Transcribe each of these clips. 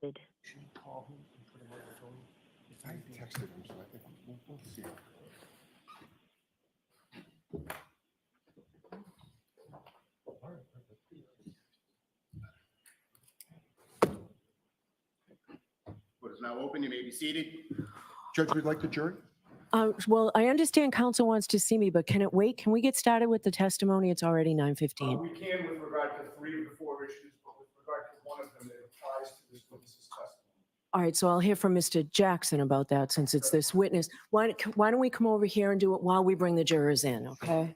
Should we call him and put him on the phone? I texted him, so I think we'll see him. Court is now open. You may be seated. Judge, we'd like the jury. Well, I understand counsel wants to see me, but can it wait? Can we get started with the testimony? It's already 9:15. We can with regard to 3 of the 4 issues, but with regard to one of them, it applies to this witness's testimony. All right, so I'll hear from Mr. Jackson about that since it's this witness. Why don't we come over here and do it while we bring the jurors in, okay?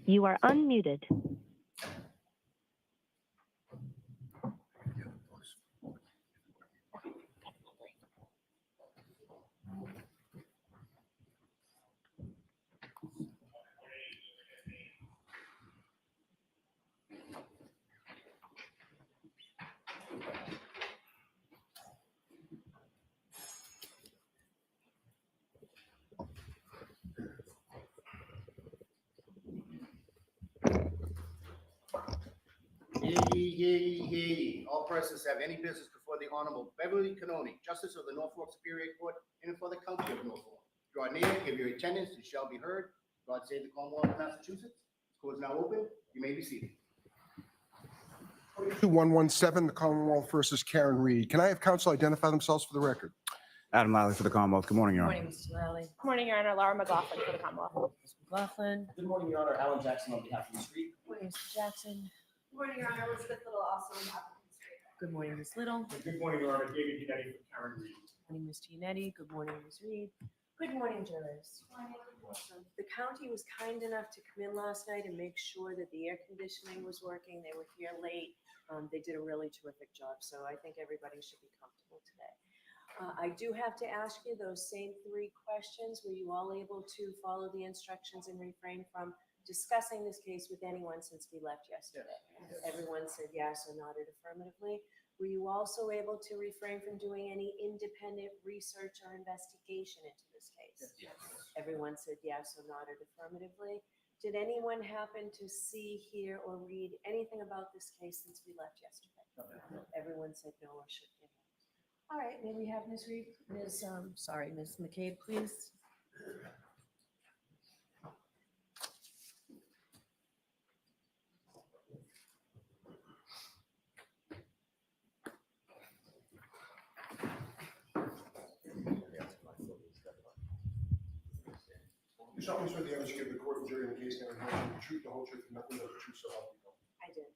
You are unmuted. Hear ye, hear ye, hear ye. All persons have any business before the Honorable Beverly Canoni, Justice of the Norfolk Superior Court, and for the County of Norfolk. Draw near, give your attendance, and shall be heard. God save the Commonwealth of Massachusetts. This court is now open. You may be seated. 2117, the Commonwealth versus Karen Reed. Can I have counsel identify themselves for the record? Adam Lally for the Commonwealth. Good morning, Your Good Honor. morning, Mr. Lally. Good morning, Your Honor. Laura McLaughlin for the Commonwealth. Ms. McLaughlin. Good morning, Your Honor. Alan Jackson on behalf of Ms. Reed. Good morning, Mr. Jackson. Good morning, Your Honor. Elizabeth Little, also on behalf of the Street. Good morning, Ms. Little. Good morning, Your Honor. David Udetti for Karen Reed. Good morning, Mr. Unetti. Good morning, Ms. Reed. Good morning, jurors. The county was kind enough to come in last night and make sure that the air conditioning was working. They were here late. They did a really terrific job, so I think everybody should be comfortable today. I do have to ask you those same 3 questions. Were you all able to follow the instructions and refrain from discussing this case with anyone since we left yesterday? Yes. Everyone said yes or nodded affirmatively. Were you also able to refrain from doing any independent research or investigation into this case? Yes. Everyone said yes or nodded affirmatively. Did anyone happen to see, hear, or read anything about this case since we left yesterday? No. Everyone said no or shook their head. All right, may we have Ms. Reed, Ms. McCabe, please? You solemnly swear the evidence you give the court and jury in the case now is the truth, the whole truth, and nothing but the truth, so help you God. I did.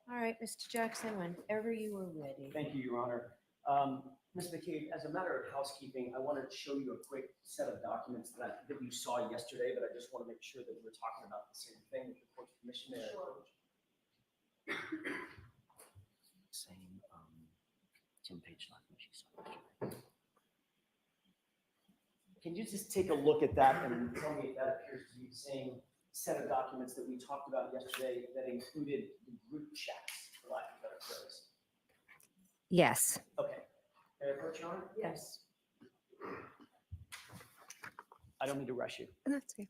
All right, Mr. Jackson, whenever you are ready. Thank you, Your Honor. Ms. McCabe, as a matter of housekeeping, I want to show you a quick set of documents that you saw yesterday, but I just want to make sure that we're talking about the same thing with the court's permission. May I approach? Same, 10-page document she saw yesterday. Can you just take a look at that and tell me if that appears to be the same set of documents that we talked about yesterday that included the group chats, for lack of a better phrase? Yes. Okay. May I approach, Your Honor? Yes. I don't need to rush you. That's okay.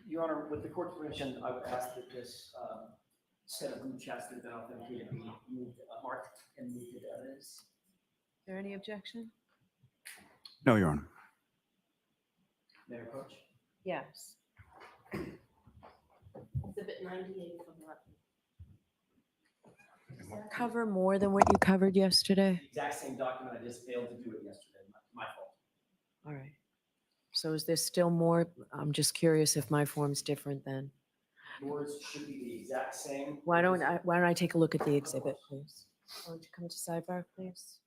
Your Honor, with the court's permission, I would ask that this set of group chats that have been authenticated be moved, marked and moved into evidence. Is there any objection? No, Your Honor. May I approach? Yes. Exhibit 98 from the record. Does that cover more than what you covered yesterday? The exact same document, I just failed to do it yesterday, my fault. All right. So is there still more? I'm just curious if my form's different then. Yours should be the exact same. Why don't I take a look at the exhibit, please? Why don't you come to sidebar, please?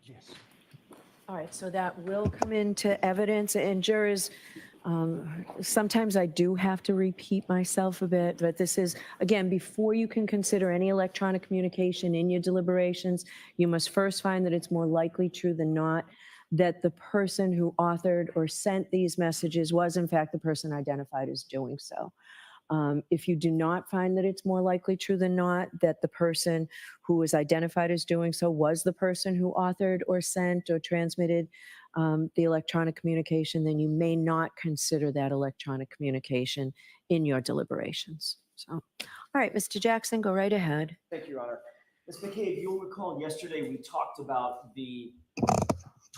Yes. All right, so that will come into evidence, and jurors, sometimes I do have to repeat myself a bit, but this is, again, before you can consider any electronic communication in your deliberations, you must first find that it's more likely true than not that the person who authored or sent these messages was in fact the person identified as doing so. If you do not find that it's more likely true than not that the person who was identified as doing so was the person who authored or sent or transmitted the electronic communication, then you may not consider that electronic communication in your deliberations. So, all right, Mr. Jackson, go right ahead. Thank you, Your Honor. Ms. McCabe, you'll recall yesterday we talked about the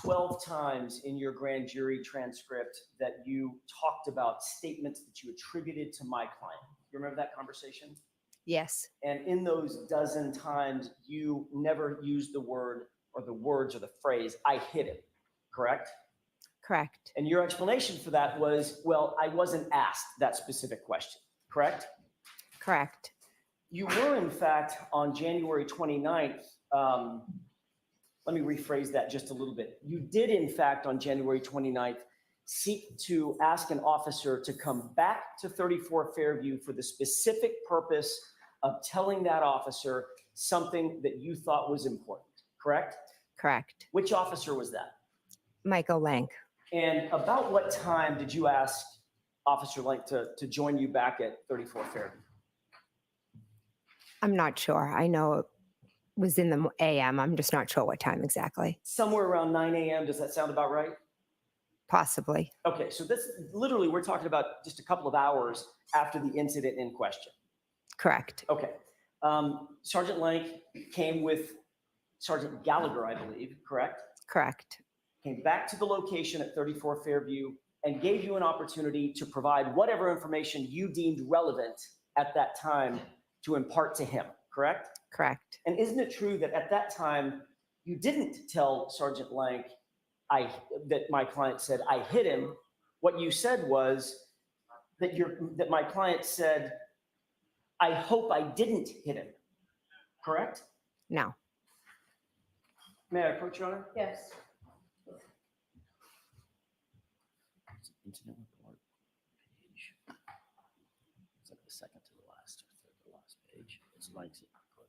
12 times in your grand jury transcript that you talked about statements that you attributed to my client. You remember that conversation? Yes. And in those dozen times, you never used the word or the words or the phrase, "I hit him," correct? Correct. And your explanation for that was, well, I wasn't asked that specific question, correct? Correct. You were, in fact, on January 29th, let me rephrase that just a little bit. You did, in fact, on January 29th, seek to ask an officer to come back to 34 Fairview for the specific purpose of telling that officer something that you thought was important, correct? Correct. Which officer was that? Michael Lang. And about what time did you ask Officer Lank to join you back at 34 Fairview? I'm not sure. I know it was in the AM. I'm just not sure what time exactly. Somewhere around 9 a.m. Does that sound about right? Possibly. Okay, so this literally, we're talking about just a couple of hours after the incident in question. Correct. Okay. Sergeant Lank came with Sergeant Gallagher, I believe, correct? Correct. Came back to the location at 34 Fairview and gave you an opportunity to provide whatever information you deemed relevant at that time to impart to him, correct? Correct. And isn't it true that at that time, you didn't tell Sergeant Lank that my client said, I hit him? What you said was that my client said, I hope I didn't hit him, correct? No. May I approach, Your Honor? Yes. Incident report page. It's like the second to the last or third to the last page. It's Lank's report.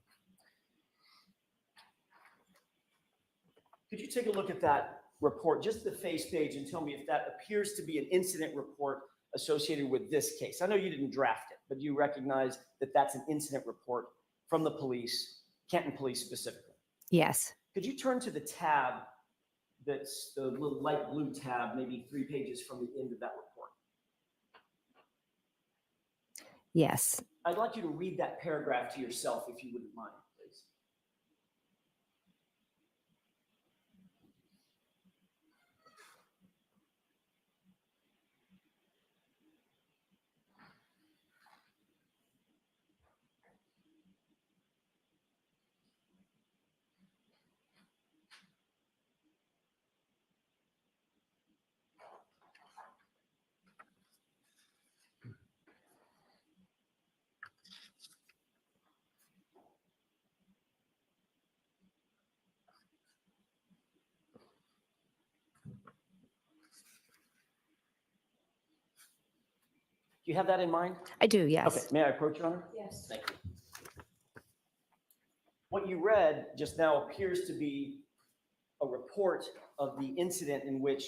Could you take a look at that report, just the face page, and tell me if that appears to be an incident report associated with this case? I know you didn't draft it, but you recognize that that's an incident report from the police, Canton Police specifically. Yes. Could you turn to the tab that's the little light blue tab, maybe 3 pages from the end of that report? Yes. I'd like you to read that paragraph to yourself, if you wouldn't mind, please. Do you have that in mind? I do. Okay, Yes. may I approach, Your Honor? Yes. Thank you. What you read just now appears to be a report of the incident in which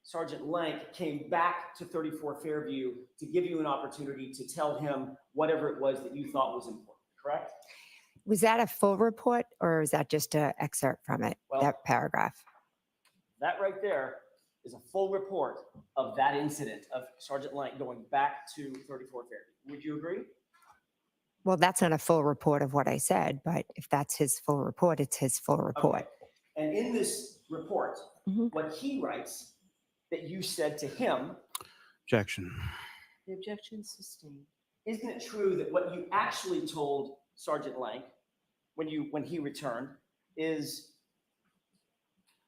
Sergeant Lank came back to 34 Fairview to give you an opportunity to tell him whatever it was that you thought was important, correct? Was that a full report or is that just an excerpt from it, Well- that paragraph? That right there is a full report of that incident of Sergeant Lank going back to 34 Fairview. Would you agree? Well, that's not a full report of what I said, but if that's his full report, it's his full report. Okay. And in this report, Mhm. what he writes that you said to him, Objection. The objection sustained. isn't it true that what you actually told Sergeant Lank when he returned is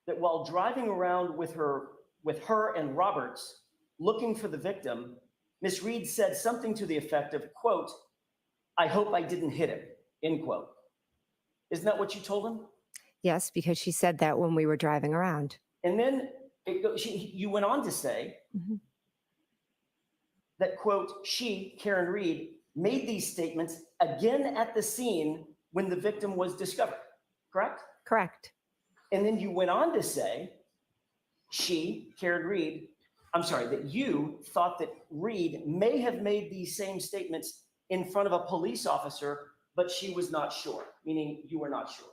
that while driving around with her and Roberts looking for the victim, Miss Reed said something to the effect of, quote, I hope I didn't hit him, end quote. Isn't that what you told him? Yes, because she said that when we were driving around. And then you went on to say Mhm. that, quote, she, Karen Reed, made these statements again at the scene when the victim was discovered, correct? Correct. And then you went on to say she, Karen Reed, that you thought that Reed may have made these same statements in front of a police officer, but she was not sure, meaning you were not sure,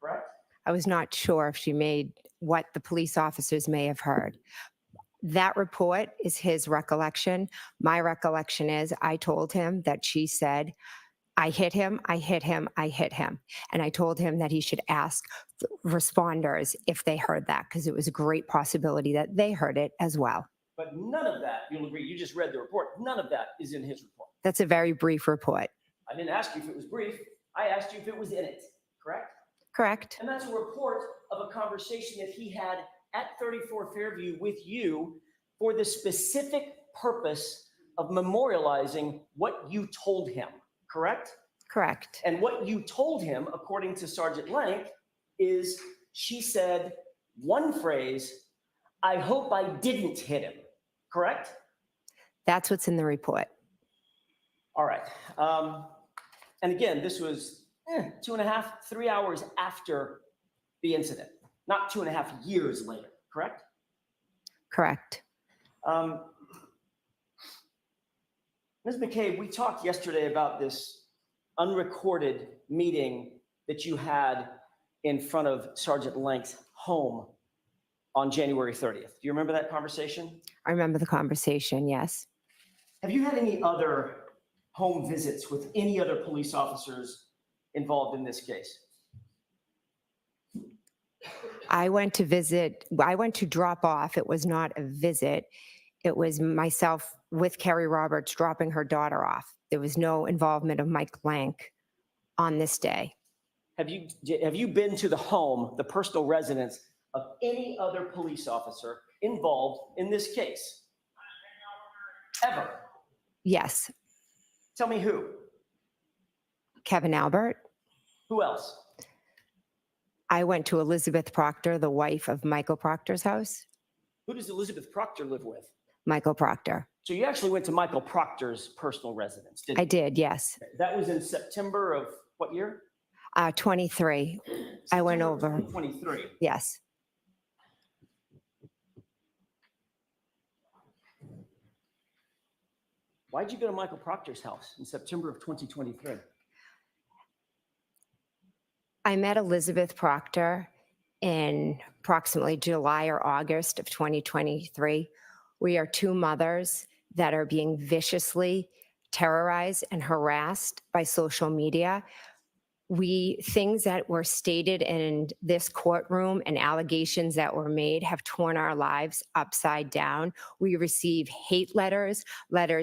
correct? I was not sure if she made what the police officers may have heard. That report is his recollection. My recollection is I told him that she said, I hit him, I hit him, I hit him. And I told him that he should ask responders if they heard that, because it was a great possibility that they heard it as well. But none of that, you'll agree, you just read the report, none of that is in his report. That's a very brief report. I didn't ask you if it was brief, I asked you if it was in it, correct? Correct. And that's a report of a conversation that he had at 34 Fairview with you for the specific purpose of memorializing what you told him, correct? Correct. And what you told him, according to Sergeant Lank, is she said one phrase, I hope I didn't hit him, correct? That's what's in the report. All right. And again, this was 2.5, 3 hours after the incident, not 2.5 years later, correct? Correct. Ms. McCabe, we talked yesterday about this unrecorded meeting that you had in front of Sergeant Lank's home on January 30th. Do you remember that conversation? I remember the conversation, yes. Have you had any other home visits with any other police officers involved in this case? I went to drop off. It was not a visit. It was myself with Carrie Roberts dropping her daughter off. There was no involvement of Mike Lank on this day. Have you been to the home, the personal residence of any other police officer involved in this case? Ever? Yes. Tell me who? Kevin Albert. Who else? I went to Elizabeth Proctor, the wife of Michael Proctor's house. Who does Elizabeth Proctor live with? Michael Proctor. So you actually went to Michael Proctor's personal residence, didn't you? I did, yes. That was in September of what year? 23. I went over. 23. Yes. Why'd you go to Michael Proctor's house in September of 2023? I met Elizabeth Proctor in approximately July or August of 2023. We are two mothers that are being viciously terrorized and harassed by social media. Things that were stated in this courtroom and allegations that were made have torn our lives upside down. We receive hate letters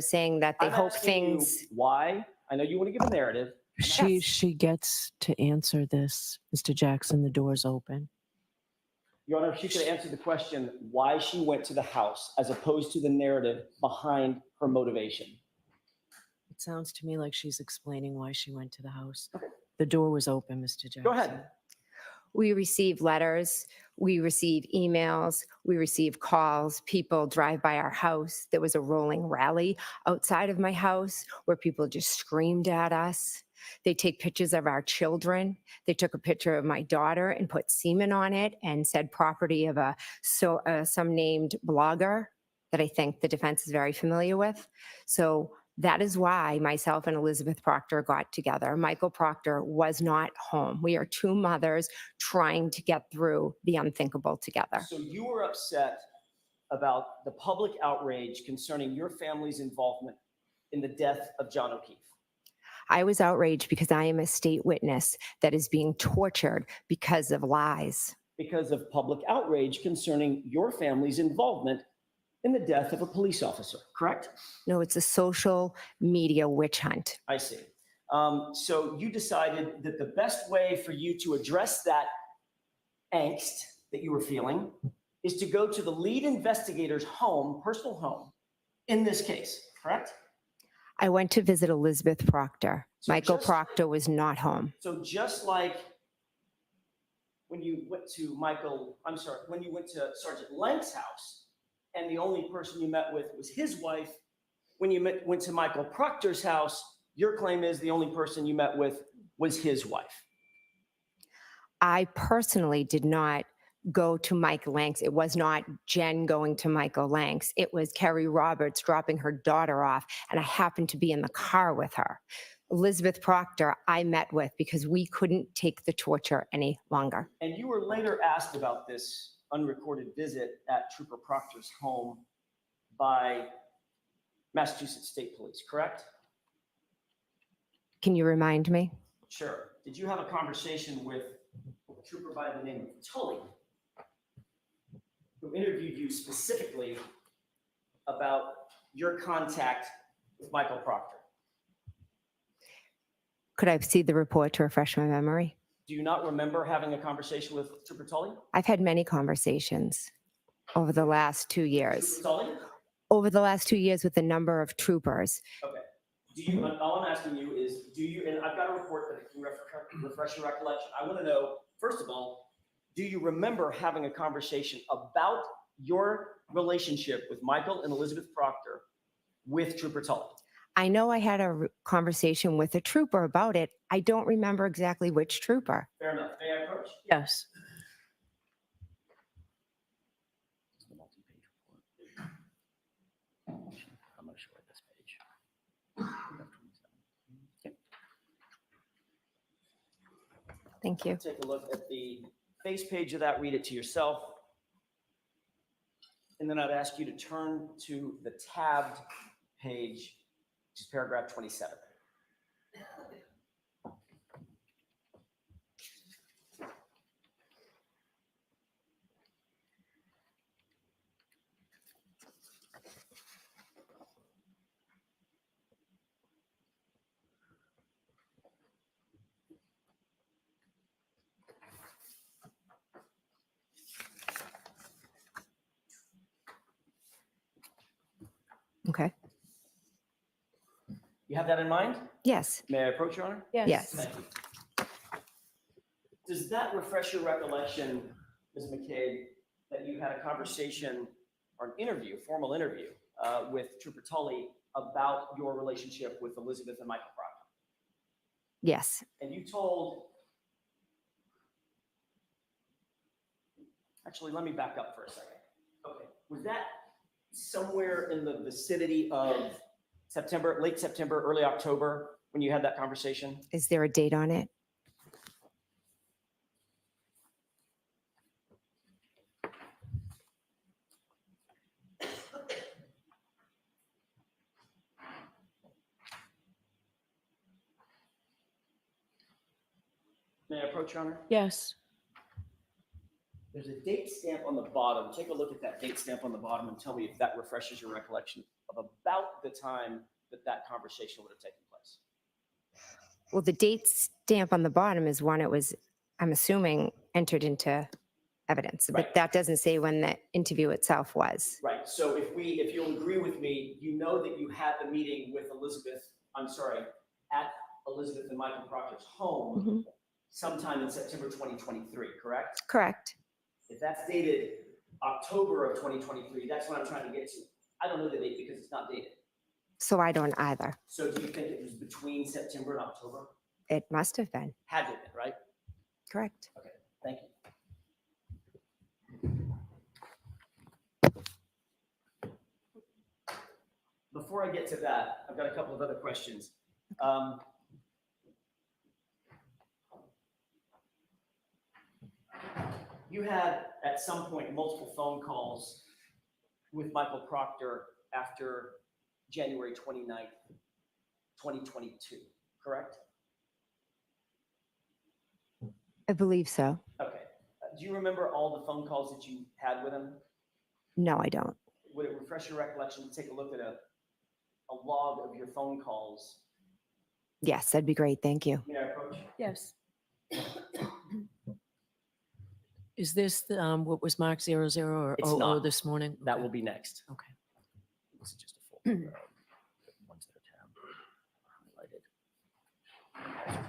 saying that they I'm hope asking you things. why? I know you want to give a narrative. She gets to answer this, Mr. Jackson. The door's open. Your Honor, if she could answer the question why she went to the house as opposed to the narrative behind her motivation. It sounds to me like she's explaining why she went to the house. Okay. The door was open, Mr. Jackson. Go ahead. We receive letters, we receive emails, we receive calls. People drive by our house. There was a rolling rally outside of my house where people just screamed at us. They take pictures of our children. They took a picture of my daughter and put semen on it and said property of some named blogger that I think the defense is very familiar with. So that is why myself and Elizabeth Proctor got together. Michael Proctor was not home. We are two mothers trying to get through the unthinkable together. So you were upset about the public outrage concerning your family's involvement in the death of John O'Keefe. I was outraged because I am a state witness that is being tortured because of lies. Because of public outrage concerning your family's involvement in the death of a police officer, correct? No, it's a social media witch hunt. I see. So you decided that the best way for you to address that angst that you were feeling is to go to the lead investigator's home, personal home, in this case, correct? I went to visit Elizabeth Proctor. So Michael just- Proctor was not home. So just like when you went to when you went to Sergeant Lank's house and the only person you met with was his wife, when you went to Michael Proctor's house, your claim is the only person you met with was his wife. I personally did not go to Mike Lank's. It was not Jen going to Michael Lank's. It was Carrie Roberts dropping her daughter off, and I happened to be in the car with her. Elizabeth Proctor, I met with because we couldn't take the torture any longer. And you were later asked about this unrecorded visit at Trooper Proctor's home by Massachusetts State Police, correct? Can you remind me? Sure. Did you have a conversation with a trooper by the name of Tully, who interviewed you specifically about your contact with Michael Proctor? Could I see the report to refresh my memory? Do you not remember having a conversation with Trooper Tully? I've had many conversations over the last 2 years. Trooper Tully? Over the last 2 years with a number of troopers. Okay. All I'm asking you is, and I've got a report that can refresh your recollection. I want to know, first of all, do you remember having a conversation about your relationship with Michael and Elizabeth Proctor with Trooper Tully? I know I had a conversation with a trooper about it. I don't remember exactly which trooper. Fair enough. May I approach? Yes. It's the multi-page report. I'm not sure this page. Okay. Thank you. Take a look at the face page of that, read it to yourself. And then I'd ask you to turn to the tabbed page, which is paragraph 27. Okay. You have that in mind? Yes. May I approach, Your Honor? Yes. Thank you. Does that refresh your recollection, Ms. McCabe, that you had a conversation or an interview, formal interview, with Trooper Tully about your relationship with Elizabeth and Michael Proctor? Yes. And you told, actually, let me back up for a second. Okay, was that somewhere in the vicinity of September, late September, early October, when you had that conversation? Is there a date on it? May I approach, Your Honor? Yes. There's a date stamp on the bottom. Take a look at that date stamp on the bottom and tell me if that refreshes your recollection of about the time that that conversation would have taken place. Well, the date stamp on the bottom is when it was, I'm assuming, entered into evidence, but Right. that doesn't say when the interview itself was. Right, so if you'll agree with me, you know that you had the meeting with at Elizabeth and Michael Proctor's home Mhm. sometime in September 2023, correct? Correct. If that's dated October of 2023, that's what I'm trying to get to. I don't know the date because it's not dated. So I don't either. So do you think it was between September and October? It must have been. Had to have been, right? Correct. Okay, thank you. Before I get to that, I've got a couple of other questions. You had, at some point, multiple phone calls with Michael Proctor after January 29th, 2022, correct? I believe so. Okay. Do you remember all the phone calls that you had with him? No, I don't. Would it refresh your recollection to take a look at a log of your phone calls? Yes, that'd be great. Thank you. May I approach? Yes. Is this what was marked 00 or It's 00 not. this morning? That will be next. Okay. This is just a full ones that are tabbed, highlighted.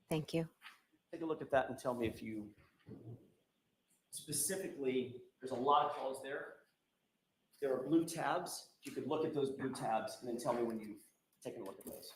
Thank you. Take a look at that and tell me if you specifically, there's a lot of calls there. There are blue tabs. You could look at those blue tabs and then tell me when you've taken a look at those.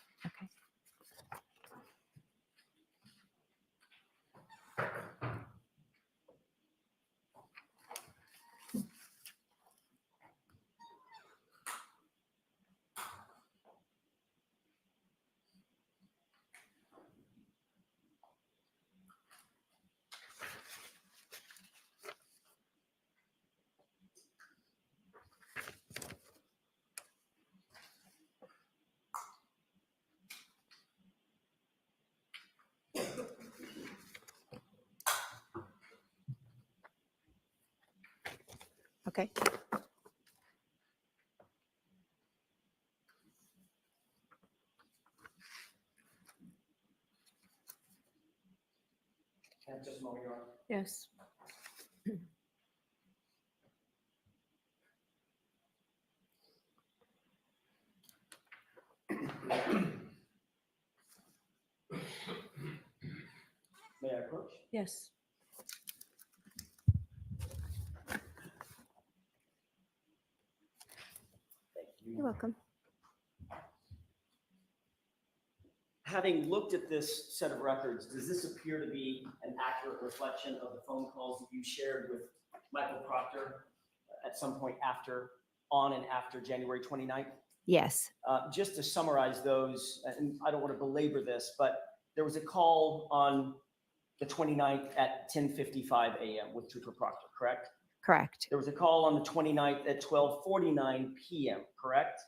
Okay. Okay. And just a moment, Your Honor. Yes. May I approach? Yes. You're welcome. Having looked at this set of records, does this appear to be an accurate reflection of the phone calls that you shared with Michael Proctor at some point on and after January 29th? Yes, Just to summarize those, and I don't want to belabor this, but there was a call on the 29th at 10:55 a.m. with Trooper Proctor, correct? correct. There was a call on the 29th at 12:49 p.m., correct?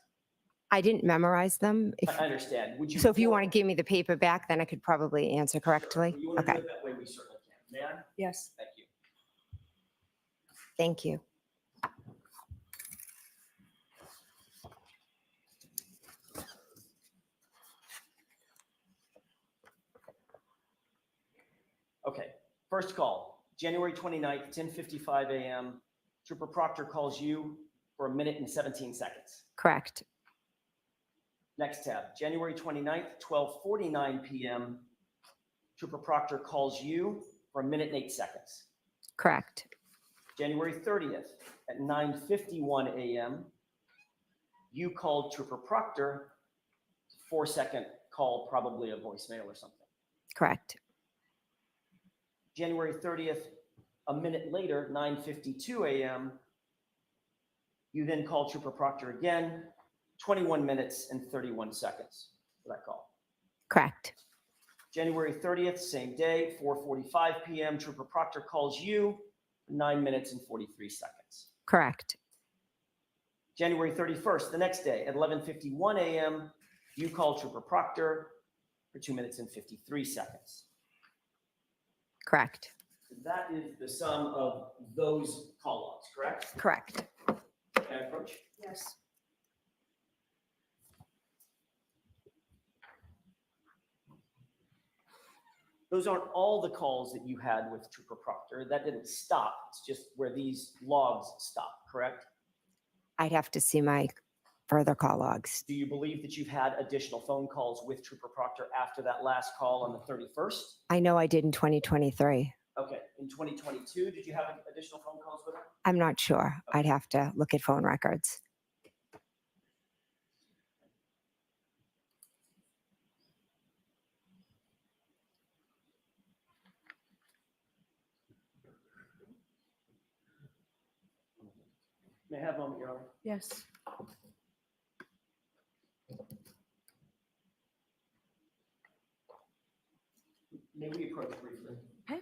I didn't memorize them. I understand. Would you? So if you want to give me the paper back, then I could probably answer correctly. Sure. You want to Okay, do it that way, we certainly can. May I? Yes. Thank you. thank you. Okay, first call, January 29th, 10:55 a.m. Trooper Proctor calls you for 1 minute and 17 seconds. Correct, Next tab, January 29th, 12:49 p.m. Trooper Proctor calls you for 1 minute and 8 seconds. correct, January 30th at 9:51 a.m. You called Trooper Proctor, 4-second call, probably a voicemail or something. correct, January 30th, a minute later, 9:52 a.m., you then call Trooper Proctor again, 21 minutes and 31 seconds for that call. correct, January 30th, same day, 4:45 p.m., Trooper Proctor calls you, 9 minutes and 43 seconds. correct, January 31st, the next day, at 11:51 a.m., you call Trooper Proctor for 2 minutes and 53 seconds. correct, That is the sum of those call logs, correct? correct. Can I approach? Yes. Those aren't all the calls that you had with Trooper Proctor. That didn't stop. It's just where these logs stop, correct? I'd have to see my further call logs. Do you believe that you've had additional phone calls with Trooper Proctor after that last call on the 31st? I know I did in 2023. Okay. In 2022, did you have additional phone calls with her? I'm not sure. I'd have to look at phone records. May I have a moment, Your Honor? Yes. May we approach briefly? Okay.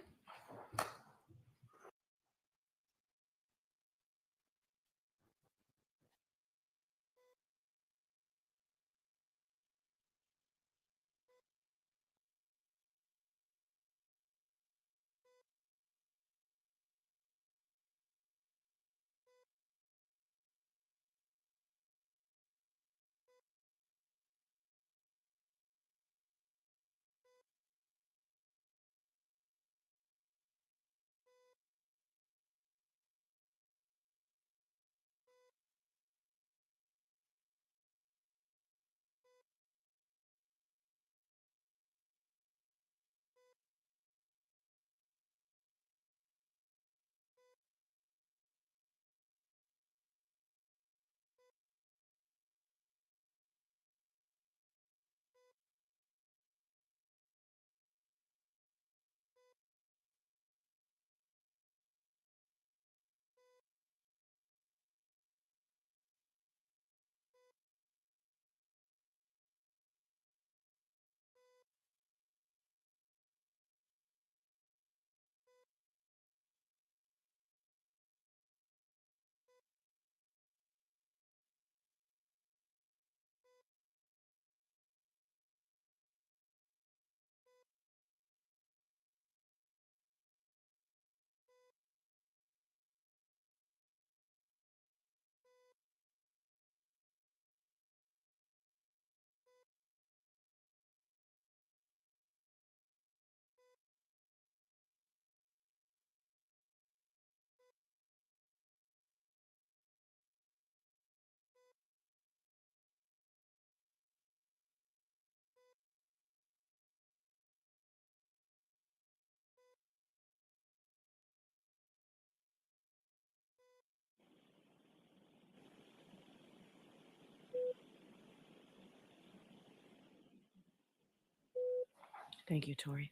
Thank you, Tori.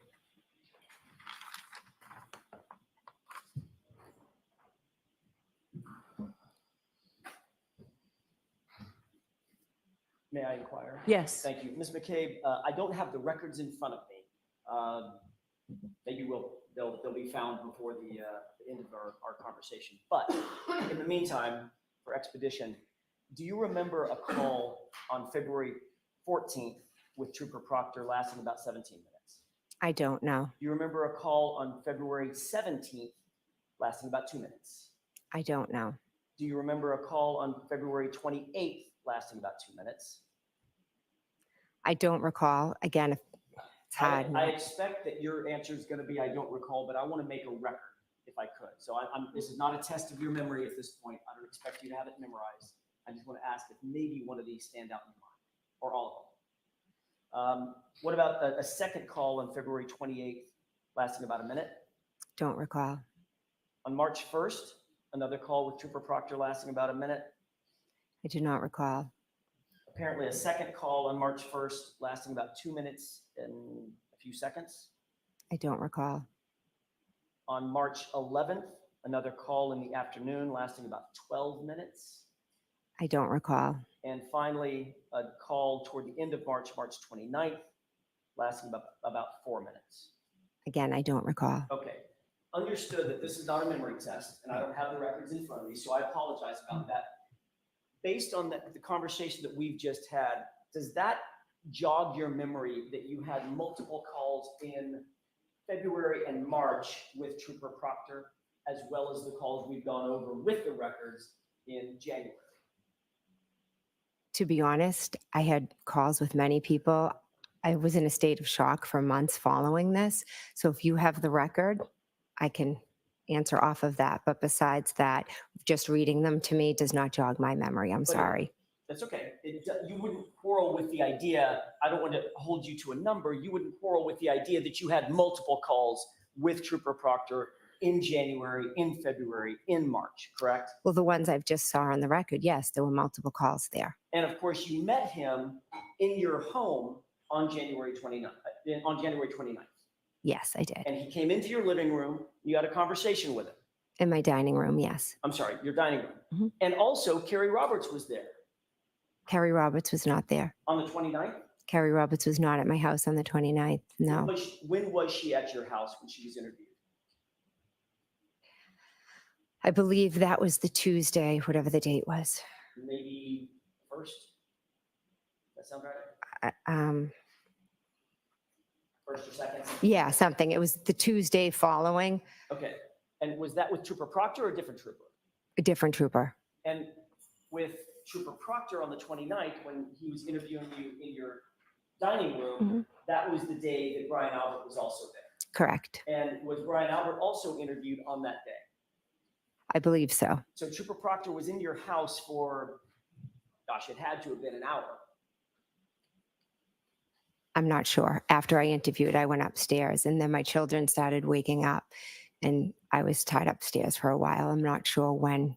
May I inquire? Yes. Thank you. Ms. McCabe, I don't have the records in front of me. Maybe they'll be found before the end of our conversation. But in the meantime, for expedition, do you remember a call on February 14th with Trooper Proctor lasting about 17 minutes? I don't know. Do you remember a call on February 17th lasting about 2 minutes? I don't know. Do you remember a call on February 28th lasting about 2 minutes? I don't recall. Again, it's hard. I expect that your answer is going to be, I don't recall, but I want to make a record if I could. So this is not a test of your memory at this point. I don't expect you to have it memorized. I just want to ask if maybe one of these stand out in your mind, or all of them. What about a second call on February 28th lasting about a minute? Don't recall. On March 1st, another call with Trooper Proctor lasting about a minute. I do not recall. Apparently a second call on March 1st lasting about 2 minutes and a few seconds. I don't recall. On March 11th, another call in the afternoon lasting about 12 minutes. I don't recall. And finally, a call toward the end of March, March 29th, lasting about 4 minutes. Again, I don't recall. Okay, understood that this is not a memory test, and I don't have the records in front of me, so I apologize about that. Based on the conversation that we've just had, does that jog your memory that you had multiple calls in February and March with Trooper Proctor, as well as the calls we've gone over with the records in January? To be honest, I had calls with many people. I was in a state of shock for months following this. So if you have the record, I can answer off of that. But besides that, just reading them to me does not jog my memory. I'm sorry. That's okay. You wouldn't quarrel with the idea. I don't want to hold you to a number. You wouldn't quarrel with the idea that you had multiple calls with Trooper Proctor in January, in February, in March, correct? Well, the ones I've just saw on the record, yes, there were multiple calls there. And of course, you met him in your home on January 29th. Yes, I did. And he came into your living room. You had a conversation with him. In my dining room, yes. I'm sorry, your dining room. Mhm. And also, Carrie Roberts was there Carrie Roberts was not there. on the 29th. Carrie Roberts was not at my house on the 29th. No. When was she at your house when she was interviewed? I believe that was the Tuesday, whatever the date was. Maybe first? That sound right? First or second? Yeah, something. It was the Tuesday following. Okay. And was that with Trooper Proctor or a different trooper? A different trooper. And with Trooper Proctor on the 29th, when he was interviewing you in your dining room, that was the day that Brian Albert was also there. Correct. And was Brian Albert also interviewed on that day? I believe so. So Trooper Proctor was in your house for, gosh, it had to have been an hour. I'm not sure. After I interviewed, I went upstairs and then my children started waking up and I was tied upstairs for a while. I'm not sure when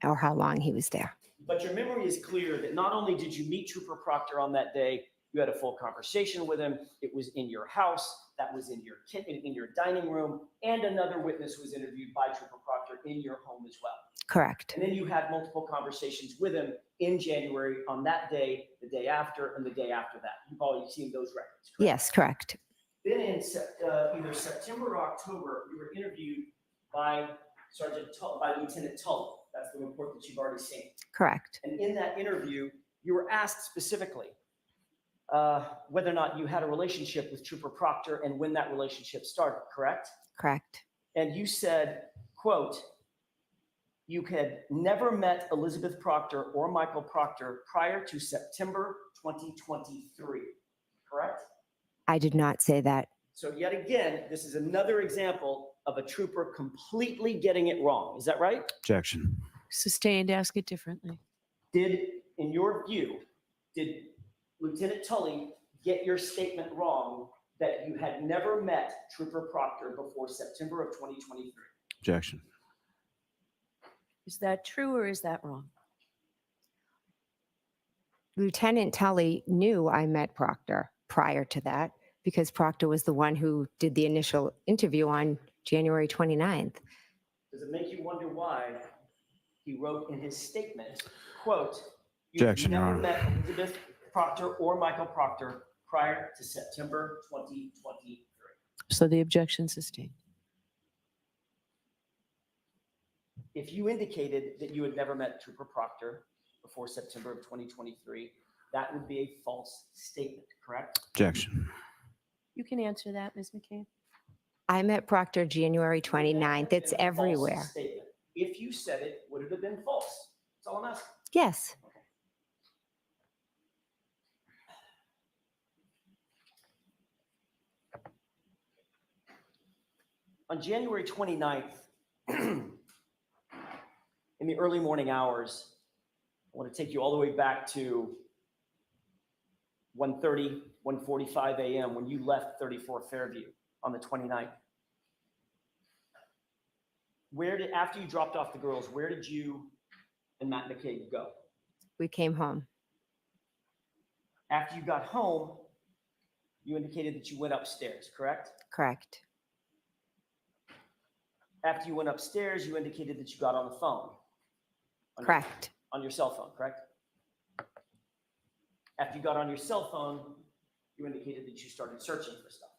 or how long he was there. But your memory is clear that not only did you meet Trooper Proctor on that day, you had a full conversation with him. It was in your house. That was in your kitchen, in your dining room, and another witness was interviewed by Trooper Proctor in your home as well. Correct. And then you had multiple conversations with him in January on that day, the day after, and the day after that. You've already seen those records, correct? Yes, correct. Then in either September or October, you were interviewed by Lieutenant Tully. That's the report that you've already seen. Correct. And in that interview, you were asked specifically whether or not you had a relationship with Trooper Proctor and when that relationship started, correct? Correct. And you said, quote, you had never met Elizabeth Proctor or Michael Proctor prior to September 2023, correct? I did not say that. So yet again, this is another example of a trooper completely getting it wrong. Is that right? Objection. Sustained, ask it differently. In your view, did Lieutenant Tully get your statement wrong that you had never met Trooper Proctor before September of 2023? Objection. Is that true or is that wrong? Lieutenant Tully knew I met Proctor prior to that. because Proctor was the one who did the initial interview on January 29th. Does it make you wonder why he wrote in his statement, quote, "You've Objection, Your never Honor. met Elizabeth Proctor or Michael Proctor prior to September 2023. So the objection sustained. If you indicated that you had never met Trooper Proctor before September of 2023, that would be a false statement, correct? Objection. You can answer that, Ms. McCabe. I met Proctor January Would that have 29th. It's been a false everywhere. statement? If you said it, would it have been false? That's all I'm asking. Yes. On January 29th, in the early morning hours, I want to take you all the way back to 1:30, 1:45 a.m. when you left 34 Fairview on the 29th. After you dropped off the girls, where did you and Matt McCabe go? We came home. After you got home, you indicated that you went upstairs, correct? Correct. After you went upstairs, you indicated that you got on the phone. Correct. On your cell phone, correct? After you got on your cell phone, you indicated that you started searching for stuff.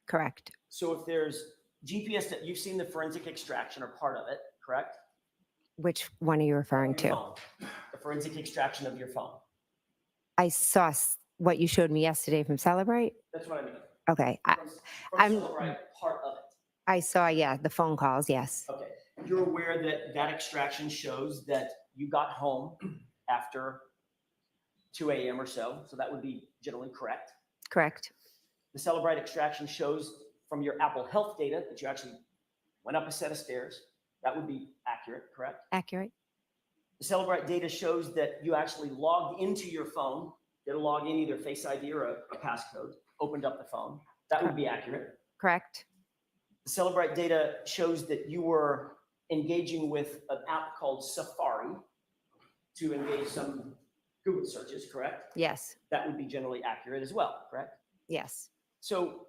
Correct. So if there's GPS, that you've seen the forensic extraction or part of it, correct? Which one are you referring Of your to? phone. The forensic extraction of your phone. I saw what you showed me yesterday from Celebrate. That's what I mean. Okay. From I'm- Celebrite, part of it. I saw, yeah, the phone calls. Yes. Okay. You're aware that that extraction shows that you got home after 2 a.m. or so. So that would be generally correct. Correct. The Celebrite extraction shows from your Apple Health data that you actually went up a set of stairs. That would be accurate, correct? Accurate. The Celebrite data shows that you actually logged into your phone, did a login, either Face ID or a passcode, opened up the phone. That would be accurate. Correct. The Celebrite data shows that you were engaging with an app called Safari to engage some Google searches, correct? Yes. That would be generally accurate as well, correct? Yes. So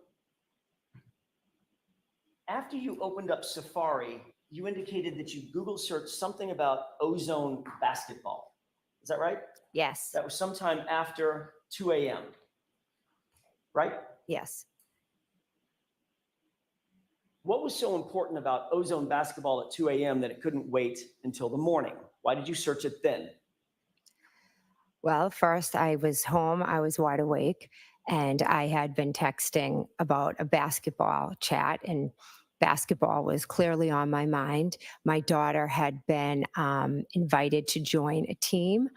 after you opened up Safari, you indicated that you Google searched something about ozone basketball. Is that right? Yes. That was sometime after 2 a.m., right? Yes. What was so important about ozone basketball at 2 a.m. that it couldn't wait until the morning? Why did you search it then? Well, first I was home. I was wide awake, and I had been texting about a basketball chat, and basketball was clearly on my mind. My daughter had been invited to join a team.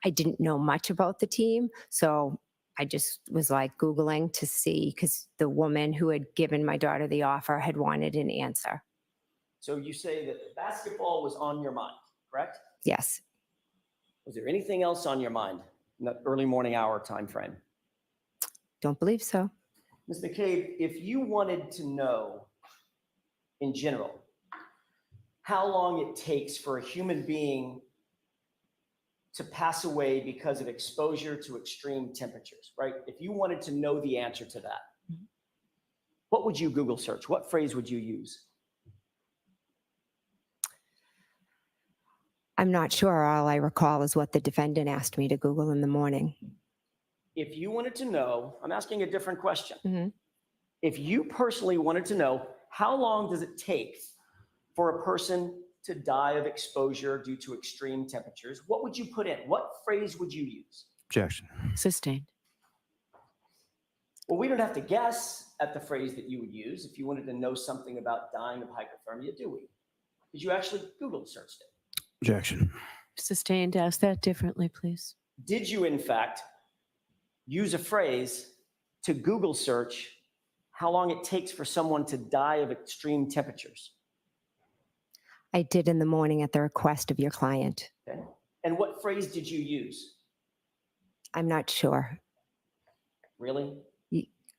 I didn't know much about the team, so I just was like Googling to see, because the woman who had given my daughter the offer had wanted an answer. So you say that basketball was on your mind, correct? Yes. Was there anything else on your mind in that early morning hour time frame? Don't believe so. Ms. McCabe, if you wanted to know in general how long it takes for a human being to pass away because of exposure to extreme temperatures, right? If you wanted to know the answer to that, what would you Google search? What phrase would you use? I'm not sure. All I recall is what the defendant asked me to Google in the morning. If you wanted to know, I'm asking a different question. Mhm. If you personally wanted to know, how long does it take for a person to die of exposure due to extreme temperatures, what would you put in? What phrase would you use? Objection. Sustained. Well, we don't have to guess at the phrase that you would use if you wanted to know something about dying of hypothermia, do we? Because you actually Google searched it. Objection. Sustained. Ask that differently, please. Did you, in fact, use a phrase to Google search how long it takes for someone to die of extreme temperatures? I did in the morning at the request of your client. Okay. And what phrase did you use? I'm not sure. Really?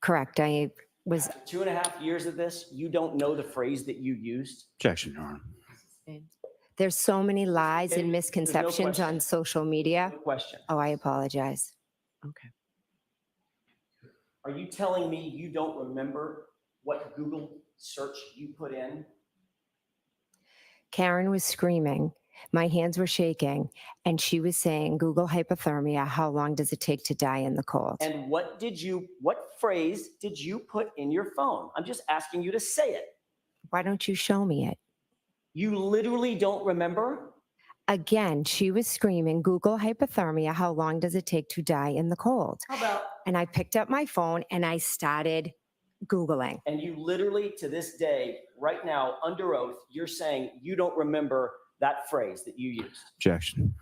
Correct. I was. After 2.5 years of this, you don't know the phrase that you used? Objection, Your Honor. Sustained. There's so many lies Okay, and there's no misconceptions on question. social media. No question. Oh, I apologize. Okay. Are you telling me you don't remember what Google search you put in? Karen was screaming. My hands were shaking, and she was saying, Google hypothermia, how long does it take to die in the cold? And what phrase did you put in your phone? I'm just asking you to say it. Why don't you show me it? You literally don't remember? Again, she was screaming, Google hypothermia, how long does it take to die in the cold? How about, And I picked up my phone and I started Googling. and you literally to this day, right now, under oath, you're saying you don't remember that phrase that you used. Objection.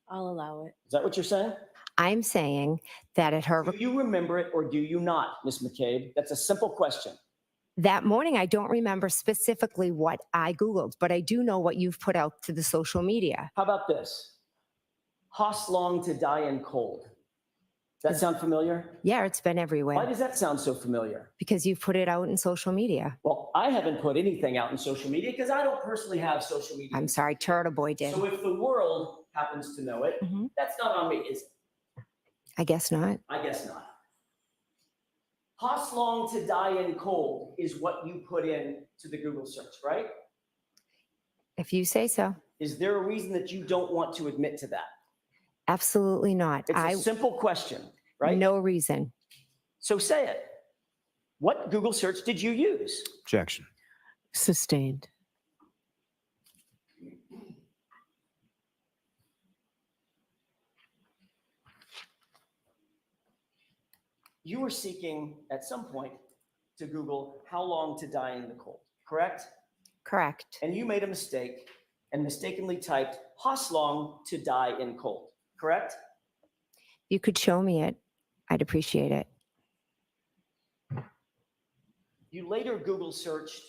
I'll allow it. Is that what you're saying? I'm saying that at her, Do you remember it or do you not, Ms. McCabe? That's a simple question. that morning, I don't remember specifically what I Googled, but I do know what you've put out to the social media. How about this? Hoss long to die in cold. Does that sound familiar? Yeah, it's been Why everywhere does that sound so familiar? because you've put it out in social media. Well, I haven't put anything out in social media because I don't personally have social media. I'm sorry, Turtle Boy did. So if the world happens to know it, Mhm. that's not on me, is it? I guess not. I guess not. Hoss long to die in cold is what you put in to the Google search, right? If you say so. Is there a reason that you don't want to admit to that? Absolutely not. It's a simple question, right? No reason. So say it. What Google search did you use? Objection. Sustained. You were seeking at some point to Google how long to die in the cold, correct? Correct. And you made a mistake and mistakenly typed Hoss long to die in cold, correct? You could show me it. I'd appreciate it. You later Google searched.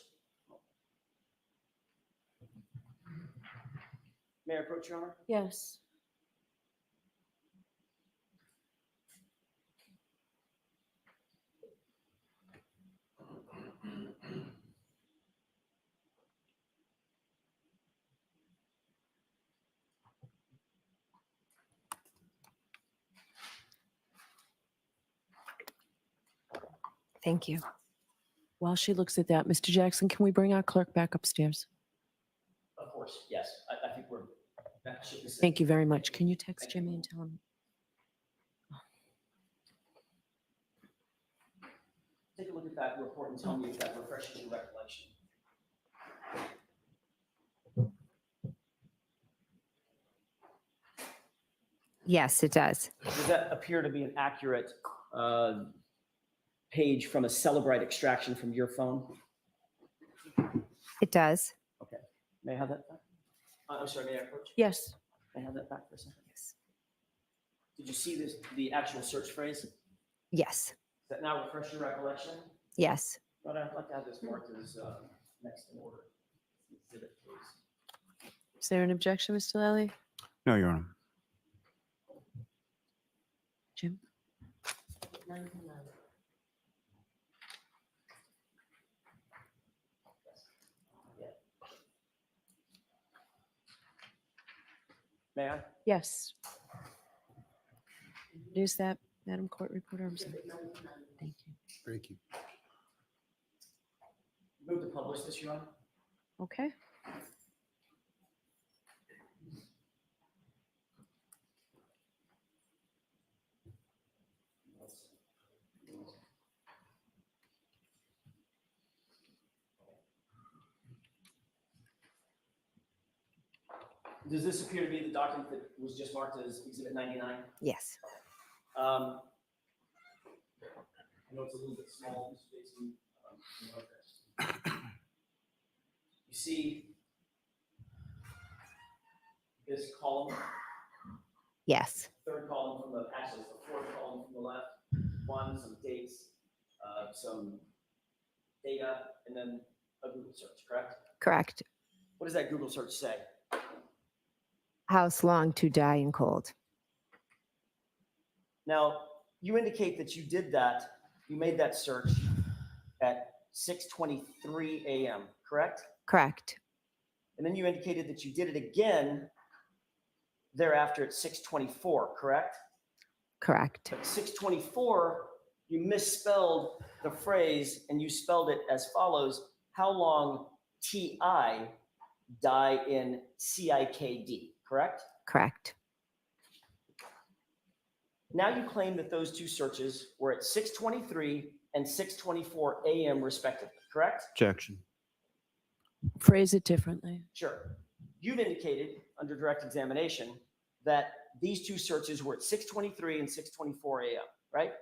May I approach, Your Honor? Yes. Thank you. While she looks at that, Mr. Jackson, can we bring our clerk back upstairs? Of course, yes. I think we're. That should be said. Thank you very much. Can you text Jimmy and tell him? Take a look at that report and tell me if that refreshes your recollection. Yes, it does. Does that appear to be an accurate page from a Celebrite extraction from your phone? It does. Okay. May I have that back? I'm sorry, may I approach? Yes. May I have that back for a second? Yes. Did you see this, the actual search phrase? Does Yes. that now refresh your recollection? Yes. But I'd like to have this marked as next in order. Exhibit, please. Is there an objection, Mr. Lally? No, Your Honor. Jim? May I? Yes. Is that, Madam Court Reporter? I'm sorry. Thank you. Thank you. Move to publish this, Your Honor. Okay. Does this appear to be the document that was just marked as Exhibit 99? Yes. I know it's a little bit small. You see this column, Yes. third column from the, actually, it's the fourth column from the left. One, some dates, some data, and then a Google search, correct? Correct. What does that Google search say? House long to die in cold. Now, you indicate that you did that, you made that search at 6:23 a.m., correct? Correct. And then you indicated that you did it again thereafter at 6:24, correct? Correct. At 6:24, you misspelled the phrase and you spelled it as follows: how long T-I die in C-I-K-D, correct? Correct. Now you claim that those two searches were at 6:23 and 6:24 a.m. respectively, correct? Objection. Phrase it differently. Sure. You've indicated under direct examination that these two searches were at 6:23 and 6:24 a.m., right?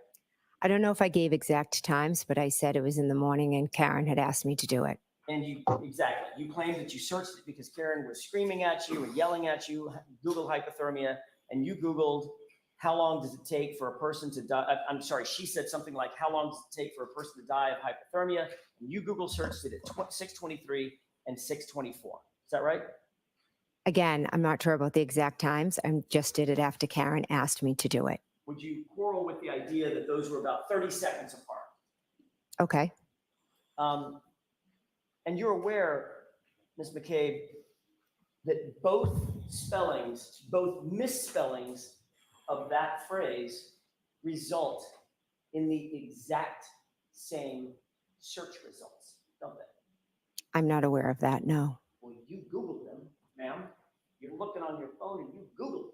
I don't know if I gave exact times, but I said it was in the morning and Karen had asked me to do it. And exactly, you claimed that you searched it because Karen was screaming at you and yelling at you, Google hypothermia, and you Googled how long does it take for a person to die? I'm sorry, she said something like, how long does it take for a person to die of hypothermia? And you Google searched it at 6:23 and 6:24. Is that right? Again, I'm not sure about the exact times. I just did it after Karen asked me to do it. Would you quarrel with the idea that those were about 30 seconds apart? Okay. And you're aware, Ms. McCabe, that both misspellings of that phrase result in the exact same search results, don't they? I'm not aware of that, no. Well, you Googled them, ma'am. You're looking on your phone and you Googled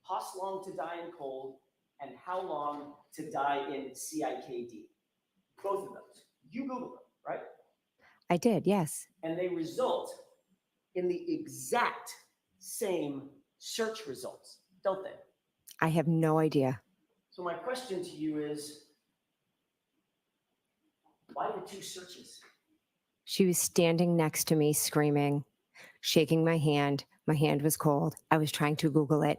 how long to die in cold and how long to die in CIKD. Both of those. You Googled them, right? I did, yes. And they result in the exact same search results, don't they? I have no idea. So my question to you is, why the two searches? She was standing next to me screaming, shaking my hand. My hand was cold. I was trying to Google it.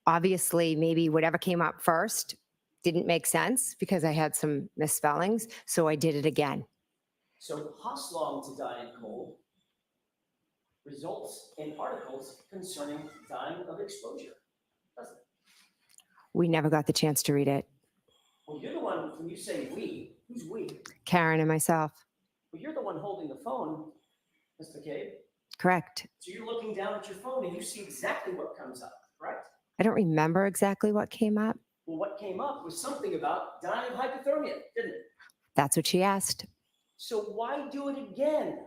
Obviously, maybe whatever came up first didn't make sense because I had some misspellings, so I did it again. So Hoslong to die in cold results in articles concerning dying of exposure, doesn't it? We never got the chance to read it. Well, you're the one, when you say we, who's we? Karen and myself. Well, you're the one holding the phone, Ms. McCabe. Correct. So you're looking down at your phone and you see exactly what comes up, correct? I don't remember exactly what came up. Well, what came up was something about dying of hypothermia, didn't it? That's what she asked. So why do it again?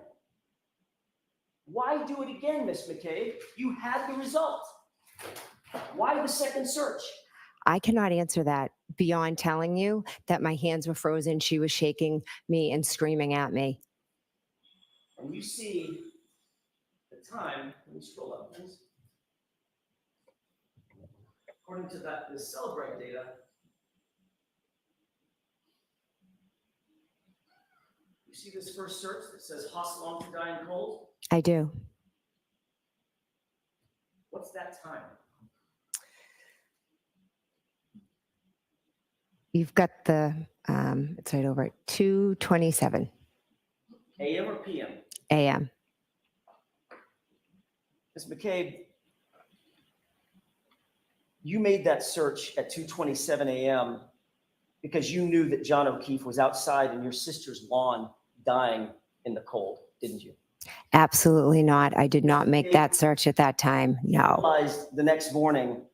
Why do it again, Ms. McCabe? You had the result. Why the second search? I cannot answer that beyond telling you that my hands were frozen. She was shaking me and screaming at me. And you see the time, let me scroll up, please. According to the Celebrate data, you see this first search that says Hoslong to die in cold? I do. What's that time? You've got the, it's right over at 2:27 AM or PM? a.m. Ms. McCabe, you made that search at 2:27 a.m. because you knew that John O'Keefe was outside in your sister's lawn dying in the cold, didn't you? Absolutely not. I did not make that search at that time. No. Realized the next morning,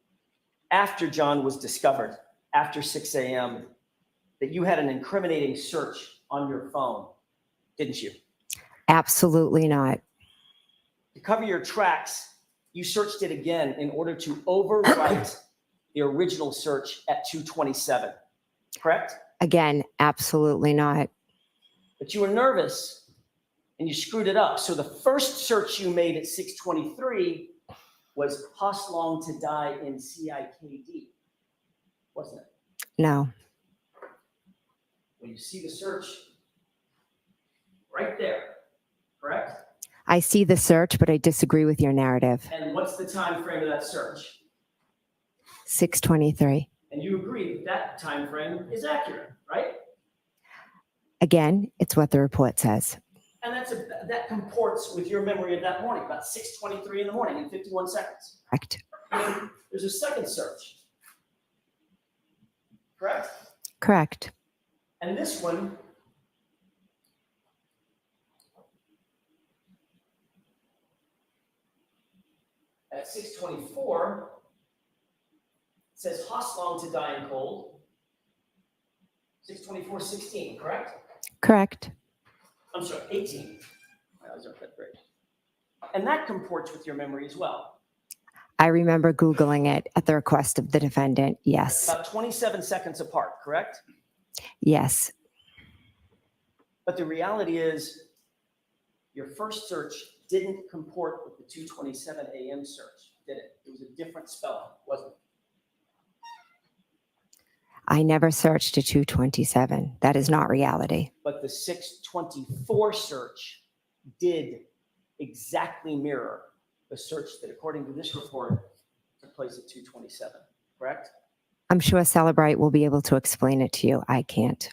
after John was discovered, after 6 a.m., that you had an incriminating search on your phone, didn't you? Absolutely not. To cover your tracks, you searched it again in order to overwrite the original search at 2:27, correct? Again, absolutely not. But you were nervous and you screwed it up. So the first search you made at 6:23 was Hoslong to die in CIKD, wasn't it? No. Well, you see the search right there, correct? I see the search, but I disagree with your narrative. And what's the time frame of that search? 6:23. And you agree that that time frame is accurate, right? Again, it's what the report says. And that comports with your memory of that morning, about 6:23 in the morning in 51 seconds. Correct. There's a second search, correct? Correct. And this one at 6:24 says Hoslong to die in cold. 6/24/16, correct? Correct. I'm sorry, 18. My eyes aren't that great. And that comports with your memory as well. I remember Googling it at the request of the defendant. Yes. About 27 seconds apart, correct? Yes. But the reality is your first search didn't comport with the 2:27 a.m. search, did it? It was a different spelling, wasn't it? I never searched a 227. That is not reality. But the 6/24 search did exactly mirror the search that, according to this report, took place at 2:27, correct? I'm sure Celebrite will be able to explain it to you. I can't.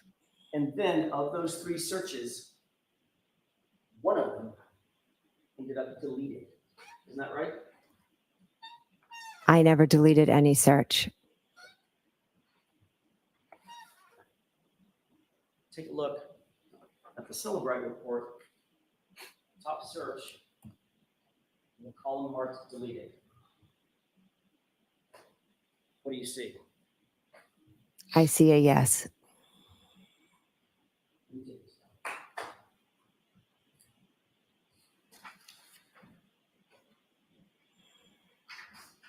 And then of those 3 searches, one of them ended up deleted. Isn't that right? I never deleted any search. Take a look at the Celebrite report, top search, and the column marked deleted. What do you see? I see a yes. Let me take this down.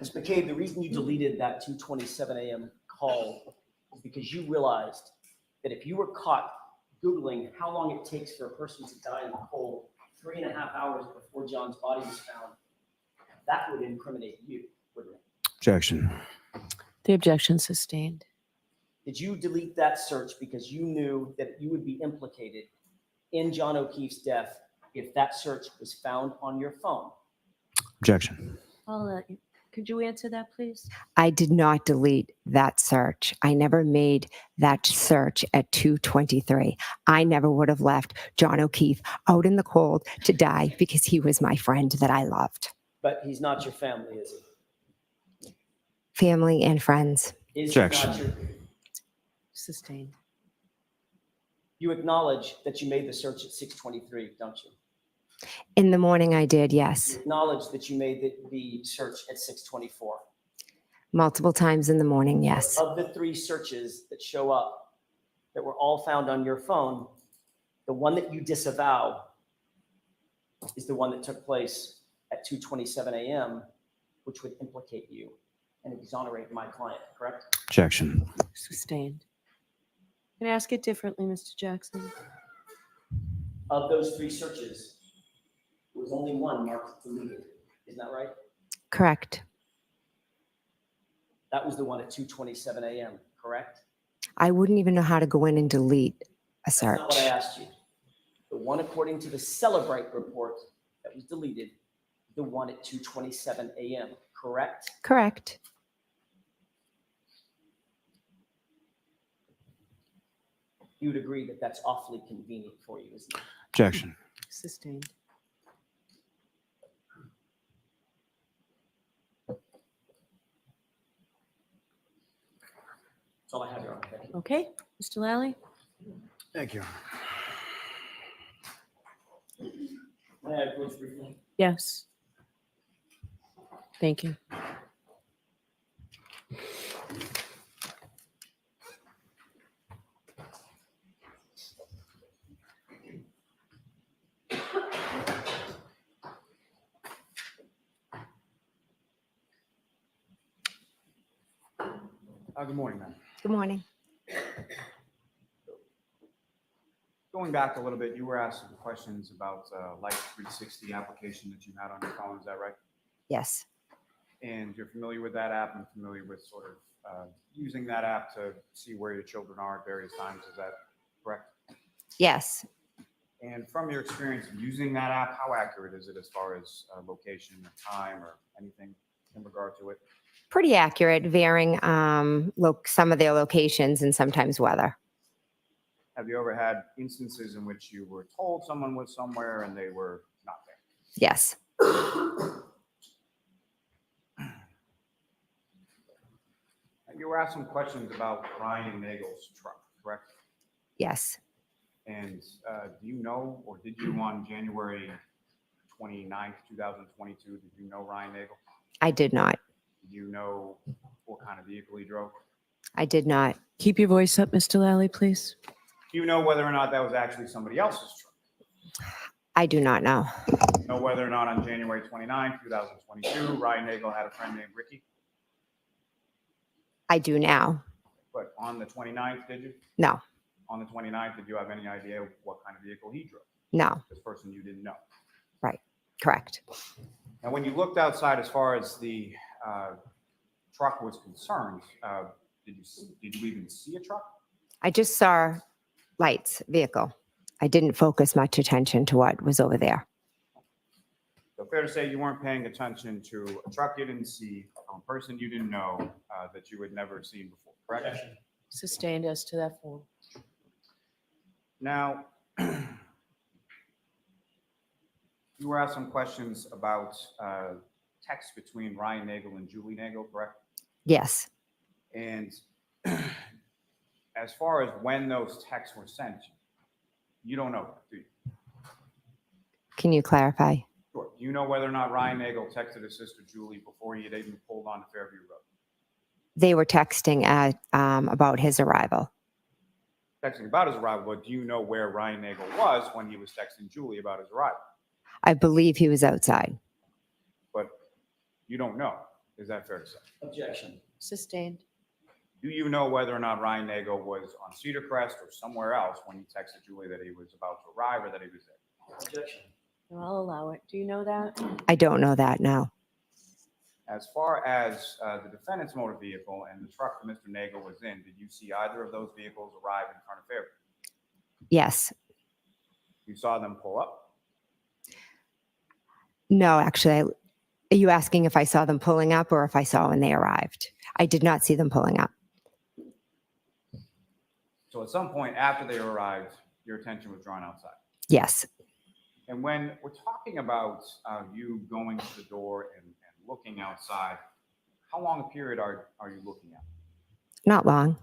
Ms. McCabe, the reason you deleted that 2:27 a.m. call is because you realized that if you were caught Googling how long it takes for a person to die in the cold 3.5 hours before John's body was found, that would incriminate you, wouldn't it? Objection. The objection sustained. Did you delete that search because you knew that you would be implicated in John O'Keefe's death if that search was found on your phone? Objection. Could you answer that, please? I did not delete that search. I never made that search at 2:23. I never would have left John O'Keefe out in the cold to die because he was my friend that I loved. But he's not your family, is he? Family and friends. Is he not Objection. Sustained. You acknowledge that you made the search at 6:23, don't you? In the morning I did, You yes. acknowledge that you made the search at 6:24. Multiple times in the morning, yes. Of the 3 searches that show up that were all found on your phone, the one that you disavow is the one that took place at 2:27 a.m., which would implicate you and exonerate my client, correct? Objection. Sustained. Can I ask it differently, Mr. Jackson? Of those 3 searches, there was only one marked deleted. Isn't that right? Correct. That was the one at 2:27 a.m., correct? I wouldn't even know how to go in and delete a That's not what I search. asked you. The one according to the Celebrite report that was deleted, the one at 2:27 a.m., correct? Correct. You would agree that that's awfully convenient for you, isn't it? Objection. Sustained. That's all I have, Your Honor. Thank you. Okay, Mr. Lally? Thank you. May I approach briefly? Yes. Thank you. Good morning, ma'am. Good morning. Going back a little bit, you were asked some questions about Life 360 application that you had on your phone. Is that right? Yes. And you're familiar with that app and familiar with sort of using that app to see where your children are at various times. Is that correct? Yes. And from your experience of using that app, how accurate is it as far as location, time, or anything in regard to it? Pretty accurate, varying some of their locations and sometimes weather. Have you ever had instances in which you were told someone was somewhere and they were not there? Yes. You were asked some questions about Ryan Nagel's truck, correct? Yes. And do you know, or did you on January 29th, 2022, did you know Ryan Nagel? I did not. Do you know what kind of vehicle he drove? I did not. Keep your voice up, Mr. Lally, please. Do you know whether or not that was actually somebody else's truck? I do not know. Know whether or not on January 29, 2022, Ryan Nagel had a friend named Ricky? I do now. But on the 29th, did you? No, On the 29th, did you have any idea what kind of vehicle he drove? no, This person you didn't know. correct. And when you looked outside, as far as the truck was concerned, did you even see a truck? I just saw lights, vehicle. I didn't focus much attention to what was over there. So fair to say you weren't paying attention to a truck you didn't see, a person you didn't know, that you had never seen before, correct? Sustained as to that form. Now, you were asked some questions about text between Ryan Nagel and Julie Nagel, correct? Yes, And as far as when those texts were sent, you don't know, do you? can you clarify? Sure. Do you know whether or not Ryan Nagel texted his sister Julie before he had even pulled on to Fairview Road? They were texting about his arrival. Texting about his arrival, but do you know where Ryan Nagel was when he was texting Julie about his arrival? I believe he was outside. But you don't know. Is that fair to say? Objection. Sustained. Do you know whether or not Ryan Nagel was on Cedar Crest or somewhere else when he texted Julie that he was about to arrive or that he was there? Objection. I'll allow it. Do you know that? I don't know that now. As far as the defendant's motor vehicle and the truck that Mr. Nagel was in, did you see either of those vehicles arrive in front of Fairview? Yes. You saw them pull up? No, actually, are you asking if I saw them pulling up or if I saw when they arrived? I did not see them pulling up. So at some point after they arrived, your attention was drawn outside. Yes. And when we're talking about you going to the door and looking outside, how long a period are you looking at? Not long.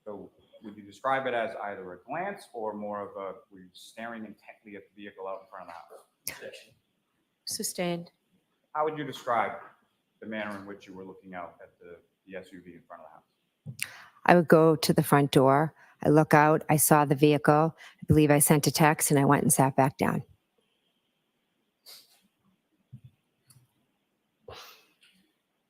So would you describe it as either a glance or more of a, were you staring intently at the vehicle out in front of the house? Objection. Sustained. How would you describe the manner in which you were looking out at the SUV in front of the house? I would go to the front door. I look out. I saw the vehicle. I believe I sent a text and I went and sat back down.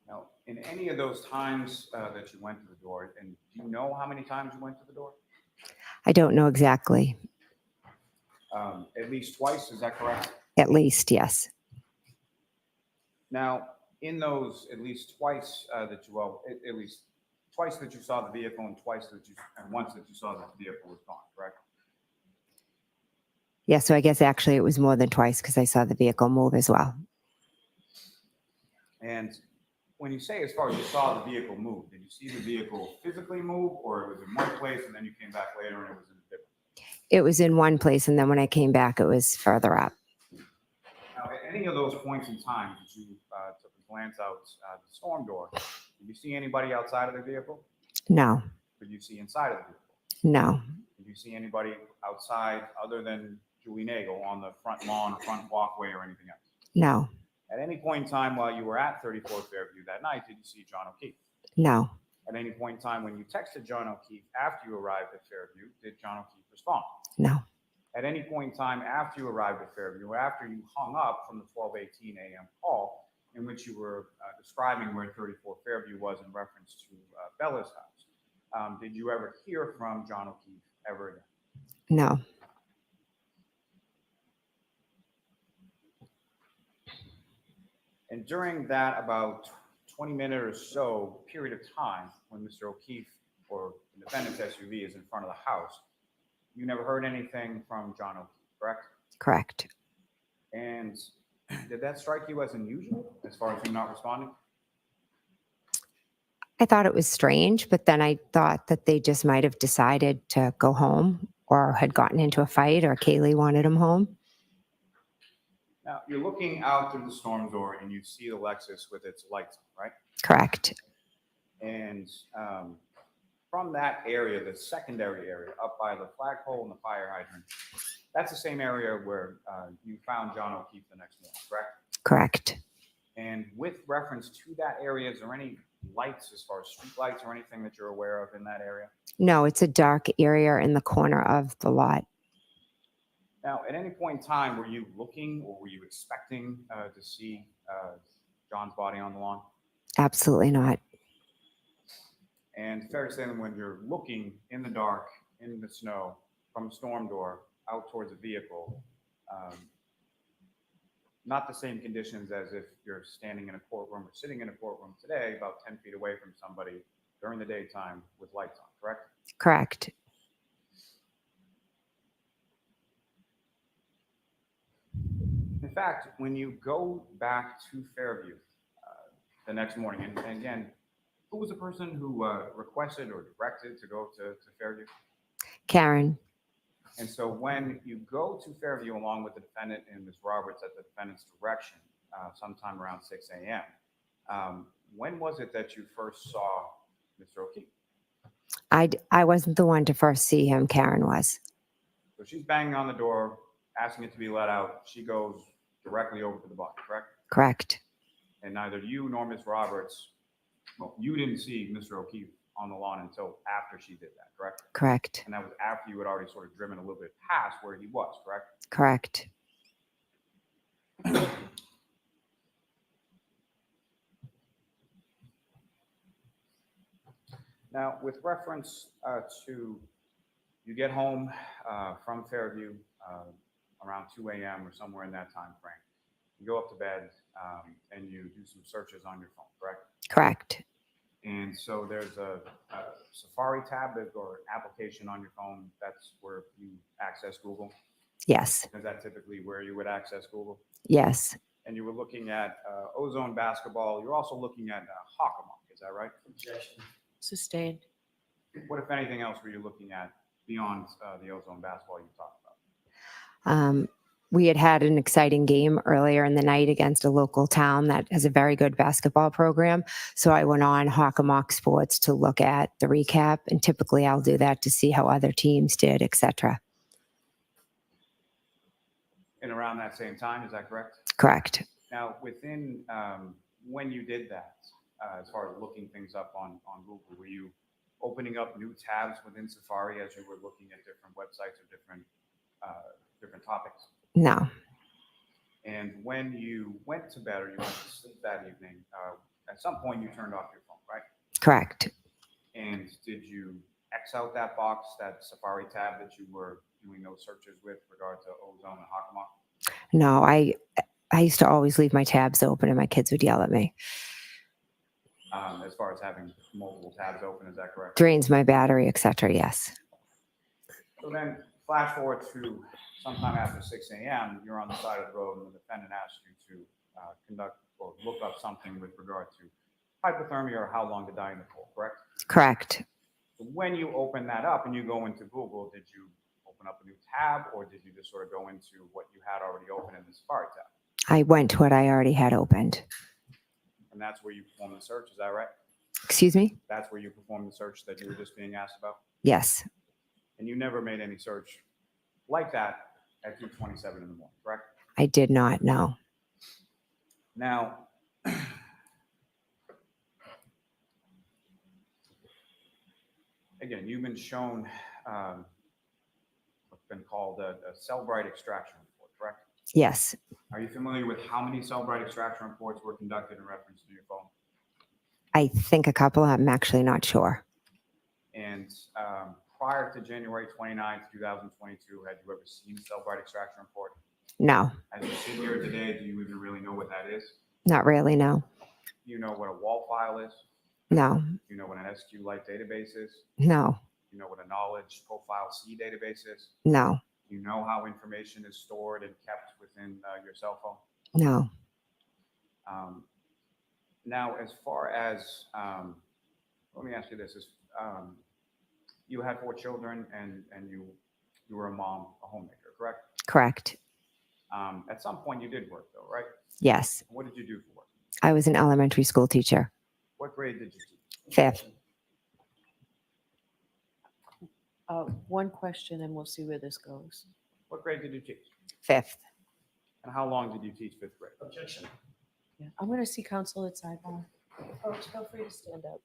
Now, in any of those times that you went to the door, and do you know how many times you went to the door? I don't know exactly. At least twice, is that correct? At least, yes. Now, in those at least twice that you, well, at least twice that you saw the vehicle and once that you saw that the vehicle was gone, correct? Yeah, so I guess actually it was more than twice because I saw the vehicle move as well. And when you say as far as you saw the vehicle move, did you see the vehicle physically move or it was in one place and then you came back later and it was in a different? It was in one place, and then when I came back, it was further up. Now, at any of those points in time that you took a glance out the storm door, did you see anybody outside of the vehicle? No, Did you see inside of the vehicle? no, Did you see anybody outside other than Julie Nagel on the front lawn, front walkway, or anything else? no, At any point in time while you were at 34 Fairview that night, did you see John O'Keefe? no, At any point in time when you texted John O'Keefe after you arrived at Fairview, did John O'Keefe respond? no, At any point in time after you arrived at Fairview, or after you hung up from the 12:18 a.m. call in which you were describing where 34 Fairview was in reference to Bella's house, did you ever hear from John O'Keefe ever again? no. And during that about 20-minute or so period of time when Mr. O'Keefe or the defendant's SUV is in front of the house, you never heard anything from John O'Keefe, correct? Correct. And did that strike you as unusual as far as him not responding? I thought it was strange, but then I thought that they just might have decided to go home or had gotten into a fight or Kaylee wanted him home. Now, you're looking out through the storm door and you see the Lexus with its lights on, right? Correct. And from that area, the secondary area up by the flagpole and the fire hydrant, that's the same area where you found John O'Keefe the next morning, correct? Correct. And with reference to that area, is there any lights as far as street lights or anything that you're aware of in that area? No, it's a dark area in the corner of the lot. Now, at any point in time, were you looking or were you expecting to see John's body on the lawn? Absolutely not. And fair to say that when you're looking in the dark, in the snow, from a storm door out towards a vehicle, not the same conditions as if you're standing in a courtroom or sitting in a courtroom today, about 10 feet away from somebody during the daytime with lights on, correct? Correct. In fact, when you go back to Fairview the next morning, and again, who was the person who requested or directed to go to Fairview? Karen. And so when you go to Fairview along with the defendant and Ms. Roberts at the defendant's direction, sometime around 6 a.m., when was it that you first saw Mr. O'Keefe? I wasn't the one to first see him. Karen was. So she's banging on the door, asking it to be let out. She goes directly over to the body, correct? Correct. And neither you nor Ms. Roberts, well, you didn't see Mr. O'Keefe on the lawn until after she did that, correct? Correct. And that was after you had already sort of driven a little bit past where he was, correct? Correct. Now, with reference to you get home from Fairview around 2 a.m. or somewhere in that time frame, you go up to bed and you do some searches on your phone, correct? Correct. And so there's a Safari tab or application on your phone. That's where you access Google. Yes. Is that typically where you would access Google? Yes. And you were looking at Ozone basketball. You're also looking at Hockomock. Is that right? Objection. Sustained. What, if anything else, were you looking at beyond the Ozone basketball you talked about? We had an exciting game earlier in the night against a local town that has a very good basketball program. So I went on Hockomock Sports to look at the recap, and typically I'll do that to see how other teams did, etc. And around that same time, is that correct? Correct. Now, within when you did that, as far as looking things up on Google, were you opening up new tabs within Safari as you were looking at different websites or different topics? No. And when you went to bed or you went to sleep that evening, at some point you turned off your phone, right? Correct. And did you X out that box, that Safari tab that you were doing those searches with regard to Ozone and Hockomock? No, I used to always leave my tabs open and my kids would yell at me. As far as having multiple tabs open, is that correct? Drains my battery, etc. Yes. So then flash forward to sometime after 6 a.m., you're on the side of the road and the defendant asks you to conduct or look up something with regard to hypothermia or how long to die in the cold, correct? Correct. So when you open that up and you go into Google, did you open up a new tab or did you just sort of go into what you had already open in the Safari tab? I went to what I already had opened. And that's where you perform the search, is that right? Excuse me? That's where you perform the search that you were just being asked about? Yes. And you never made any search like that at 2:27 in the morning, correct? I did not know. Now, again, you've been shown what's been called a Cellbrite extraction report, correct? Yes. Are you familiar with how many Cellbrite extraction reports were conducted in reference to your phone? I think a couple. I'm actually not sure. And prior to January 29th, 2022, had you ever seen a Cellbrite extraction report? No. As you sit here today, do you even really know what that is? Not really, no. Do you know what a wall file is? No. Do you know what an SQLite database is? No. Do you know what a knowledge profile C database is? No. Do you know how information is stored and kept within your cell phone? No. Now, as far as, let me ask you this, you had 4 children and you were a mom, a homemaker, correct? Correct. At some point you did work though, right? Yes. What did you do for work? I was an elementary school teacher. What grade did you teach? 5th. One question and we'll see where this goes. What grade did you teach? 5th. And how long did you teach 5th grade? Objection. Yeah. I'm going to see counsel at sidebar. Folks, feel free to stand up.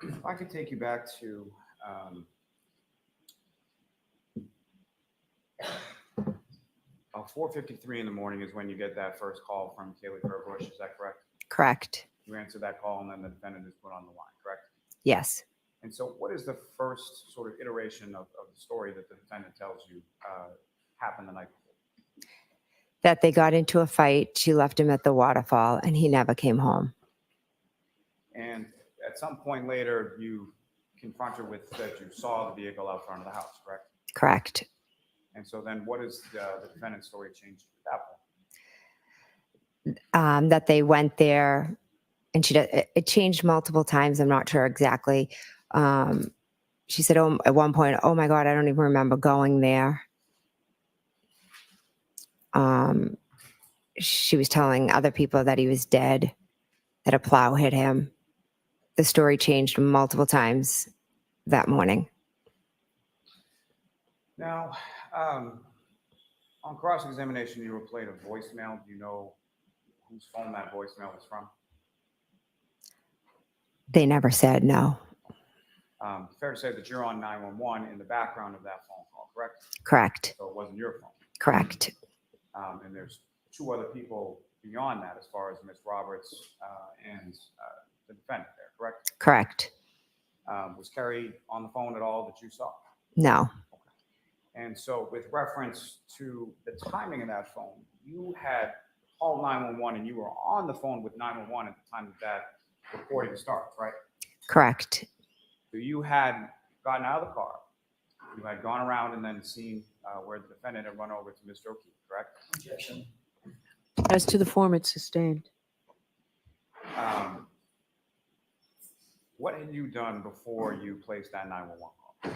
If I could take you back to 4:53 in the morning is when you get that first call from Kaylee Bush. Is that correct? Correct. You answer that call and then the defendant is put on the line, correct? Yes. And so what is the first sort of iteration of the story that the defendant tells you happened the night before? That they got into a fight. She left him at the waterfall and he never came home. And at some point later, you confront her with that you saw the vehicle out front of the house, correct? Correct. And so then what is the defendant's story changed at that point? That they went there and it changed multiple times. I'm not sure exactly. She said, oh, at one point, oh my God, I don't even remember going there. She was telling other people that he was dead, that a plow hit him. The story changed multiple times that morning. Now, on cross-examination, you were played a voicemail. Do you know whose phone that voicemail was from? They never said no. Fair to say that you're on 911 in the background of that phone call, correct? Correct. So it wasn't your phone. Correct. And there's two other people beyond that as far as Ms. Roberts and the defendant there, correct? Correct. Was Kerry on the phone at all that you saw? No. And so with reference to the timing of that phone, you had called 911 and you were on the phone with 911 at the time that recording starts, right? Correct. So you had gotten out of the car, you had gone around and then seen where the defendant had run over to Mr. O'Keefe, correct? Objection. As to the form, it's sustained. What had you done before you placed that 911 call?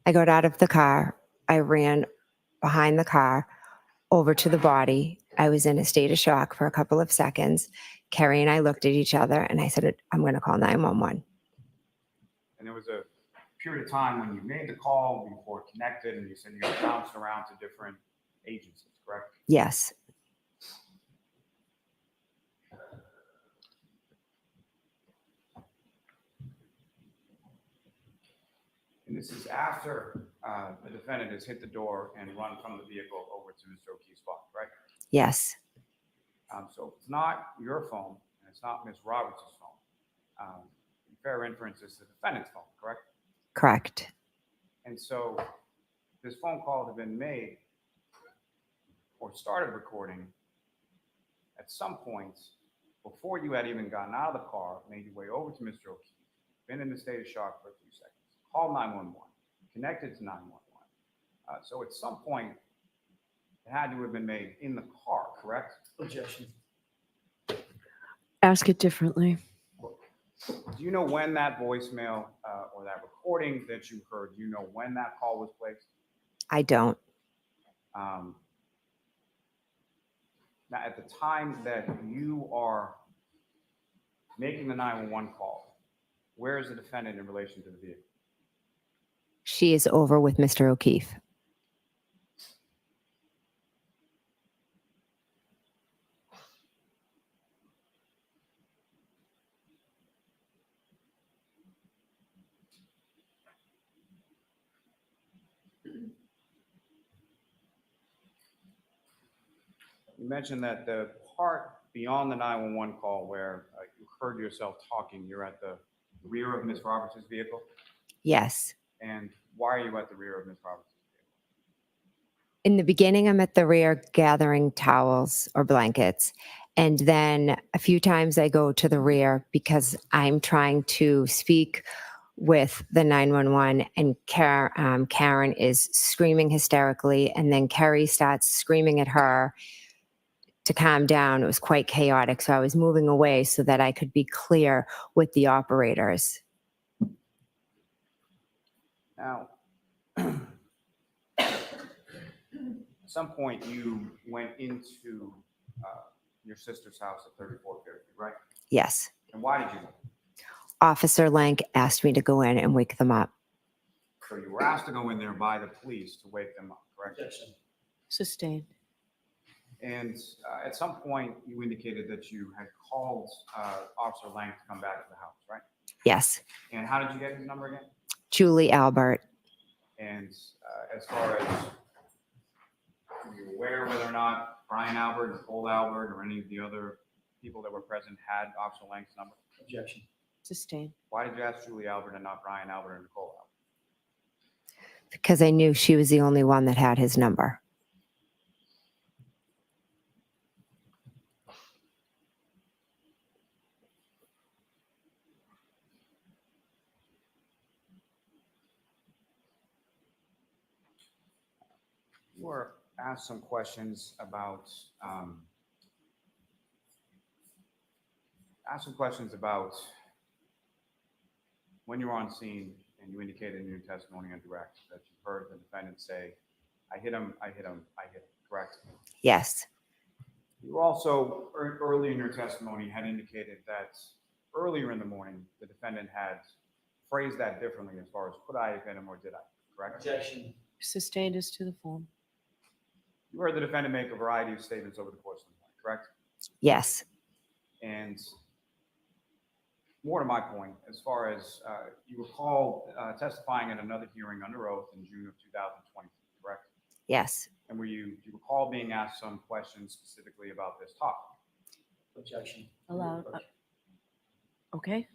I got out of the car. I ran behind the car over to the body. I was in a state of shock for a couple of seconds. Kerry and I looked at each other and I said, I'm going to call 911. And there was a period of time when you made the call before it connected and you said you got bounced around to different agencies, correct? Yes. And this is after the defendant has hit the door and run from the vehicle over to Mr. O'Keefe's spot, right? Yes. So it's not your phone and it's not Ms. Roberts' phone. Fair inference is the defendant's phone, correct? Correct. And so this phone call had been made or started recording at some point before you had even gotten out of the car, made your way over to Mr. O'Keefe, been in a state of shock for a few seconds, called 911, connected to 911. So at some point, it had to have been made in the car, correct? Objection. Ask it differently. Do you know when that voicemail or that recording that you heard, do you know when that call was placed? I don't. Now, at the time that you are making the 911 call, where is the defendant in relation to the vehicle? She is over with Mr. O'Keefe. You mentioned that the part beyond the 911 call where you heard yourself talking, you're at the rear of Ms. Roberts' vehicle? Yes. And why are you at the rear of Ms. Roberts' vehicle? In the beginning, I'm at the rear gathering towels or blankets. And then a few times I go to the rear because I'm trying to speak with the 911, and Karen is screaming hysterically. And then Kerry starts screaming at her to calm down. It was quite chaotic. So I was moving away so that I could be clear with the operators. Now, at some point you went into your sister's house at 34 Fairview, right? Yes. And why did you go? Officer Lank asked me to go in and wake them up. So you were asked to go in there by the police to wake them up, correct? Objection. Sustained. And at some point you indicated that you had called Officer Lang to come back to the house, right? Yes. And how did you get his number again? Julie Albert. And as far as, were you aware whether or not Brian Albert, Nicole Albert, or any of the other people that were present had Officer Lang's number? Objection. Sustained. Why did you ask Julie Albert and not Brian Albert or Nicole Albert? Because I knew she was the only one that had his number. You were asked some questions about when you were on scene, and you indicated in your testimony on direct that you heard the defendant say, "I hit him, I hit him, I hit him," correct? Yes. You also, early in your testimony, had indicated that earlier in the morning, the defendant had phrased that differently as far as, could I have hit him or did I, correct? Objection. Sustained as to the form. You heard the defendant make a variety of statements over the course of the morning, correct? Yes. And more to my point, as far as you recall testifying at another hearing under oath in June of 2020, correct? Yes. And do you recall being asked some questions specifically about this topic? Objection. Allowed. Okay.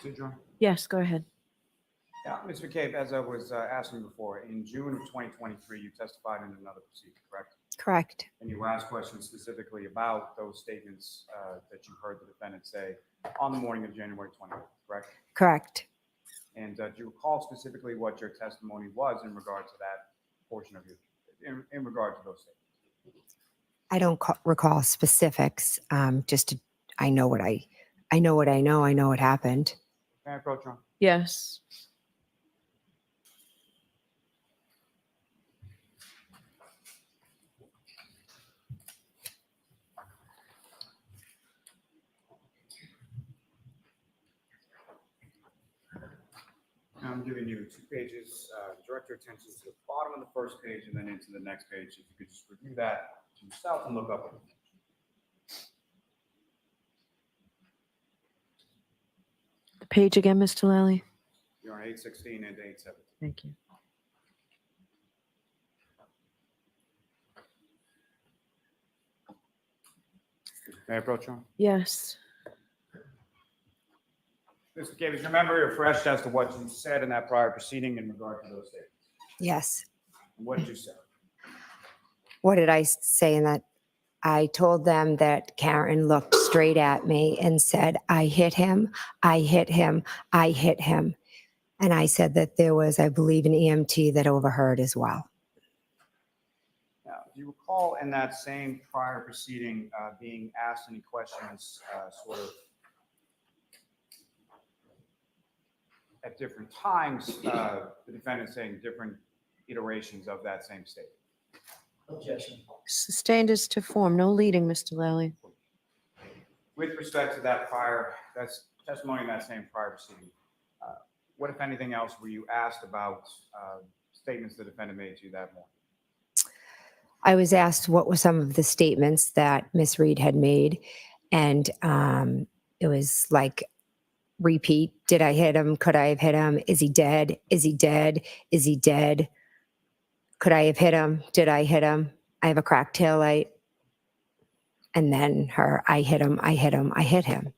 Sidron? Yes, go ahead. Yeah, Ms. McCabe, as I was asking before, in June of 2023, you testified in another proceeding, correct? Correct. And you were asked questions specifically about those statements that you heard the defendant say on the morning of January 28th, correct? Correct. And do you recall specifically what your testimony was in regard to that portion of your, in regard to those statements? I don't recall specifics. I know what I know what I know. I know what happened. May I approach, Ron? Yes. I'm giving you 2 pages. Direct your attention to the bottom of the first page and then into the next page. If you could just review that to yourself and look up. The page again, Mr. Lally? You're on 816 and 817. Thank you. May I approach, Ron? Yes. Mr. McCabe, is your memory refreshed as to what you said in that prior proceeding in regard to those statements? Yes. And what did you say? What did I say in that? I told them that Karen looked straight at me and said, I hit him, I hit him, I hit him. And I said that there was, I believe, an EMT that overheard as well. Now, do you recall in that same prior proceeding being asked any questions sort of at different times, the defendant saying different iterations of that same statement? Objection. Sustained as to form. No leading, Mr. Lally. With respect to that prior, that's testimony in that same prior proceeding, what, if anything else, were you asked about statements the defendant made to you that morning? I was asked what were some of the statements that Miss Reed had made. And it was like, repeat, did I hit him? Could I have hit him? Is he dead? Is he dead? Is he dead? Could I have hit him? Did I hit him? I have a cracked taillight. And then her, I hit him, I hit him, I hit him.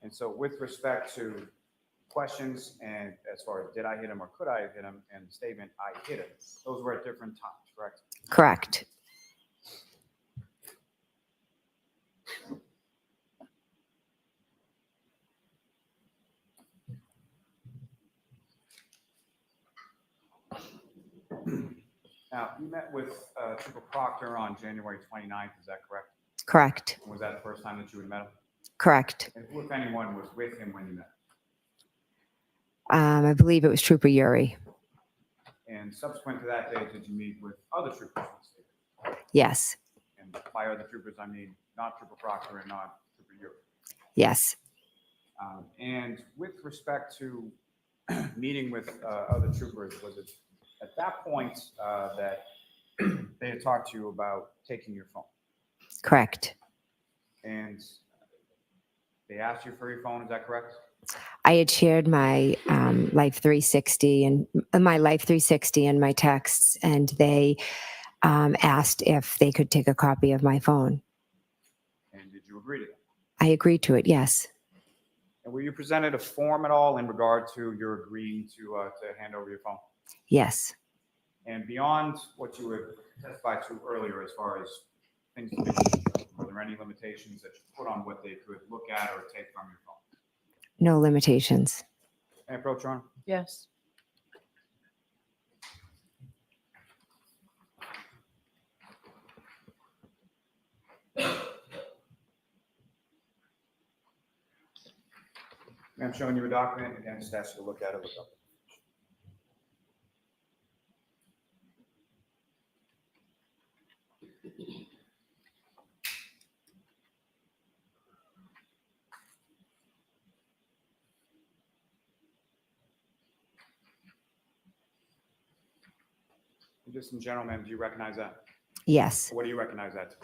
And so with respect to questions and as far as did I hit him or could I have hit him, and the statement I hit him, those were at different times, correct? Correct. Now, you met with Trooper Proctor on January 29th, is that correct? Correct. Was that the first time that you had met him? Correct. And who, if anyone, was with him when you met? I believe it was Trooper Yuri. And subsequent to that day, did you meet with other troopers? Yes. And by other troopers, I mean not Trooper Proctor and not Trooper Yuri. Yes. And with respect to meeting with other troopers, was it at that point that they had talked to you about taking your phone? Correct. And they asked you for your phone, is that correct? I had shared my Life 360 and my Life 360 and my texts, and they asked if they could take a copy of my phone. And did you agree to that? I agreed to it. Yes. And were you presented a form at all in regard to your agreeing to hand over your phone? Yes. And beyond what you would testify to earlier, as far as things to do, were there any limitations that you put on what they could look at or take from your phone? No limitations. May I approach, Your Honor? Yes. I'm showing you a document, again, just ask you to look at it. Look up. And just in general, ma'am, do you recognize that? Yes. What do you recognize that to?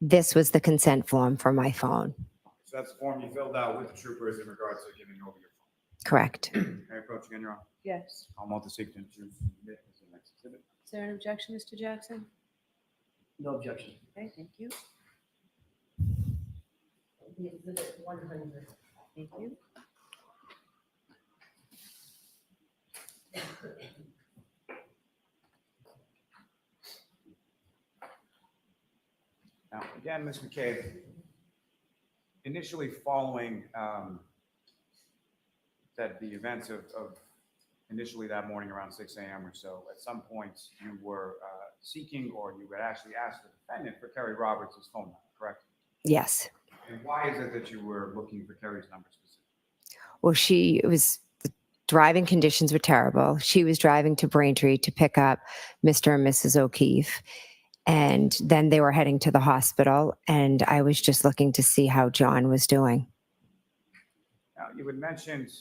This was the consent form for my phone. So that's the form you filled out with the troopers in regards to giving over your phone. Correct. May I approach again, Your Honor? Yes. I'll move the sequence to submit as the next exhibit. Is there an objection, Mr. Jackson? No objection. Okay, thank you. The exhibit 100. Thank you. Now, again, Ms. McCabe, initially following that the events of initially that morning around 6 a.m. or so, at some point you were seeking or you had actually asked the defendant for Kerry Roberts' phone number, correct? Yes. And why is it that you were looking for Kerry's number specifically? Well, the driving conditions were terrible. She was driving to Braintree to pick up Mr. and Mrs. O'Keefe. And then they were heading to the hospital. And I was just looking to see how John was doing. Now, you had mentioned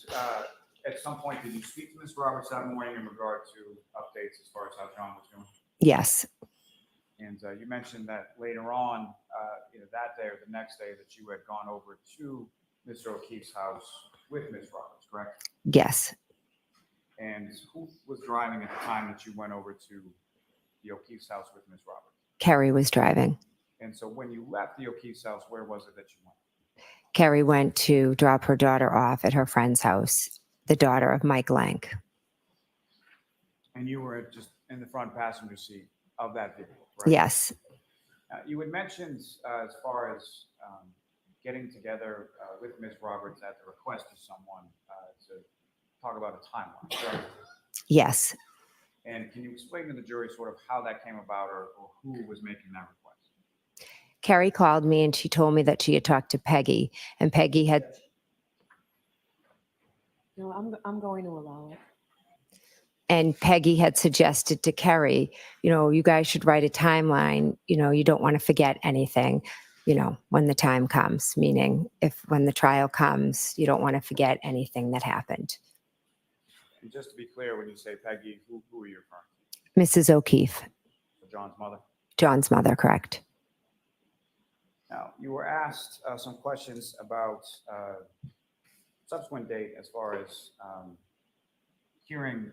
at some point, did you speak to Ms. Roberts that morning in regard to updates as far as how John was doing? Yes. And you mentioned that later on, that day or the next day, that you had gone over to Mr. O'Keefe's house with Ms. Roberts, correct? Yes. And who was driving at the time that you went over to the O'Keefe's house with Ms. Roberts? Kerry was driving. And so when you left the O'Keefe's house, where was it that you went? Kerry went to drop her daughter off at her friend's house, the daughter of Mike Lank. And you were just in the front passenger seat of that vehicle, correct? Yes. You had mentioned as far as getting together with Ms. Roberts at the request of someone to talk about a timeline, correct? Yes. And can you explain to the jury sort of how that came about or who was making that request? Kerry called me and she told me that she had talked to Peggy, and Peggy had, No, I'm going to allow it. and Peggy had suggested to Kerry, you guys should write a timeline. You don't want to forget anything, when the time comes, meaning when the trial comes, you don't want to forget anything that happened. And just to be clear, when you say Peggy, who are you referring to? Mrs. O'Keefe, So John's mother? John's mother, correct? Now, you were asked some questions about subsequent date as far as hearing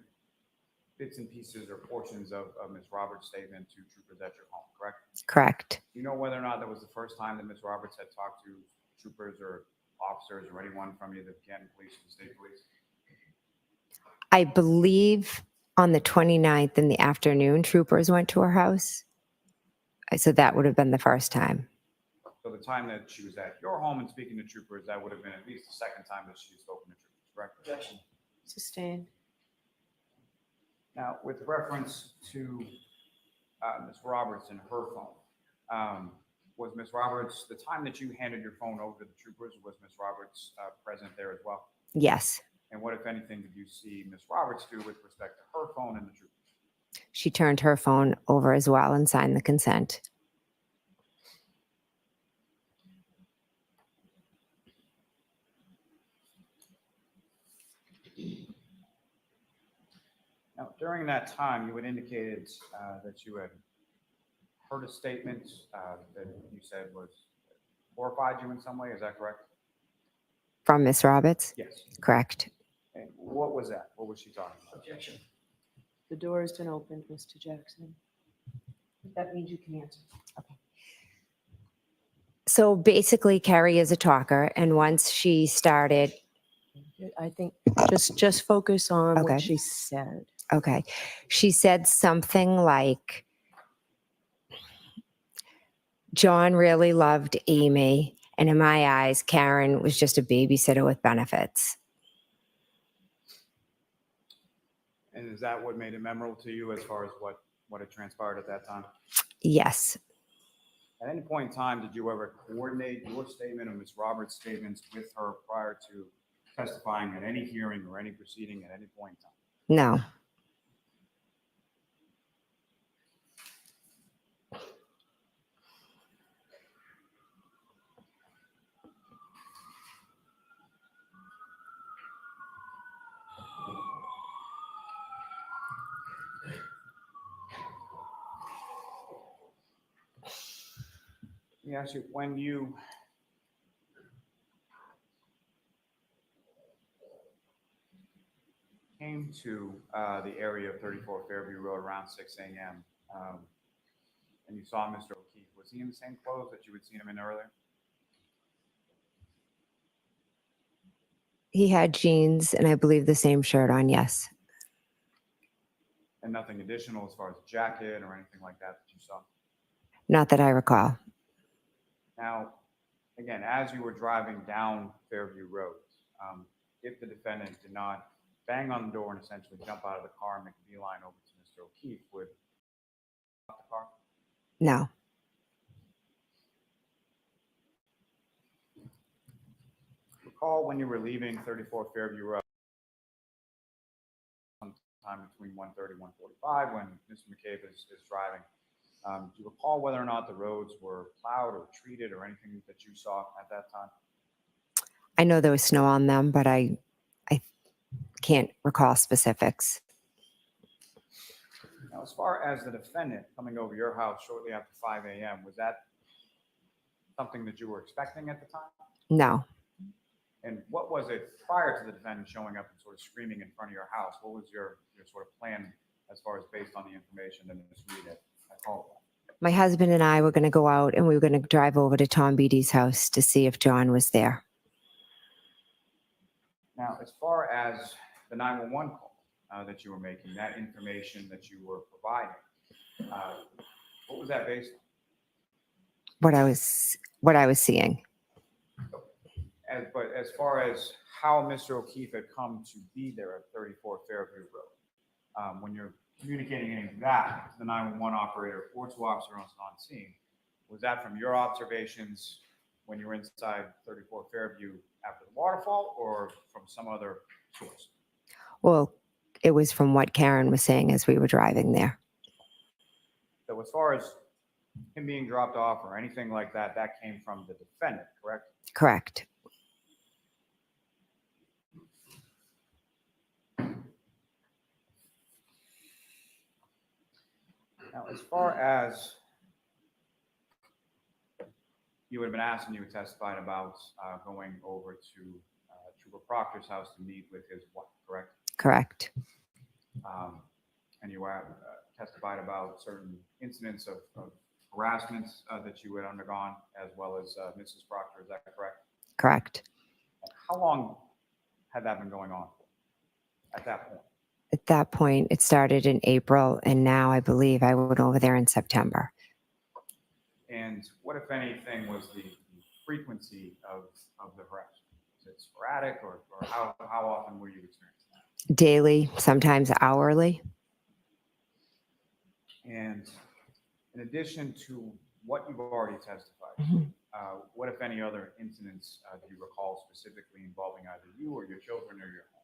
bits and pieces or portions of Ms. Roberts' statement to troopers at your home, correct? Correct. Do you know whether or not that was the first time that Ms. Roberts had talked to troopers or officers or anyone from either the Canton Police or the State Police? I believe on the 29th in the afternoon, troopers went to her house. So that would have been the first time. So the time that she was at your home and speaking to troopers, that would have been at least the second time that she had spoken to troopers, correct? Objection. Sustained. Now, with reference to Ms. Roberts and her phone, was Ms. Roberts, the time that you handed your phone over to the troopers, was Ms. Roberts present there as well? Yes. And what, if anything, did you see Ms. Roberts do with respect to her phone and the troopers? She turned her phone over as well and signed the consent. Now, during that time, you had indicated that you had heard a statement that you said was horrified you in some way. Is that correct? From Miss Roberts? Yes. Correct. And what was that? What was she talking about? Objection. The door has been opened, Mr. Jackson. That means you can answer. Okay. So basically, Kerry is a talker, and once she started, I think just focus on Okay. what she said. okay, she said something like, John really loved Amy, and in my eyes, Karen was just a babysitter with benefits. And is that what made it memorable to you as far as what had transpired at that time? Yes. At any point in time, did you ever coordinate your statement or Ms. Roberts' statements with her prior to testifying at any hearing or any proceeding at any point in time? No. Let me ask you, when you came to the area of 34 Fairview Road around 6 a.m. And you saw Mr. O'Keefe, was he in the same clothes that you had seen him in earlier? He had jeans and I believe the same shirt on, yes. And nothing additional as far as a jacket or anything like that that you saw? Not that I recall. Now, again, as you were driving down Fairview Road, if the defendant did not bang on the door and essentially jump out of the car and make a beeline over to Mr. O'Keefe, would stop the car? No. Recall when you were leaving 34 Fairview Road, sometime between 1:30 and 1:45, when Mr. McCabe is driving. Do you recall whether or not the roads were plowed or treated or anything that you saw at that time? I know there was snow on them, but I can't recall specifics. Now, as far as the defendant coming over your house shortly after 5 a.m., was that something that you were expecting at the time? No. And what was it prior to the defendant showing up and sort of screaming in front of your house? What was your sort of plan as far as based on the information that Ms. Reed had called? My husband and I were going to go out and we were going to drive over to Tom Beatty's house to see if John was there. Now, as far as the 911 call that you were making, that information that you were providing, what was that based on? What I was seeing. But as far as how Mr. O'Keefe had come to be there at 34 Fairview Road, when you're communicating any of that to the 911 operator or to officer on scene, was that from your observations when you were inside 34 Fairview after the waterfall or from some other source? Well, it was from what Karen was saying as we were driving there. So as far as him being dropped off or anything like that, that came from the defendant, correct? Correct. Now, as far as you would have been asked and you had testified about going over to Trooper Proctor's house to meet with his wife, correct? Correct. And you testified about certain incidents of harassment that you had undergone, as well as Mrs. Proctor, is that correct? Correct. How long had that been going on at that point? At that point, it started in April, and now I believe I went over there in September. And what, if anything, was the frequency of the harassment? Was it sporadic, or how often were you experiencing that? Daily, sometimes hourly. And in addition to what you've already testified, what, if any, other incidents do you recall specifically involving either you or your children or your home?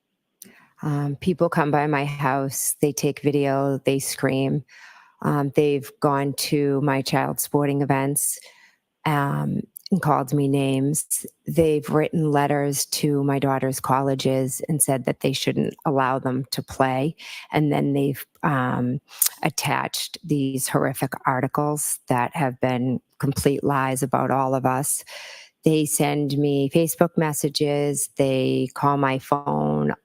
People come by my house, they take video, they scream. They've gone to my child's sporting events and called me names. They've written letters to my daughter's colleges and said that they shouldn't allow them to play. And then they've attached these horrific articles that have been complete lies about all of us. They send me Facebook messages. They call my phone,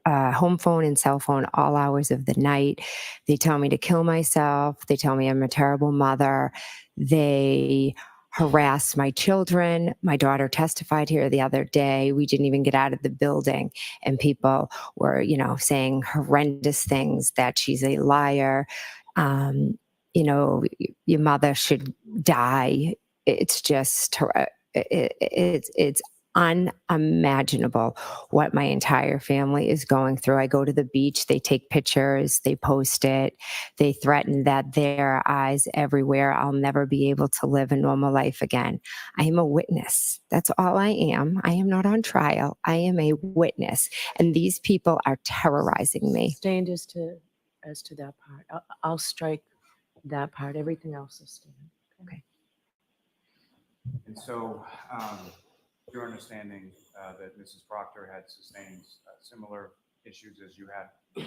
home phone and cell phone, all hours of the night. They tell me to kill myself. They tell me I'm a terrible mother. They harass my children. My daughter testified here the other day. We didn't even get out of the building, and people were, saying horrendous things, that she's a liar. Your mother should die. It's just, it's unimaginable what my entire family is going through. I go to the beach, they take pictures, they post it, they threaten that there are eyes everywhere. I'll never be able to live a normal life again. I am a witness. That's all I am. I am not on trial. I am a witness. And these people are terrorizing me. Stand as to that part. I'll strike that part. Everything else is stand. Okay. And so, your understanding that Mrs. Proctor had sustained similar issues as you had?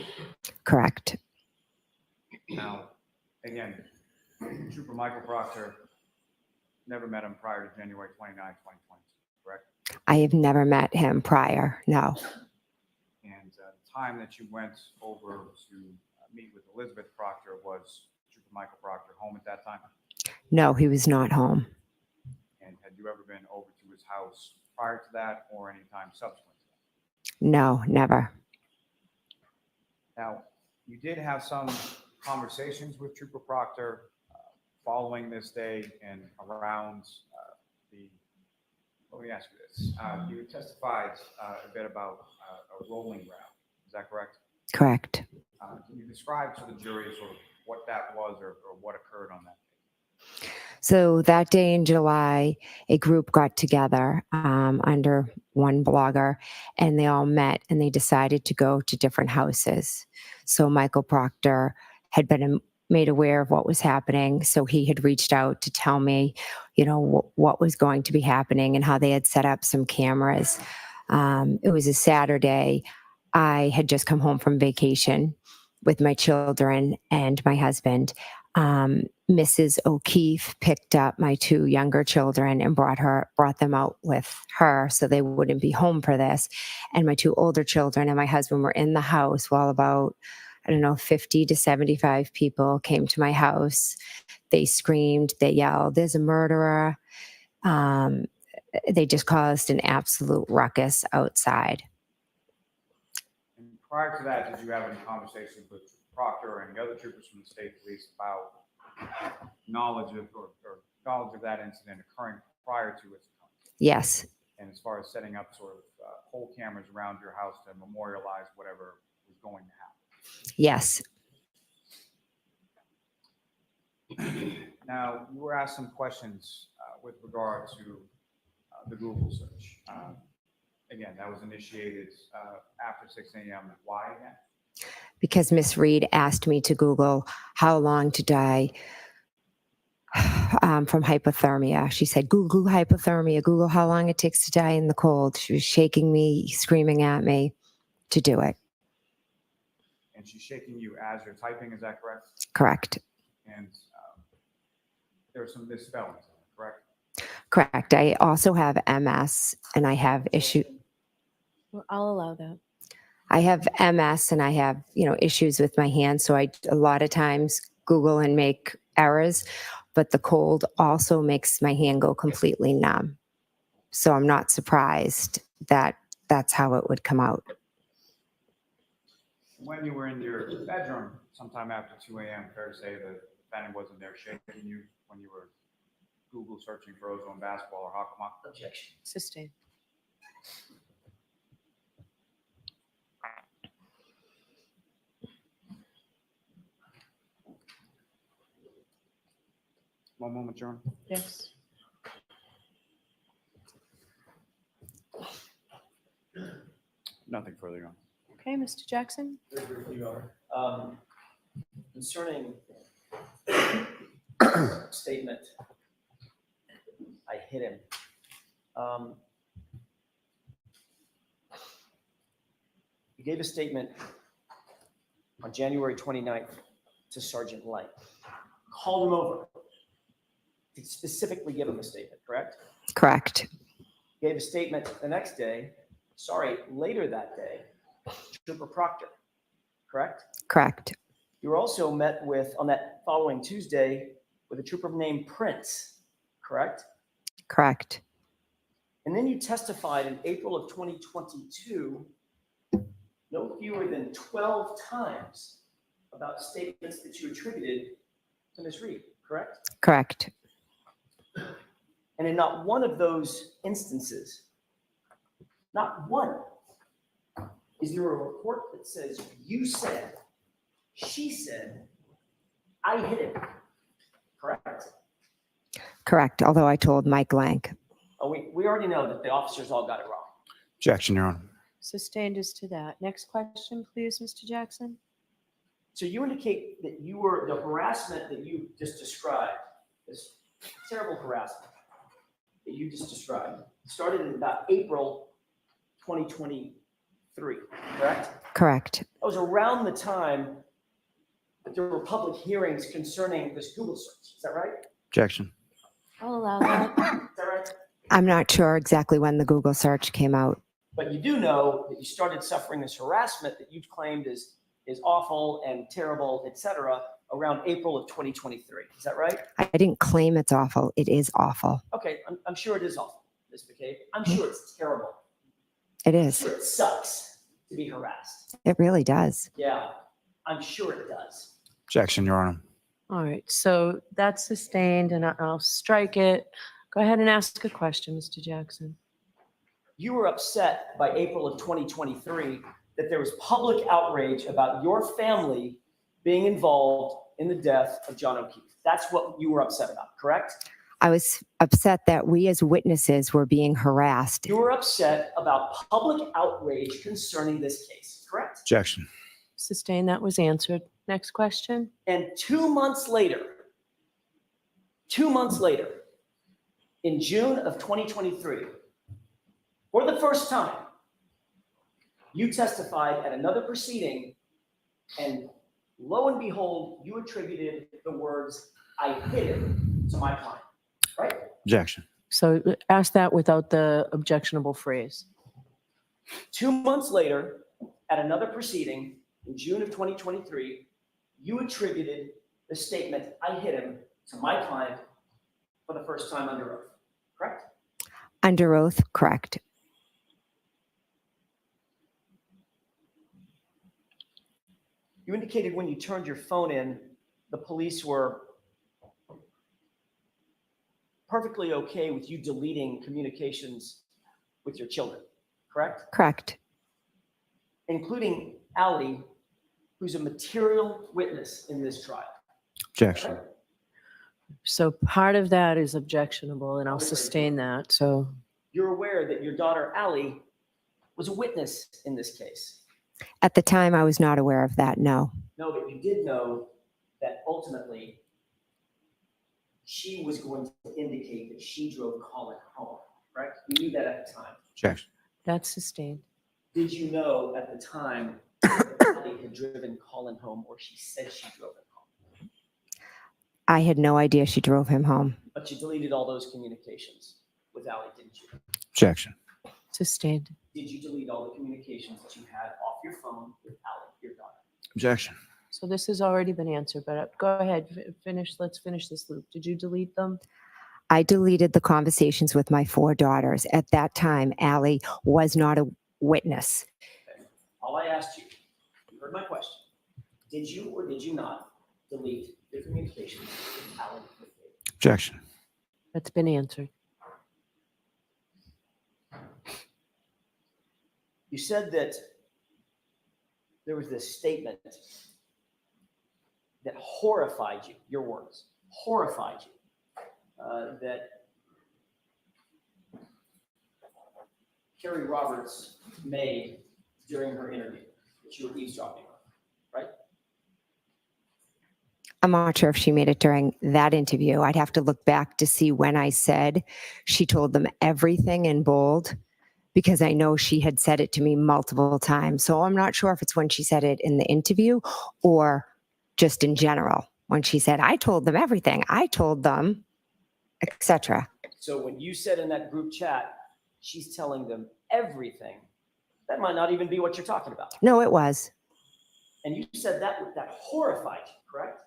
Correct. Now, again, Trooper Michael Proctor never met him prior to January 29, 2022, correct? I have never met him prior, no. And the time that you went over to meet with Elizabeth Proctor, was Trooper Michael Proctor home at that time? No, he was not home. And had you ever been over to his house prior to that or any time subsequent to that? No, never. Now, You did have some conversations with Trooper Proctor following this day and around let me ask you this. You testified a bit about a rolling route. Is that correct? Correct. Can you describe to the jury sort of what that was or what occurred on that day? So that day in July, a group got together under one blogger, and they all met and they decided to go to different houses. So Michael Proctor had been made aware of what was happening. So he had reached out to tell me, what was going to be happening and how they had set up some cameras. It was a Saturday. I had just come home from vacation with my children and my husband. Mrs. O'Keefe picked up my two younger children and brought them out with her so they wouldn't be home for this. And my two older children and my husband were in the house while about, 50 to 75 people came to my house. They screamed, they yelled, "There's a murderer." They just caused an absolute ruckus outside. And prior to that, did you have any conversations with Proctor or any other troopers from the state police about knowledge of that incident occurring prior to its occurrence? Yes. And as far as setting up sort of pole cameras around your house to memorialize whatever was going to happen? Yes. Now, you were asked some questions with regard to the Google search. Again, that was initiated after 6 a.m. Why again? Because Miss Reed asked me to Google how long to die from hypothermia. She said, Google hypothermia, Google how long it takes to die in the cold. She was shaking me, screaming at me to do it. And she's shaking you as you're typing, is that correct? Correct. And there are some misspellings, correct? Correct. I also have MS and I have Well, I'll allow that. I have MS and I have, issues with my hands. So I a lot of times Google and make errors, but the cold also makes my hand go completely numb. So I'm not surprised that that's how it would come out. When you were in your bedroom sometime after 2 a.m., fair to say the defendant wasn't there shaking you when you were Google searching for ozone basketball or hockey mock? Objection. Sustained. One moment, Your Honor. Yes. Nothing further, Your Honor. Okay, Mr. Jackson? Very briefly, Your Honor. Concerning statement, I hit him. You gave a statement on January 29th to Sergeant Light. Called him over to specifically give him a statement, correct? Correct. Gave a statement the next day, later that day, Trooper Proctor, correct? Correct. You were also met with, on that following Tuesday, with a trooper named Prince, correct? Correct. And then you testified in April of 2022, no fewer than 12 times about statements that you attributed to Ms. Reed, correct? Correct. And in not one of those instances, not one, is there a report that says you said, she said, I hit him, correct? Correct. Although I told Mike Lank. Oh, we already know that the officers all got it wrong. Objection, Your Honor. Sustained as to that. Next question, please, Mr. Jackson. So you indicate that you were, the harassment that you just described, this terrible harassment that you just described, started in about April 2023, correct? Correct. That was around the time that there were public hearings concerning this Google search. Is that right? Objection. I'll allow that. Is that right? I'm not sure exactly when the Google search came out. But you do know that you started suffering this harassment that you've claimed is awful and terrible, et cetera, around April of 2023. Is that right? I didn't claim it's awful. It is awful. Okay, I'm sure it is awful, Ms. McCabe. I'm sure it's terrible. It I'm is. sure it sucks to be harassed. It really does. Yeah. I'm sure it does. Objection, Your Honor. All right, so that's sustained and I'll strike it. Go ahead and ask a question, Mr. Jackson. You were upset by April of 2023 that there was public outrage about your family being involved in the death of John O'Keefe. That's what you were upset about, correct? I was upset that we as witnesses were being harassed. You were upset about public outrage concerning this case, correct? Objection. Sustained, that was answered. Next question. And 2 months later, in June of 2023, for the first time, you testified at another proceeding, and lo and behold, you attributed the words, "I hit him," to my client, right? Objection. So ask that without the objectionable phrase. 2 months later, at another proceeding, in June of 2023, you attributed the statement, "I hit him," to my client for the first time under oath, correct? Under oath, correct. You indicated when you turned your phone in, the police were perfectly okay with you deleting communications with your children, correct? Correct. Including Allie, who's a material witness in this trial. Objection. So part of that is objectionable and I'll sustain that. So You're aware that your daughter Allie was a witness in this case. At the time, I was not aware of that, no. No, but you did know that ultimately she was going to indicate that she drove Colin home, correct? You knew that at the time. Objection. that's sustained. Did you know at the time that Allie had driven Colin home, or she said she drove him home? I had no idea she drove him home. But you deleted all those communications with Allie, didn't you? Objection. Sustained. Did you delete all the communications that you had off your phone with Allie, your daughter? Objection. So this has already been answered, but go ahead, finish. Let's finish this loop. Did you delete them? I deleted the conversations with my 4 daughters. At that time, Allie was not a witness. Okay. All I asked you, you heard my question. Did you or did you not delete the communications with Allie? Objection. That's been answered. You said that there was this statement that horrified you, your words, horrified you, that Carrie Roberts made during her interview that you were eavesdropping on, right? I'm not sure if she made it during that interview. I'd have to look back to see when I said she told them everything in bold, because I know she had said it to me multiple times. So I'm not sure if it's when she said it in the interview or just in general, when she said, I told them everything. I told them, etc. So when you said in that group chat, she's telling them everything, that might not even be what you're talking about. No, it was. And you said that horrified you, correct?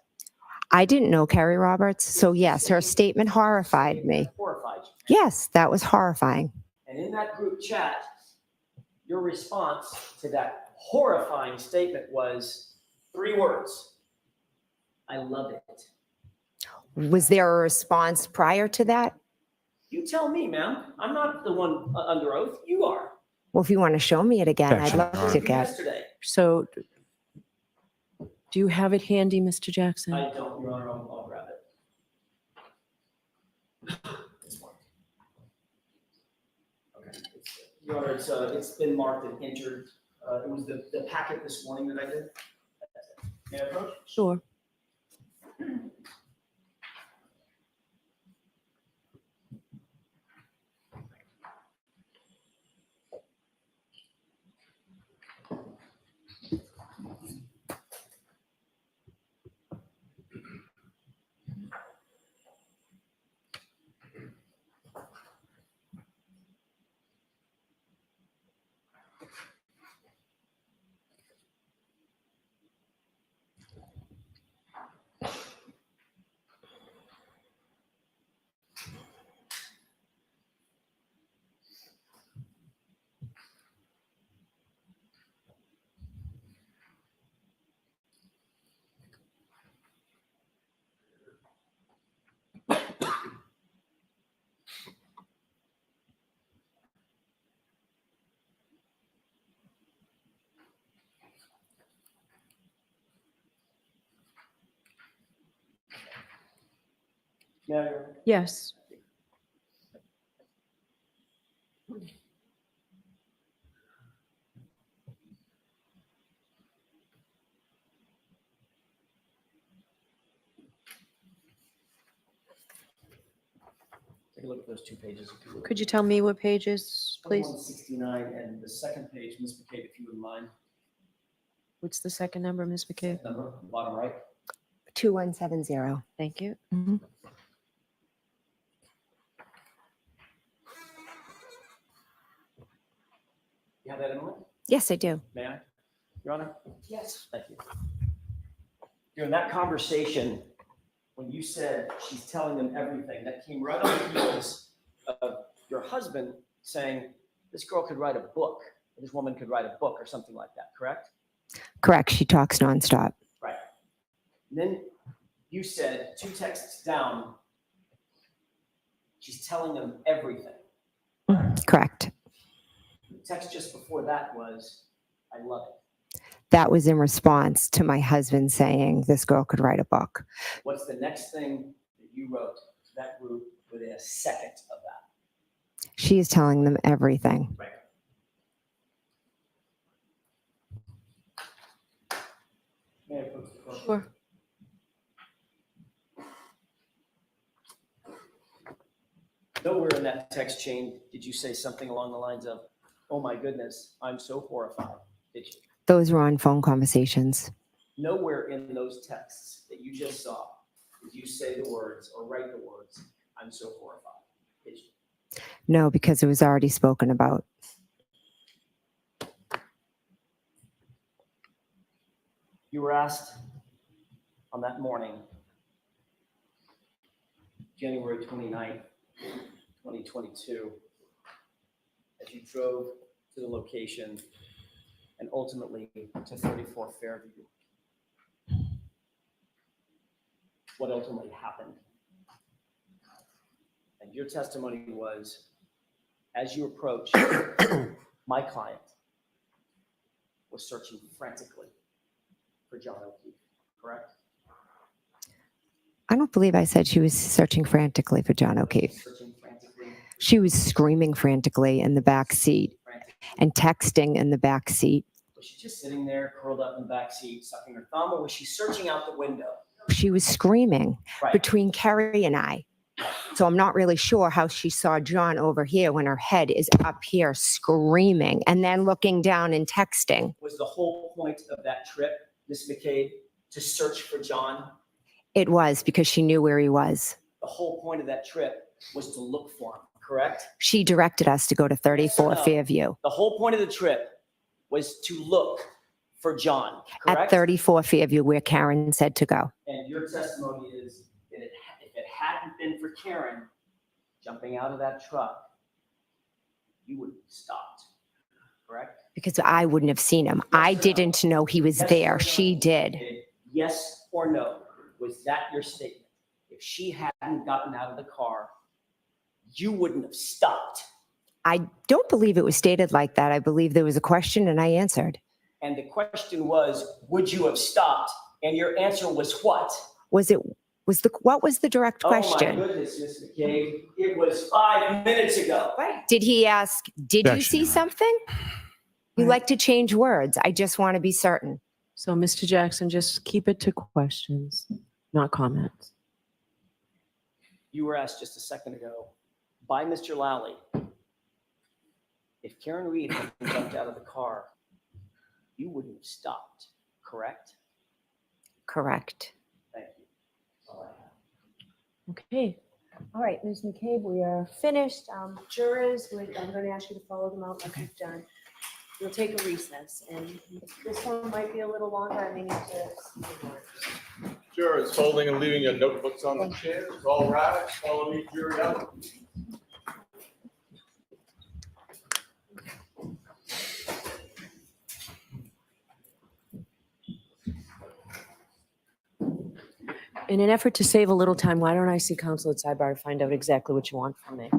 I didn't know Carrie Roberts. So yes, her statement horrified me. Horrified you. Yes, that was horrifying. And in that group chat, your response to that horrifying statement was 3 words. I love it. Was there a response prior to that? You tell me, ma'am. I'm not the one under oath. You are. Well, if you want to show me it again, I'd love to get. Yesterday. So do you have it handy, Mr. Jackson? I don't, Your Honor. I'll grab it. It's marked. Okay. Your Honor, it's been marked and entered. It was the packet this morning that I did. May I approach? Sure. Yeah. Yes. Take a look at those 2 pages. If you would. Could you tell me what pages, please? 169 and the second page, Ms. McCabe, if you wouldn't mind. What's the second number, Ms. McCabe? Number, bottom right. 2170. Thank you. Mhm. You have that in mind? Yes, I do. May I, Your Honor? Yes. Thank you. During that conversation, when you said she's telling them everything, that came right on the heels of your husband saying, this girl could write a book, or this woman could write a book or something like that, correct? Correct. She talks nonstop. Right. And then you said 2 texts down, she's telling them everything. Correct. The text just before that was, I love it. That was in response to my husband saying this girl could write a book. What's the next thing that you wrote to that group within a second of that? She is telling them everything. Right. May I approach the court? Sure. Nowhere in that text chain did you say something along the lines of, oh my goodness, I'm so horrified, did you? Those were on phone conversations. Nowhere in those texts that you just saw did you say the words or write the words, I'm so horrified, did you? No, because it was already spoken about. You were asked on that morning, January 29th, 2022, as you drove to the location and ultimately to 34 Fairview. What ultimately happened? And your testimony was, as you approached, my client was searching frantically for John O'Keefe, correct? I don't believe I said she was searching frantically for John O'Keefe. Searching frantically, She was screaming frantically in the back seat frantically. and texting in the back seat. Was she just sitting there, curled up in the back seat, sucking her thumb, or was she searching out the window? She was screaming Right. between Kerry and I. So I'm not really sure how she saw John over here when her head is up here screaming and then looking down and texting. Was the whole point of that trip, Ms. McCabe, to search for John? It was because she knew where he was. The whole point of that trip was to look for him, correct? She directed us to go to 34 Yes or no? Fairview. The whole point of the trip was to look for John, At correct? 34 Fairview, where Karen said to go. And your testimony is that if it hadn't been for Karen jumping out of that truck, you would have stopped, correct? Because I wouldn't have seen him. I didn't know he was Yes or there. no? She did. Yes or no? Was that your statement? If she hadn't gotten out of the car, you wouldn't have stopped. I don't believe it was stated like that. I believe there was a question and I answered. And the question was, would you have stopped? And your answer was what? What was the direct question? Oh my goodness, Ms. McCabe, it was 5 minutes ago. Did he ask, did you Objection, see Your Honor. something? You like to change words. I just want to be certain. So, Mr. Jackson, just keep it to questions, not comments. You were asked just a second ago by Mr. Lally if Karen Reed had jumped out of the car, you wouldn't have stopped, correct? Correct. Thank you. That's all I have. Okay. All right, Ms. McCabe, we are finished. Jurors, I'm going to ask you to follow them out like you've done. We'll take a recess, and this one might be a little longer. I may need to. Jurors folding and leaving your notebooks on the chairs. All rise. Follow me, jury out. In an effort to save a little time, why don't I see counsel at sidebar to find out exactly what you want from me?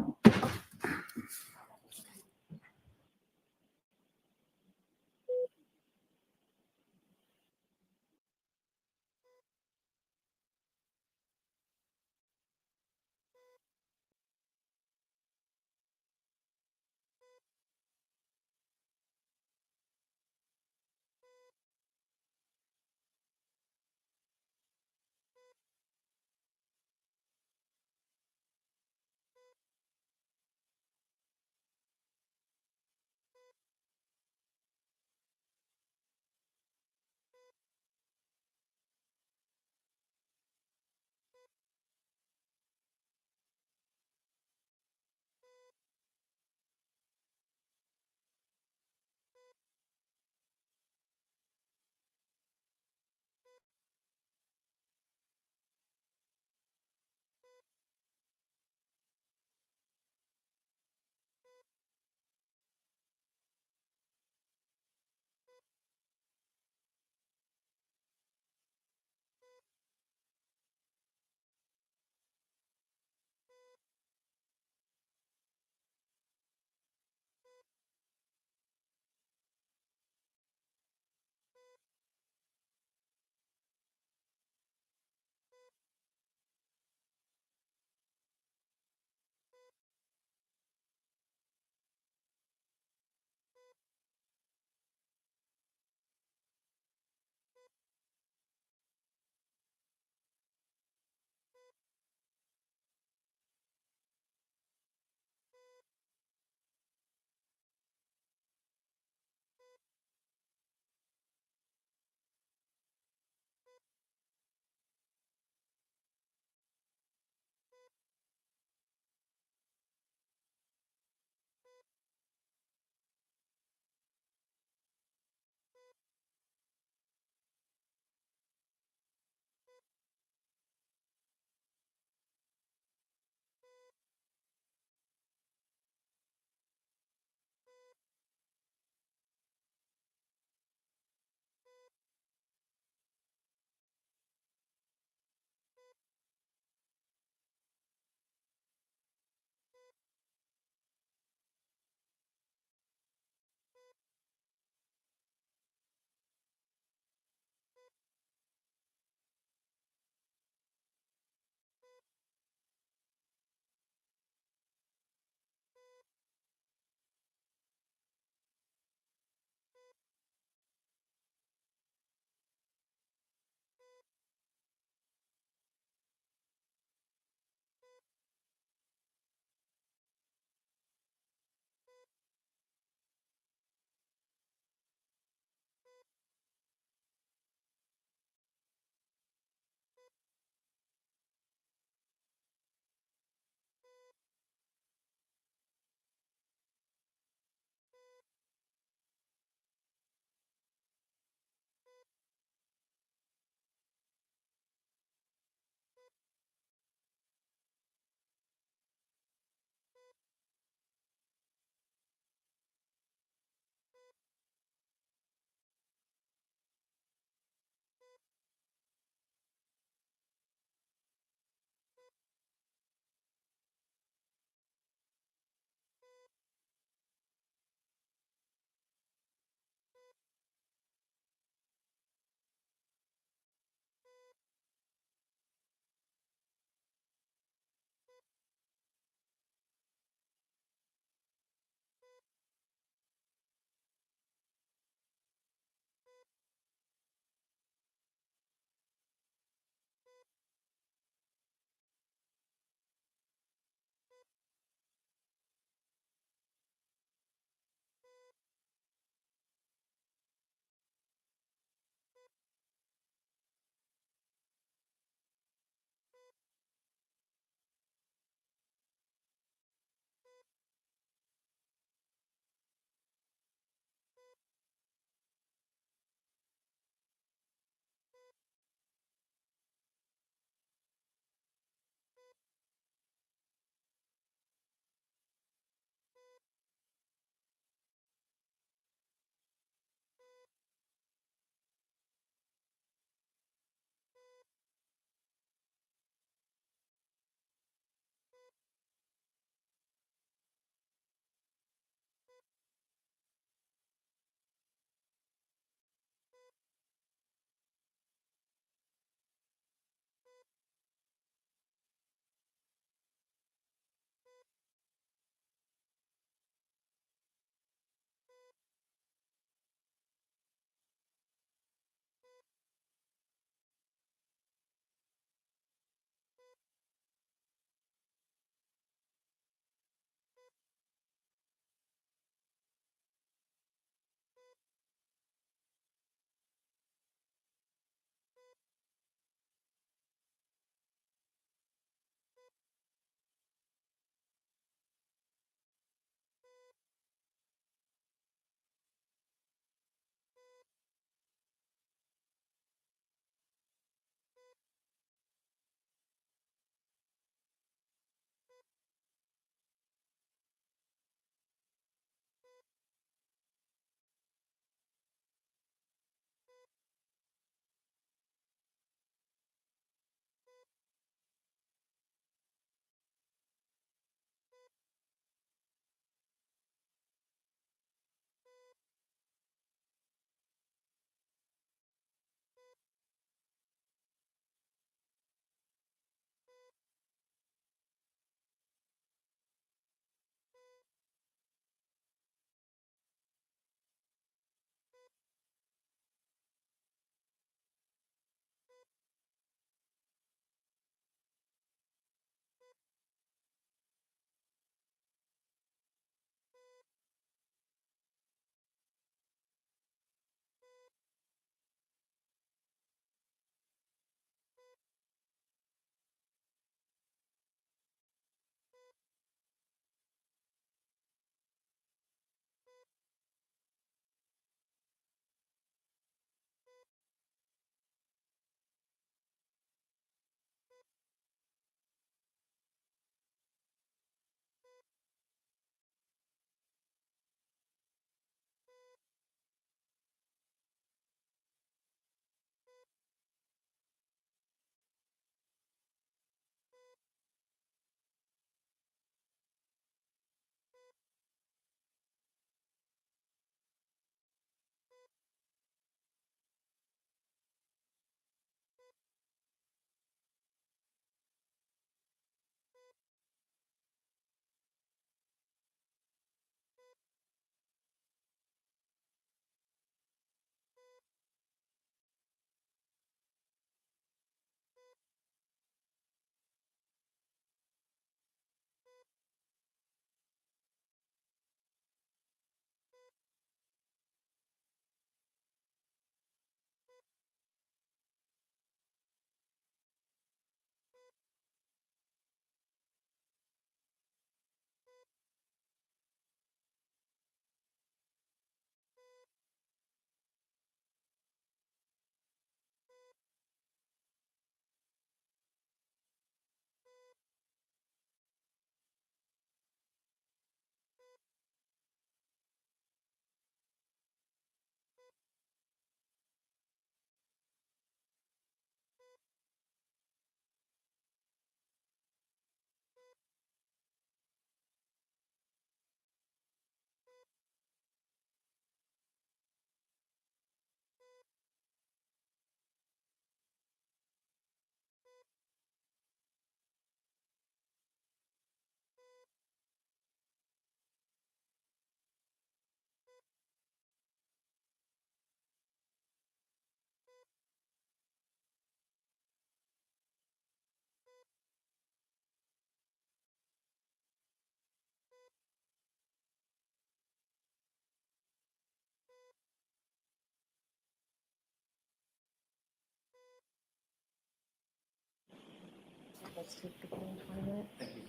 let's take the page for a minute. Thank you.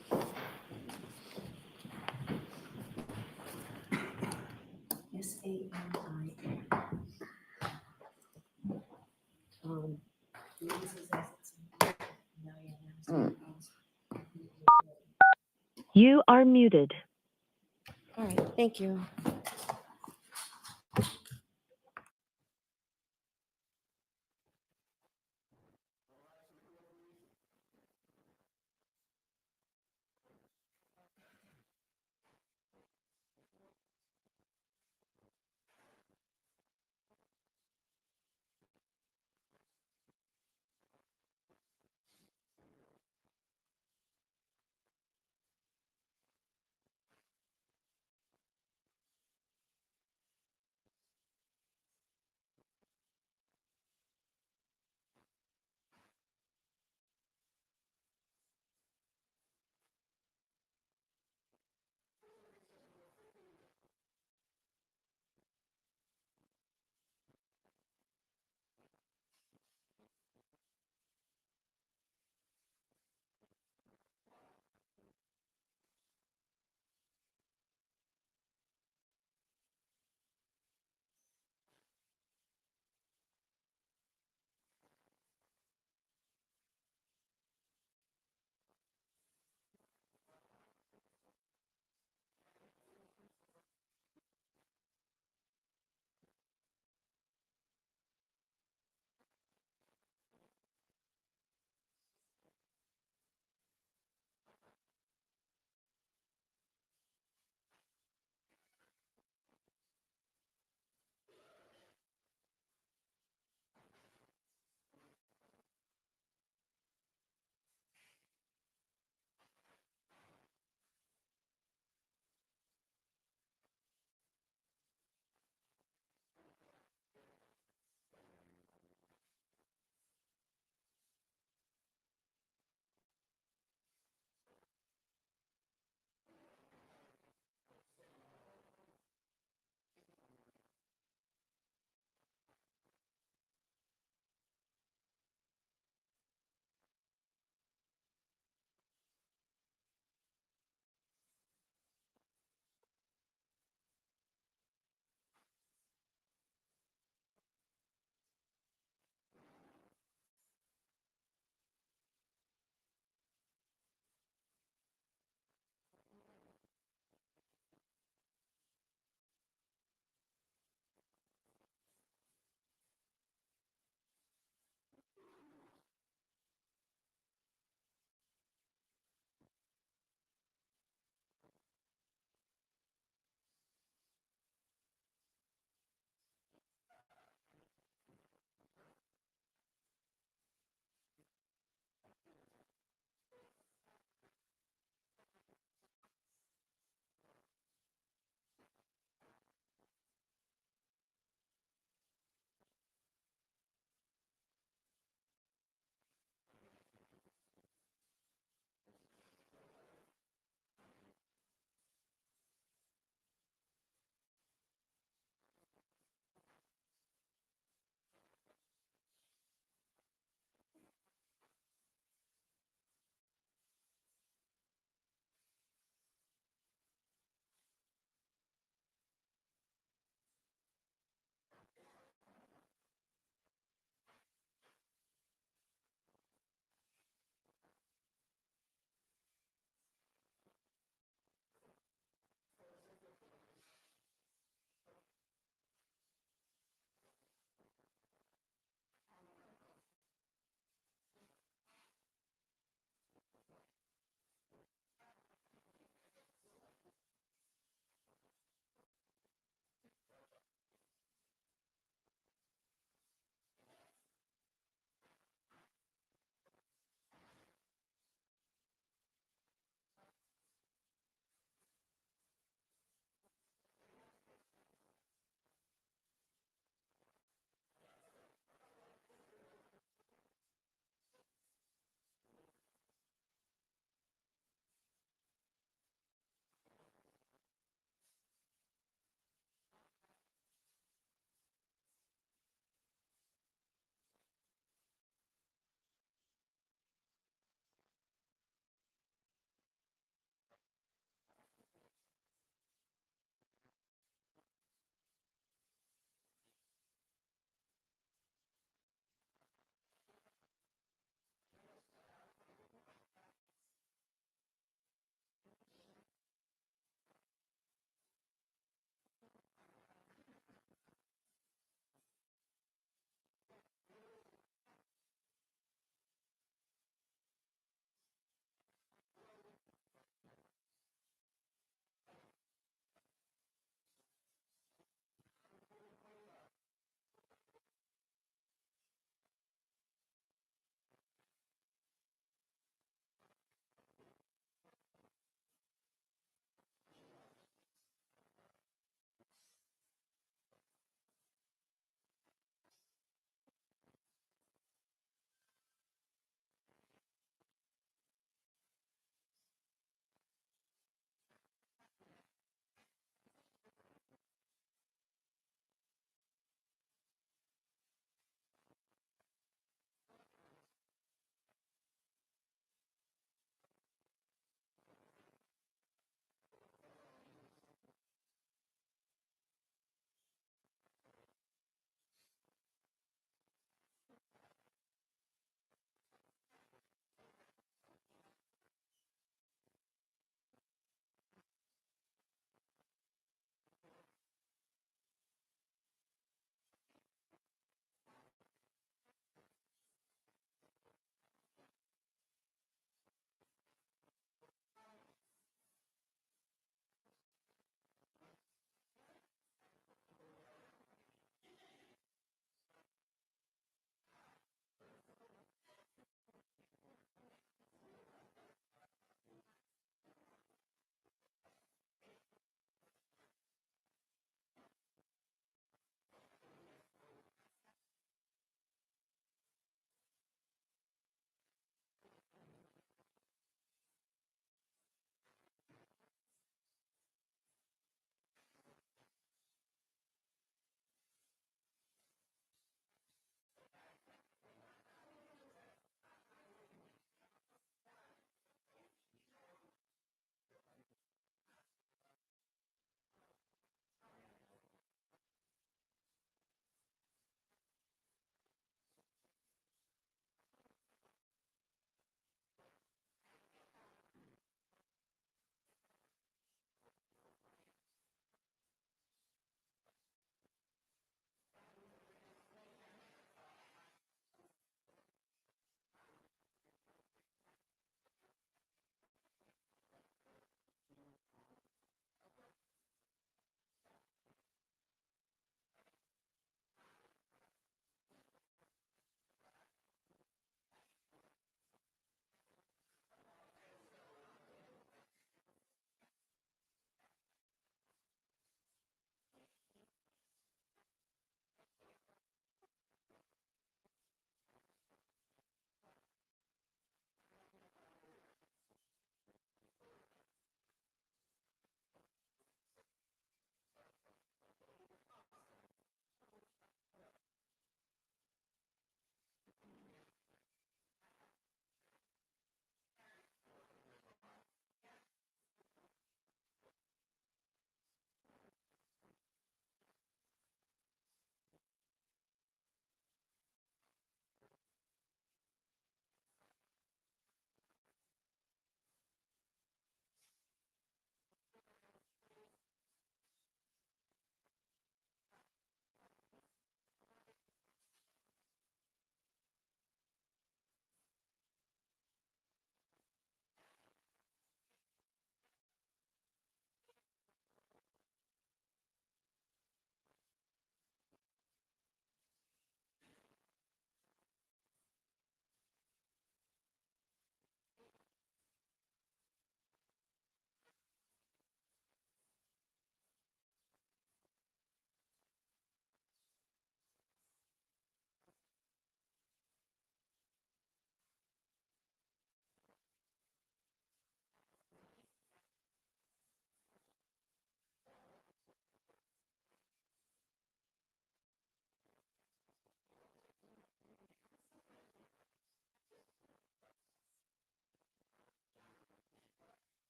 SAMIA. Louise's assets. Now you have to- You are muted. All right, thank you.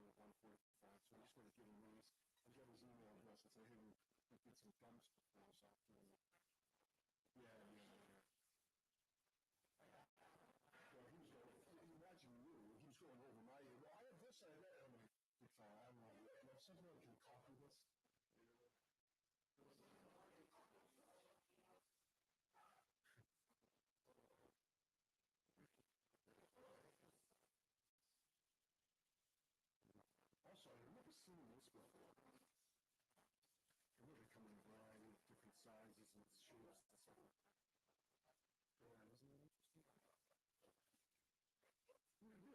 at 1:45, so I just want to give him these. I got his email address and say, hey, we did some dumpster for us out there. Yeah. Well, he was going, imagine you, he was going over my ear. Well, I have this, I have that. I'm like, good fella, I don't know. If somebody can copy this. Also, I've never seen this before. I know they come in a variety of different sizes and shapes and stuff. Yeah, isn't that interesting?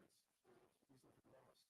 Yeah, it is. He's looking lost.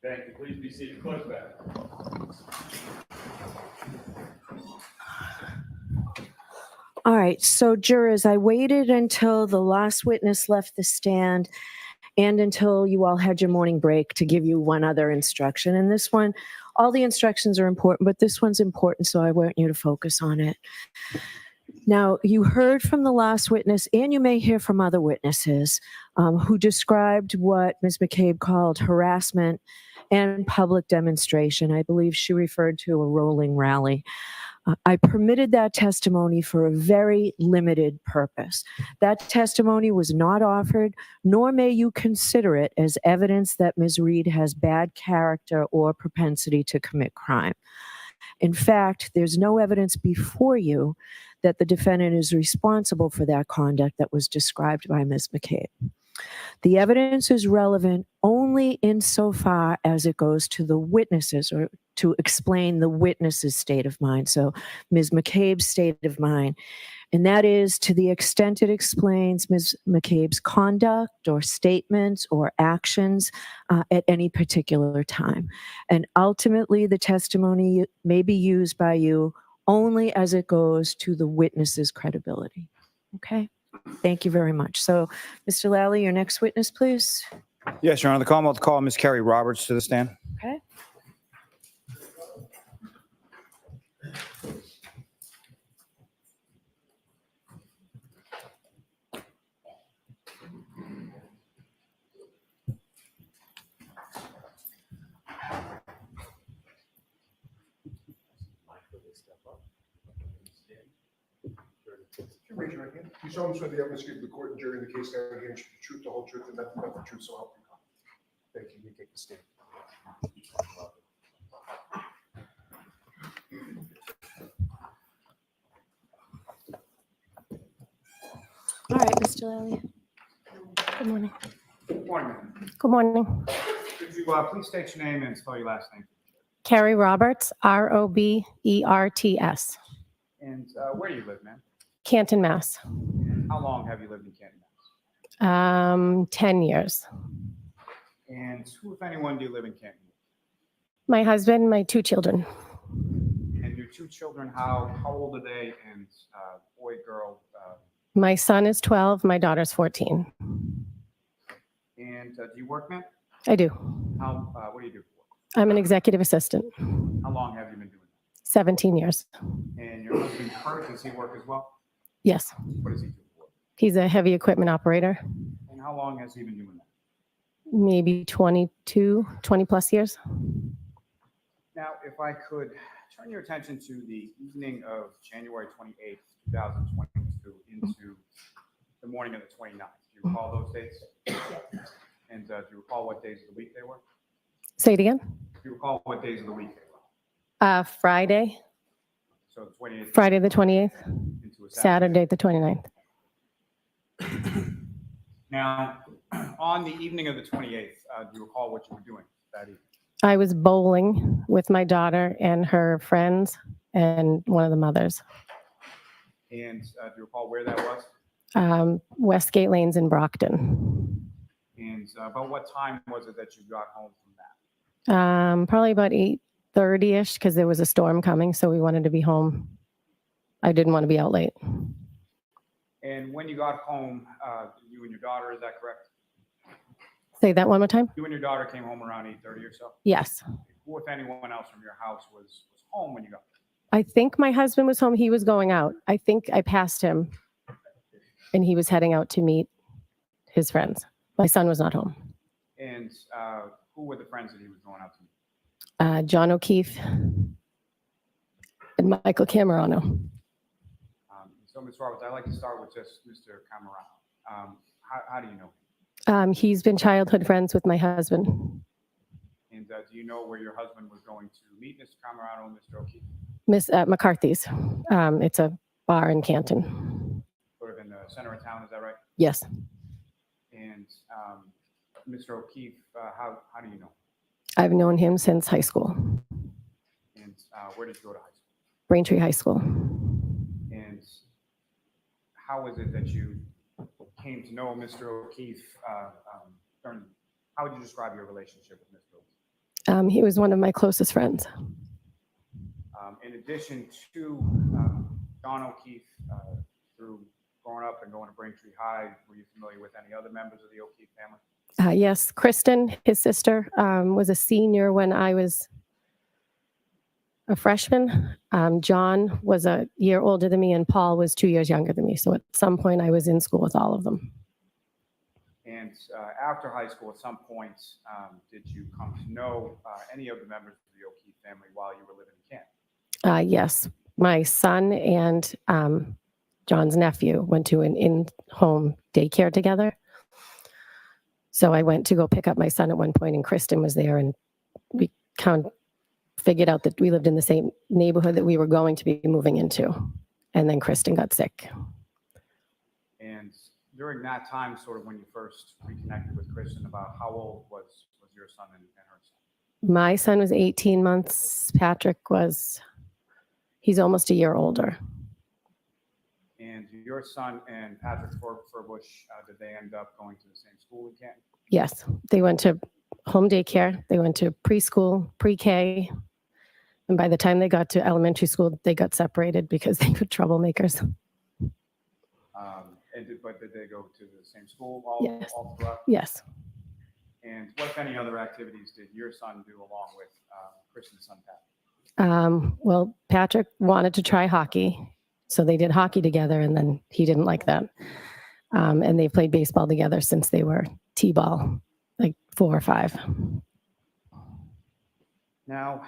Thank you. Please be seated. Close back. All right, so jurors, I waited until the last witness left the stand and until you all had your morning break to give you one other instruction. And this one, all the instructions are important, but this one's important, so I want you to focus on it. Now, you heard from the last witness, and you may hear from other witnesses who described what Ms. McCabe called harassment and public demonstration. I believe she referred to a rolling rally. I permitted that testimony for a very limited purpose. That testimony was not offered, nor may you consider it as evidence that Ms. Reed has bad character or propensity to commit crime. In fact, there's no evidence before you that the defendant is responsible for that conduct that was described by Ms. McCabe. The evidence is relevant only insofar as it goes to the witnesses or to explain the witness's state of mind. So Ms. McCabe's state of mind. And that is to the extent it explains Ms. McCabe's conduct or statements or actions at any particular time. And ultimately, the testimony may be used by you only as it goes to the witness's credibility. Okay? Thank you very much. So, Mr. Lally, your next witness, please. Yes, Your Honor. The Commonwealth call Ms. Carrie Roberts to the stand. Okay. Raise your right hand. You solemnly swear the evidence given to the court and jury in the case now in hand should be the truth, the whole truth, and nothing but the truth, so help you God. Thank you. You take the stand. All right, Mr. Lally. Good morning. Good morning, ma'am. Good morning. Could you please state your name and spell your last name? Carrie Roberts, Roberts. And where do you live, ma'am? Canton, Mass. How long have you lived in Canton, Mass? 10 years. And who, if anyone, do you live in Canton? My husband, my 2 children. And your 2 children, how old are they? And boy, girl? My son is 12, my daughter's 14. And do you work, ma'am? I do. What do you do for work? I'm an executive assistant. How long have you been doing that? 17 years. And your husband, Kurt, does he work as well? Yes. What does he do for work? He's a heavy equipment operator. And how long has he been doing that? Maybe 20 plus years. Now, if I could turn your attention to the evening of January 28th, 2022 into the morning of the 29th. Do you recall those dates? And do you recall what days of the week they were? Say it again. Do you recall what days of the week they were? Friday. So the 28th. Friday the 28th. Into a Saturday the 29th. Now, on the evening of the 28th, do you recall what you were doing that evening? I was bowling with my daughter and her friends and one of the mothers. And do you recall where that was? Westgate Lanes in Brockton. And about what time was it that you got home from that? Probably about 8:30ish because there was a storm coming, so we wanted to be home. I didn't want to be out late. And when you got home, you and your daughter, is that correct? Say that one more time. You and your daughter came home around 8:30 or so? Yes. Who, if anyone else from your house, was home when you got home? I think my husband was home. He was going out. I think I passed him and he was heading out to meet his friends. My son was not home. And who were the friends that he was going out to meet? John O'Keefe and Michael Camerano. So, Ms. Roberts, I'd like to start with just Mr. Camerano. How do you know him? He's been childhood friends with my husband. And do you know where your husband was going to meet Mr. Camerano and Mr. O'Keefe? Miss at McCarthy's. It's a bar in Canton. Sort of in the center of town, is that right? Yes. And Mr. O'Keefe, how do you know? I've known him since high school, And where did you go to high school? Braintree High School. And how was it that you came to know Mr. O'Keefe? How would you describe your relationship with Mr. O'Keefe? He was one of my closest friends. In addition to John O'Keefe, through growing up and going to Braintree High, were you familiar with any other members of the O'Keefe family? Yes, Kristen, his sister, was a senior when I was a freshman. John was a year older than me, and Paul was 2 years younger than me. So at some point, I was in school with all of them. And after high school, at some point, did you come to know any of the members of the O'Keefe family while you were living in Canton? Yes, my son and John's nephew went to an in-home daycare together. So I went to go pick up my son at one point, and Kristen was there, and we kind of figured out that we lived in the same neighborhood that we were going to be moving into. And then Kristen got sick. And during that time, sort of when you first reconnected with Kristen, about how old was your son and her son? My son was 18 months. Patrick he's almost a year older. And your son and Patrick Furbush, did they end up going to the same school in Canton? Yes, they went to home daycare. They went to preschool, pre-K. And by the time they got to elementary school, they got separated because they were troublemakers. But did they go to the same school Yes. all throughout? Yes. And what, if any, other activities did your son do along with Kristen's son, Patrick? Well, Patrick wanted to try hockey. So they did hockey together, and then he didn't like that. And they played baseball together since they were T-ball, like 4 or 5. Now,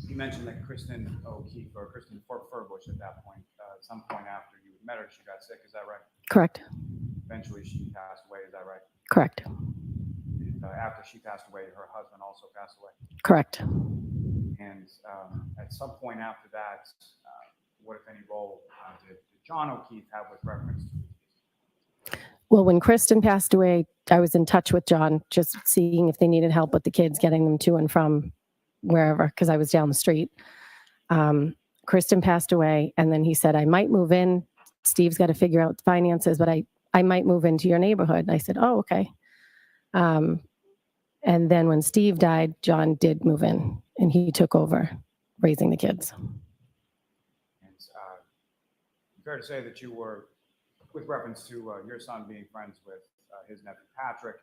you mentioned that Kristen O'Keefe, or Kristen Furbush at that point, at some point after you met her, she got sick, is that right? Correct. Eventually she passed away, is that right? Correct. After she passed away, her husband also passed away. Correct. And at some point after that, what, if any, role did John O'Keefe have with reference to? Well, when Kristen passed away, I was in touch with John, just seeing if they needed help with the kids, getting them to and from wherever, because I was down the street. Kristen passed away, and then he said, I might move in. Steve's got to figure out finances, but I might move into your neighborhood. And I said, oh, okay. And then when Steve died, John did move in, and he took over raising the kids. And fair to say that you were, with reference to your son being friends with his nephew Patrick,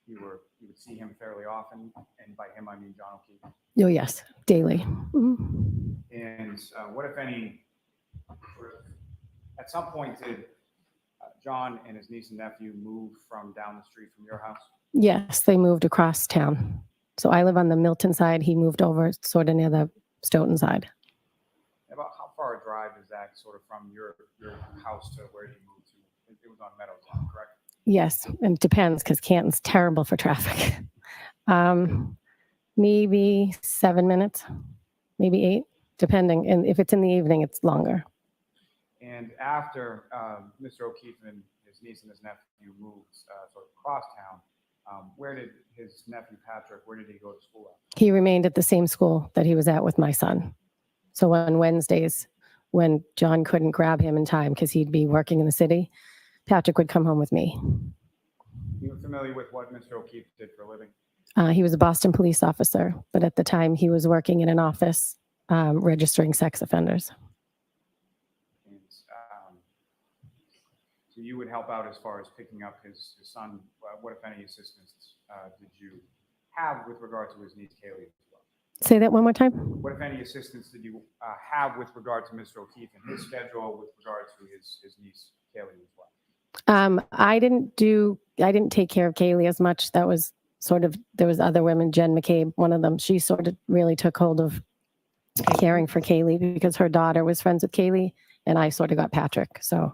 you would see him fairly often, and by him I mean John O'Keefe. Oh yes, daily. Mm-hmm. And what, if any, at some point did John and his niece and nephew move from down the street from your house? Yes, they moved across town. So I live on the Milton side. He moved over sort of near the Stoughton side. About how far a drive is that, sort of from your house to where you moved to? It was on Meadows Lawn, correct? Yes, and it depends because Canton's terrible for traffic. Maybe 7 minutes, maybe 8, depending. And if it's in the evening, it's longer. And after Mr. O'Keefe and his niece and his nephew moved sort of across town, where did his nephew Patrick, where did he go to school at? He remained at the same school that he was at with my son. So on Wednesdays, when John couldn't grab him in time because he'd be working in the city, Patrick would come home with me. You were familiar with what Mr. O'Keefe did for a living? He was a Boston police officer, but at the time he was working in an office registering sex offenders. And, so you would help out as far as picking up his son. What, if any, assistance did you have with regard to his niece Kaylee as well? Say that one more time. What, if any, assistance did you have with regard to Mr. O'Keefe and his schedule with regard to his niece Kaylee as well? I didn't take care of Kaylee as much. That was sort of, there was other women, Jen McCabe, one of them, she sort of really took hold of caring for Kaylee because her daughter was friends with Kaylee, and I sort of got Patrick. So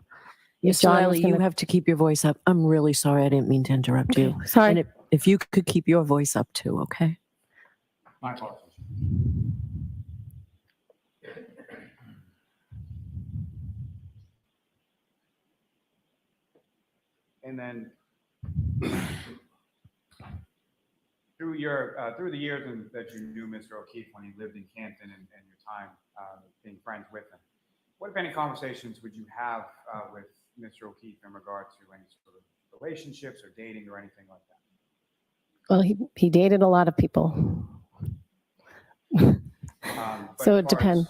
Miss John was Riley, you gonna- have to keep your voice up. I'm really sorry. I didn't mean to interrupt you. Sorry. And if you could keep your voice up too, okay? My apologies. And then through the years that you knew Mr. O'Keefe when he lived in Canton and your time being friends with him, what, if any, conversations would you have with Mr. O'Keefe in regard to any sort of relationships or dating or anything like that? Well, he dated a lot of people. But So as it far as depends.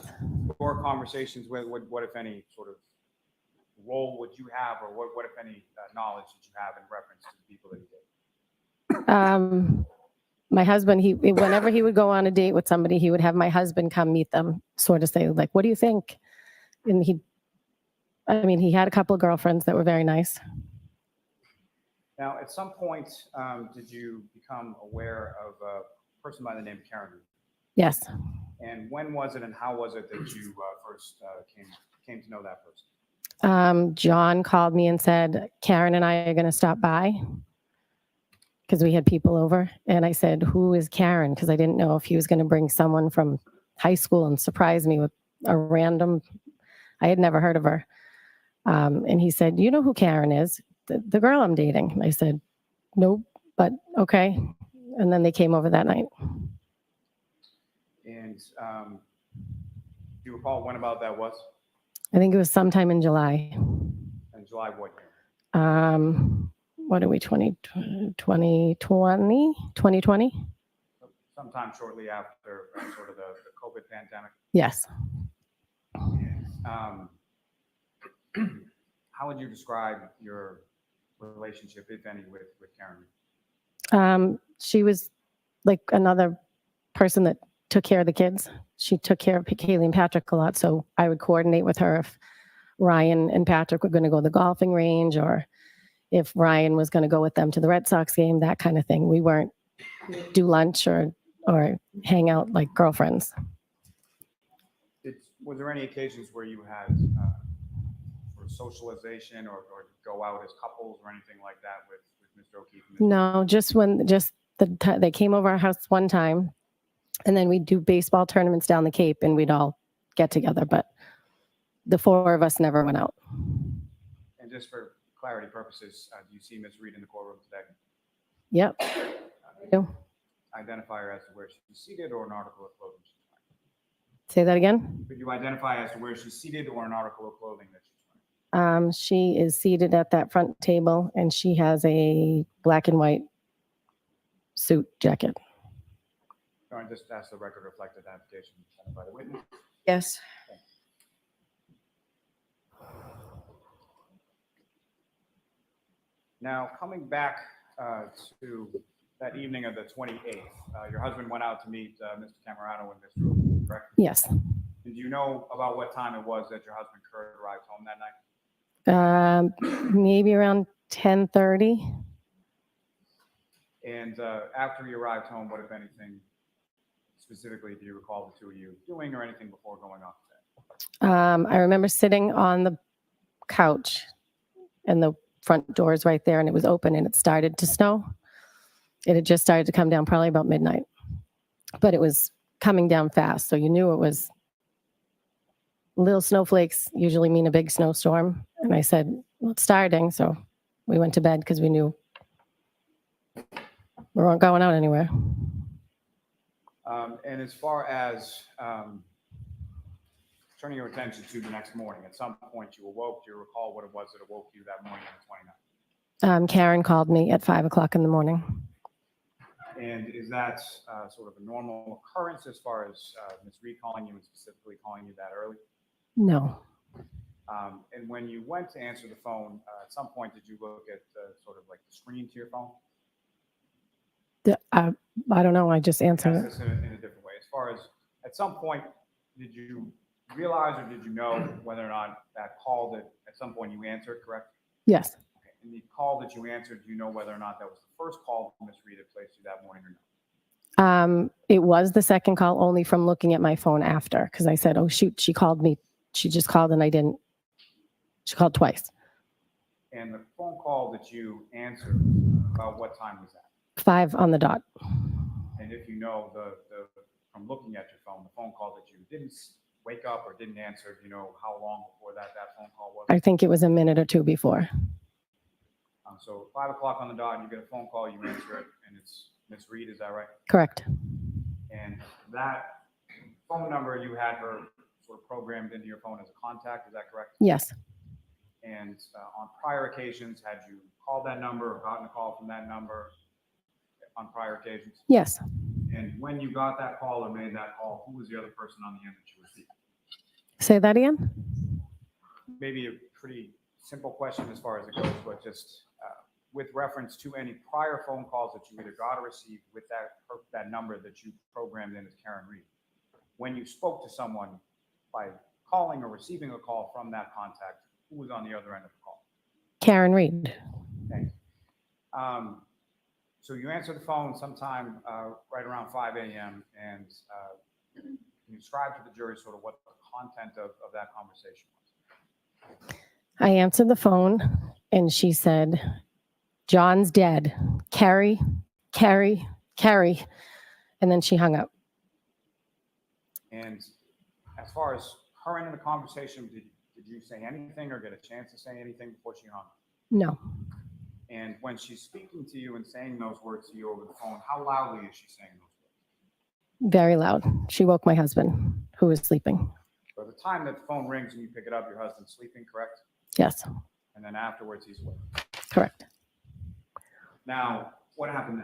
your conversations with what, if any, sort of role would you have, or what if any, knowledge did you have in reference to the people that he dated? My husband, whenever he would go on a date with somebody, he would have my husband come meet them, sort of say, like, what do you think? And he had a couple of girlfriends that were very nice. Now, at some point, did you become aware of a person by the name of Karen? Yes. And when was it and how was it that you first came to know that person? John called me and said, Karen and I are going to stop by because we had people over. And I said, who is Karen? Because I didn't know if he was going to bring someone from high school and surprise me with a random, I had never heard of her. And he said, you know who Karen is? The girl I'm dating. And I said, nope, but okay. And then they came over that night. And do you recall when about that was? I think it was sometime in July. In July what year? What are we, 2020? Sometime shortly after sort of the COVID pandemic. Yes. How would you describe your relationship, if any, with Karen? She was like another person that took care of the kids. She took care of Kaylee and Patrick a lot. So I would coordinate with her if Ryan and Patrick were going to go to the golfing range, or if Ryan was going to go with them to the Red Sox game, that kind of thing. We weren't do lunch or hang out like girlfriends. Was there any occasions where you had sort of socialization or go out as couples or anything like that with Mr. O'Keefe? No, they came over our house one time, and then we'd do baseball tournaments down the Cape, and we'd all get together. But the four of us never went out. And just for clarity purposes, do you see Ms. Reed in the courtroom today? Yep. Identify her as to where she's seated or an article of clothing she's wearing. Say that again? Could you identify as to where she's seated or an article of clothing that she's wearing? She is seated at that front table, and she has a black and white suit jacket. All right, just ask the record reflect identification by the witness. Yes. Now, coming back to that evening of the 28th, your husband went out to meet Mr. Camerano and Mr. O'Keefe, correct? Yes. And do you know about what time it was that your husband Kurt arrived home that night? Maybe around 10:30. And after he arrived home, what, if anything, specifically do you recall the two of you doing or anything before going off to bed? I remember sitting on the couch, and the front door is right there, and it was open, and it started to snow. It had just started to come down probably about midnight, but it was coming down fast. So you knew it was little snowflakes usually mean a big snowstorm. And I said, well, it's starting. So we went to bed because we knew we weren't going out anywhere. And as far as turning your attention to the next morning, at some point you awoke. Do you recall what it was that awoke you that morning on the 29th? Karen called me at 5 o'clock in the morning. And is that sort of a normal occurrence as far as Ms. Reed calling you and specifically calling you that early? No. And when you went to answer the phone, at some point, did you look at sort of like the screen to your phone? I don't know. I just answered Ask it. this in a different way. As far as at some point, did you realize or did you know whether or not that call that at some point you answered, correct? Yes. Okay. And the call that you answered, do you know whether or not that was the first call Ms. Reed had placed you that morning or not? It was the second call, only from looking at my phone after, because I said, oh, shoot, she called me. She just called and I didn't. She called twice. And the phone call that you answered, about what time was that? 5 on the dot. And if you know from looking at your phone, the phone call that you didn't wake up or didn't answer, do you know how long before that phone call was? I think it was a minute or two before. So 5 o'clock on the dot, you get a phone call, you answer it, and it's Miss Reed, is that right? Correct. And that phone number, you had her sort of programmed into your phone as a contact, is that correct? Yes. And on prior occasions, had you called that number or gotten a call from that number on prior occasions? Yes. And when you got that call or made that call, who was the other person on the end that you were speaking? Say that again? Maybe a pretty simple question as far as it goes, but just with reference to any prior phone calls that you either got or received with that number that you programmed in as Karen Reed. When you spoke to someone by calling or receiving a call from that contact, who was on the other end of the call? Karen Reed. Thanks. So you answered the phone sometime right around 5 a.m. and you described to the jury sort of what the content of that conversation was. I answered the phone and she said, John's dead. Carrie, Carrie, Carrie. And then she hung up. And as far as her end of the conversation, did you say anything or get a chance to say anything before she hung up? No. And when she's speaking to you and saying those words to you over the phone, how loudly is she saying those words? Very loud. She woke my husband, who was sleeping. By the time that the phone rings and you pick it up, your husband's sleeping, correct? Yes. And then afterwards, he's awake. Correct. Now, what happened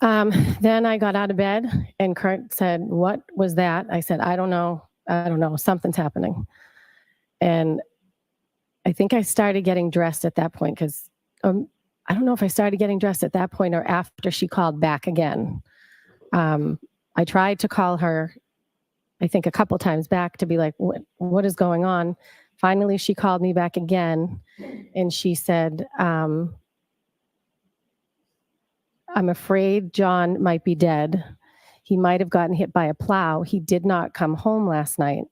then? Then I got out of bed and Kurt said, what was that? I said, I don't know. Something's happening. And I think I started getting dressed at that point because I don't know if I started getting dressed at that point or after she called back again. I tried to call her, I think a couple times back to be like, what is going on? Finally, she called me back again and she said, I'm afraid John might be dead. He might have gotten hit by a plow. He did not come home last night.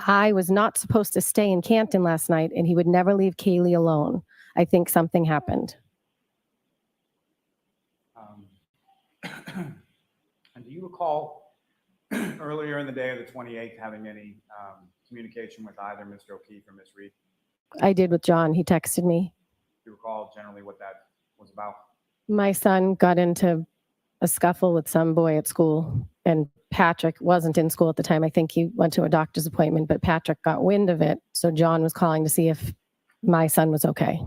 I was not supposed to stay in Canton last night, and he would never leave Kaylee alone. I think something happened. And do you recall earlier in the day of the 28th having any communication with either Mr. O'Keefe or Ms. Reed? I did with John. He texted me. Do you recall generally what that was about? My son got into a scuffle with some boy at school, and Patrick wasn't in school at the time. I think he went to a doctor's appointment, but Patrick got wind of it. So John was calling to see if my son was okay.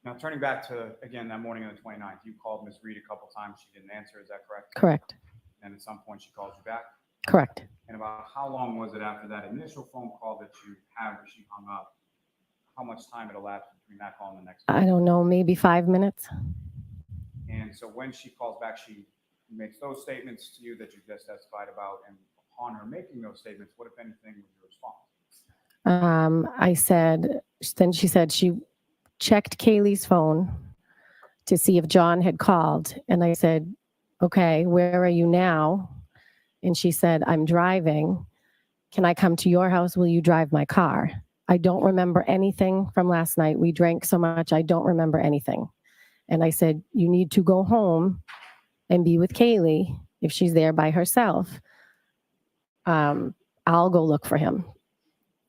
Now, turning back to, again, that morning of the 29th, you called Ms. Reed a couple times. She didn't answer. Is that correct? Correct. And at some point, she called you back? Correct. And about how long was it after that initial phone call that you had where she hung up? How much time it elapsed between that call and the next one? I don't know, maybe 5 minutes. And so when she calls back, she makes those statements to you that you just testified about. And upon her making those statements, what, if anything, was your response? I said, then she said she checked Kaylee's phone to see if John had called. And I said, okay, where are you now? And she said, I'm driving. Can I come to your house? Will you drive my car? I don't remember anything from last night. We drank so much, I don't remember anything. And I said, you need to go home and be with Kaylee if she's there by herself. I'll go look for him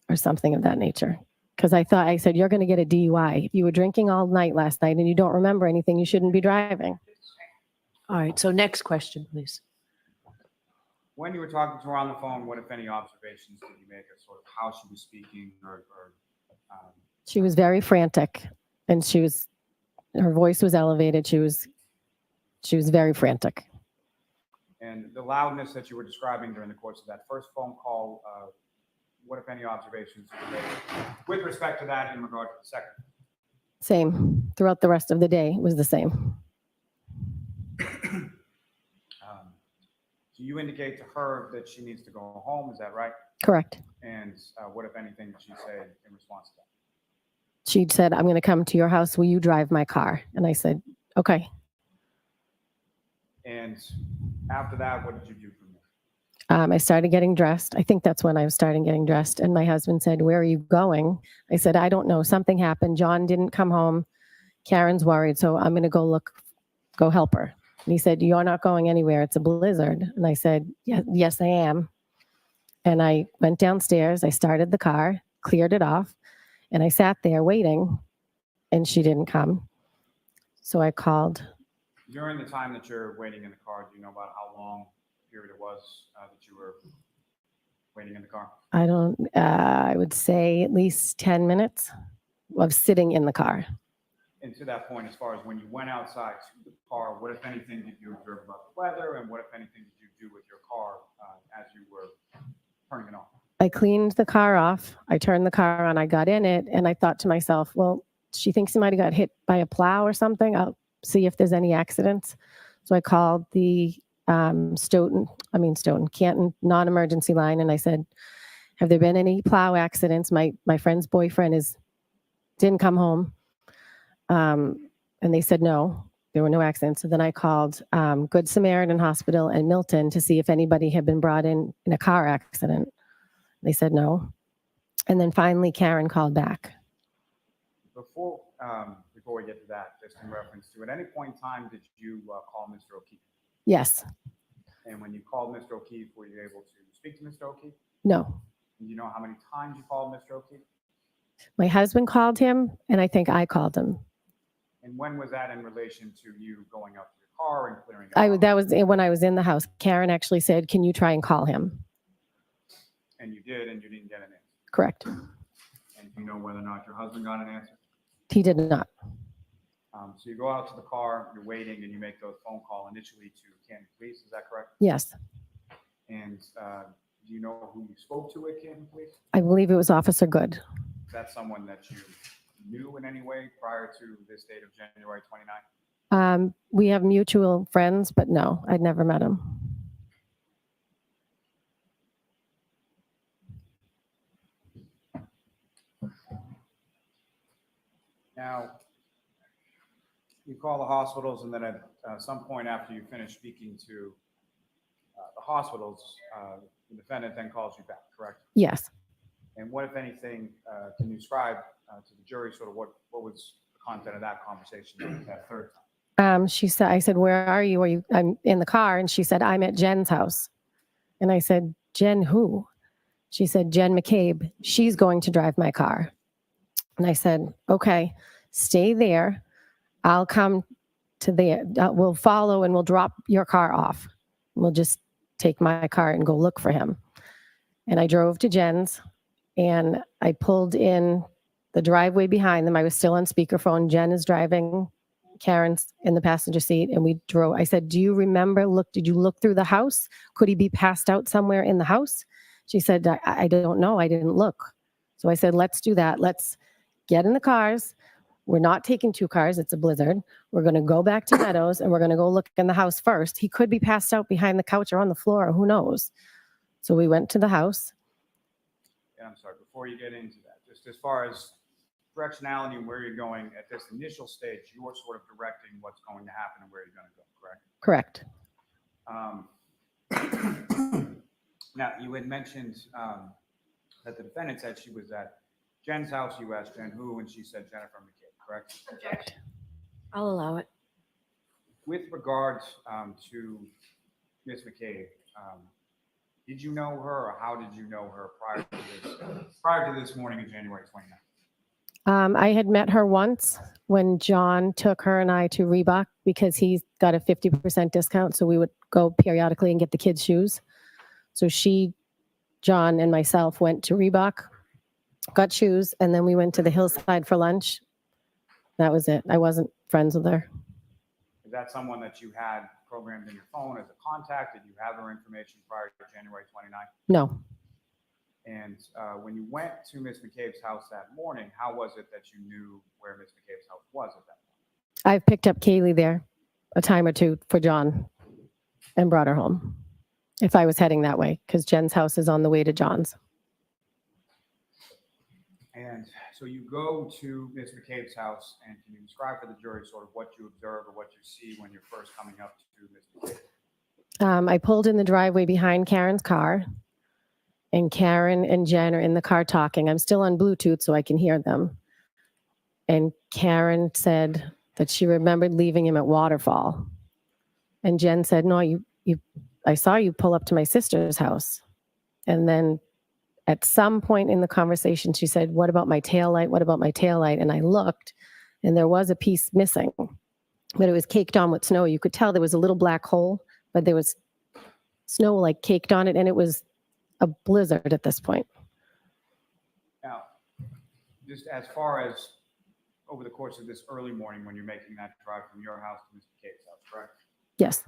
or something of that nature. Because I said, you're going to get a DUI. If you were drinking all night last night and you don't remember anything, you shouldn't be driving. All right, so next question, please. When you were talking to her on the phone, what, if any, observations did you make of sort of how she was speaking She was very frantic and her voice was elevated. She was very frantic. and the loudness that you were describing during the course of that first phone call? What, if any, observations did you make with respect to that in regard to the second? Same. Throughout the rest of the day, it was the same. So you indicate to her that she needs to go home, is that right? Correct. And what, if anything, did she say in response to that? She said, I'm going to come to your house. Will you drive my car? And I said, okay. And after that, what did you do from there? I started getting dressed. I think that's when I was starting getting dressed. And my husband said, "Where are you going?" I said, "I don't know. Something happened. John didn't come home. Karen's worried. So I'm going to go help her." And he said, "You're not going anywhere. It's a blizzard." And I said, "Yeah, yes, I am." And I went downstairs. I started the car, cleared it off, and I sat there waiting, and she didn't come. So I called. During the time that you're waiting in the car, do you know about how long period it was that you were waiting in the car? I would say at least 10 minutes of sitting in the car. And to that point, as far as when you went outside to the car, what, if anything, did you observe about the weather, and what, if anything, did you do with your car as you were turning it on? I cleaned the car off. I turned the car on. I got in it, and I thought to myself, well, she thinks he might have got hit by a plow or something. I'll see if there's any accidents. So I called the Canton non-emergency line, and I said, "Have there been any plow accidents? My friend's boyfriend didn't come home." And they said no, there were no accidents. So then I called Good Samaritan Hospital in Milton to see if anybody had been brought in a car accident. They said no. And then finally Karen called back. Before we get to that, just in reference to, at any point in time, did you call Mr. O'Keefe? Yes. And when you called Mr. O'Keefe, were you able to speak to Mr. O'Keefe? No. Do you know how many times you called Mr. O'Keefe? My husband called him, and I think I called him. And when was that in relation to you going out to your car and clearing it off? That was when I was in the house. Karen actually said, "Can you try and call him?" And you did, and you didn't get an answer. Correct. And do you know whether or not your husband got an answer? He did not. So you go out to the car, you're waiting, and you make those phone call initially to Canton Police. Is that correct? Yes. And do you know who you spoke to at Canton Police? I believe it was Officer Good. Is that someone that you knew in any way prior to this date of January 29th? We have mutual friends, but no, I'd never met him. Now, you call the hospitals, and then at some point after you finish speaking to the hospitals, the defendant then calls you back, correct? Yes. And what, if anything, can you describe to the jury sort of what was the content of that conversation that third time? I said, "Where are you? I'm in the car." And she said, "I'm at Jen's house." And I said, "Jen who?" She said, "Jen McCabe. She's going to drive my car." And I said, "Okay, stay there. I'll come to there. We'll follow and we'll drop your car off. We'll just take my car and go look for him." And I drove to Jen's, and I pulled in the driveway behind them. I was still on speakerphone. Jen is driving. Karen's in the passenger seat, and we drove. I said, "Do you remember, did you look through the house? Could he be passed out somewhere in the house?" She said, I don't know. I didn't look." So I said, "Let's do that. Let's get in the cars. We're not taking two cars. It's a blizzard. We're going to go back to Meadows, and we're going to go look in the house first. He could be passed out behind the couch or on the floor, or who knows." So we went to the house. And I'm sorry, before you get into that, just as far as directionality and where you're going at this initial stage, you're sort of directing what's going to happen and where you're going to go, correct? Correct. Now, you had mentioned that the defendant said she was at Jen's house. You asked Jen who, and she said Jennifer McCabe, correct? Object. I'll allow it. With regards to Ms. McCabe, did you know her, or how did you know her prior to this morning of January 29th? I had met her once when John took her and I to Reebok because he got a 50% discount. So we would go periodically and get the kids' shoes. So John, and myself went to Reebok, got shoes, and then we went to the hillside for lunch. That was it. I wasn't friends with her. Is that someone that you had programmed in your phone as a contact? Did you have her information prior to January 29th? No. And when you went to Ms. McCabe's house that morning, how was it that you knew where Ms. McCabe's house was at that point? I've picked up Kaylee there a time or two for John and brought her home if I was heading that way, because Jen's house is on the way to John's. And so you go to Ms. McCabe's house, and can you describe for the jury sort of what you observe or what you see when you're first coming up to Ms. McCabe? I pulled in the driveway behind Karen's car, and Karen and Jen are in the car talking. I'm still on Bluetooth so I can hear them. And Karen said that she remembered leaving him at Waterfall. And Jen said, no, I saw you pull up to my sister's house. And then at some point in the conversation, she said, what about my taillight? What about my taillight? And I looked, and there was a piece missing, but it was caked on with snow. You could tell there was a little black hole, but there was snow like caked on it, and it was a blizzard at this point. Now, just as far as over the course of this early morning when you're making that drive from your house to Mr. Cape's house, correct? Yes.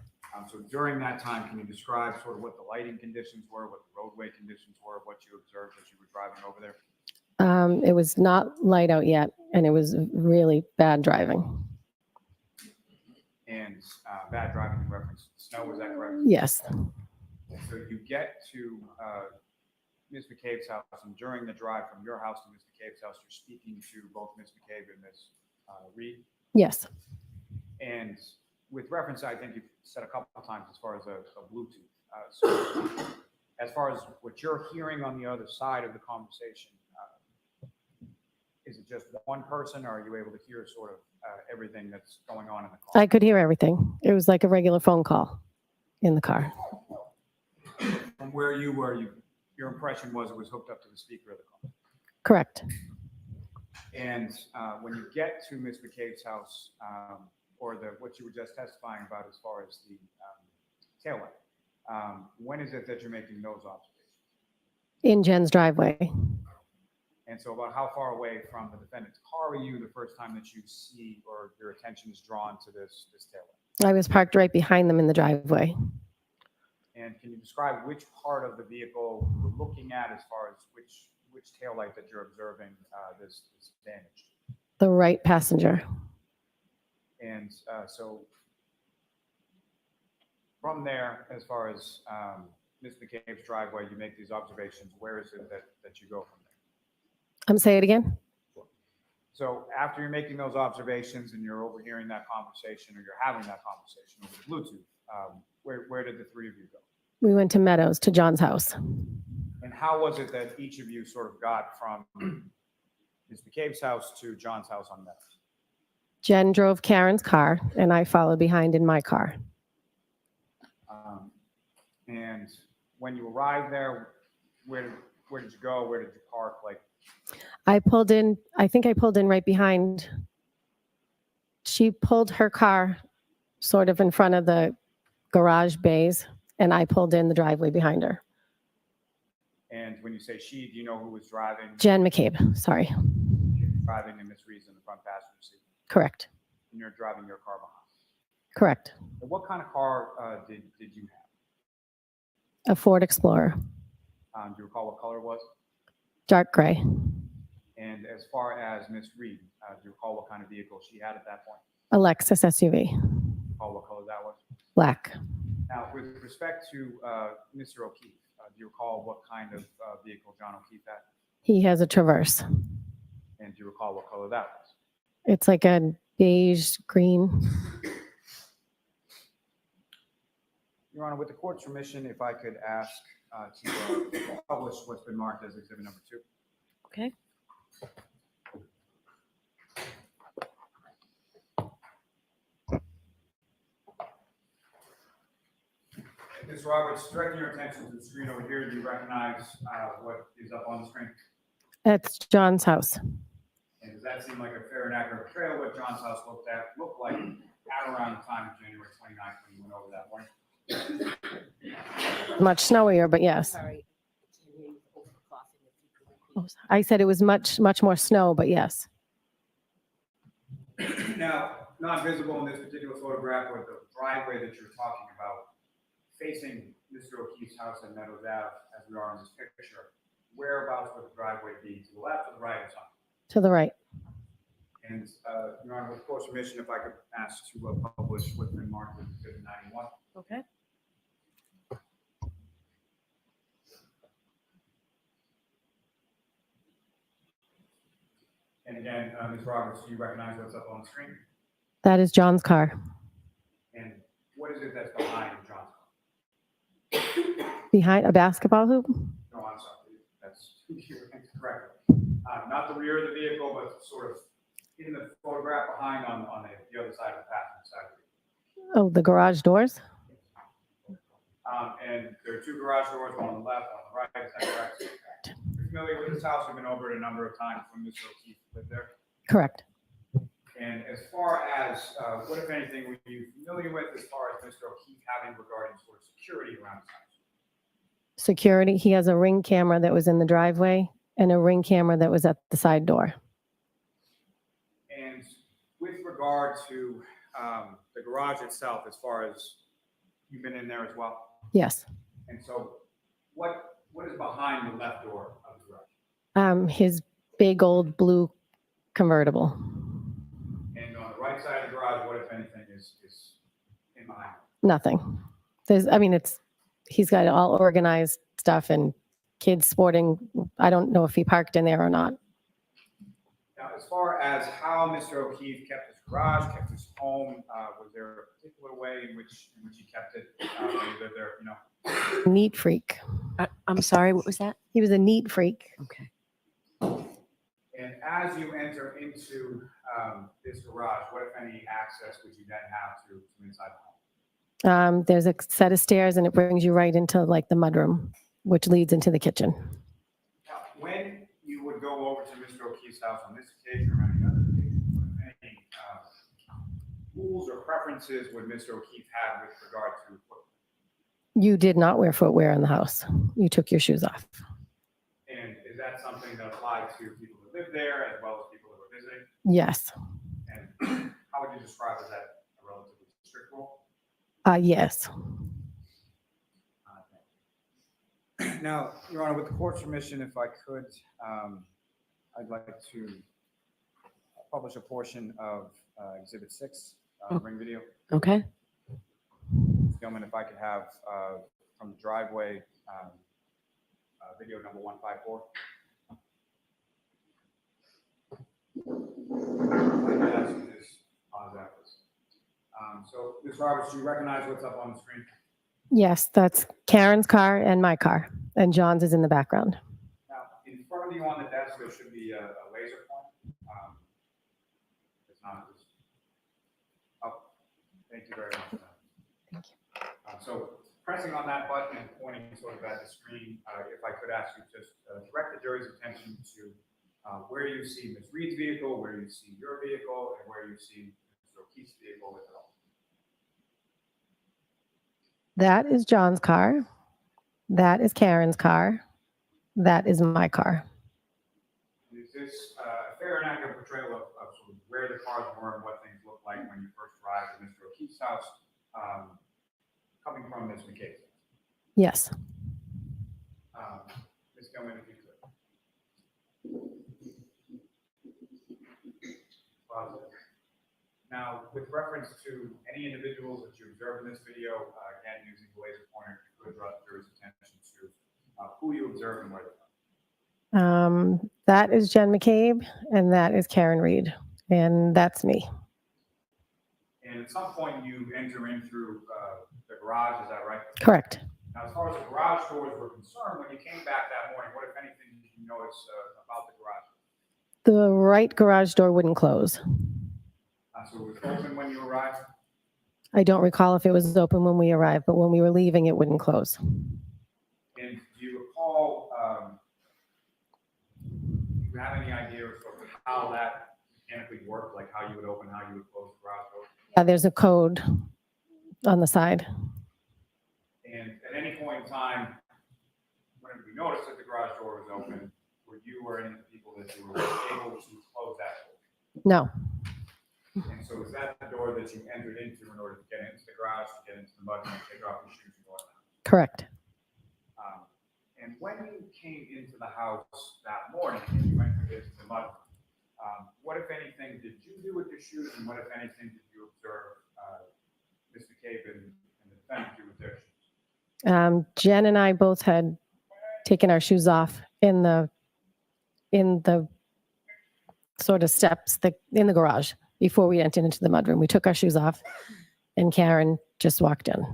So during that time, can you describe sort of what the lighting conditions were, what the roadway conditions were, what you observed as you were driving over there? It was not light out yet, and it was really bad driving. And bad driving in reference to snow, was that correct? Yes. So you get to Ms. McCabe's house, and during the drive from your house to Ms. McCabe's house, you're speaking to both Ms. McCabe and Ms. Reed. Yes. And with reference, I think you've said a couple of times as far as a Bluetooth. So as far as what you're hearing on the other side of the conversation, is it just one person, or are you able to hear sort of everything that's going on in the car? I could hear everything. It was like a regular phone call in the car. From where you were, your impression was it was hooked up to the speaker of the car. Correct. And when you get to Ms. McCabe's house, or what you were just testifying about as far as the taillight, when is it that you're making those observations? In Jen's driveway. And so about how far away from the defendant's car are you the first time that you see or your attention is drawn to this taillight? I was parked right behind them in the driveway. And can you describe which part of the vehicle you were looking at as far as which taillight that you're observing this damaged? The right passenger. And so from there, as far as Ms. McCabe's driveway, you make these observations. Where is it that you go from there? Say it again. So after you're making those observations and you're overhearing that conversation, or you're having that conversation over the Bluetooth, where did the three of you go? We went to Meadows, to John's house. And how was it that each of you sort of got from Ms. McCabe's house to John's house on Meadows? Jen drove Karen's car, and I followed behind in my car. And when you arrived there, where did you go? Where did you park? Like, I think I pulled in right behind. She pulled her car sort of in front of the garage bays, and I pulled in the driveway behind her. and when you say she, do you know who was driving? Jen McCabe, sorry. Driving and Miss Reed's in the front passenger seat. Correct. And you're driving your car behind. Correct. And what kind of car did you A Ford Explorer, have? Do you recall what color it was? dark gray. And as far as Miss Reed, do you recall what kind of vehicle she had at that point? A Lexus SUV, Do you recall what color that was? black. Now, with respect to Mr. O'Keefe, do you recall what kind of vehicle John O'Keefe had? He has a Traverse. And do you recall what color that was? It's like a beige green. Your Honor, with the court's permission, if I could ask to publish what's been marked as exhibit number 2. Okay. Ms. Roberts, directing your attention to the screen over here, do you recognize what is up on the screen? That's John's house. And does that seem like a fair and accurate portrayal of what John's house looked like at around the time of January 29th when you went over that morning? Much snowier, but yes. Sorry. Oh, I said it was much more snow, but yes. Now, not visible in this particular photograph, or the driveway that you're talking about, facing Mr. O'Keefe's house at Meadows Ave, as we are in this picture, whereabouts would the driveway be? To the left or the right or something? To the right. And, Your Honor, with court's permission, if I could ask to publish what's been marked as exhibit 91. Okay. And again, Ms. Roberts, do you recognize what's up on the screen? That is John's car. And what is it that's behind John's car? Behind a basketball hoop? No, I'm sorry, that's correct. Not the rear of the vehicle, but sort of in the photograph behind on the other side of the passenger side. Oh, the garage doors? And there are two garage doors, one on the left, one on the right, is that correct? You're familiar with this house, you've been over it a number of times when Mr. O'Keefe lived there? Correct. And as far as, what if anything were you familiar with as far as Mr. O'Keefe having regarding sort of security around his house? Security, he has a Ring camera that was in the driveway and a Ring camera that was at the side door. And with regard to the garage itself, as far as you've been in there as well? Yes. And so what is behind the left door of the garage? His big old blue convertible. And on the right side of the garage, what if anything is in behind? Nothing. He's got all organized stuff and kids sporting. I don't know if he parked in there or not. Now, as far as how Mr. O'Keefe kept his garage, kept his home, was there a particular way in which he kept it? When he lived there, you know? Neat freak. I'm sorry, what was that? He was a neat freak. Okay. And as you enter into this garage, what if any access would you then have to inside the home? There's a set of stairs and it brings you right into like the mudroom, which leads into the kitchen. Now, when you would go over to Mr. O'Keefe's house on this occasion or any other occasion, any rules or preferences would Mr. O'Keefe have with regard to footwear? You did not wear footwear in the house. You took your shoes off. And is that something that applied to people who live there as well as people who are visiting? Yes. And how would you describe as that a relatively strict rule? Yes. Now, Your Honor, with the court's permission, if I could, I'd like to publish a portion of Exhibit 6, ring video. Okay. Gentlemen, if I could have from the driveway, video number 154. I might ask you this, pause after this. So, Ms. Roberts, do you recognize what's up on the screen? Yes, that's Karen's car and my car, and John's is in the background. Now, in front of you on the desk, there should be a laser point. It's not just, oh, thank you very much. Thank you. So pressing on that button and pointing sort of at the screen, if I could ask you just direct the jury's attention to where you see Ms. Reed's vehicle, where you see your vehicle, and where you see Mr. O'Keefe's vehicle with it all. That is John's car. That is Karen's car. That is my car. Is this a fair and accurate portrayal of sort of where the cars were and what things looked like when you first arrived at Mr. O'Keefe's house, coming from Ms. McCabe's? Yes. Ms. Gilman, if you could. Positive. Now, with reference to any individuals that you observed in this video, again, using the laser pointer, you could draw the jury's attention to who you observed and where they are. That is Jen McCabe, and that is Karen Reed, and that's me. And at some point, you enter in through the garage, is that right? Correct. Now, as far as the garage doors were concerned, when you came back that morning, what, if anything, did you notice about the garage? The right garage door wouldn't close. So it was open when you arrived? I don't recall if it was open when we arrived, but when we were leaving, it wouldn't close. And do you recall, do you have any idea of sort of how that mechanically worked, like how you would open, how you would close the garage door? Yeah, there's a code on the side. And at any point in time, whenever you noticed that the garage door was open, were you or any of the people that you were able to close that door? No. And so is that the door that you entered into in order to get into the garage, to get into the mud, and take off your shoes and go out? Correct. And when you came into the house that morning and you entered into the mud, what, if anything, did you do with your shoes, and what, if anything, did you observe Ms. McCabe and the defendant do with their shoes? Jen and I both had taken our shoes off in the sort of steps in the garage before we entered into the mudroom. We took our shoes off, and Karen just walked in.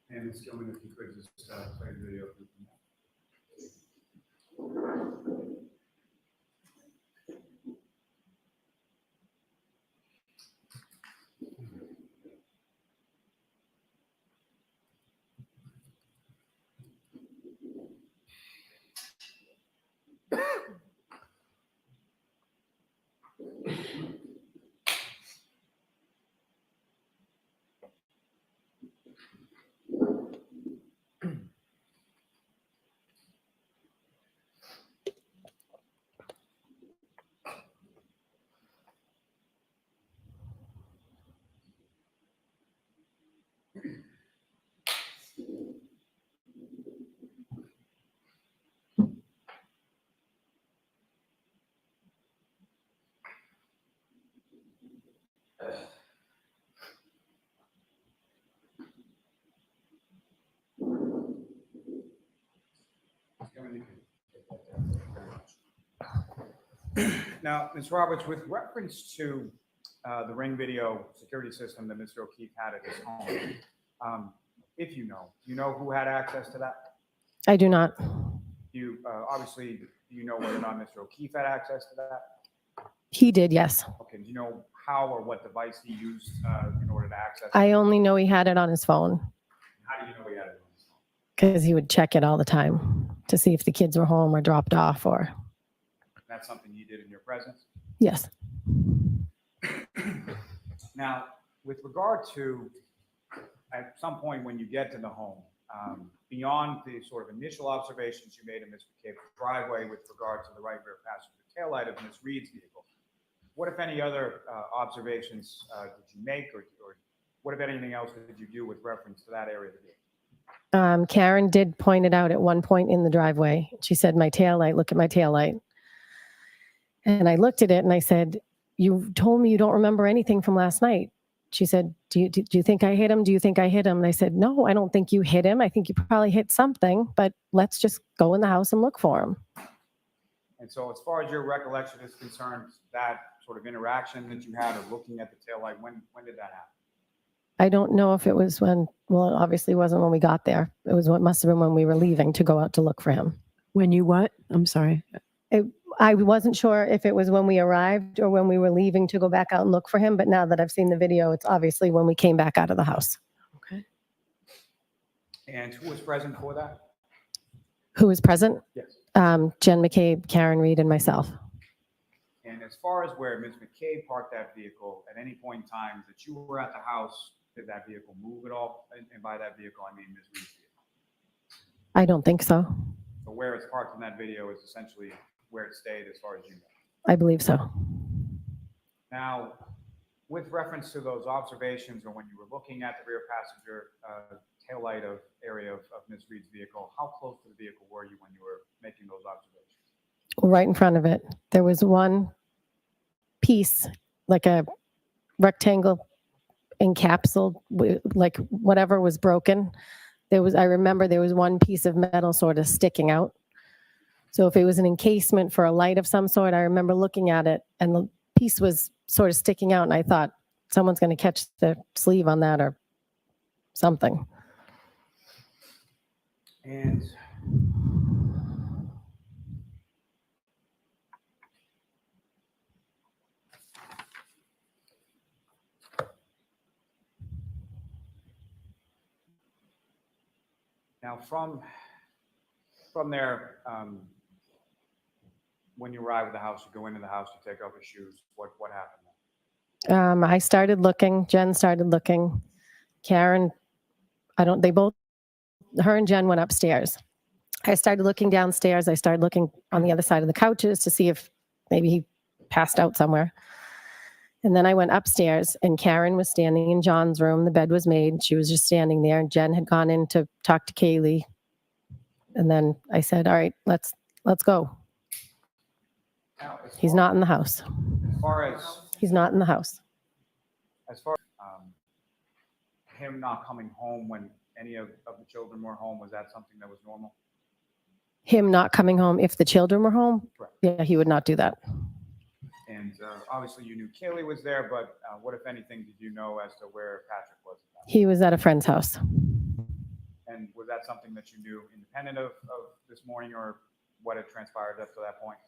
And Ms. Gilman, if you could just play the video. Now, Ms. Roberts, with reference to the Ring video security system that Mr. O'Keefe had at his home, if you know who had access to that? I do not. You obviously, do you know whether or not Mr. O'Keefe had access to that? He did, yes. Okay, do you know how or what device he used in order to access it? I only know he had it on his phone How do you know he had it on his phone? because he would check it all the time to see if the kids were home or dropped off or, That's something you did in your presence? yes. Now, with regard to, at some point when you get to the home, beyond the sort of initial observations you made in Ms. McCabe's driveway with regard to the right rear passenger taillight of Ms. Reed's vehicle, what, if any, other observations did you make, or what, if anything else, did you do with reference to that area of the vehicle? Karen did point it out at one point in the driveway. She said, my taillight, look at my taillight. And I looked at it and I said, you told me you don't remember anything from last night. She said, do you think I hit him? Do you think I hit him? And I said, no, I don't think you hit him. I think you probably hit something, but let's just go in the house and look for him. And so as far as your recollection is concerned, that sort of interaction that you had or looking at the taillight, when did that happen? I don't know if it was when, well, it obviously wasn't when we got there. It was what must have been when we were leaving to go out to look for him. When you what? I'm sorry. I wasn't sure if it was when we arrived or when we were leaving to go back out and look for him. But now that I've seen the video, it's obviously when we came back out of the house. Okay. And who was present for that? Who was present? Yes. Jen McCabe, Karen Reed, and myself. And as far as where Ms. McCabe parked that vehicle, at any point in time that you were at the house, did that vehicle move at all? And by that vehicle, I mean Ms. Reed's vehicle. I don't think so. So where it's parked in that video is essentially where it stayed as far as you know. I believe so. Now, with reference to those observations or when you were looking at the rear passenger taillight area of Ms. Reed's vehicle, how close to the vehicle were you when you were making those observations? Right in front of it. There was one piece, like a rectangle encapsulated, like whatever was broken. I remember there was one piece of metal sort of sticking out. So if it was an encasement for a light of some sort, I remember looking at it and the piece was sort of sticking out and I thought someone's going to catch the sleeve on that or something. And now from there, when you arrive at the house, you go into the house, you take off your shoes. What happened? I started looking. Jen started looking. Karen, her and Jen went upstairs. I started looking downstairs. I started looking on the other side of the couches to see if maybe he passed out somewhere. And then I went upstairs and Karen was standing in John's room. The bed was made. She was just standing there. And Jen had gone in to talk to Kaylee. And then I said, all right, let's go. Now, He's not in the house. As far as He's not in the house. Him not coming home when any of the children were home, was that something that was normal? Him not coming home if the children were home? Correct. Yeah, he would not do that. And obviously you knew Kaylee was there, but what, if anything, did you know as to where Patrick was? He was at a friend's house. And was that something that you knew independent of this morning, or what had transpired up to that point?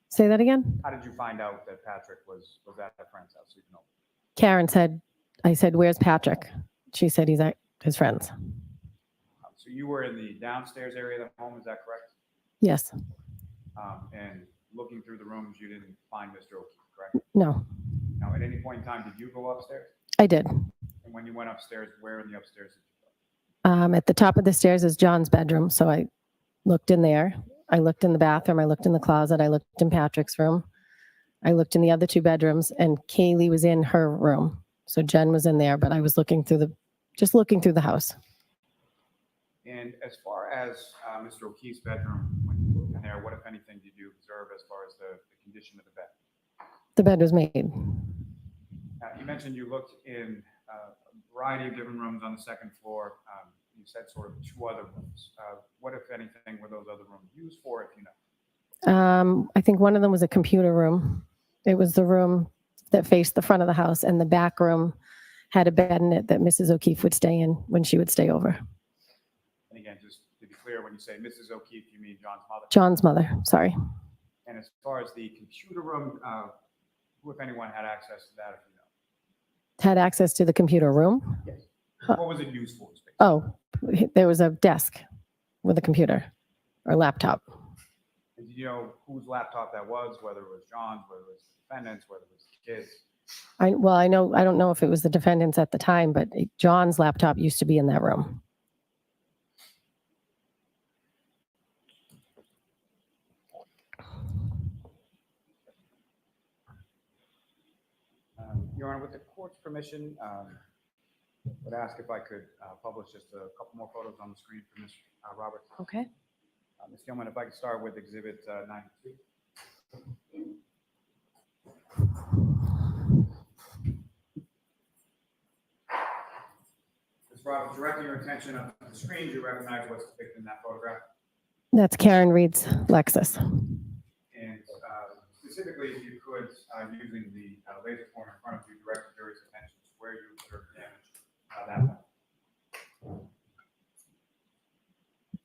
Say that again? How did you find out that Patrick was at a friend's house? Even though Karen said, I said, where's Patrick? She said he's at his friend's. so you were in the downstairs area of the home, is that correct? Yes. And looking through the rooms, you didn't find Mr. O'Keefe, correct? No, Now, at any point in time, did you go upstairs? I did. And when you went upstairs, where in the upstairs did you go? At the top of the stairs is John's bedroom. So I looked in there. I looked in the bathroom. I looked in the closet. I looked in Patrick's room. I looked in the other two bedrooms, and Kaylee was in her room. So Jen was in there, but I was looking through the house. And as far as Mr. O'Keefe's bedroom, when you looked in there, what, if anything, did you observe as far as the condition of the bed? The bed was made. You mentioned you looked in a variety of different rooms on the second floor. You said sort of 2 other rooms. What, if anything, were those other rooms used for, if you know? I think one of them was a computer room. It was the room that faced the front of the house, and the back room had a bed in it that Mrs. O'Keefe would stay in when she would stay over. And again, just to be clear, when you say Mrs. O'Keefe, you mean John's mother? John's mother, sorry. And as far as the computer room, who, if anyone, had access to that, if you know? Had access to the computer room? Yes. What was it used for? Oh, there was a desk with a computer or laptop. And did you know whose laptop that was, whether it was John's, whether it was the defendant's, whether it was the kids? I don't know if it was the defendant's at the time, but John's laptop used to be in that room. Your Honor, with the court's permission, would ask if I could publish just a couple more photos on the screen for Ms. Roberts. Okay. Ms. Gilman, if I could start with Exhibit 92. Ms. Roberts, directing your attention up to the screen, do you recognize what's depicted in that photograph? That's Karen Reed's Lexus. And specifically, if you could, using the laser pointer in front of you, direct the jury's attention to where you observed damage.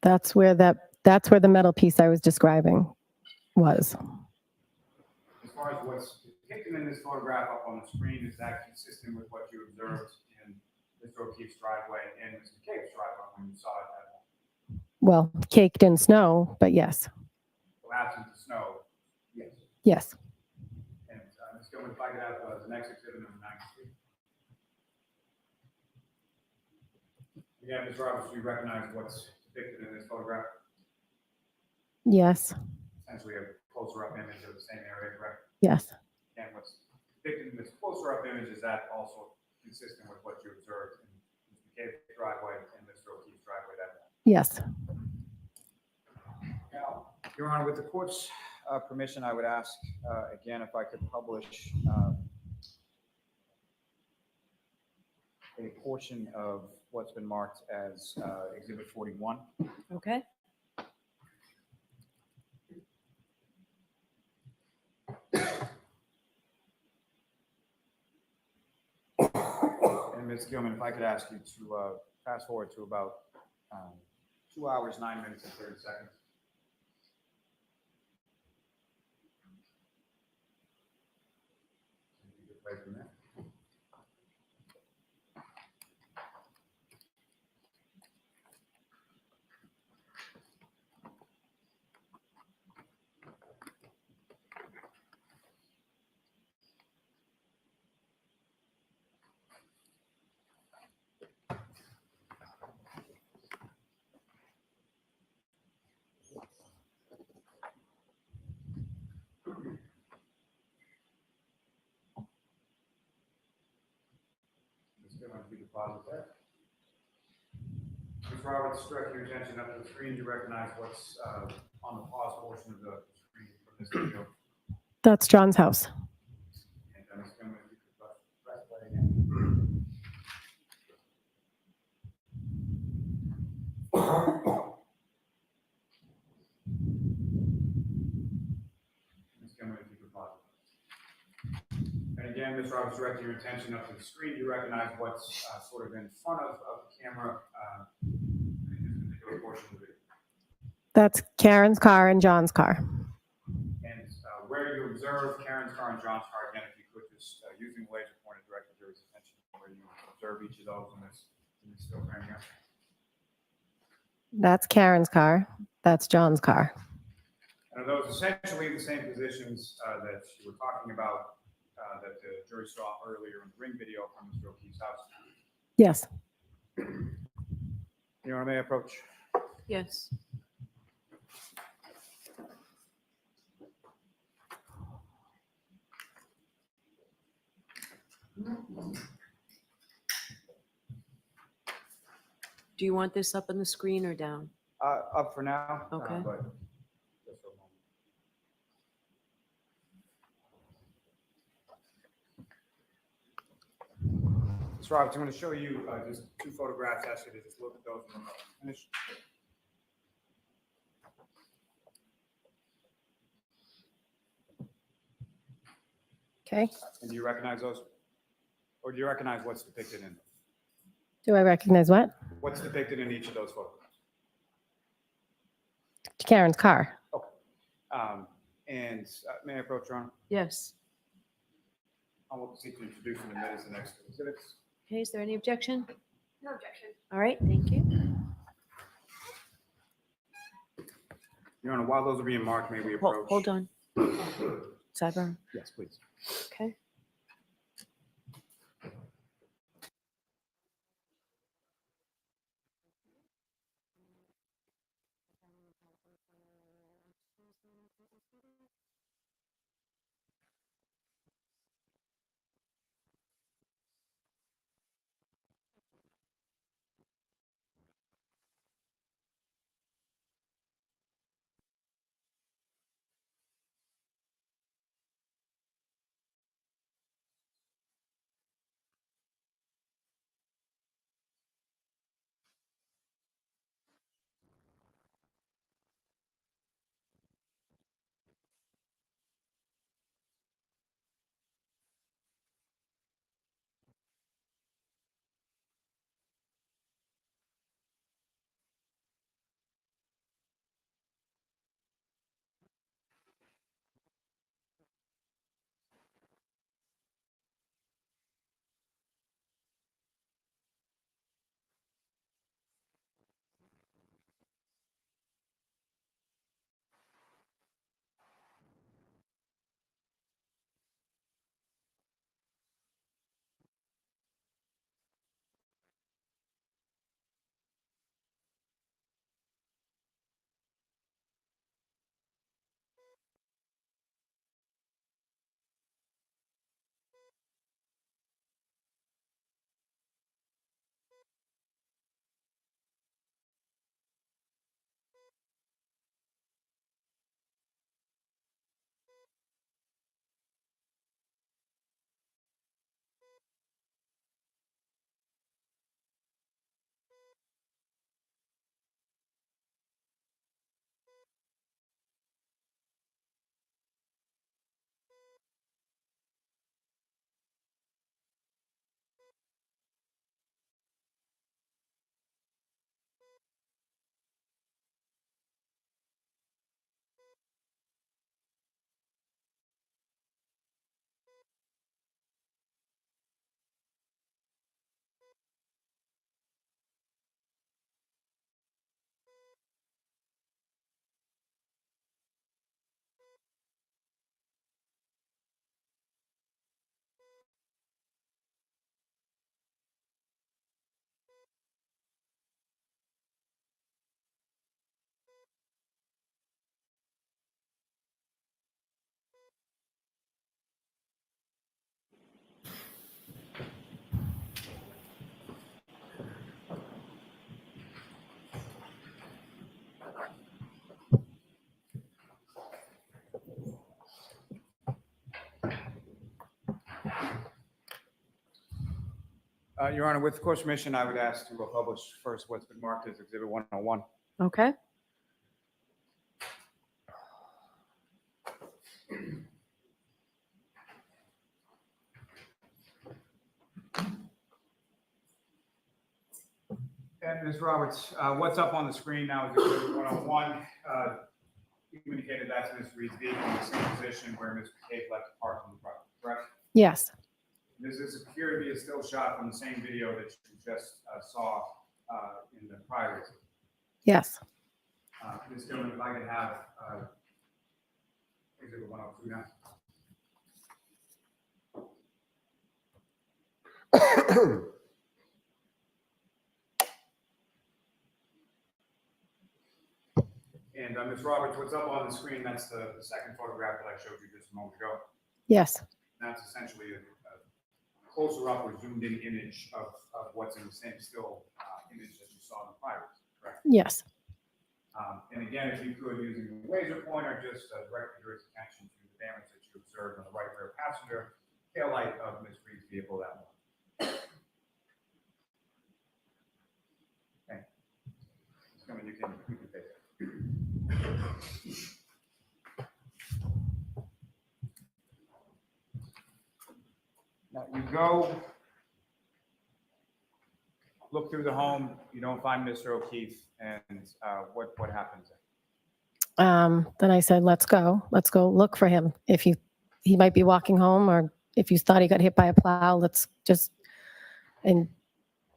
That's where the metal piece I was describing was. As far as what's depicted in this photograph up on the screen, is that consistent with what you observed in Mr. O'Keefe's driveway and Mr. McCabe's driveway when you saw it at home? Well, caked in snow, but yes. So absent the snow, yes. Yes. And Ms. Gilman, if I could have the next exhibit number 93. Again, Ms. Roberts, do you recognize what's depicted in this photograph? Yes. Essentially a closer-up image of the same area, correct? Yes. And what's depicted in this closer-up image, is that also consistent with what you observed in Mr. McCabe's driveway and Mr. O'Keefe's driveway that day? Yes. Now, Your Honor, with the court's permission, I would ask again if I could publish a portion of what's been marked as Exhibit 41. Okay. And Ms. Gilman, if I could ask you to fast forward to about 2 hours, 9 minutes, and 30 seconds. If you could play from there. Ms. Roberts, direct your attention up to the screen. Do you recognize what's on the pause portion of the screen from this video? That's John's house. And Ms. Gilman, if you could press play again. Ms. Gilman, if you could pause. And again, Ms. Roberts, directing your attention up to the screen. Do you recognize what's sort of in front of the camera portion of the video. That's Karen's car and John's car. And where you observe Karen's car and John's car, again, if you could just, using the laser pointer, direct the jury's attention to where you observe each of those in this still frame here. That's Karen's car. That's John's car. And are those essentially the same positions that you were talking about that the jury saw earlier in the ring video from Mr. O'Keefe's house? Yes. Your Honor, may I approach? Yes. Do you want this up on the screen or down? Up for now. Okay. But just for a moment. Mr. Roberts, I'm going to show you just two photographs. Ask you to just look at those and then finish. Okay. And do you recognize those? Or do you recognize what's depicted in them? Do I recognize what? What's depicted in each of those photographs? Karen's car. Okay. And may I approach, Your Honor? Yes. I will seek to introduce and admit as the next exhibits. Okay, is there any objection? No objection. All right, thank you. Your Honor, while those are being marked, may we approach? Hold on. Sidebar. Yes, please. Okay. Your Honor, with the court's permission, I would ask to publish first what's been marked as Exhibit 101. Okay. And And Ms. Roberts, what's up on the screen now is Exhibit 101. You indicated that's Ms. Reed's vehicle in the same position where Ms. McCabe left the car from the property, correct? Yes. This is appear to be a still shot from the same video that you just saw in the prior. Yes. Ms. Dillon, if I could have Exhibit 102 now. And Ms. Roberts, what's up on the screen, that's the second photograph that I showed you just a moment ago. Yes. That's essentially a closer up or zoomed in image of what's in the same still image that you saw in the prior, correct? Yes. And again, if you could, using the laser pointer, just direct your attention to the damage that you observed on the right rear passenger tail light of Ms. Reed's vehicle that morning. Okay. You can face it. Now you go look through the home, you don't find Mr. O'Keefe, and what happens? Then I said, let's go look for him. If he might be walking home, or if you thought he got hit by a plow, let's just, and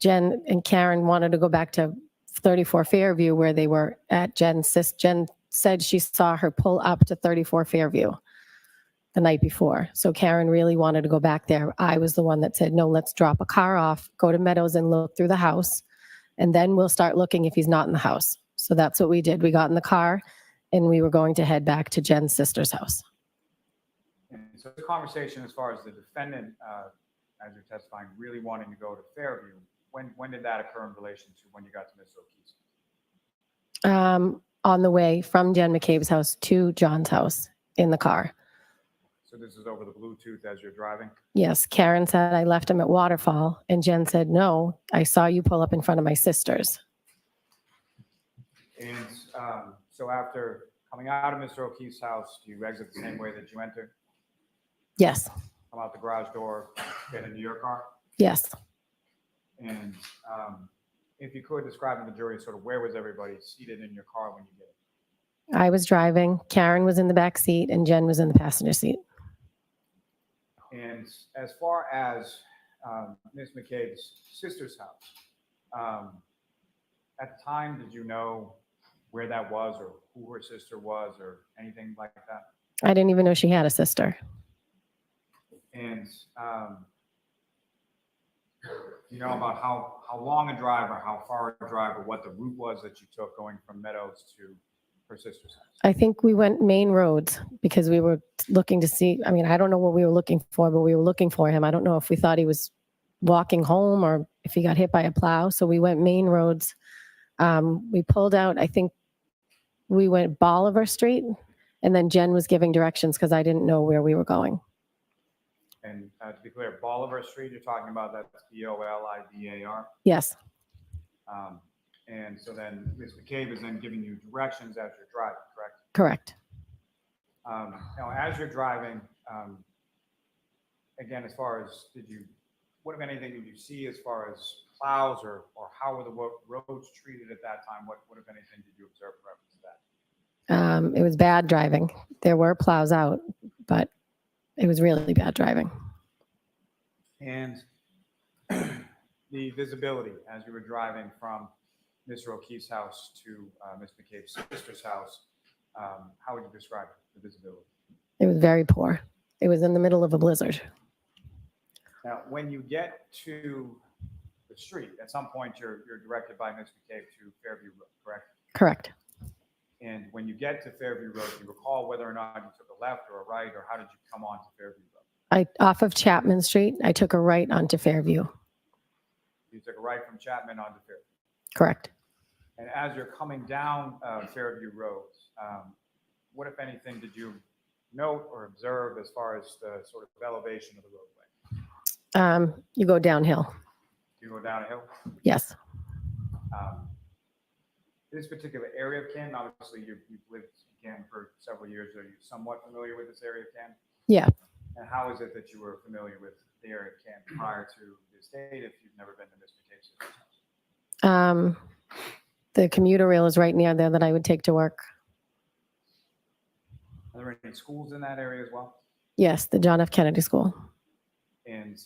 Jen and Karen wanted to go back to 34 Fairview where they were at. Jen said she saw her pull up to 34 Fairview the night before. So Karen really wanted to go back there. I was the one that said, no, let's drop a car off, go to Meadows and look through the house, and then we'll start looking if he's not in the house. So that's what we did. We got in the car and we were going to head back to Jen's sister's house. And so the conversation as far as the defendant, as you're testifying, really wanting to go to Fairview, when did that occur in relation to when you got to Ms. O'Keefe's? On the way from Jen McCabe's house to John's house in the car. So this is over the Bluetooth as you're driving? Yes. Karen said, I left him at Waterfall. And Jen said, no, I saw you pull up in front of my sister's. And so after coming out of Mr. O'Keefe's house, do you exit the same way that you entered? Yes. Come out the garage door, get into your car? Yes. And if you could describe to the jury sort of where was everybody seated in your car when you did it? I was driving. Karen was in the back seat and Jen was in the passenger seat. And as far as Ms. McCabe's sister's house, at the time, did you know where that was or who her sister was or anything like that? I didn't even know she had a sister. And you know about how long a drive or how far a drive or what the route was that you took going from Meadows to her sister's house? I think we went main roads because we were looking to see, I mean, I don't know what we were looking for, but we were looking for him. I don't know if we thought he was walking home or if he got hit by a plow. So we went main roads. We pulled out, I think we went Bolivar Street, and then Jen was giving directions because I didn't know where we were going. And to be clear, Bolivar Street, you're talking about, that's Bolivar? Yes. And so then Ms. McCabe is then giving you directions as you're driving, correct? Correct. Now, as you're driving, again, as far as what, if anything, did you see as far as plows or how were the roads treated at that time? What if anything, did you observe in reference to that? It was bad driving. There were plows out, but it was really bad driving. And the visibility as you were driving from Mr. O'Keefe's house to Ms. McCabe's sister's house, how would you describe the visibility? It was very poor. It was in the middle of a blizzard. Now, when you get to the street, at some point you're directed by Ms. McCabe to Fairview Road, correct? Correct. And when you get to Fairview Road, do you recall whether or not you took a left or a right, or how did you come onto Fairview Road? Off of Chapman Street, I took a right onto Fairview. You took a right from Chapman onto Fairview. Correct. And as you're coming down Fairview Road, what, if anything, did you note or observe as far as the sort of elevation of the roadway? You go downhill. You go down a hill? Yes. This particular area of Canton, obviously you've lived in Canton for several years. Are you somewhat familiar with this area of Canton? Yeah. And how is it that you were familiar with the area of Canton prior to this date if you've never been to Ms. McCabe's house? The commuter rail is right near there that I would take to work. Are there any schools in that area as well? Yes, the John F. Kennedy School. And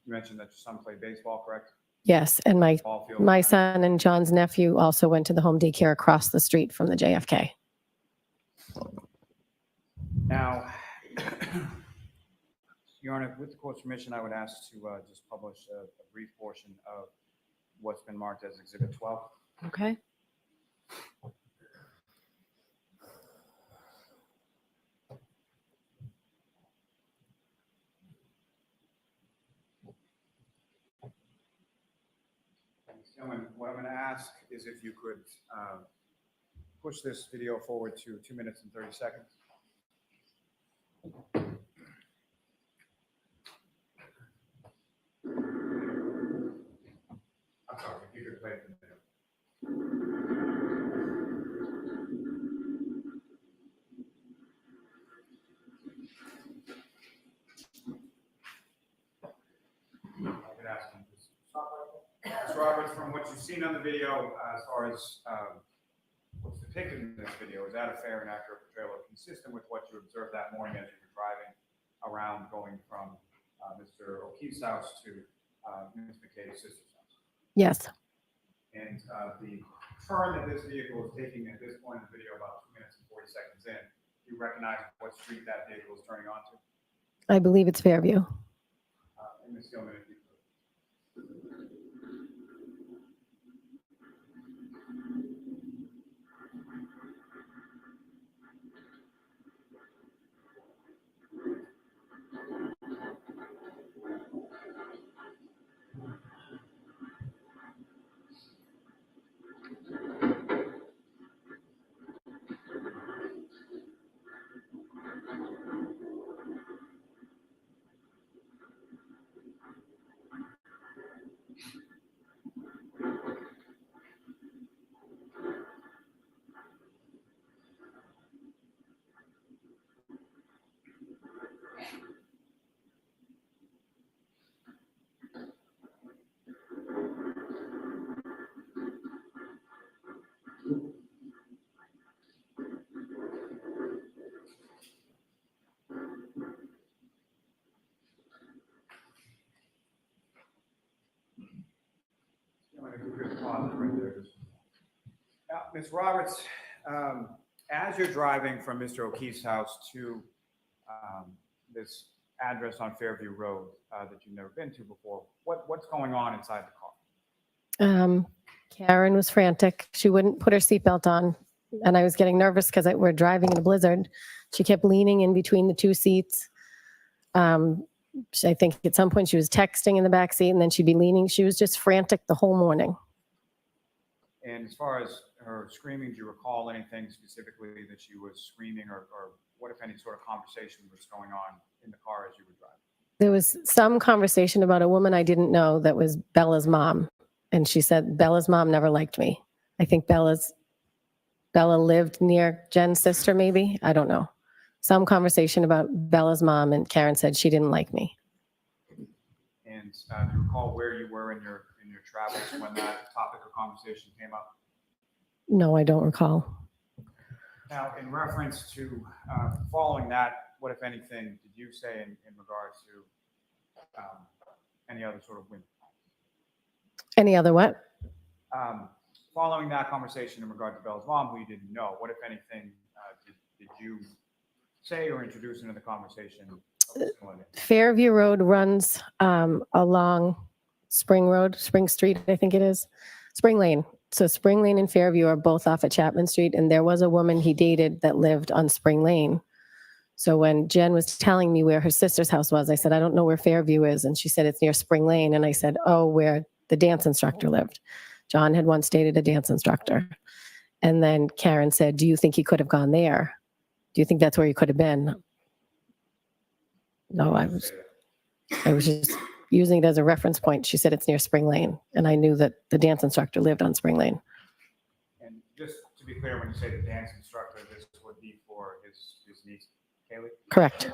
you mentioned that your son played baseball, correct? Yes, and Ball field. my son and John's nephew also went to the home daycare across the street from the JFK. Now, Your Honor, with the court's permission, I would ask to just publish a brief portion of what's been marked as Exhibit 12. Okay. Gentlemen, what I'm going to ask is if you could push this video forward to 2 minutes and 30 seconds. I'm sorry, if you could play the video. I could ask him to stop right there. Ms. Roberts, from what you've seen on the video, as far as what's depicted in this video, is that a fair and accurate portrayal, consistent with what you observed that morning as you were driving around, going from Mr. O'Keefe's house to Ms. McKay's sister's house? Yes, And the turn that this vehicle is taking at this point in the video, about 2 minutes and 40 seconds in, do you recognize what street that vehicle is turning onto? I believe it's Fairview. And Ms. Gilman, if you could. Ms. Roberts, as you're driving from Mr. O'Keefe's house to this address on Fairview Road that you've never been to before, what's going on inside the car? Karen was frantic. She wouldn't put her seatbelt on, and I was getting nervous because we're driving in a blizzard. She kept leaning in between the two seats. I think at some point she was texting in the back seat, and then she'd be leaning. She was just frantic the whole morning. And as far as her screaming, do you recall anything specifically that she was screaming, or what, if any, sort of conversation was going on in the car as you were driving? There was some conversation about a woman I didn't know that was Bella's mom. And she said, Bella's mom never liked me. I think Bella lived near Jen's sister, maybe. I don't know. Some conversation about Bella's mom, and Karen said she didn't like me. And do you recall where you were in your travels when that topic of conversation came up? No, I don't recall. Now, in reference to following that, what, if anything, did you say in regards to any other sort of women? Any other what? Following that conversation in regard to Bella's mom, who you didn't know, what, if anything, did you say or introduce into the conversation? Fairview Road runs along Spring Street, I think it is. Spring Lane. So Spring Lane and Fairview are both off at Chapman Street, and there was a woman he dated that lived on Spring Lane. So when Jen was telling me where her sister's house was, I said, I don't know where Fairview is. And she said, it's near Spring Lane. And I said, oh, where the dance instructor lived. John had once dated a dance instructor. And then Karen said, do you think he could have gone there? Do you think that's where he could have been? No, I was just using it as a reference point. She said it's near Spring Lane. And I knew that the dance instructor lived on Spring Lane. And just to be clear, when you say the dance instructor, this would be for his niece, Kaylee? Correct.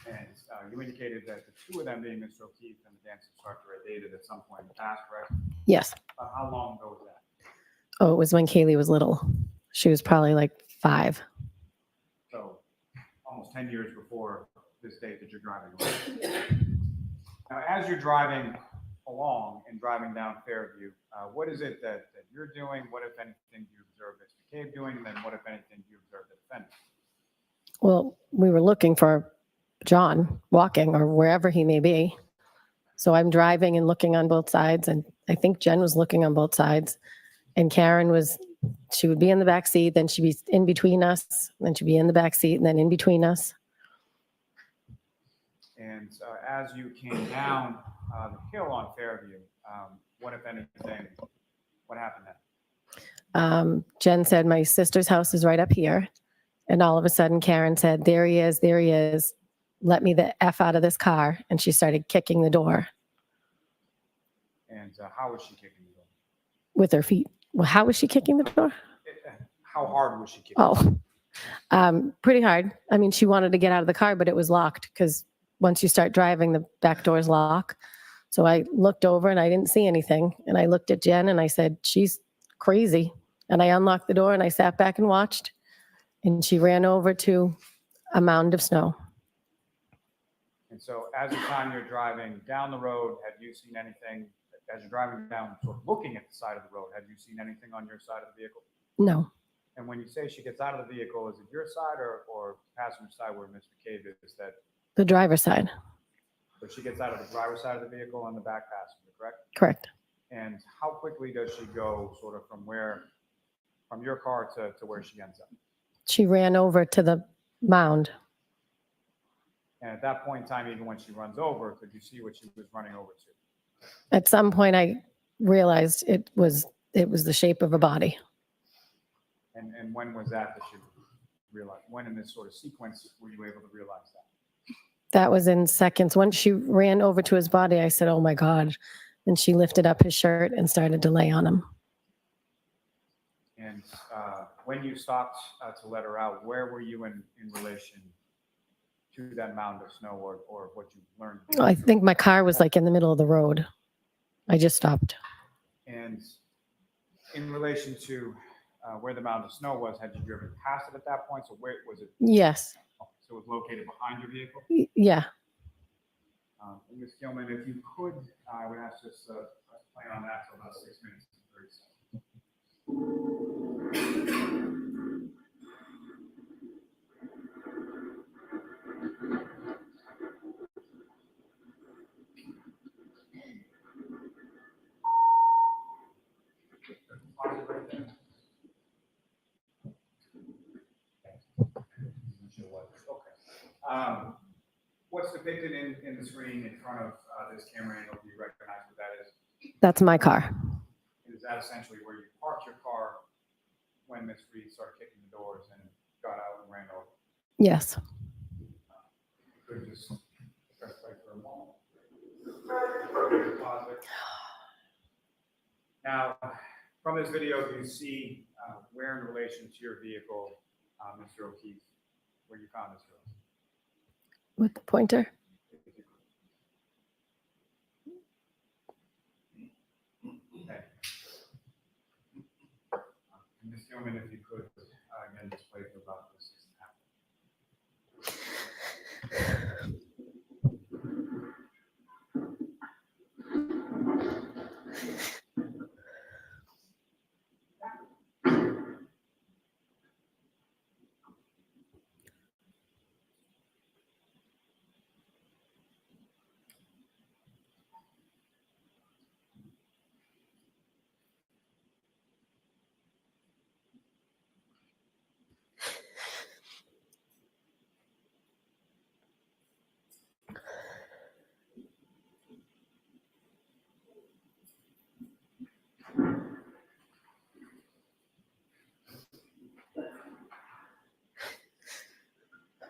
And you indicated that the two of them, being Mr. O'Keefe and the dance instructor, had dated at some point in the past, correct? Yes. How long ago was that? Oh, it was when Kaylee was little. She was probably like 5. So almost 10 years before this date that you're driving away. Now, as you're driving along and driving down Fairview, what is it that you're doing? What, if anything, do you observe Ms. McCabe doing? And then what, if anything, do you observe the defendant? Well, we were looking for John walking or wherever he may be. So I'm driving and looking on both sides. And I think Jen was looking on both sides. And Karen she would be in the back seat, then she'd be in between us, then she'd be in the back seat, and then in between us. And as you came down the hill on Fairview, what, if anything, what happened then? Jen said, my sister's house is right up here. And all of a sudden, Karen said, there he is, there he is. Let me the F out of this car. And she started kicking the door. And how was she kicking the door? With her feet. Well, how was she kicking the door? How hard was she kicking? Pretty hard. I mean, she wanted to get out of the car, but it was locked because once you start driving, the back doors lock. So I looked over and I didn't see anything. And I looked at Jen and I said, she's crazy. And I unlocked the door and I sat back and watched. And she ran over to a mound of snow. And so as the time you're driving down the road, have you seen anything, as you're driving down, sort of looking at the side of the road, have you seen anything on your side of the vehicle? No. And when you say she gets out of the vehicle, is it your side or passenger side where Ms. McCabe is that? The driver's side. So she gets out of the driver's side of the vehicle and the back passenger, correct? Correct. And how quickly does she go sort of from your car to where she ends up? She ran over to the mound. And at that point in time, even when she runs over, could you see what she was running over to? At some point, I realized it was the shape of a body. And when was that you realized? When in this sort of sequence were you able to realize that? That was in seconds. Once she ran over to his body, I said, oh my God. And she lifted up his shirt and started to lay on him. And when you stopped to let her out, where were you in relation to that mound of snow or what you learned? I think my car was like in the middle of the road. I just stopped. And in relation to where the mound of snow was, had you driven past it at that point? So where was it? Yes. So it was located behind your vehicle? Yeah. And Ms. Gilman, if you could, I would ask just play on that for about 6 minutes and 30 seconds. What's depicted in the screen in front of this camera angle? Do you recognize what that is? That's my car. Is that essentially where you parked your car when Ms. Reed started kicking the doors and got out and ran over? Yes. You could just press play for a moment. Now, from this video, do you see where in relation to your vehicle, Mr. O'Keefe, where you found Mr. O'Keefe? With the pointer? Okay. Ms. Gilman, if you could, again, display for about this.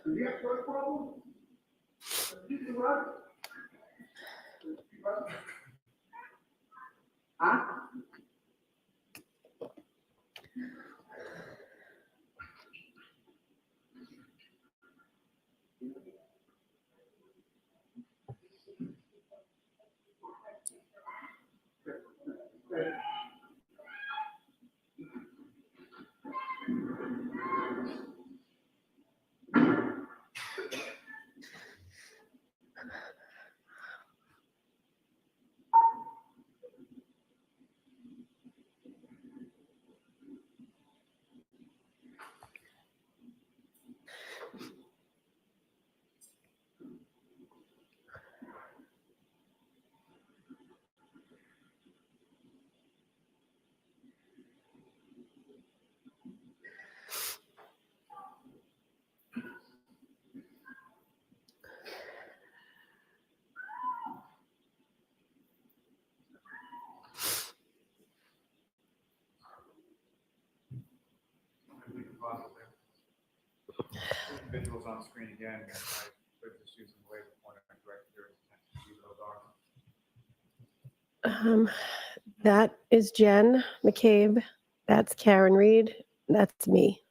Do you have a problem? Did you run? Huh? Individuals on the screen again. I would just use the laser pointer and direct your attention to those are. That is Jen McCabe. That's Karen Reed. That's me.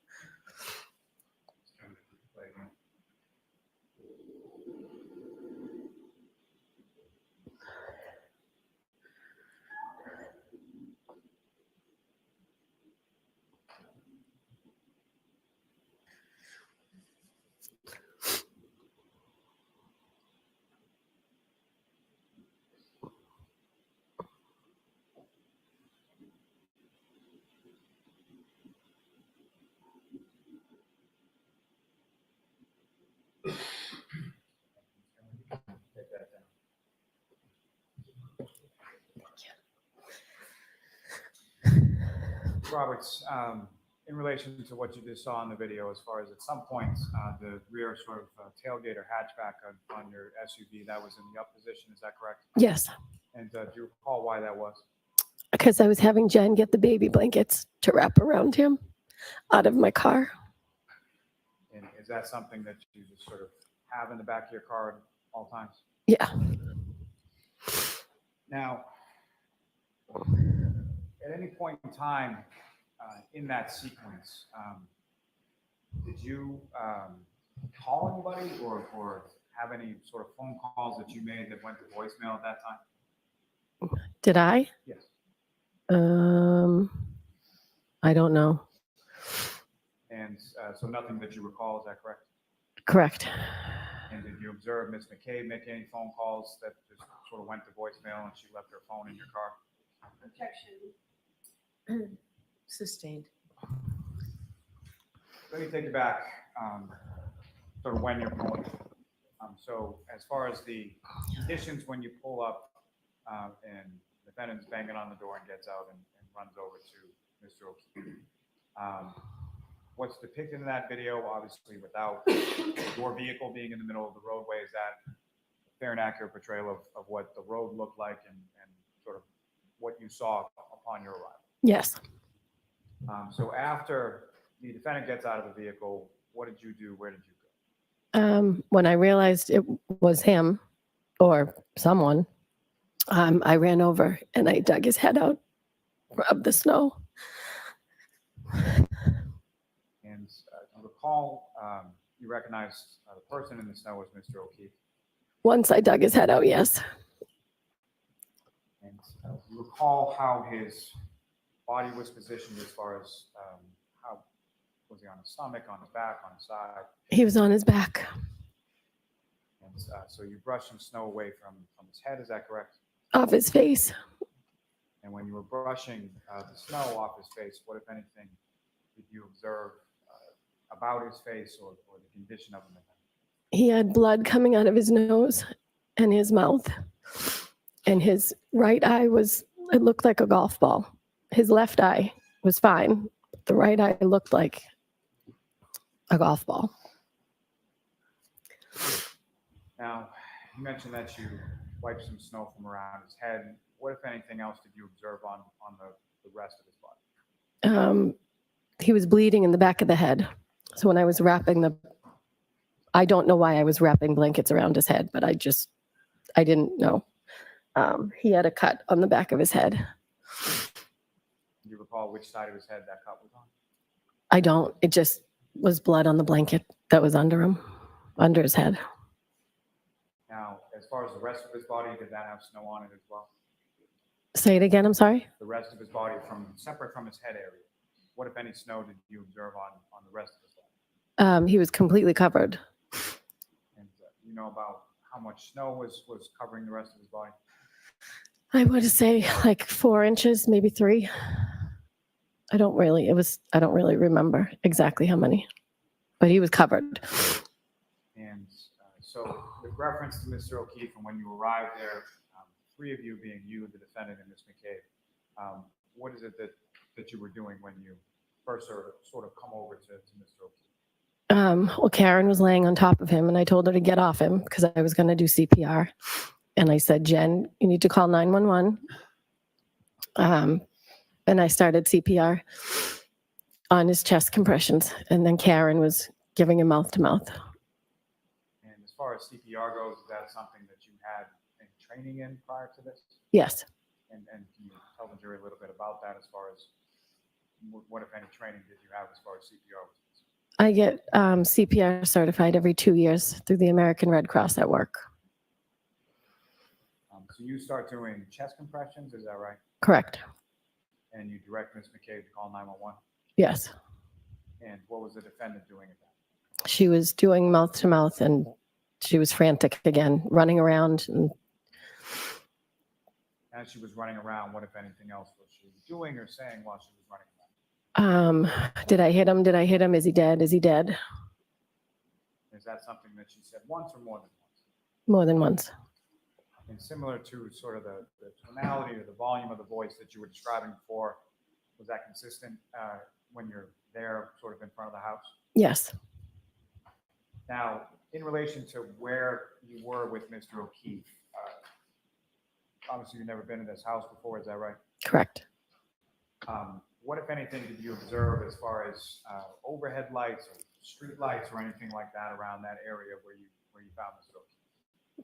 Take that down. Roberts, in relation to what you just saw in the video, as far as at some point, the rear sort of tailgate or hatchback on your SUV, that was in the up position, is that correct? Yes, And do you recall why that was? because I was having Jen get the baby blankets to wrap around him out of my car. And is that something that you just sort of have in the back of your car at all times? Yeah. Now, at any point in time in that sequence, did you call anybody or have any sort of phone calls that you made that went to voicemail at that time? Did I? Yes. I don't know. And so nothing that you recall, is that correct? Correct. And did you observe Ms. McCabe make any phone calls that just sort of went to voicemail and she left her phone in your car? Objection. Sustained. Let me take you back, sort of when you're pulling. So as far as the conditions when you pull up and the defendant's banging on the door and gets out and runs over to Mr. O'Keefe. What's depicted in that video, obviously without your vehicle being in the middle of the roadway, is that a fair and accurate portrayal of what the road looked like and sort of what you saw upon your arrival? Yes. So after the defendant gets out of the vehicle, what did you do? Where did you go? When I realized it was him or someone, I ran over and I dug his head out of the snow. And you recall, you recognized the person in the snow was Mr. O'Keefe. Once I dug his head out, yes. And you recall how his body was positioned as far as how was he on his stomach, on his back, on his side? He was on his back. And so you brushed some snow away from his head, is that correct? Off his face. And when you were brushing the snow off his face, what, if anything, did you observe about his face or the condition of him? He had blood coming out of his nose and his mouth. And his right eye it looked like a golf ball. His left eye was fine. But the right eye looked like a golf ball. Now, you mentioned that you wiped some snow from around his head. What, if anything else, did you observe on the rest of his body? He was bleeding in the back of the head. So when I was wrapping I don't know why I was wrapping blankets around his head, but I didn't know. He had a cut on the back of his head. Do you recall which side of his head that cut was on? I don't. It just was blood on the blanket that was under his head. Now, as far as the rest of his body, did that have snow on it as well? Say it again, I'm sorry? The rest of his body, separate from his head area, what, if any, snow did you observe on the rest of his body? He was completely covered. And you know about how much snow was covering the rest of his body? I want to say like 4 inches, maybe 3. I don't really remember exactly how many, but he was covered. And so with reference to Mr. O'Keefe, and when you arrived there, 3 of you being you, the defendant, and Ms. McCabe, what is it that you were doing when you first sort of come over to Mr. O'Keefe? Well, Karen was laying on top of him and I told her to get off him because I was going to do CPR. And I said, Jen, you need to call 911. And I started CPR on his chest compressions. And then Karen was giving him mouth to mouth. And as far as CPR goes, is that something that you had any training in prior to this? Yes, And can you tell the jury a little bit about that as far as what, if any, training did you have as far as CPR was concerned? I get CPR certified every 2 years through the American Red Cross at work. So you start doing chest compressions, is that right? Correct. And you direct Ms. McCabe to call 911? Yes. And what was the defendant doing at that? She was doing mouth to mouth and she was frantic again, running around. And As she was running around, what, if anything else, was she doing or saying while she was running around? Did I hit him? Did I hit him? Is he dead? Is he dead? Is that something that she said once or more than once? More than once. And similar to sort of the tonality or the volume of the voice that you were describing before, was that consistent when you're there sort of in front of the house? Yes. Now, in relation to where you were with Mr. O'Keefe, obviously you've never been in this house before, is that right? Correct. What, if anything, did you observe as far as overhead lights or street lights or anything like that around that area where you found Mr. O'Keefe?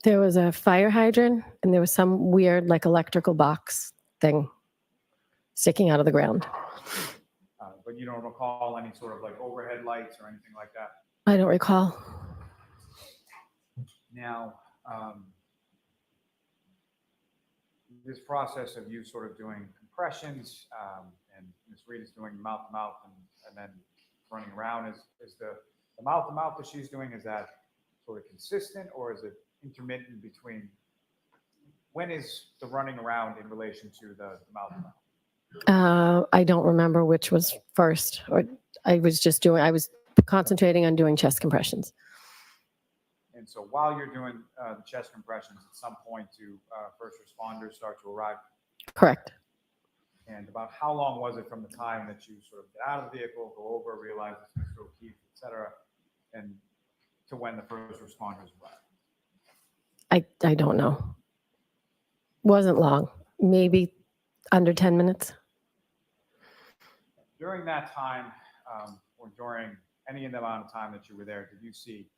There was a fire hydrant and there was some weird like electrical box thing sticking out of the ground. But you don't recall any sort of like overhead lights or anything like that? I don't recall. Now, this process of you sort of doing compressions and Ms. Reed is doing mouth to mouth and then running around, is the mouth to mouth that she's doing, is that sort of consistent or is it intermittent between? When is the running around in relation to the mouth to mouth? I don't remember which was first, or I was concentrating on doing chest compressions. And so while you're doing the chest compressions, at some point do first responders start to arrive? Correct. And about how long was it from the time that you sort of get out of the vehicle, go over, realize it's Mr. O'Keefe, et cetera, and to when the first responders arrive? I don't know. Wasn't long, maybe under 10 minutes. During that time, or during any amount of time that you were there, did you see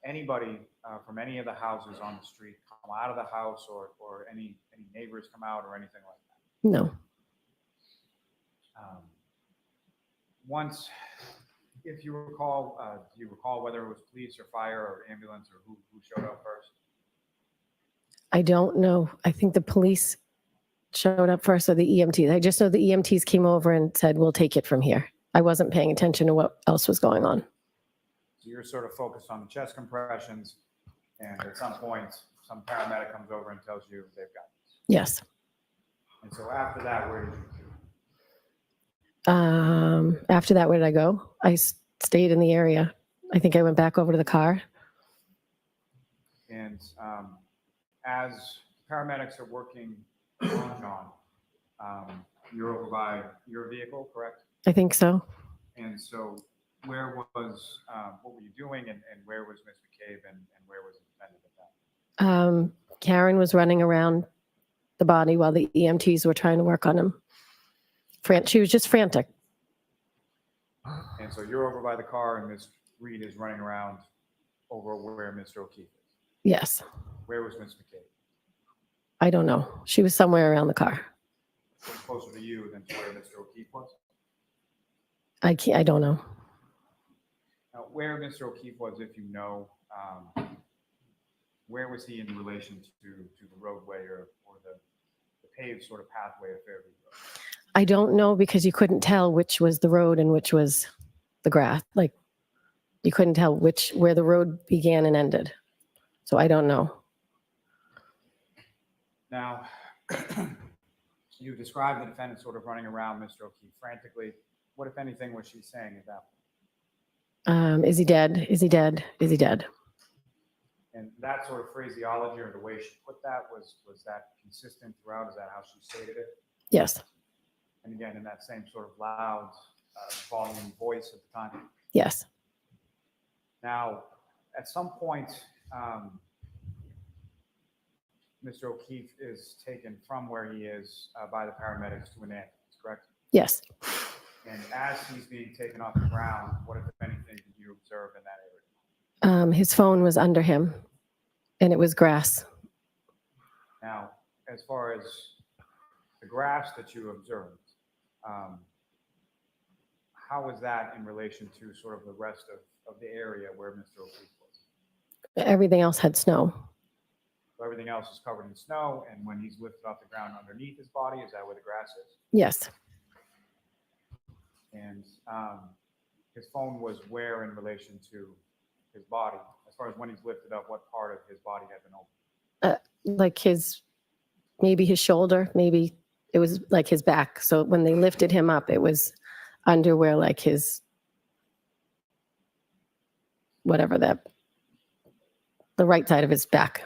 anybody from any of the houses on the street come out of the house or any neighbors come out or anything like that? No. Once, if you recall, do you recall whether it was police or fire or ambulance or who showed up first? I don't know. I think the police showed up first or the EMTs. I just know the EMTs came over and said, we'll take it from here. I wasn't paying attention to what else was going on. So you're sort of focused on the chest compressions, and at some point, some paramedic comes over and tells you they've got this. Yes. And so after that, where did you go? After that, where did I go? I stayed in the area. I think I went back over to the car. And as paramedics are working on John, you're over by your vehicle, correct? I think so. And so where was, what were you doing and where was Ms. McCabe and where was the defendant at that? Karen was running around the body while the EMTs were trying to work on him. She was just frantic. And so you're over by the car and Ms. Reed is running around over where Mr. O'Keefe is? Yes. Where was Ms. McCabe? I don't know. She was somewhere around the car. Closer to you than to where Mr. O'Keefe was? I don't know. Now, where Mr. O'Keefe was, if you know, where was he in relation to the roadway or the paved sort of pathway of Fairview Road? I don't know because you couldn't tell which was the road and which was the grass. Like you couldn't tell where the road began and ended. So I don't know. Now, you described the defendant sort of running around Mr. O'Keefe frantically. What, if anything, was she saying at that point? Is he dead? Is he dead? Is he dead? And that sort of phraseology or the way she put that, was that consistent throughout? Is that how she stated it? Yes. And again, in that same sort of loud volume voice at the time? Yes. Now, at some point, Mr. O'Keefe is taken from where he is by the paramedics to an ambulance, correct? Yes. And as he's being taken off the ground, what, if anything, did you observed in that area? His phone was under him, and it was grass. Now, as far as the grass that you observed, how was that in relation to sort of the rest of the area where Mr. O'Keefe was? Everything else had snow. So everything else is covered in snow, and when he's lifted off the ground underneath his body, is that where the grass is? Yes. And his phone was where in relation to his body? As far as when he's lifted up, what part of his body had been opened? Like maybe his shoulder, maybe it was like his back. So when they lifted him up, it was under where like his, whatever the right side of his back.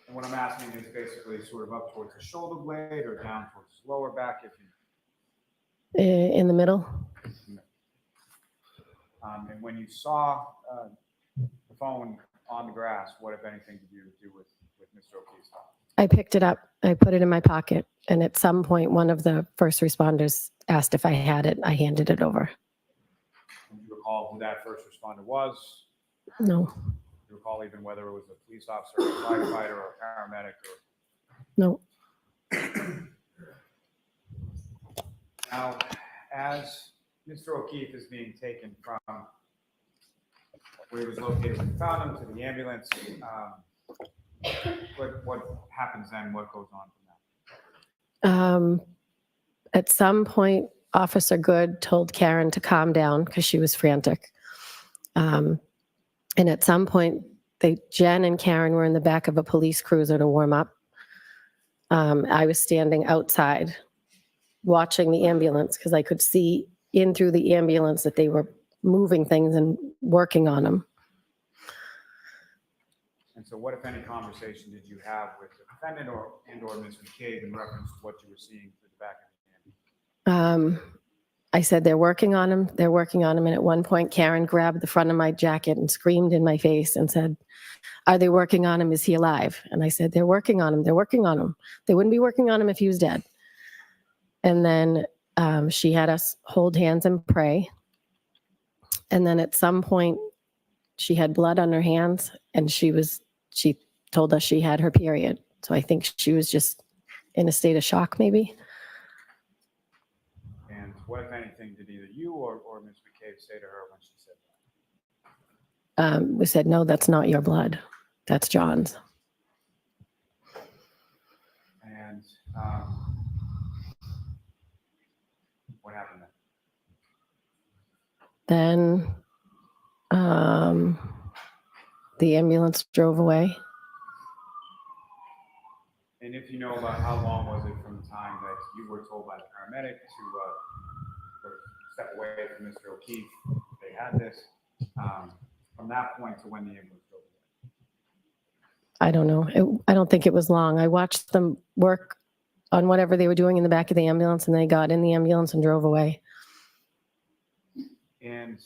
And what I'm asking is basically sort of up towards the shoulder blade or down towards his lower back, if you. In the middle. And when you saw the phone on the grass, what, if anything, did you do with Mr. O'Keefe's phone? I picked it up. I put it in my pocket. And at some point, one of the first responders asked if I had it. I handed it over. Do you recall who that first responder was? No. Do you recall even whether it was a police officer, a firefighter, or a paramedic? No. Now, as Mr. O'Keefe is being taken from where he was located when you found him to the ambulance, what happens then? What goes on from that? At some point, Officer Good told Karen to calm down because she was frantic. And at some point, Jen and Karen were in the back of a police cruiser to warm up. I was standing outside watching the ambulance because I could see in through the ambulance that they were moving things and working on them. And so what, if any, conversation did you have with the defendant or Ms. McCabe in reference to what you were seeing through the back of the ambulance? I said, they're working on him. They're working on him. And at one point, Karen grabbed the front of my jacket and screamed in my face and said, are they working on him? Is he alive? And I said, they're working on him. They're working on him. They wouldn't be working on him if he was dead. And then she had us hold hands and pray. And then at some point, she had blood on her hands and she told us she had her period. So I think she was just in a state of shock, maybe. And what, if anything, did either you or Ms. McCabe say to her when she said that? We said, no, that's not your blood. That's John's. And what happened then? Then the ambulance drove away. And if you know about how long was it from the time that you were told by the paramedic to sort of step away from Mr. O'Keefe, they had this, from that point to when the ambulance drove away? I don't know. I don't think it was long. I watched them work on whatever they were doing in the back of the ambulance, and they got in the ambulance and drove away. And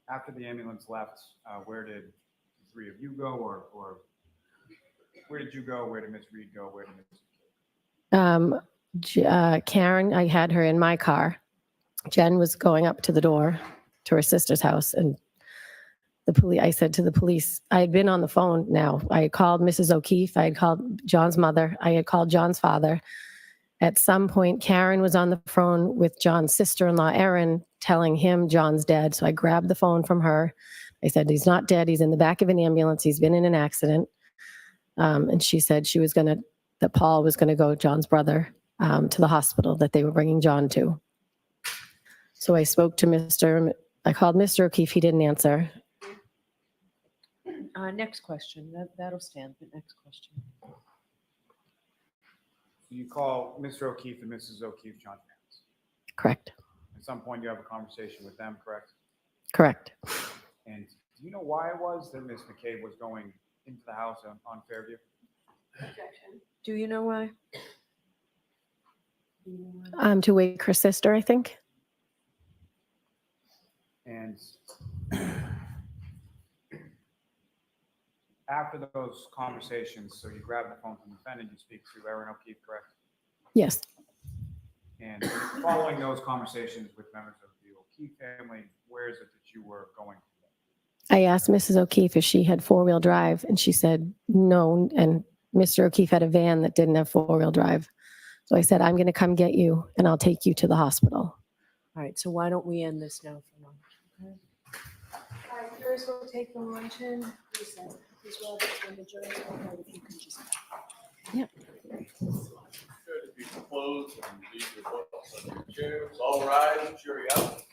after the ambulance left, where did the three of you go, or where did you go? Where did Ms. Reed go? Where did Ms. Karen, I had her in my car. Jen was going up to the door to her sister's house, and I said to the police, I had been on the phone now. I had called Mrs. O'Keefe. I had called John's mother. I had called John's father. At some point, Karen was on the phone with John's sister-in-law, Erin, telling him John's dead. So I grabbed the phone from her. I said, he's not dead. He's in the back of an ambulance. He's been in an accident. And she said that Paul was going to go, John's brother, to the hospital that they were bringing John to. So I spoke to I called Mr. O'Keefe. He didn't answer. Next question. That'll stand. The next question. You call Mr. O'Keefe and Mrs. O'Keefe John's parents? Correct. At some point, you have a conversation with them, correct? Correct. And do you know why it was that Ms. McCabe was going into the house on Fairview? Do you know why? To wake her sister, I think. And after those conversations, so you grab the phone from the defendant, you speak to Erin O'Keefe, correct? Yes. And following those conversations with members of the O'Keefe family, where is it that you were going? I asked Mrs. O'Keefe if she had four-wheel drive, and she said no. And Mr. O'Keefe had a van that didn't have four-wheel drive. So I said, I'm going to come get you, and I'll take you to the hospital. All right, so why don't we end this now for lunch? Okay? All right, jurors will take the luncheon. Please, Ms. Roberts, when the jurors will vote, if you can just. Good if you close and leave your books on your chairs. All rise, jury out.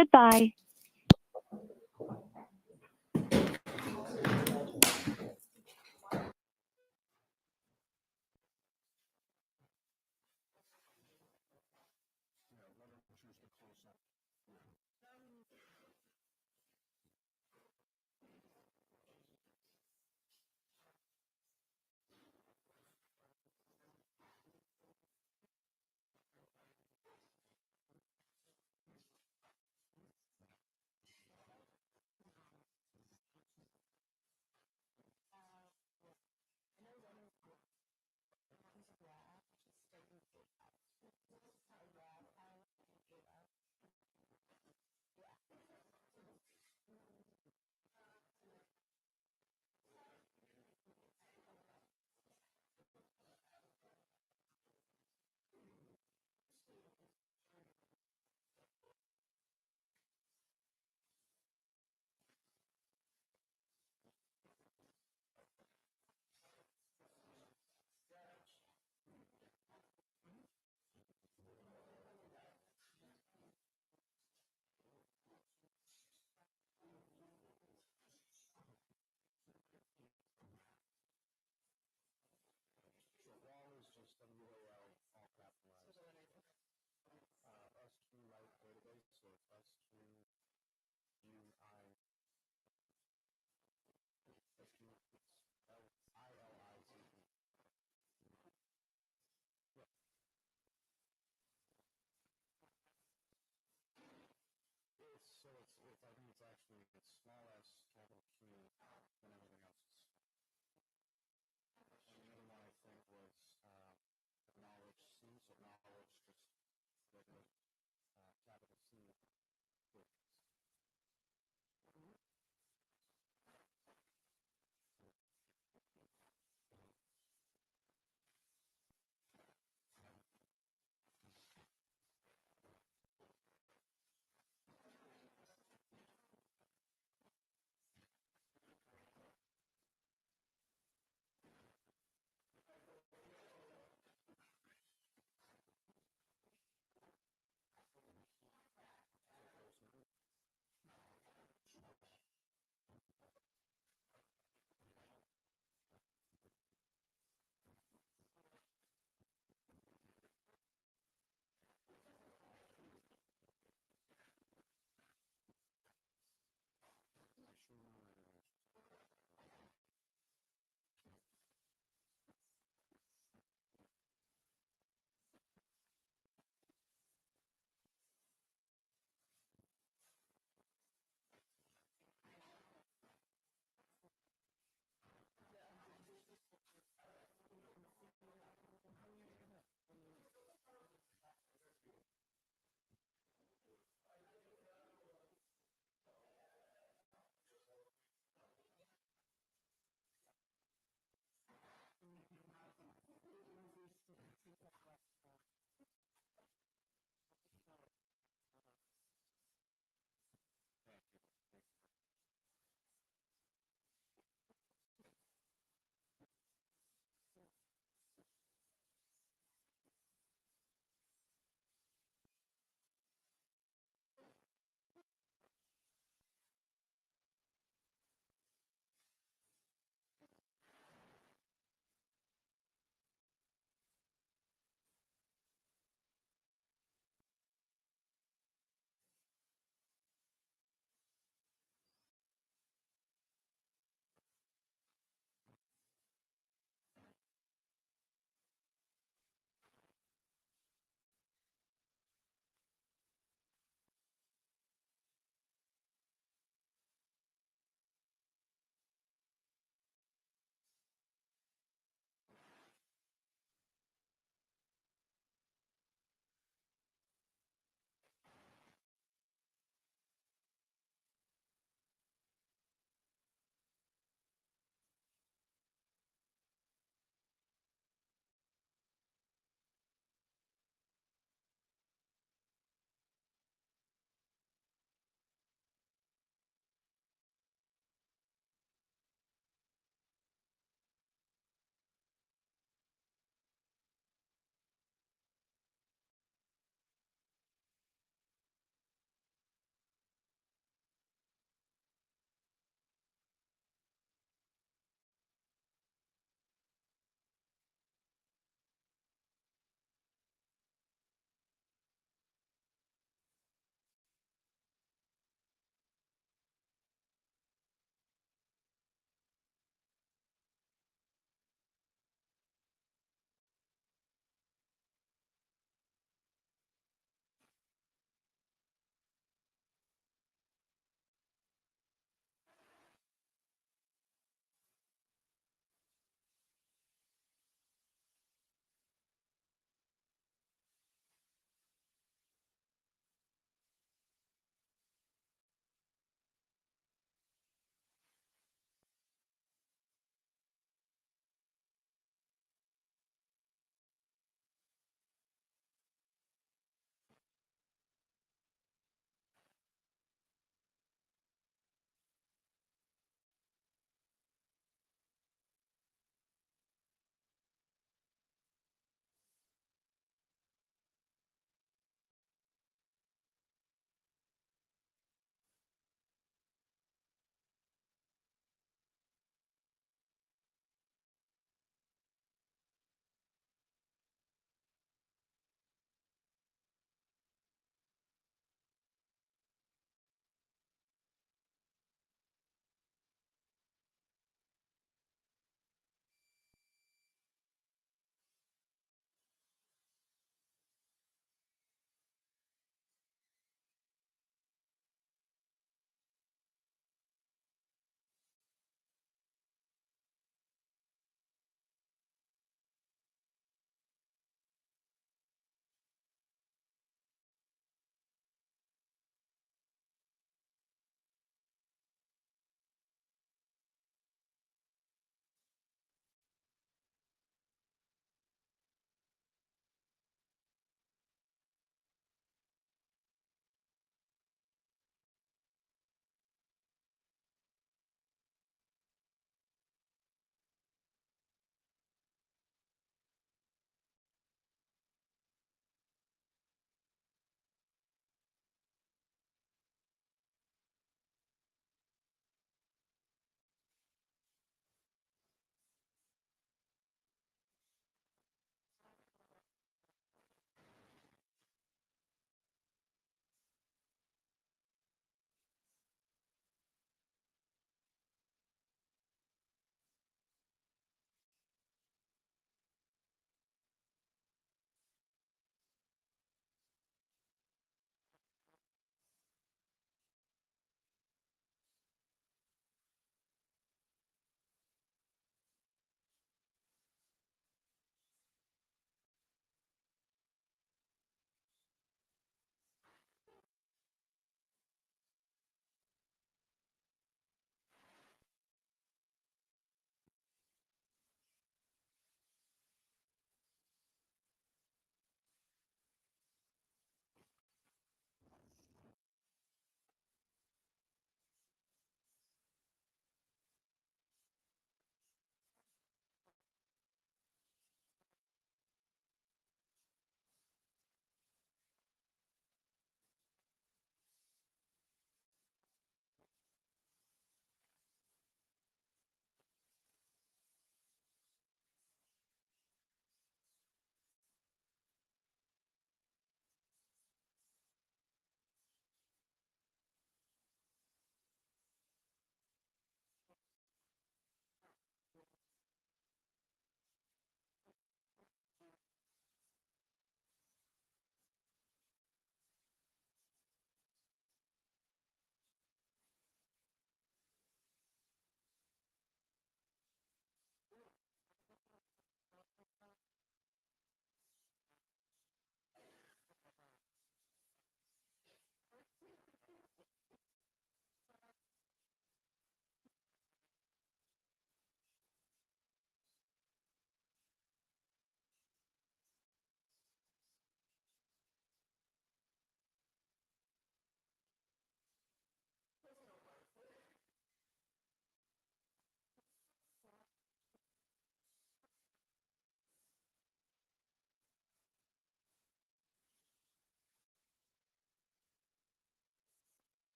Goodbye.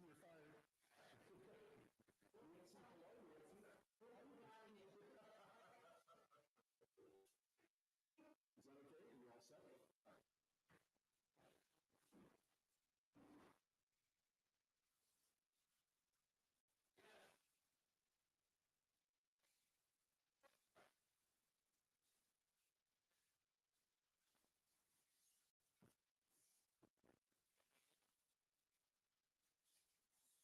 you're fired. Nancy, hello, Nancy. Is that okay? Are you all set? All right.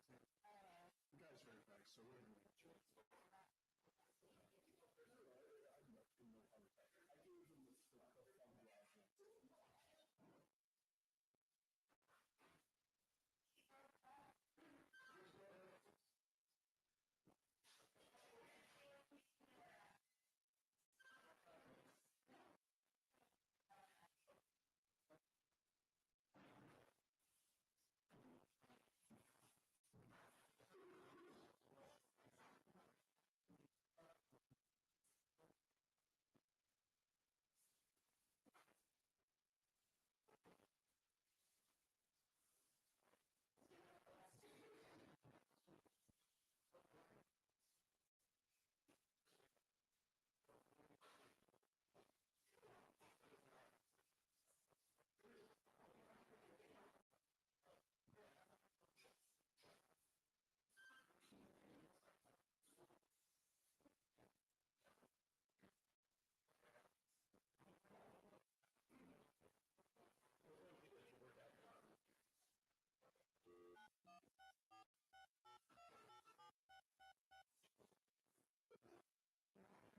The guy's right back, so we're gonna get you.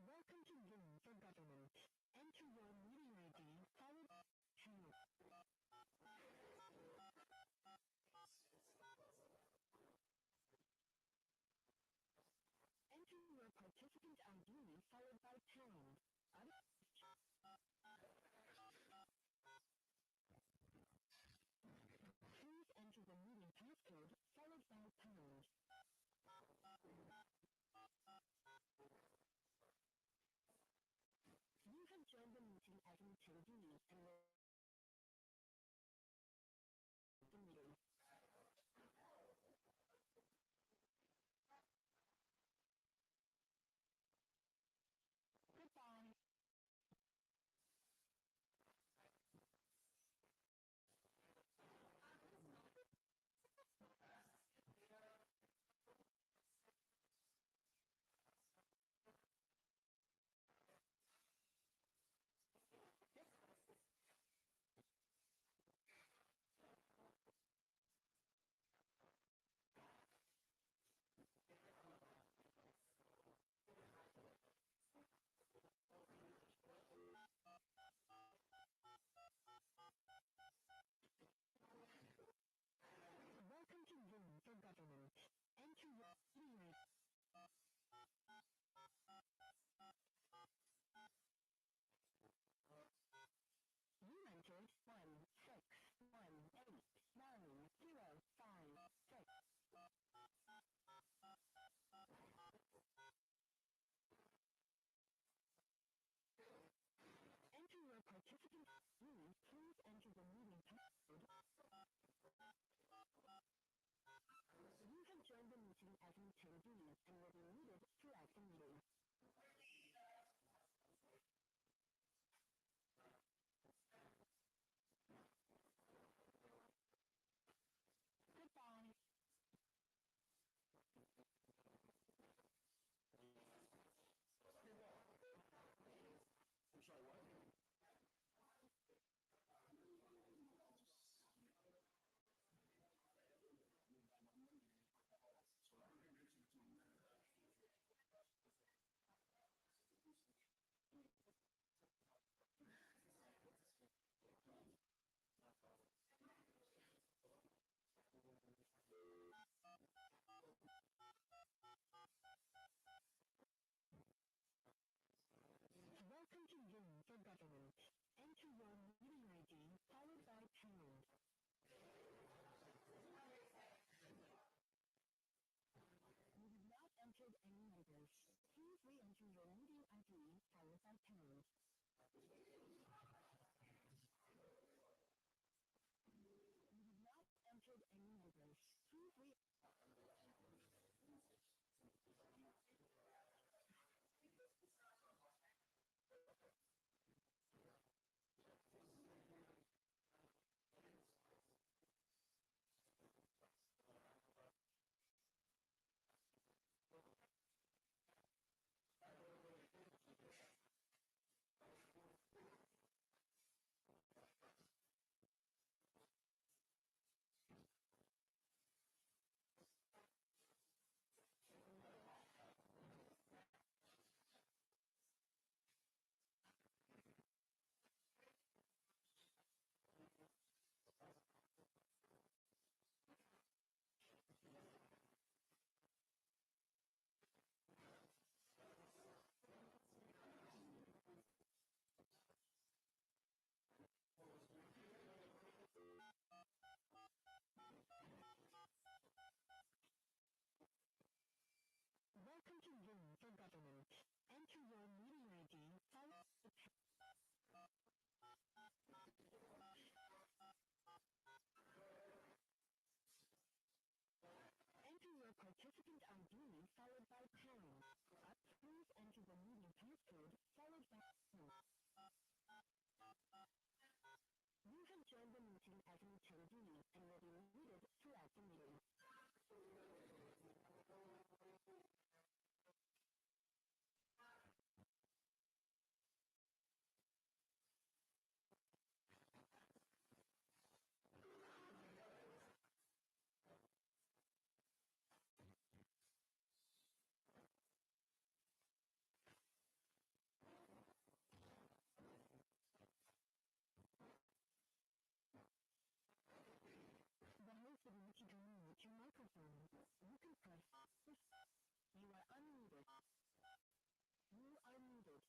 Welcome to Zoom for Government. Enter your meeting ID followed by pound. Enter your participant ID followed by pound. Please enter the meeting passcode followed by pound. You have joined the meeting as an attendee and will the meeting. Goodbye. Welcome to Zoom for Government. Enter your meeting ID. You entered 1618905. Enter your participant ID. Please enter the meeting passcode. You have joined the meeting as an attendee and will be muted throughout the meeting. Goodbye. I'm sorry, what? Welcome to Zoom for Government. Enter your meeting ID followed by pound. You have not entered any numbers. Please re-enter your meeting ID followed by pound. You have not entered any numbers. Please re- Welcome to Room for Government. Enter your meeting ID, follow the Enter your participant ID followed by pound. Please enter the meeting passcode followed by pound. You have joined the meeting as an attendee and will be muted throughout the meeting. The host would like you to unmute your microphone. You can press this. You are unmuted. You are muted.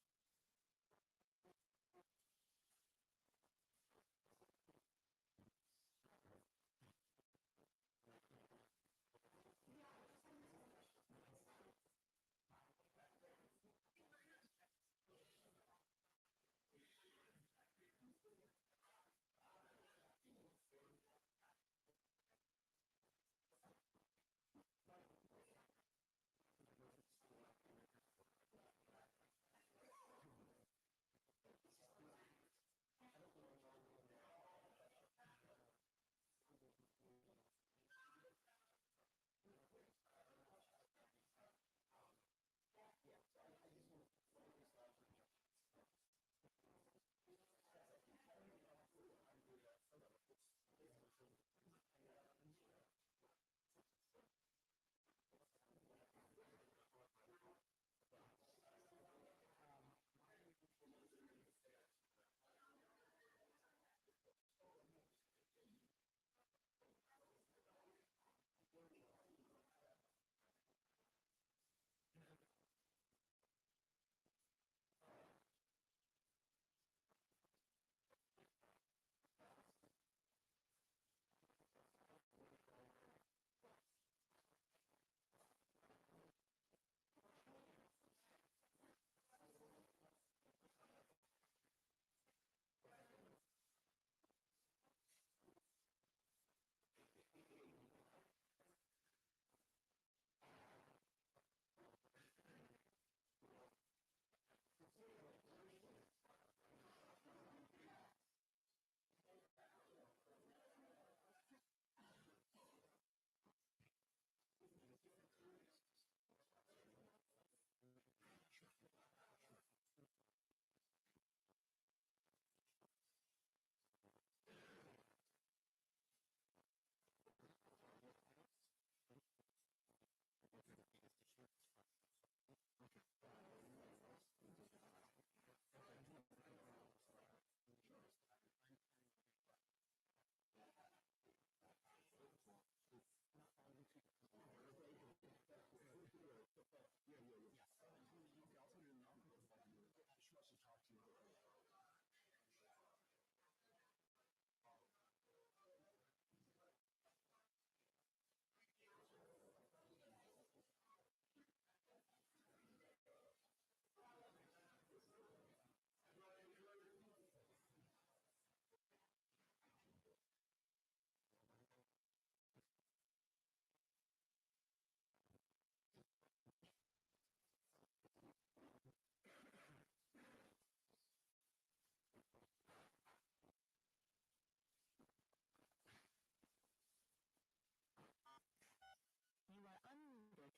You are unmuted.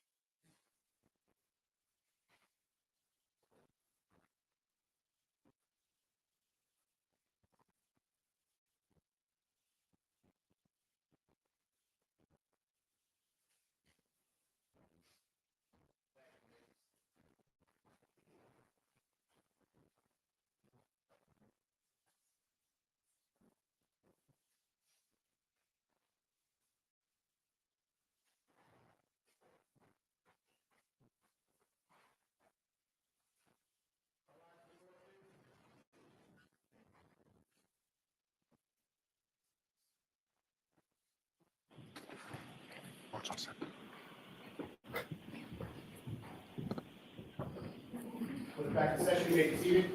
back to session. You may be seated.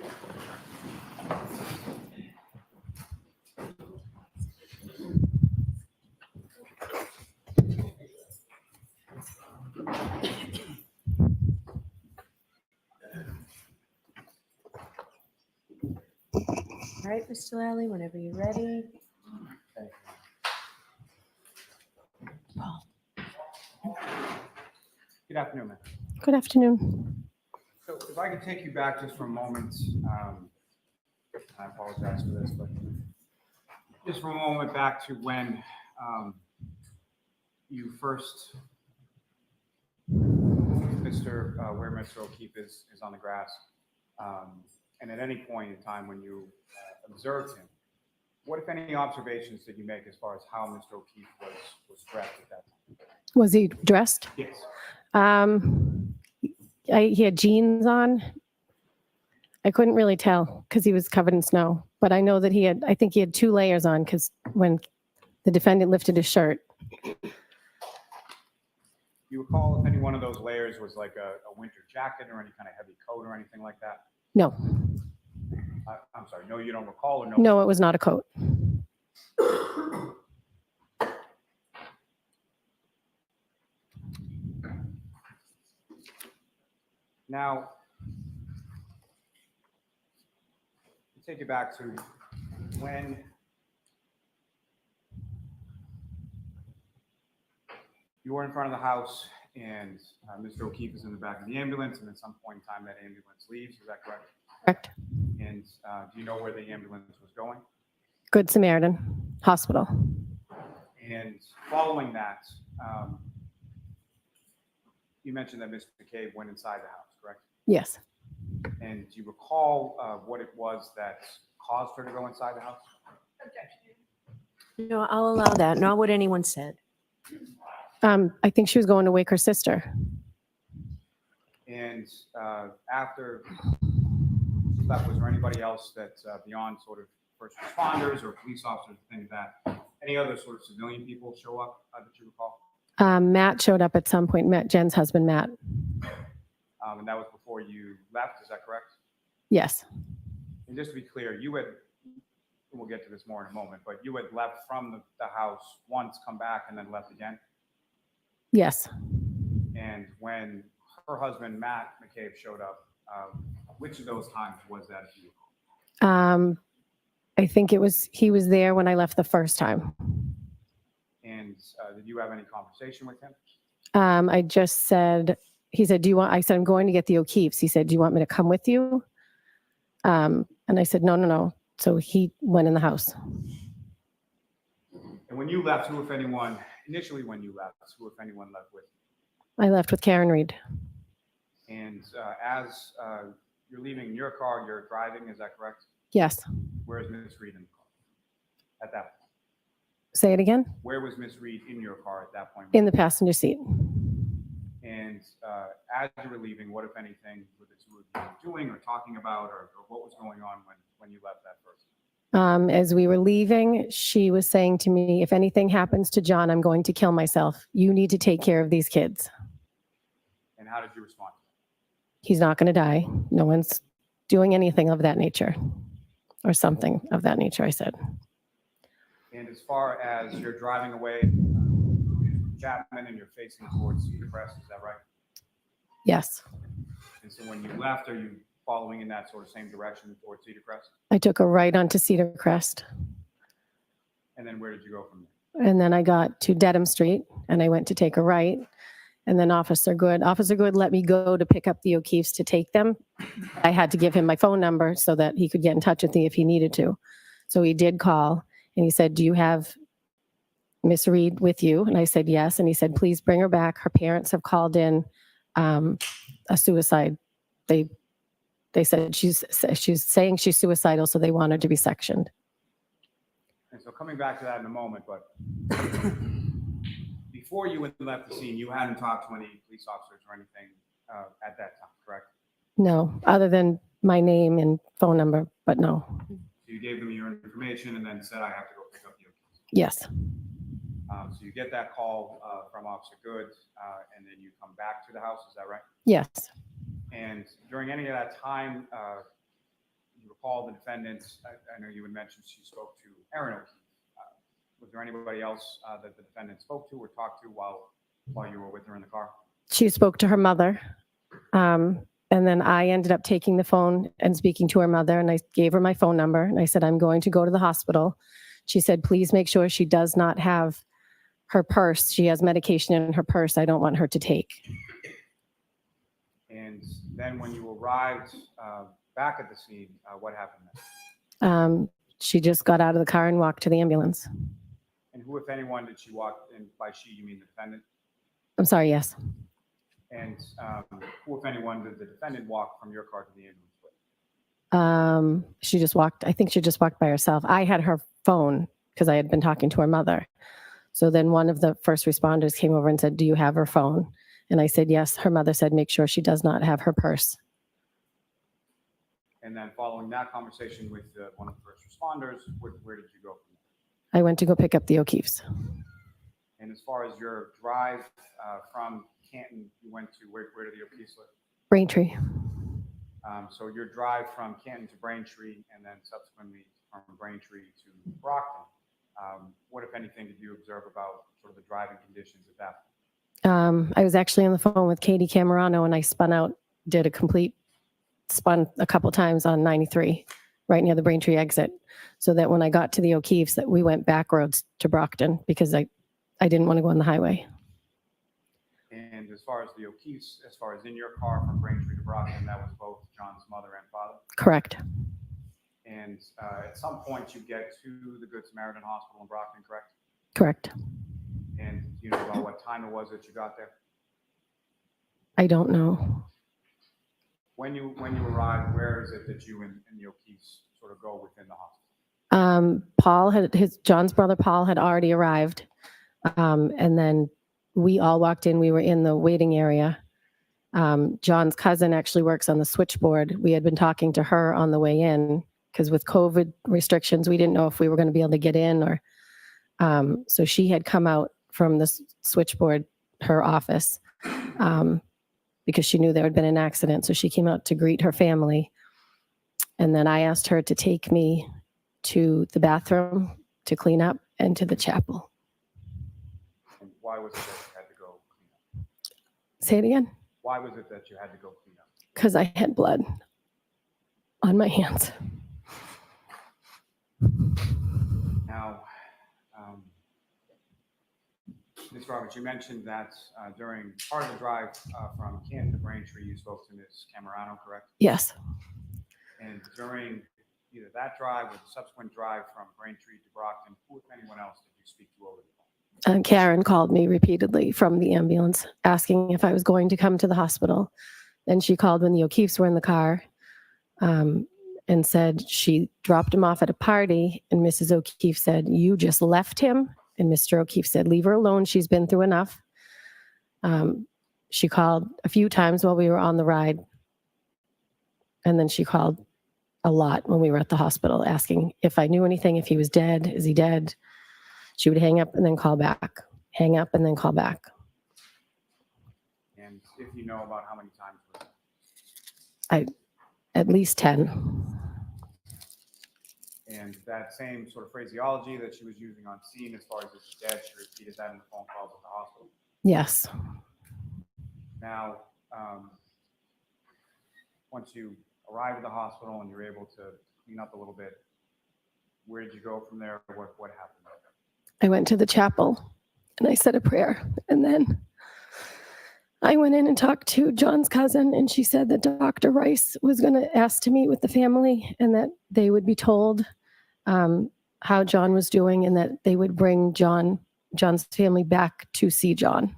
All right, Mr. Lally, whenever you're ready. Good afternoon, ma'am. Good afternoon. So if I could take you back just for a moment, I apologize for this, but just for a moment back to when you first, where Mr. O'Keefe is on the grass, and at any point in time when you observed him, what, if any, observations did you make as far as how Mr. O'Keefe was dressed at that time? Was he dressed? Yes. He had jeans on. I couldn't really tell because he was covered in snow, but I know that I think he had 2 layers on because when the defendant lifted his shirt. You recall if any one of those layers was like a winter jacket or any kind of heavy coat or anything like that? No, I'm sorry, no, you don't recall, or no? no, it was not a coat. Now, to take you back to when you were in front of the house and Mr. O'Keefe is in the back of the ambulance, and at some point in time that ambulance leaves, is that correct? Correct. And do you know where the ambulance was going? Good Samaritan Hospital. And following that, you mentioned that Ms. McCabe went inside the house, correct? Yes. And do you recall what it was that caused her to go inside the house? No, I'll allow that, not what anyone said. I think she was going to wake her sister. And after she left, was there anybody else that beyond sort of first responders or police officers, things like that, any other sort of civilian people show up that you recall? Matt showed up at some point, Jen's husband, Matt. And that was before you left, is that correct? Yes. And just to be clear, you had, we'll get to this more in a moment, but you had left from the house once, come back, and then left again? Yes. And when her husband, Matt McCabe, showed up, which of those times was that, if you recall? I think he was there when I left the first time. And did you have any conversation with him? I just said, he said, I said, I'm going to get the O'Keefes. He said, do you want me to come with you? And I said, no. So he went in the house. And when you left, who, if anyone, initially when you left, who, if anyone, left with you? I left with Karen Reed. And as you're leaving your car, you're driving, is that correct? Yes. Where is Miss Reed in the car at that point? Say it again. Where was Miss Reed in your car at that point? In the passenger seat. And as you were leaving, what, if anything, were the two of you doing or talking about, or what was going on when you left that first? As we were leaving, she was saying to me, if anything happens to John, I'm going to kill myself. You need to take care of these kids. And how did you respond? He's not going to die. No one's doing anything of that nature, or something of that nature, I said. And as far as you're driving away Chapman and you're facing towards Cedar Crest, is that right? Yes. And so when you left, are you following in that sort of same direction towards Cedar Crest? I took a right onto Cedar Crest. And then where did you go from there? And then I got to Dedham Street and I went to take a right. And then Officer Good let me go to pick up the O'Keefes to take them. I had to give him my phone number so that he could get in touch with me if he needed to. So he did call and he said, do you have Miss Reed with you? And I said, yes. And he said, please bring her back. Her parents have called in a suicide. They said she's saying she's suicidal, so they want her to be sectioned. And so coming back to that in a moment, but before you left the scene, you hadn't talked to any police officers or anything at that time, correct? No, other than my name and phone number, but no. So you gave them your information and then said, I have to go pick up you. Yes. So you get that call from Officer Good, and then you come back to the house, is that right? Yes. And during any of that time, you recall the defendant, I know you had mentioned she spoke to Erin O'Keefe. Was there anybody else that the defendant spoke to or talked to while you were with her in the car? She spoke to her mother. And then I ended up taking the phone and speaking to her mother, and I gave her my phone number, and I said, I'm going to go to the hospital. She said, please make sure she does not have her purse. She has medication in her purse I don't want her to take. And then when you arrived back at the scene, what happened then? She just got out of the car and walked to the ambulance. And who, if anyone, did she walk, and by she, you mean the defendant? I'm sorry, yes. And who, if anyone, did the defendant walk from your car to the ambulance with? She just walked, I think she just walked by herself. I had her phone because I had been talking to her mother. So then one of the first responders came over and said, do you have her phone? And I said, yes. Her mother said, make sure she does not have her purse. And then following that conversation with one of the first responders, where did you go from I went to go pick up the O'Keefes. there? And as far as your drive from Canton, you went to, where do the O'Keefes live? Braintree. So your drive from Canton to Braintree and then subsequently from Braintree to Brockton, what, if anything, did you observe about sort of the driving conditions at that point? I was actually on the phone with Katie Camerano, and I spun out, did a complete spun a couple times on 93, right near the Braintree exit, so that when I got to the O'Keefes, that we went back roads to Brockton because I didn't want to go on the highway. And as far as the O'Keefes, as far as in your car from Braintree to Brockton, that was both John's mother and father? Correct. And at some point you get to the Good Samaritan Hospital in Brockton, correct? Correct. And do you know about what time it was that you got there? I don't know. When you arrived, where is it that you and the O'Keefes sort of go within the hospital? John's brother Paul had already arrived. And then we all walked in. We were in the waiting area. John's cousin actually works on the switchboard. We had been talking to her on the way in because with COVID restrictions, we didn't know if we were going to be able to get in or, so she had come out from the switchboard, her office, because she knew there had been an accident. So she came out to greet her family. And then I asked her to take me to the bathroom to clean up and to the chapel. And why was it that you had to go clean up? Say it again. Why was it that you had to go clean up? Because I had blood on my hands. Now, Ms. Roberts, you mentioned that during part of the drive from Canton to Braintree, you spoke to Ms. Camerano, correct? Yes. And during either that drive or the subsequent drive from Braintree to Brockton, who, if anyone else, did you speak to over the phone? Karen called me repeatedly from the ambulance asking if I was going to come to the hospital. Then she called when the O'Keefes were in the car and said she dropped him off at a party, and Mrs. O'Keefe said, you just left him? And Mr. O'Keefe said, leave her alone. She's been through enough. She called a few times while we were on the ride. And then she called a lot when we were at the hospital asking if I knew anything, if he was dead, is he dead? She would hang up and then call back, hang up and then call back. And if you know about how many times was that? At least 10. And that same sort of phraseology that she was using on scene as far as his dead, she repeated that in the phone calls at the hospital? Yes. Now, once you arrive at the hospital and you're able to clean up a little bit, where did you go from there? What happened there? I went to the chapel and I said a prayer. And then I went in and talked to John's cousin, and she said that Dr. Rice was going to ask to meet with the family and that they would be told how John was doing and that they would bring John's family back to see John.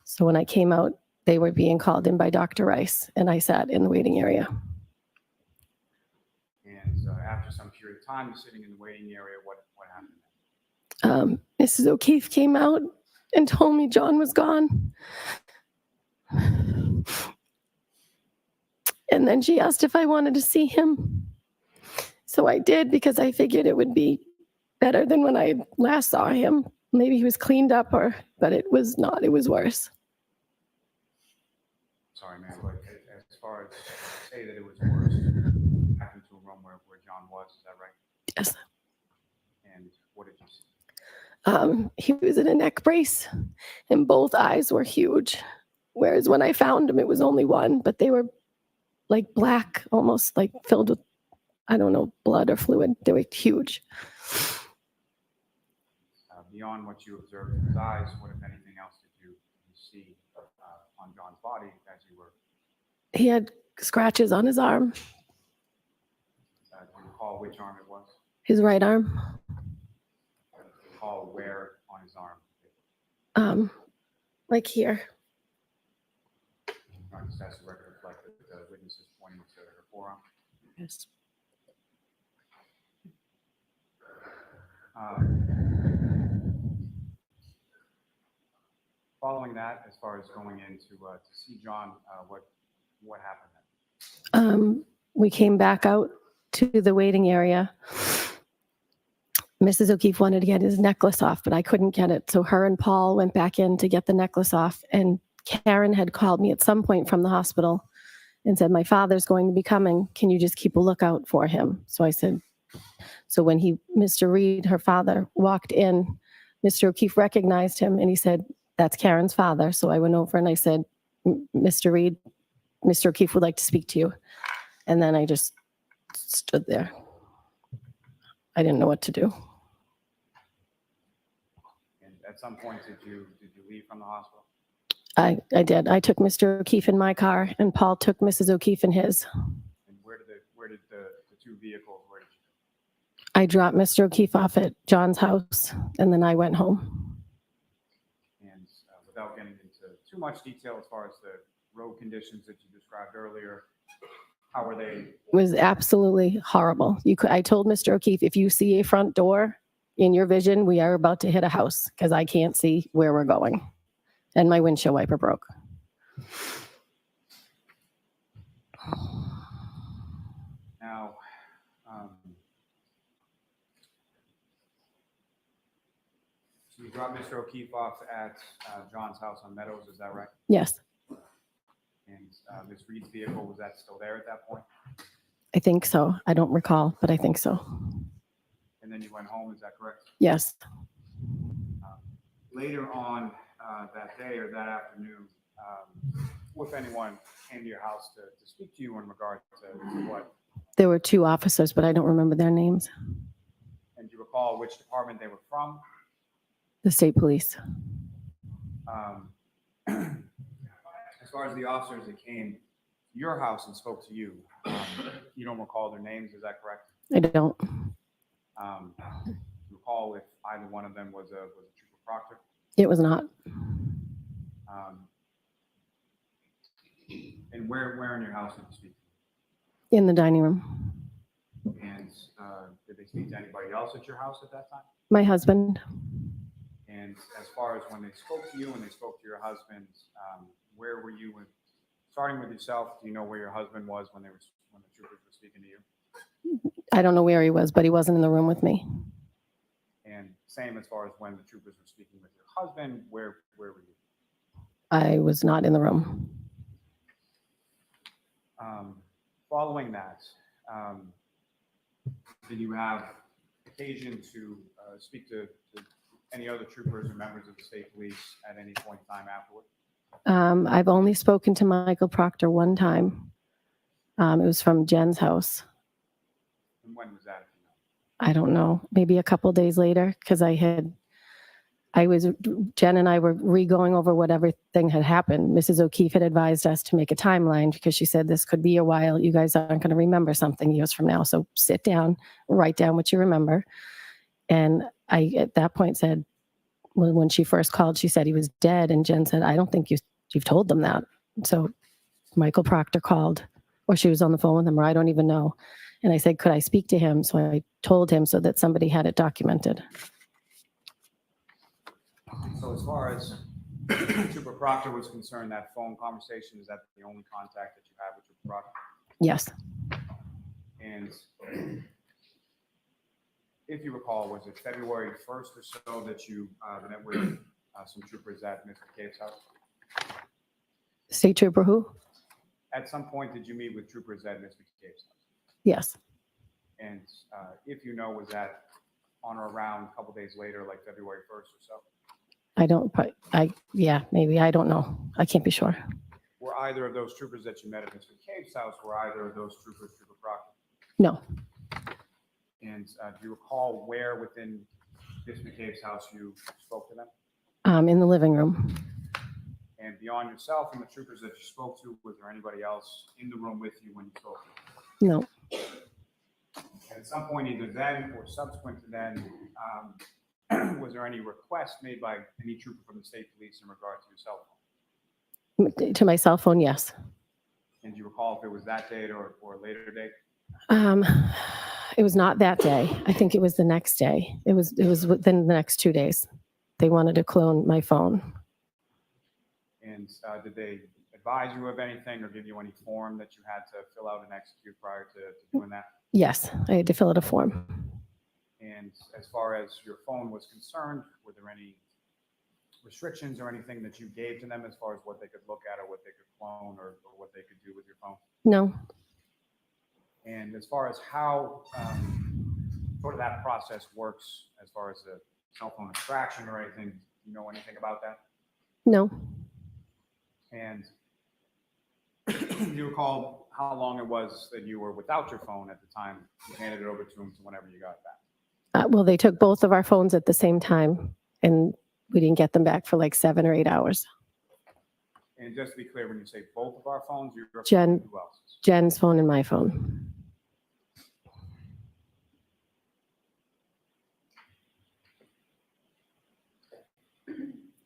So when I came out, they were being called in by Dr. Rice, and I sat in the waiting area. And after some period of time sitting in the waiting area, what happened? Mrs. O'Keefe came out and told me John was gone. And then she asked if I wanted to see him. So I did, because I figured it would be better than when I last saw him. Maybe he was cleaned up, but it was not. It was worse. Sorry, ma'am, but far as say that it was worse back into a room where John was, is that right? Yes. And what did you see? He was in a neck brace and both eyes were huge. Whereas when I found him, it was only one, but they were like black, almost like filled with, I don't know, blood or fluid. They were huge. Beyond what you observed in his eyes, what, if anything else, did you see on John's body as you were? He had scratches on his arm, Do you recall which arm it was? his right arm, Do you recall where on his arm? like here. Not just as the record reflected, the witnesses pointing to her forearm. Yes. Following that, as far as going in to see John, what happened then? We came back out to the waiting area. Mrs. O'Keefe wanted to get his necklace off, but I couldn't get it. So her and Paul went back in to get the necklace off. And Karen had called me at some point from the hospital and said, my father's going to be coming. Can you just keep a lookout for him? So I said, so when Mr. Reed, her father, walked in, Mr. O'Keefe recognized him and he said, that's Karen's father. So I went over and I said, Mr. Reed, Mr. O'Keefe would like to speak to you. And then I just stood there. I didn't know what to do. And at some point, did you leave from the hospital? I did. I took Mr. O'Keefe in my car and Paul took Mrs. O'Keefe in his. And where did the two vehicles, where did you go? I dropped Mr. O'Keefe off at John's house and then I went home. And without getting into too much detail as far as the road conditions that you described earlier, how were they? It was absolutely horrible. I told Mr. O'Keefe, if you see a front door in your vision, we are about to hit a house because I can't see where we're going. And my windshield wiper broke. Now, so you dropped Mr. O'Keefe off at John's house on Meadows, is that right? Yes, And Ms. Reed's vehicle, was that still there at that point? I think so. I don't recall, but I think so. And then you went home, is that correct? Yes. Later on that day or that afternoon, who, if anyone, came to your house to speak to you in regard to what? There were two officers, but I don't remember their names. And do you recall which department they were from? The state police. As far as the officers that came to your house and spoke to you, you don't recall their names, is that correct? I don't. Do you recall if either one of them was a Trooper Proctor? It was not. And where in your house did you speak? In the dining room. And did they speak to anybody else at your house at that time? My husband. And as far as when they spoke to you and they spoke to your husband, where were you? Starting with yourself, do you know where your husband was when the troopers were speaking to you? I don't know where he was, but he wasn't in the room with me. And same as far as when the troopers were speaking with your husband, where were you? I was not in the room. Following that, did you have occasion to speak to any other troopers or members of the state police at any point in time afterward? I've only spoken to Michael Proctor one time. It was from Jen's house. And when was that? I don't know, maybe a couple days later, because Jen and I were re-going over what everything had happened. Mrs. O'Keefe had advised us to make a timeline because she said this could be a while. You guys aren't going to remember something years from now. So sit down, write down what you remember. And I, at that point, said, well, when she first called, she said he was dead. And Jen said, I don't think you've told them that. So Michael Proctor called, or she was on the phone with him, or I don't even know. And I said, could I speak to him? So I told him so that somebody had it documented. So as far as Trooper Proctor was concerned, that phone conversation, is that the only contact that you have with Trooper Proctor? Yes. And if you recall, was it February 1st or so that you met with some troopers at Mr. Cave's house? State Trooper who? At some point, did you meet with troopers at Ms. McCabe's house? Yes. And if you know, was that on or around a couple days later, like February 1st or so? Yeah, maybe. I don't know. I can't be sure. Were either of those troopers that you met at Ms. McCabe's house, were either of those troopers Trooper Proctor? No. And do you recall where within Ms. McCabe's house you spoke to them? In the living room. And beyond yourself and the troopers that you spoke to, was there anybody else in the room with you when you spoke to them? No. At some point, either then or subsequent to then, was there any request made by any trooper from the state police in regard to your cell phone? To my cell phone, yes. And do you recall if it was that date or a later date? It was not that day. I think it was the next day. It was within the next 2 days. They wanted to clone my phone. And did they advise you of anything or give you any form that you had to fill out and execute prior to doing that? Yes, I had to fill out a form. And as far as your phone was concerned, were there any restrictions or anything that you gave to them as far as what they could look at or what they could clone or what they could do with your phone? No. And as far as how sort of that process works, as far as the cell phone extraction or anything, do you know anything about that? No. And do you recall how long it was that you were without your phone at the time you handed it over to them to whenever you got it back? Well, they took both of our phones at the same time, and we didn't get them back for like 7 or 8 hours. And just to be clear, when you say both of our phones, you're Jen, who else's? Jen's phone and my phone.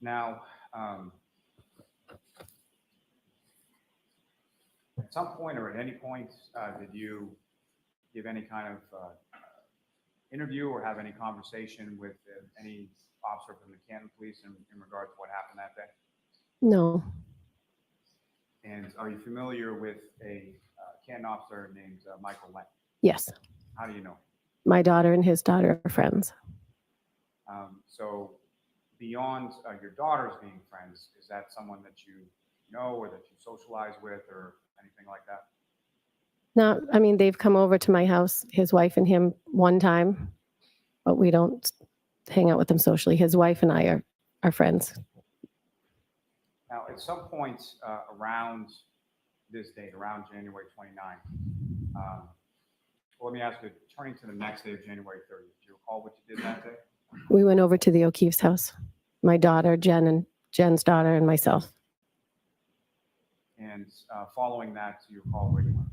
Now, at some point or at any point, did you give any kind of interview or have any conversation with any officer from the Canton police in regard to what happened that day? No. And are you familiar with a Canton officer named Michael Lang? Yes. How do you know? My daughter and his daughter are friends. So beyond your daughters being friends, is that someone that you know or that you socialize with or anything like that? No, I mean, they've come over to my house, his wife and him, one time, but we don't hang out with them socially. His wife and I are friends. Now, at some point around this date, around January 29th, well, let me ask you, turning to the next day of January 30th, do you recall what you did that day? We went over to the O'Keefe's house. My daughter, Jen, and Jen's daughter, and myself. And following that, do you recall where you went?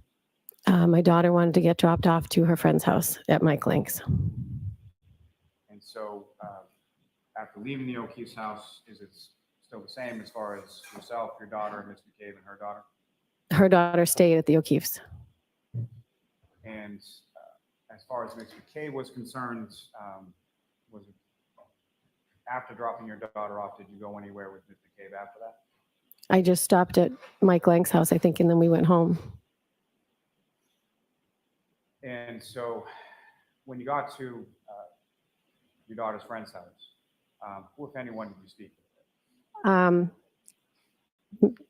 My daughter wanted to get dropped off to her friend's house at Mike Link's. And so after leaving the O'Keefe's house, is it still the same as far as yourself, your daughter, Ms. McCabe, and her daughter? Her daughter stayed at the O'Keefe's. And as far as Ms. McCabe was concerned, was it after dropping your daughter off, did you go anywhere with Ms. McCabe after that? I just stopped at Mike Lank's house, I think, and then we went home. And so when you got to your daughter's friend's house, who, if anyone, did you speak with?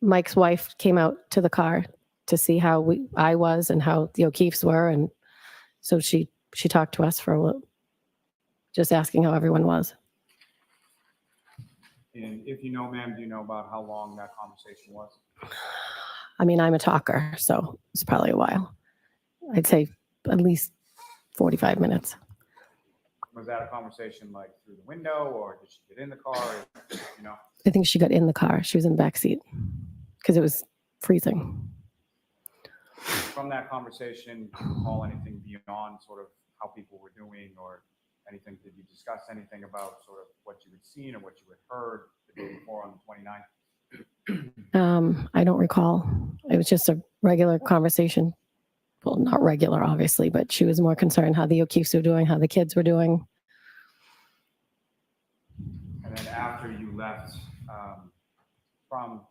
Mike's wife came out to the car to see how I was and how the O'Keefes were, and so she talked to us for a little, just asking how everyone was. And if you know, ma'am, do you know about how long that conversation was? I mean, I'm a talker, so it's probably a while. I'd say at least 45 minutes. Was that a conversation like through the window, or did she get in the car? You know? I think she got in the car. She was in the back seat because it was freezing. From that conversation, do you recall anything beyond sort of how people were doing or anything? Did you discuss anything about sort of what you had seen or what you had heard the day before on the 29th? I don't recall. It was just a regular conversation. Well, not regular, obviously, but she was more concerned how the O'Keefes were doing, how the kids were doing. And then after you left from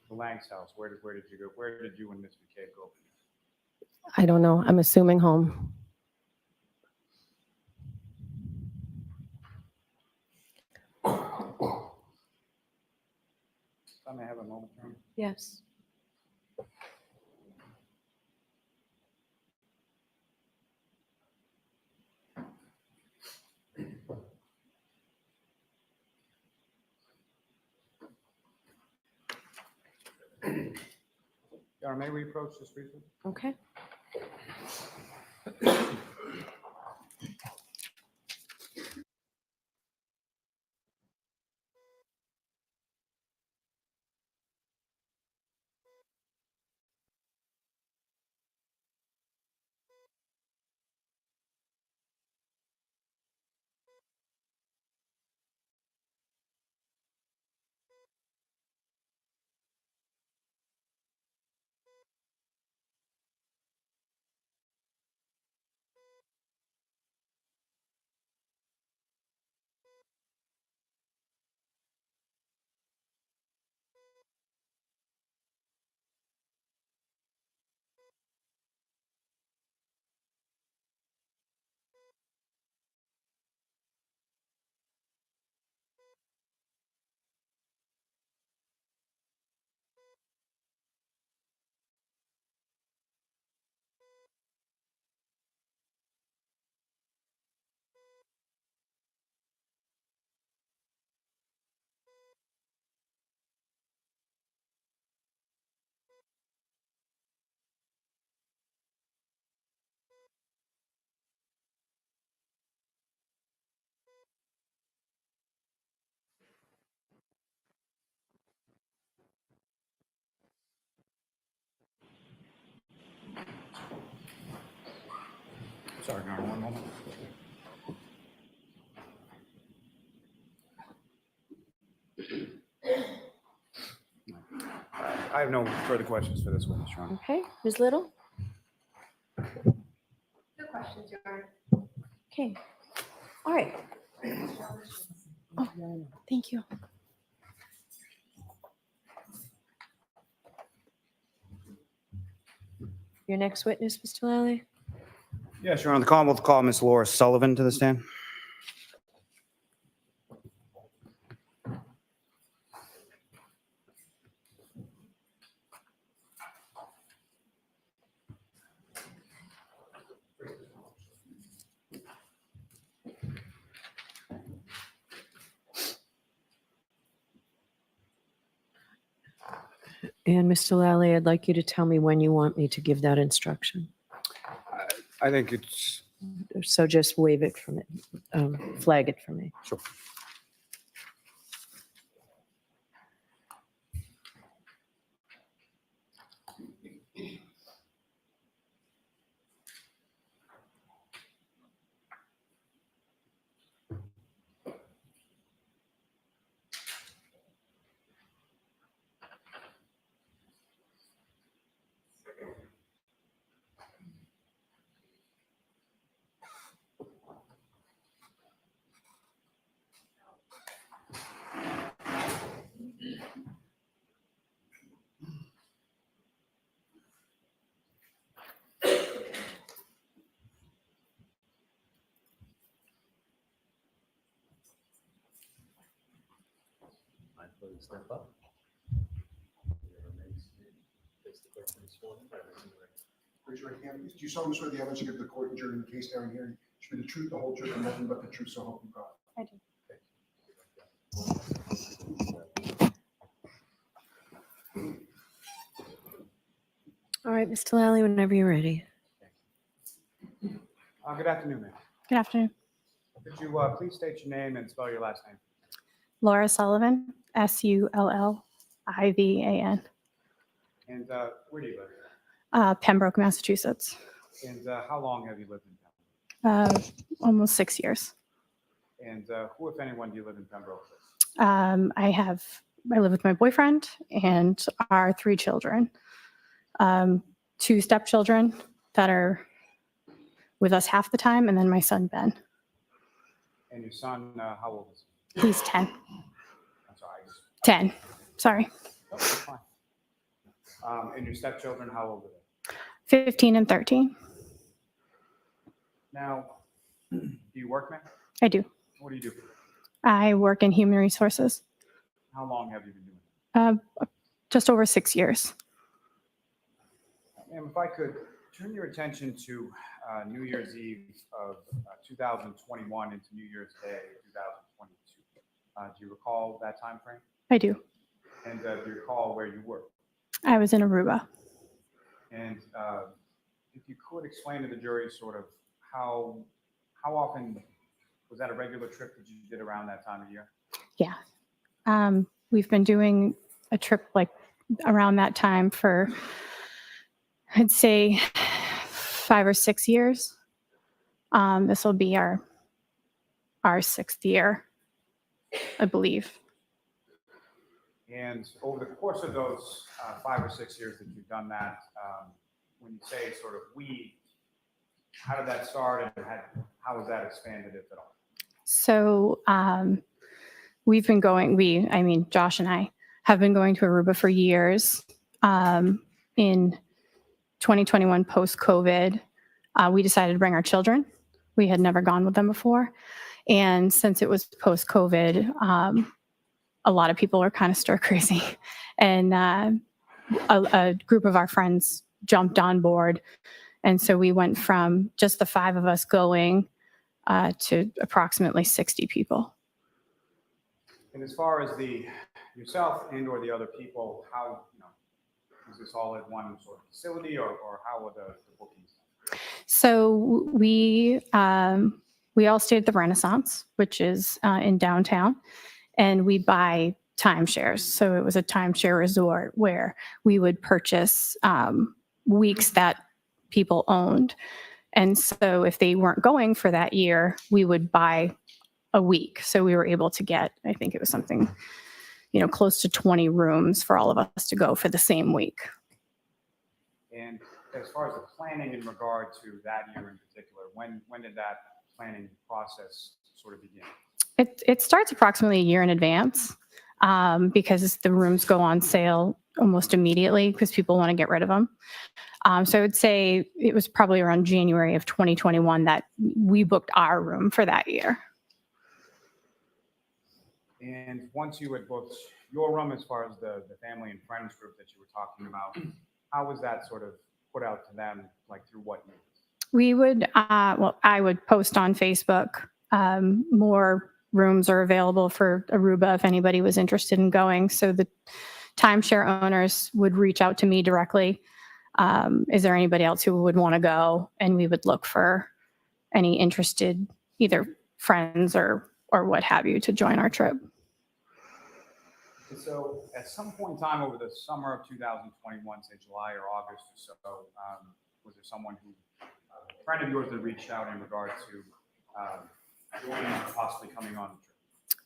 the Lang's house, where did you go? Where did you and Miss McCabe go? I don't know. I'm assuming home. I may have a moment. Yes. Your Honor, may we approach this briefly? Okay. Sorry, Your Honor, one moment. I have no further questions for this witness, Your Honor. Okay, Ms. Little? No questions, Your Honor. Okay. All right. Thank you. Your next witness, Mr. Lally? Yes, Your Honor, the Commonwealth will call Ms. Laura Sullivan to the stand. And Mr. Lally, I'd like you to tell me when you want me to give that instruction. I think it's, So just wave it for me, flag it for me. sure. Step up. Raise your right hand, please. Do you solemnly swear the evidence you give to the court and jury in the case now and hearing should be the truth, the whole truth, and nothing but the truth, so help you God? I do. All right, Mr. Lally, whenever you're ready. Good afternoon, ma'am. Good afternoon. Could you please state your name and spell your last name? Laura Sullivan, Sullivan. And where do you live? Pembroke, Massachusetts. And how long have you lived in Pembroke? Almost 6 years. And who, if anyone, do you live in Pembroke with? I live with my boyfriend and our 3 children. 2 stepchildren that are with us half the time, and then my son, Ben. And your son, how old is he? He's 10. I'm sorry. 10. Sorry. Oh, that's fine. And your stepchildren, how old are they? 15 and 13. Now, do you work, ma'am? I do. What do you do? I work in human resources. How long have you been doing it? Just over 6 years. Ma'am, if I could turn your attention to New Year's Eve of 2021 into New Year's Day 2022. Do you recall that time frame? I do. And do you recall where you were? I was in Aruba. And if you could explain to the jury sort of how often, was that a regular trip that you did around that time of year? Yeah. We've been doing a trip like around that time for, I'd say, 5 or 6 years. This will be our 6th year, I believe. And over the course of those 5 or 6 years that you've done that, when you say sort of we, how did that start and how was that expanded, if at all? So we've been going, Josh and I have been going to Aruba for years. In 2021, post-COVID, we decided to bring our children. We had never gone with them before. And since it was post-COVID, a lot of people were kind of stir crazy. And a group of our friends jumped on board. And so we went from just the 5 of us going to approximately 60 people. And as far as yourself and or the other people, how, is this all at one sort of facility or how were the bookings? So we all stayed at the Renaissance, which is in downtown, and we buy timeshares. So it was a timeshare resort where we would purchase weeks that people owned. And so if they weren't going for that year, we would buy a week. So we were able to get, I think it was something, close to 20 rooms for all of us to go for the same week. And as far as the planning in regard to that year in particular, when did that planning process sort of begin? It starts approximately a year in advance because the rooms go on sale almost immediately because people want to get rid of them. So I would say it was probably around January of 2021 that we booked our room for that year. And once you had booked your room, as far as the family and friends group that you were talking about, how was that sort of put out to them, like through what means? We would, I would post on Facebook, more rooms are available for Aruba if anybody was interested in going. So the timeshare owners would reach out to me directly. Is there anybody else who would want to go? And we would look for any interested, either friends or what have you, to join our trip. And so at some point in time over the summer of 2021, say July or August or so, was there someone who, a friend of yours that reached out in regard to possibly coming on the trip?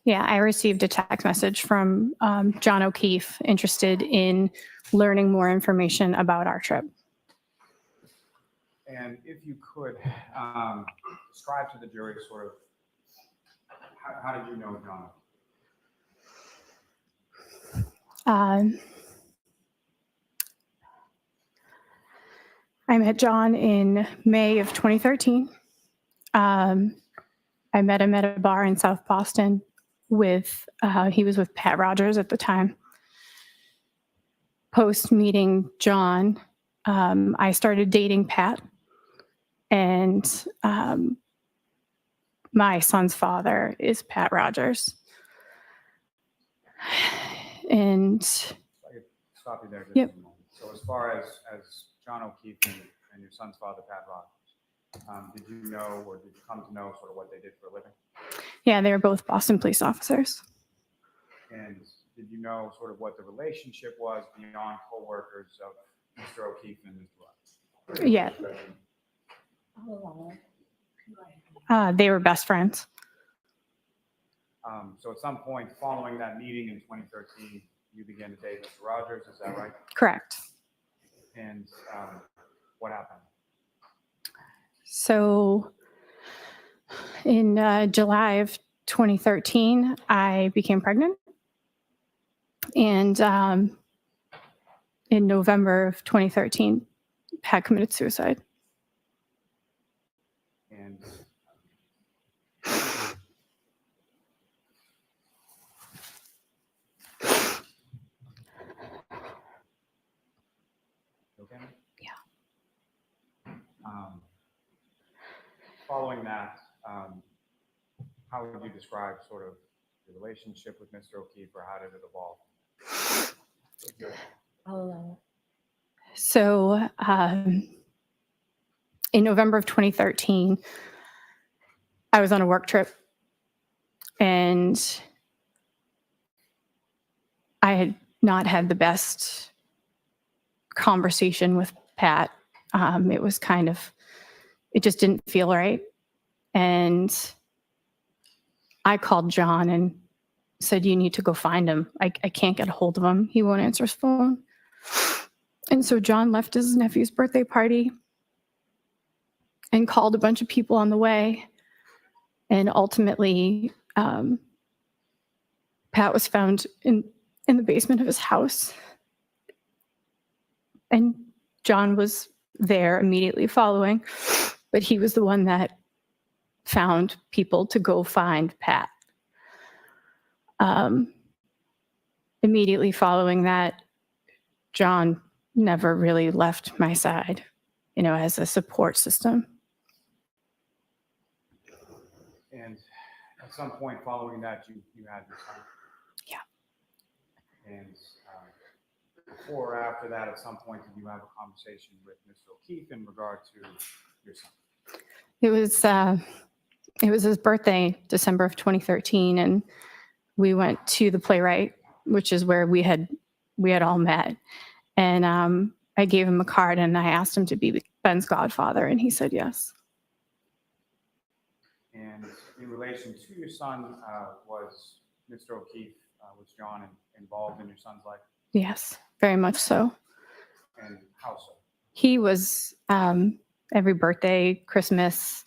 Yeah, I received a text message from John O'Keefe interested in learning more information about our trip. And if you could describe to the jury sort of, how did you know John? I met John in May of 2013. I met him at a bar in South Boston he was with Pat Rogers at the time. Post meeting John, I started dating Pat, and my son's father is Pat Rogers. And I could stop you there just Yep. a moment. So as far as John O'Keefe and your son's father, Pat Rogers, did you know or did you come to know sort of what they did for a living? yeah, they were both Boston police officers. And did you know sort of what the relationship was beyond co-workers of Mr. O'Keefe and Mr. Rogers? Yeah. They were best friends. So at some point following that meeting in 2013, you began to date Mr. Rogers, is that right? Correct. And what happened? So in July of 2013, I became pregnant. And in November of 2013, Pat committed suicide. And okay. Yeah. Following that, how would you describe sort of the relationship with Mr. O'Keefe, or how did it evolve? So in November of 2013, I was on a work trip and I had not had the best conversation with Pat. It was kind of, it just didn't feel right. And I called John and said, you need to go find him. I can't get a hold of him. He won't answer his phone. And so John left his nephew's birthday party and called a bunch of people on the way. And ultimately, Pat was found in the basement of his house. And John was there immediately following, but he was the one that found people to go find Pat. Immediately following that, John never really left my side, as a support system. And at some point following that, you had your son. Yeah. And before or after that, at some point, did you have a conversation with Mr. O'Keefe in regard to your son? It was his birthday, December of 2013, and we went to the Playwright, which is where we had all met. And I gave him a card and I asked him to be Ben's godfather, and he said yes. And in relation to your son, was Mr. O'Keefe, was John involved in your son's life? Yes, very much so. And how so? He was every birthday, Christmas.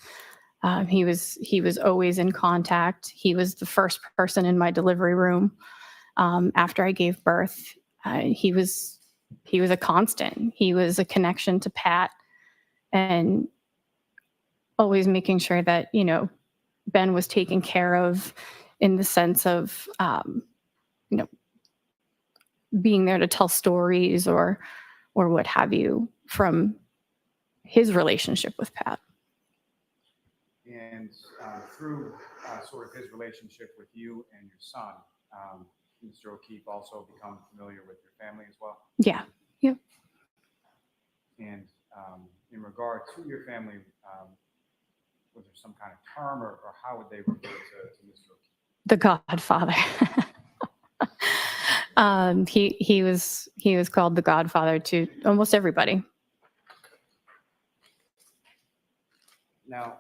He was always in contact. He was the first person in my delivery room after I gave birth. He was a constant. He was a connection to Pat, and always making sure that Ben was taken care of in the sense of being there to tell stories or what have you from his relationship with Pat. And through sort of his relationship with you and your son, Mr. O'Keefe also become familiar with your family as well? Yeah. Yep. And in regard to your family, was there some kind of term or how would they refer to Mr. O'Keefe? The Godfather. He was called the Godfather to almost everybody. Now,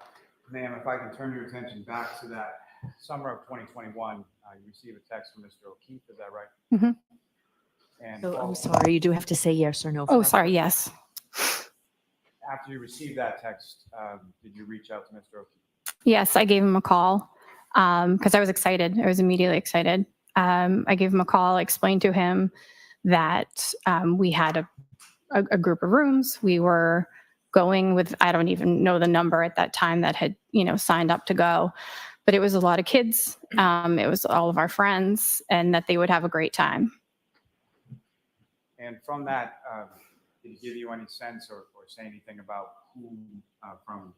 ma'am, if I can turn your attention back to that summer of 2021, you received a text from Mr. O'Keefe, is that right? Mm-hmm. And So I'm sorry, you do have to say yes or no. Oh, sorry, yes. After you received that text, did you reach out to Mr. O'Keefe? Yes, I gave him a call because I was excited. I was immediately excited. I gave him a call, explained to him that we had a group of rooms. We were going with, I don't even know the number at that time that had, signed up to go, but it was a lot of kids. It was all of our friends, and that they would have a great time. And from that, did he give you any sense or say anything about who from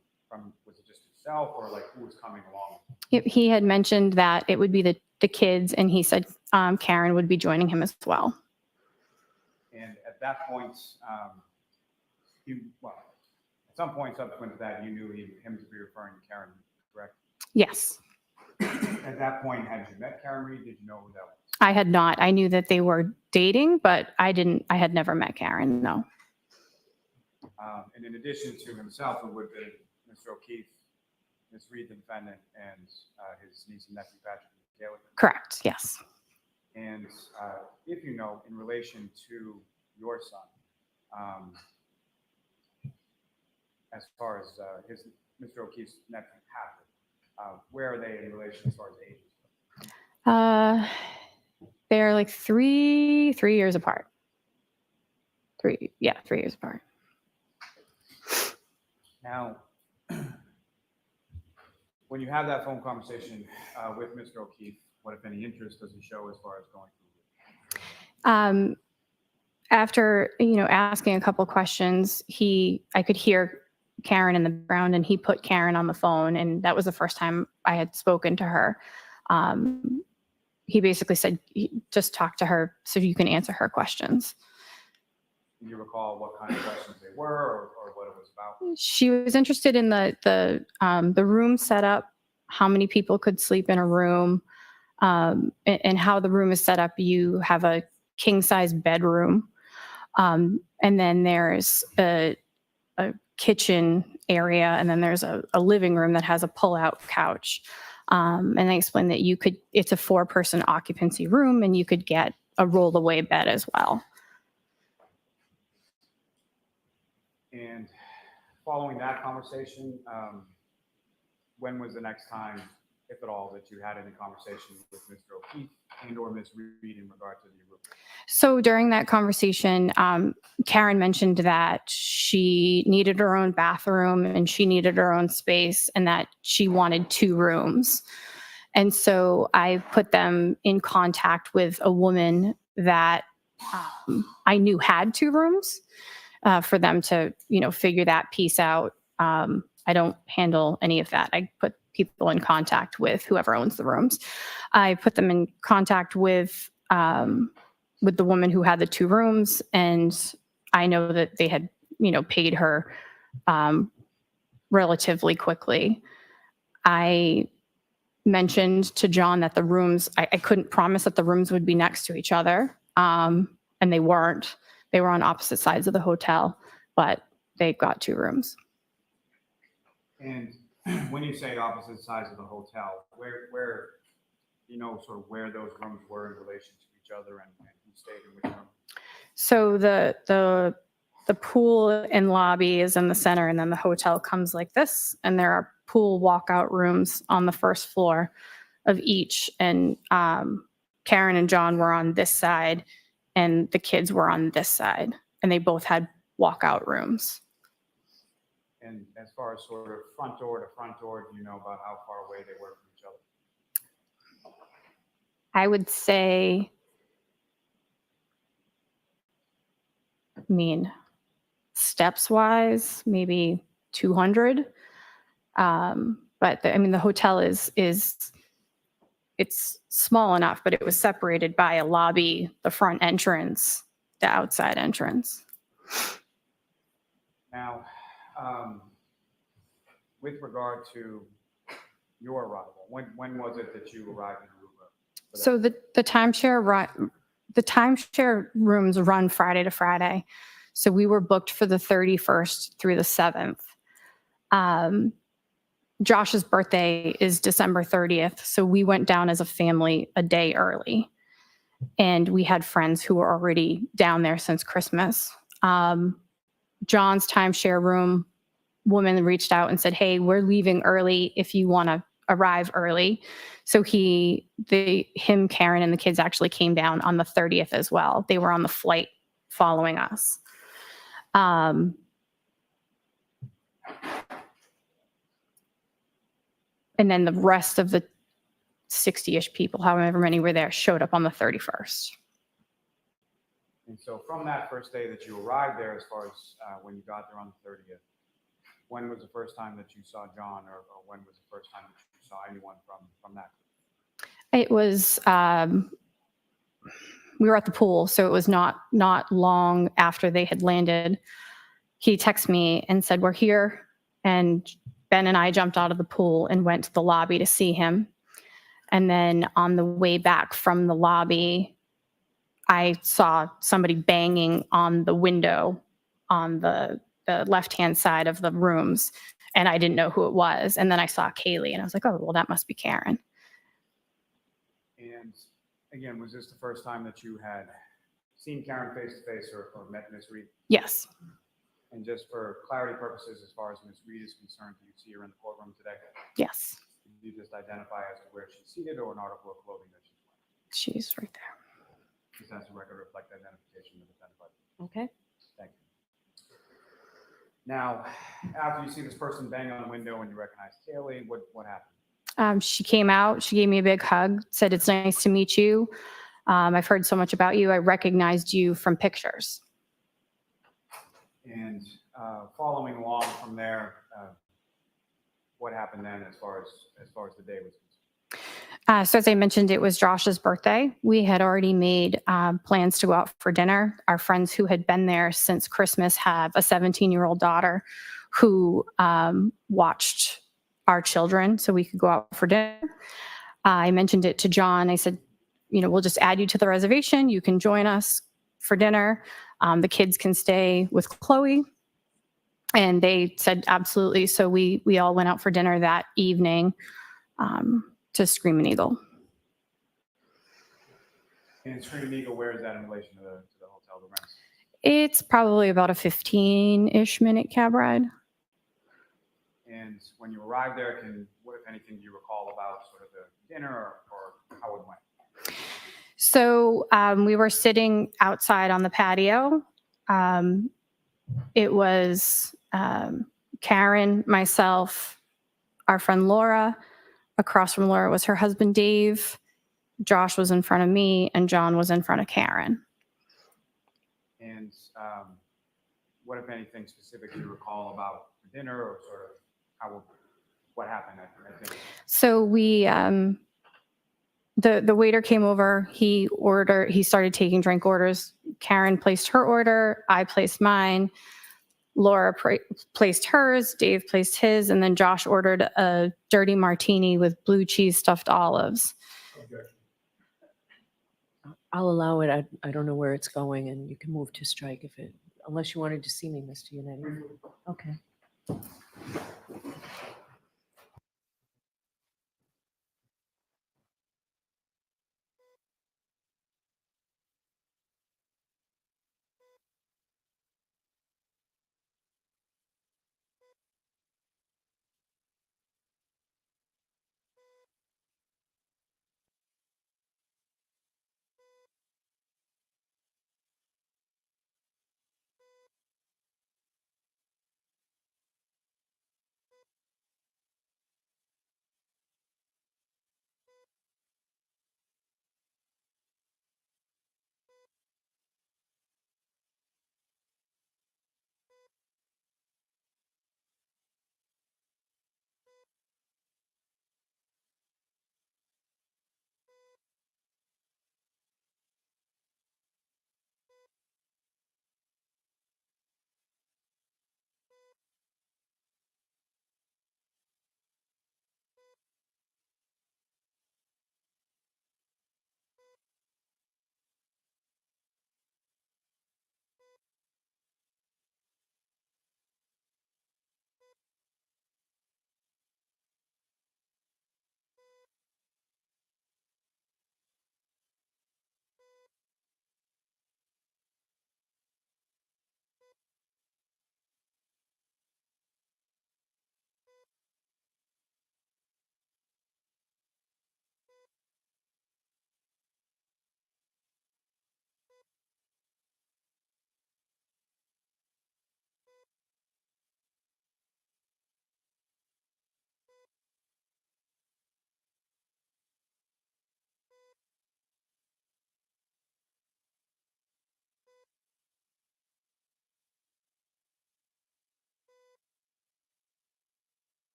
was it just himself or like who was coming along? He had mentioned that it would be the kids, and he said Karen would be joining him as well. And at that point, at some point subsequent to that, you knew him to be referring to Karen, correct? Yes. At that point, had you met Karen Reed? Did you know who that was? I had not. I knew that they were dating, but I had never met Karen, no. And in addition to himself, it would have been Mr. O'Keefe, Ms. Reed, the defendant, and his niece and nephew, Patrick. Correct, yes. And if you know, in relation to your son, as far as Mr. O'Keefe's nephew, Patrick, where are they in relation as far as ages? They're like three years apart. 3 years apart. Now, when you have that phone conversation with Mr. O'Keefe, what, if any, interest does he show as far as going through? After, asking a couple questions, I could hear Karen in the background, and he put Karen on the phone, and that was the first time I had spoken to her. He basically said, just talk to her so you can answer her questions. Do you recall what kind of questions they were or what it was about? She was interested in the room setup, how many people could sleep in a room, and how the room is set up. You have a king size bedroom, and then there's a kitchen area, and then there's a living room that has a pull-out couch. And I explained that it's a 4-person occupancy room, and you could get a roll-away bed as well. And following that conversation, when was the next time, if at all, that you had any conversation with Mr. O'Keefe and or Ms. Reed in regard to the Aruba? So during that conversation, Karen mentioned that she needed her own bathroom and she needed her own space and that she wanted 2 rooms. And so I put them in contact with a woman that I knew had 2 rooms for them to, figure that piece out. I don't handle any of that. I put people in contact with whoever owns the rooms. I put them in contact with the woman who had the 2 rooms, and I know that they had, paid her relatively quickly. I mentioned to John that the rooms, I couldn't promise that the rooms would be next to each other, and they weren't. They were on opposite sides of the hotel, but they got 2 rooms. And when you say opposite sides of the hotel, where sort of where those rooms were in relation to each other and who stayed in which room? So the pool and lobby is in the center, and then the hotel comes like this, and there are pool walkout rooms on the first floor of each. And Karen and John were on this side, and the kids were on this side, and they both had walkout rooms. And as far as sort of front door to front door, do you know about how far away they were from each other? I would say, steps wise, maybe 200. But the hotel is it's small enough, but it was separated by a lobby, the front entrance, the outside entrance. Now, with regard to your arrival, when was it that you arrived in Aruba? So the timeshare rooms run Friday to Friday. So we were booked for the 31st through the 7th. Josh's birthday is December 30th. So we went down as a family a day early. And we had friends who were already down there since Christmas. John's timeshare room woman reached out and said, "Hey, we're leaving early if you want to arrive early." So him, Karen, and the kids actually came down on the 30th as well. They were on the flight following us. And then the rest of the 60-ish people, however many were there, showed up on the 31st. And so from that first day that you arrived there, as far as when you got there on the 30th, when was the first time that you saw John, or when was the first time that you saw anyone from that group? It was, we were at the pool, so it was not long after they had landed. He texted me and said, "We're here." And Ben and I jumped out of the pool and went to the lobby to see him. And then on the way back from the lobby, I saw somebody banging on the window on the left-hand side of the rooms, and I didn't know who it was. And then I saw Kaylee, and I was like, "Oh, well, that must be Karen." And again, was this the first time that you had seen Karen face-to-face or met Ms. Reed? Yes. And just for clarity purposes, as far as Ms. Reed is concerned, do you see her in the courtroom today? Yes. Did you just identify as to where she's seated or an article of clothing that she's wearing? She's right there. Just has a record reflect identification of identified. Okay. Thank you. Now, after you see this person bang on the window and you recognize Kaylee, what happened? She came out, she gave me a big hug, said, "It's nice to meet you. I've heard so much about you. I recognized you from pictures." And following along from there, what happened then as far as the day was So as I mentioned, it was Josh's birthday. We had already made plans to go out for dinner. Our friends who had been there since Christmas have a 17-year-old daughter who watched our children so we could go out for dinner. I mentioned it to John. I said, we'll just add you to the reservation. You can join us for dinner. The kids can stay with Chloe. And they said, absolutely. So we all went out for dinner that evening to Screaming Eagle. And Screaming Eagle, where is that in relation to the hotel, the rents? It's probably about a 15-ish minute cab ride. And when you arrived there, what, if anything, do you recall about sort of the dinner or how it went? So we were sitting outside on the patio. It was Karen, myself, our friend Laura. Across from Laura was her husband, Dave. Josh was in front of me, and John was in front of Karen. And what, if anything, specific do you recall about the dinner or sort of what happened at dinner? So we, the waiter came over. He started taking drink orders. Karen placed her order. I placed mine. Laura placed hers. Dave placed his, and then Josh ordered a dirty martini with blue cheese stuffed olives. I'll allow it. I don't know where it's going, and you can move to strike unless you wanted to see me, Mr. Yannetti. Okay.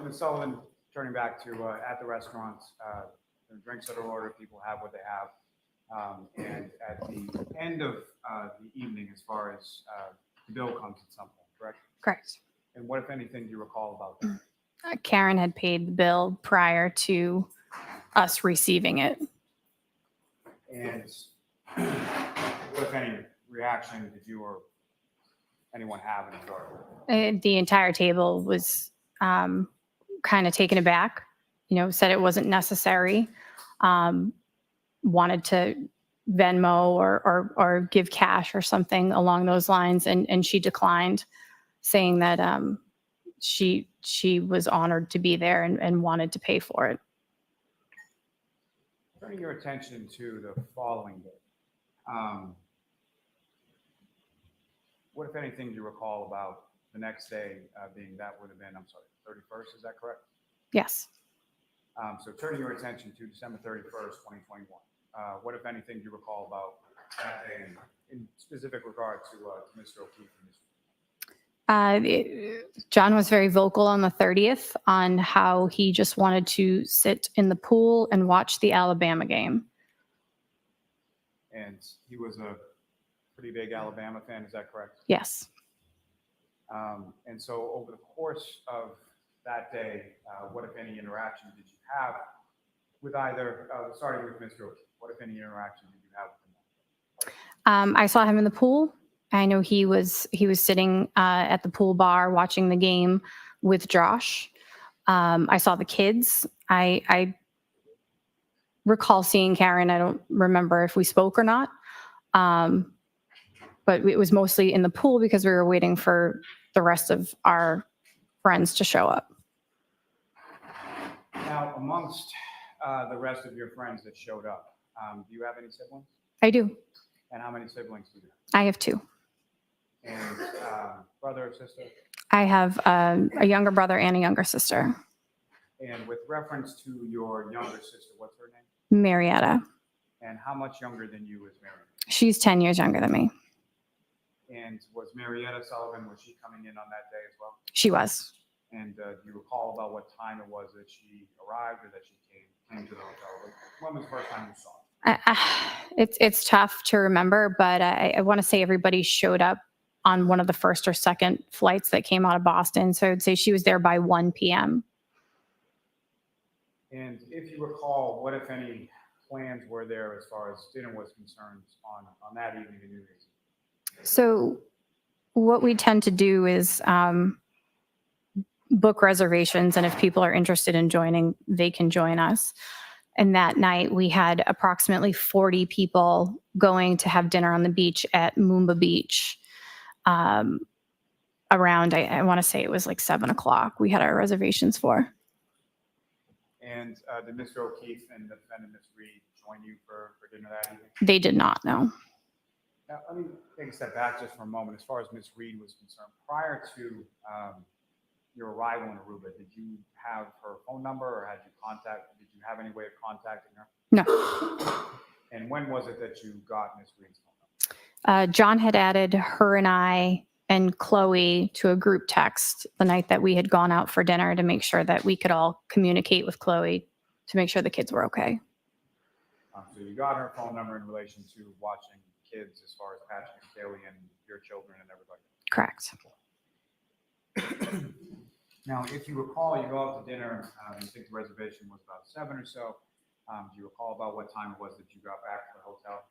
Ms. Sullivan, turning back to at the restaurants, the drinks that are ordered, people have what they have. And at the end of the evening, as far as the bill comes at some point, correct? Correct. And what, if anything, do you recall about that? Karen had paid the bill prior to us receiving it. And what, if any, reaction did you or anyone have in regard? The entire table was kind of taken aback, said it wasn't necessary, wanted to Venmo or give cash or something along those lines. And she declined, saying that she was honored to be there and wanted to pay for it. Turning your attention to the following day, what, if anything, do you recall about the next day being that would have been, 31st, is that correct? Yes. So turning your attention to December 31st, 2021, what, if anything, do you recall about that day in specific regard to Mr. O'Keefe and Ms. John was very vocal on the 30th on how he just wanted to sit in the pool and watch the Alabama game. And he was a pretty big Alabama fan, is that correct? Yes. And so over the course of that day, what, if any, interaction did you have with either, starting with Mr. O'Keefe, what, if any, interaction did you have with him? I saw him in the pool. I know he was sitting at the pool bar watching the game with Josh. I saw the kids. I recall seeing Karen. I don't remember if we spoke or not. But it was mostly in the pool because we were waiting for the rest of our friends to show up. Now, amongst the rest of your friends that showed up, do you have any siblings? I do. And how many siblings do you have? I have 2. And brother or sister? I have a younger brother and a younger sister. And with reference to your younger sister, what's her name? Marietta. And how much younger than you is Marietta? She's 10 years younger than me. And was Marietta Sullivan, was she coming in on that day as well? She was. And do you recall about what time it was that she arrived or that she came to the hotel? When was the first time you saw her? It's tough to remember, but I want to say everybody showed up on one of the first or second flights that came out of Boston. So I would say she was there by 1 p.m. And if you recall, what, if any, plans were there as far as dinner was concerned on that evening in New Year's Eve? So what we tend to do is book reservations, and if people are interested in joining, they can join us. And that night we had approximately 40 people going to have dinner on the beach at Moomba Beach. Around, I want to say it was like 7 o'clock. We had our reservations for. And did Mr. O'Keefe and the defendant, Ms. Reed, join you for dinner that evening? They did not, no. Now, let me take a step back just for a moment. As far as Ms. Reed was concerned, prior to your arrival in Aruba, did you have her phone number or did you have any way of contacting her? No. And when was it that you got Ms. Reed's phone number? John had added her and I and Chloe to a group text the night that we had gone out for dinner to make sure that we could all communicate with Chloe to make sure the kids were okay. So you got her phone number in relation to watching kids as far as Patrick and Kaylee and your children and everybody? Correct. Now, if you recall, you go out to dinner, I think the reservation was about 7 or so. Do you recall about what time it was that you got back to the hotel?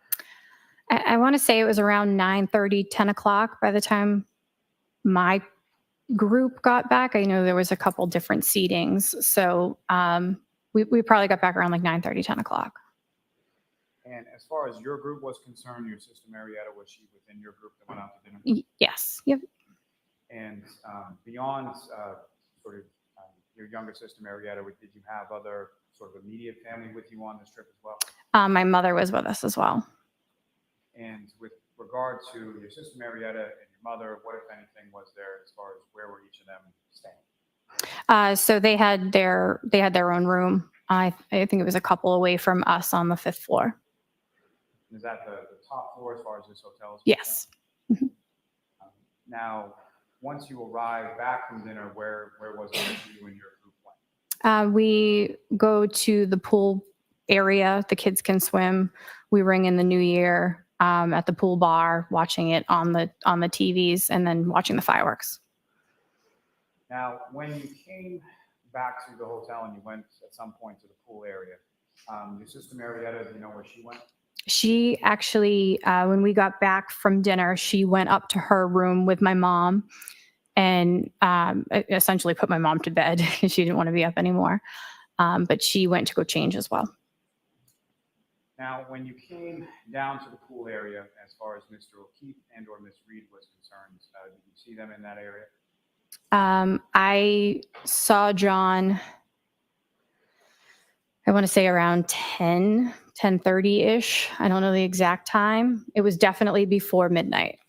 I want to say it was around 9:30, 10 o'clock by the time my group got back. I know there was a couple different seatings. So we probably got back around like 9:30, 10 o'clock. And as far as your group was concerned, your sister Marietta, was she within your group that went out to dinner? Yes. Yep. And beyond your younger sister Marietta, did you have other sort of immediate family with you on this trip as well? My mother was with us as well. And with regard to your sister Marietta and your mother, what, if anything, was there as far as where were each of them staying? So they had their own room. I think it was a couple away from us on the 5th floor. Is that the top floor as far as this hotel is concerned? Yes. Mm-hmm. Now, once you arrived back from dinner, where was it that you and your group went? We go to the pool area. The kids can swim. We ring in the new year at the pool bar, watching it on the TVs, and then watching the fireworks. Now, when you came back to the hotel and you went at some point to the pool area, your sister Marietta, do you know where she went? She actually, when we got back from dinner, she went up to her room with my mom and essentially put my mom to bed because she didn't want to be up anymore. But she went to go change as well. Now, when you came down to the pool area, as far as Mr. O'Keefe and or Miss Reed was concerned, did you see them in that area? I saw John, I want to say around 10:30-ish. I don't know the exact time. It was definitely before midnight.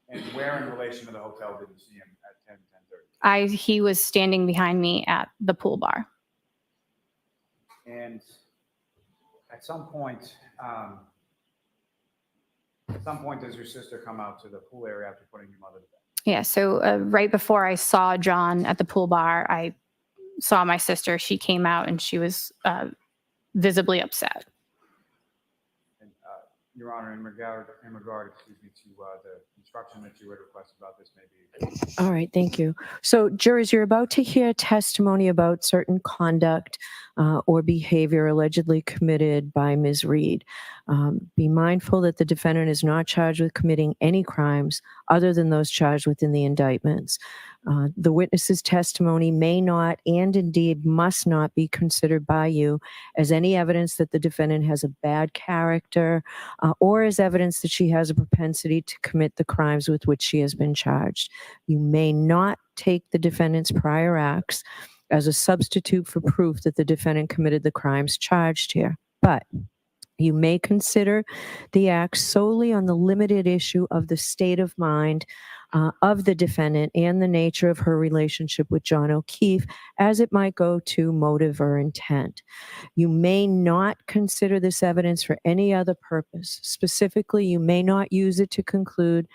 And where in relation to the hotel did you see him at 10:30? He was standing behind me at the pool bar. And at some point does your sister come out to the pool area after putting your mother to bed? Yeah, so right before I saw John at the pool bar, I saw my sister. She came out and she was visibly upset. And, Your Honor, in regard, excuse me, to the instruction that you had requested about this, maybe. All right, thank you. So, jurors, you're about to hear testimony about certain conduct or behavior allegedly committed by Ms. Reed. Be mindful that the defendant is not charged with committing any crimes other than those charged within the indictments. The witness's testimony may not and indeed must not be considered by you as any evidence that the defendant has a bad character or as evidence that she has a propensity to commit the crimes with which she has been charged. You may not take the defendant's prior acts as a substitute for proof that the defendant committed the crimes charged here, but you may consider the acts solely on the limited issue of the state of mind of the defendant and the nature of her relationship with John O'Keefe as it might go to motive or intent. You may not consider this evidence for any other purpose. Specifically, you may not use it to conclude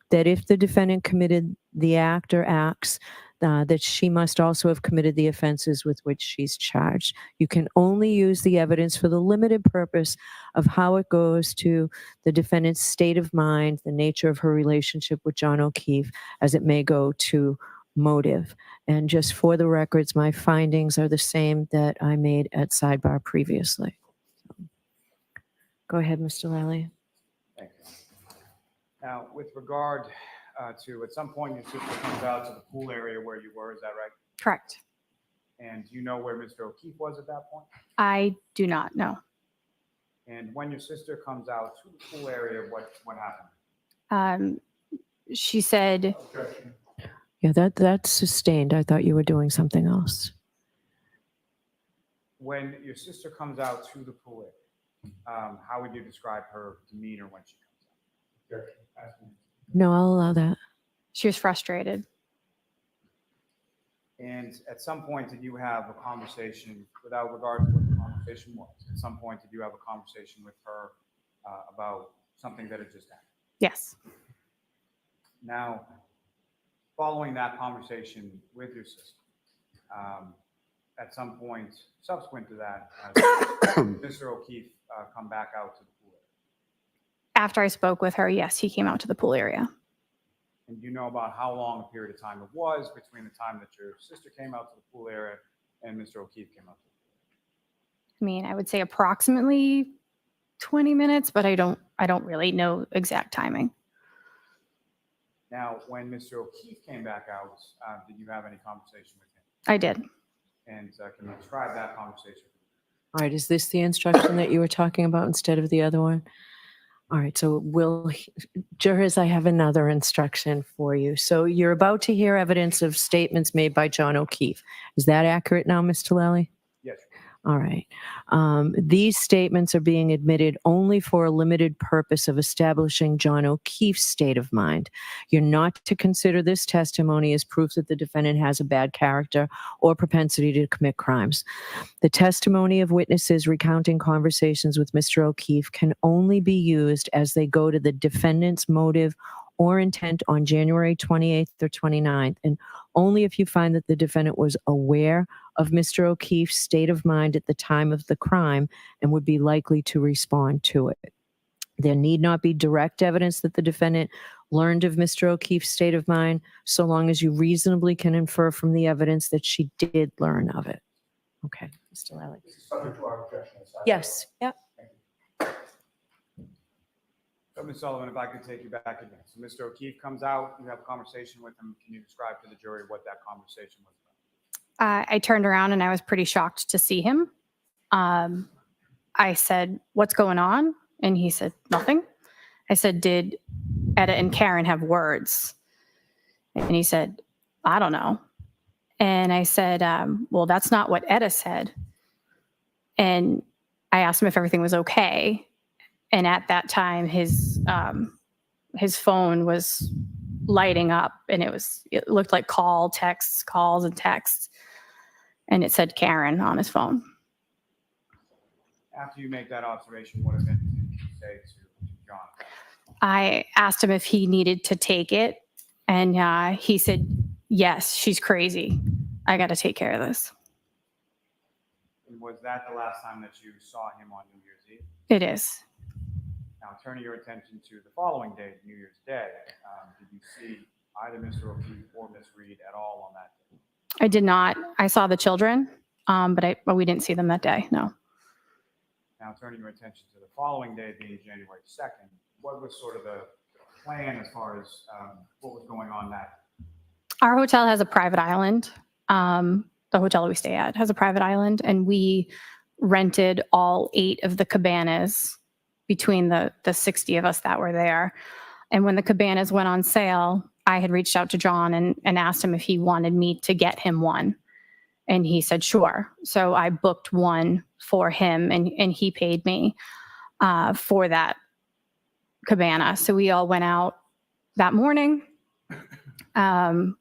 that if the defendant committed the act or acts, that she must also have committed the offenses with which she's charged. You can only use the evidence for the limited purpose of how it goes to the defendant's state of mind, the nature of her relationship with John O'Keefe, as it may go to motive. And just for the records, my findings are the same that I made at sidebar previously. Go ahead, Mr. Lally. Thank you. Now, with regard to at some point your sister comes out to the pool area where you were, is that right? Correct. And do you know where Mr. O'Keefe was at that point? I do not know. And when your sister comes out to the pool area, what happened? She said, Objection. Yeah, that's sustained. I thought you were doing something else. When your sister comes out to the pool area, how would you describe her demeanor when she comes out? Objection. No, I'll allow that. she was frustrated. And at some point, did you have a conversation, without regard to what the conversation was, at some point, did you have a conversation with her about something that had just happened? Yes. Now, following that conversation with your sister, at some point subsequent to that, Mr. O'Keefe come back out to the pool area? After I spoke with her, yes, he came out to the pool area. And do you know about how long a period of time it was between the time that your sister came out to the pool area and Mr. O'Keefe came out to the pool area? I mean, I would say approximately 20 minutes, but I don't really know exact timing. Now, when Mr. O'Keefe came back out, did you have any conversation with him? I did. And can you describe that conversation? All right, is this the instruction that you were talking about instead of the other one? All right, so jurors, I have another instruction for you. So you're about to hear evidence of statements made by John O'Keefe. Is that accurate now, Mr. Lally? Yes. All right. These statements are being admitted only for a limited purpose of establishing John O'Keefe's state of mind. You're not to consider this testimony as proof that the defendant has a bad character or propensity to commit crimes. The testimony of witnesses recounting conversations with Mr. O'Keefe can only be used as they go to the defendant's motive or intent on January 28th or 29th, and only if you find that the defendant was aware of Mr. O'Keefe's state of mind at the time of the crime and would be likely to respond to it. There need not be direct evidence that the defendant learned of Mr. O'Keefe's state of mind, so long as you reasonably can infer from the evidence that she did learn of it. Okay, Mr. Lally. This is subject to our objection. Yes, yep. So, Ms. Sullivan, if I could take you back again. So Mr. O'Keefe comes out, you have a conversation with him. Can you describe to the jury what that conversation was about? I turned around and I was pretty shocked to see him. I said, "What's going on?" And he said, "Nothing." I said, "Did Etta and Karen have words?" And he said, "I don't know." And I said, "Well, that's not what Etta said." And I asked him if everything was okay. And at that time, his phone was lighting up, and it looked like calls and texts, and it said Karen on his phone. After you make that observation, what event did you say to John? I asked him if he needed to take it, and he said, "Yes, she's crazy. I got to take care of this." And was that the last time that you saw him on New Year's Eve? It is. Now, turning your attention to the following day, New Year's Day, did you see either Mr. O'Keefe or Ms. Reed at all on that day? I did not. I saw the children, but we didn't see them that day. No. Now, turning your attention to the following day, being January 2nd, what was sort of the plan as far as what was going on that? Our hotel has a private island. The hotel that we stay at has a private island, and we rented all 8 of the cabanas between the 60 of us that were there. And when the cabanas went on sale, I had reached out to John and asked him if he wanted me to get him one. And he said, sure. So I booked one for him, and he paid me for that cabana. So we all went out that morning. And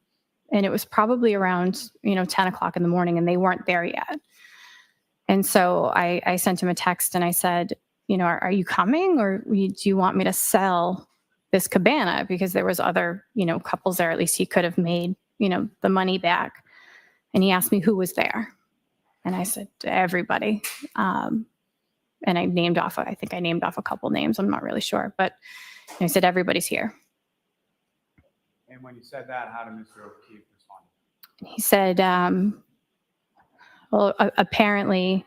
it was probably around, 10 o'clock in the morning, and they weren't there yet. And so I sent him a text and I said, are you coming, or do you want me to sell this cabana? Because there was other, couples there. At least he could have made, the money back. And he asked me who was there. And I said, everybody. And I named off a couple names. I'm not really sure. But I said, everybody's here. And when you said that, how did Mr. O'Keefe respond? He said, well, apparently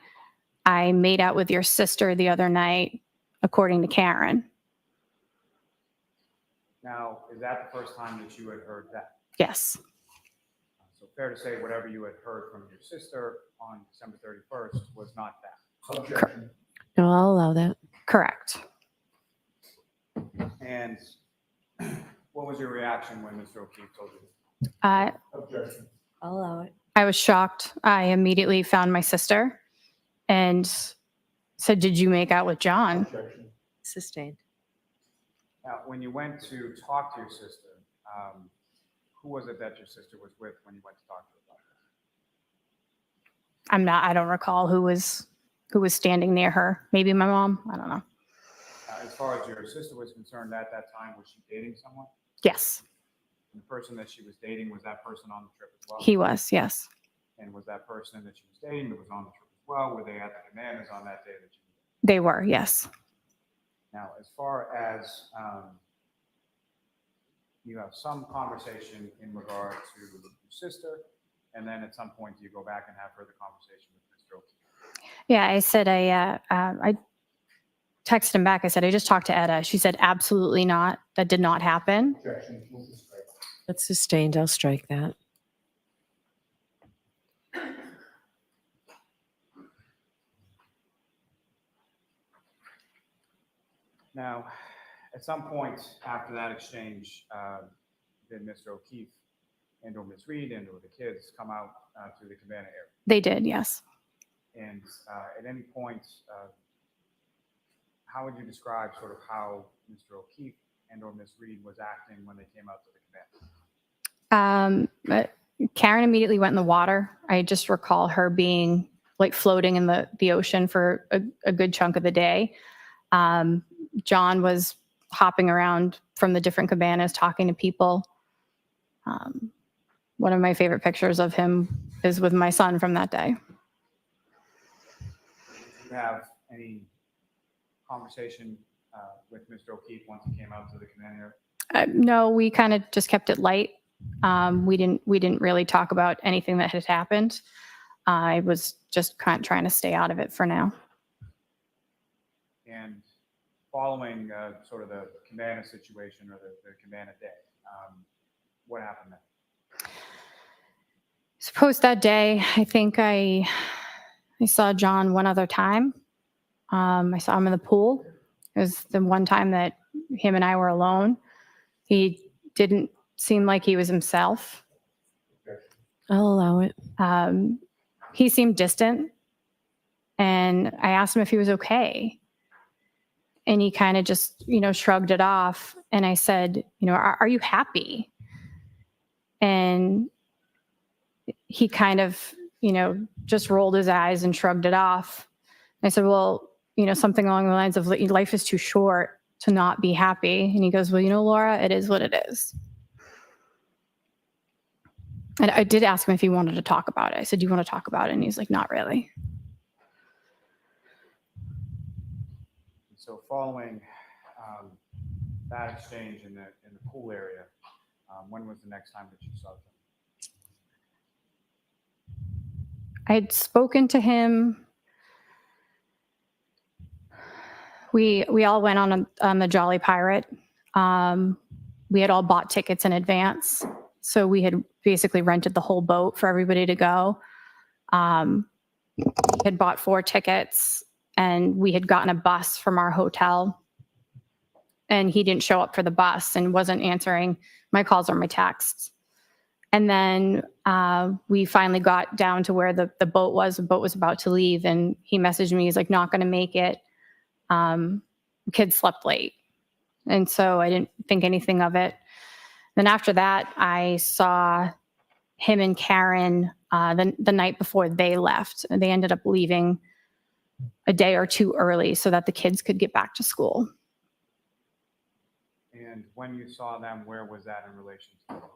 I made out with your sister the other night, according to Karen. Now, is that the first time that you had heard that? Yes. So fair to say whatever you had heard from your sister on December 31st was not that? Objection. No, I'll allow that. Correct. And what was your reaction when Mr. O'Keefe told you? Objection. I'll allow it. I was shocked. I immediately found my sister and said, did you make out with John? Objection. Sustained. Now, when you went to talk to your sister, who was it that your sister was with when you went to talk to her about this? I don't recall who was standing near her. Maybe my mom. I don't know. As far as your sister was concerned at that time, was she dating someone? Yes, And the person that she was dating, was that person on the trip as well? he was. Yes. And was that person that she was dating that was on the trip as well? Were they at the cabanas on that day that you were there? They were. Yes. Now, as far as you have some conversation in regard to your sister, and then at some point you go back and have further conversation with Mr. O'Keefe. Yeah, I said I texted him back. I said I just talked to Etta. She said absolutely not. That did not happen. Objection. Move to strike. That's sustained. I'll strike that. Now, at some point after that exchange, did Mr. O'Keefe and or Ms. Reed and or the kids come out to the cabana area? They did. Yes. And at any point, how would you describe sort of how Mr. O'Keefe and or Ms. Reed was acting when they came out to the cabana? But Karen immediately went in the water. I just recall her being like floating in the ocean for a good chunk of the day. John was hopping around from the different cabanas, talking to people. One of my favorite pictures of him is with my son from that day. Did you have any conversation with Mr. O'Keefe once he came out to the cabana? No, we kind of just kept it light. We didn't really talk about anything that had happened. I was just kind of trying to stay out of it for now. And following sort of the cabana situation or the cabana day, what happened then? So post that day, I think I saw John one other time. I saw him in the pool. It was the one time that him and I were alone. He didn't seem like he was himself. I'll allow it. He seemed distant, and I asked him if he was okay. And he kind of just, shrugged it off. And I said, are you happy? And he kind of, just rolled his eyes and shrugged it off. And I said, well, something along the lines of life is too short to not be happy. And he goes, well, Laura, it is what it is. And I did ask him if he wanted to talk about it. I said, do you want to talk about it? And he's like, not really. So following that exchange in the pool area, when was the next time that you saw him? I'd spoken to him. We all went on the Jolly Pirate. We had all bought tickets in advance, so we had basically rented the whole boat for everybody to go. Had bought 4 tickets, and we had gotten a bus from our hotel. And he didn't show up for the bus and wasn't answering my calls or my texts. And then we finally got down to where the boat was. The boat was about to leave, and he messaged me. He's like, not going to make it. Kids slept late. And so I didn't think anything of it. Then after that, I saw him and Karen the night before they left. And they ended up leaving a day or two early so that the kids could get back to school. And when you saw them, where was that in relation to the hotel?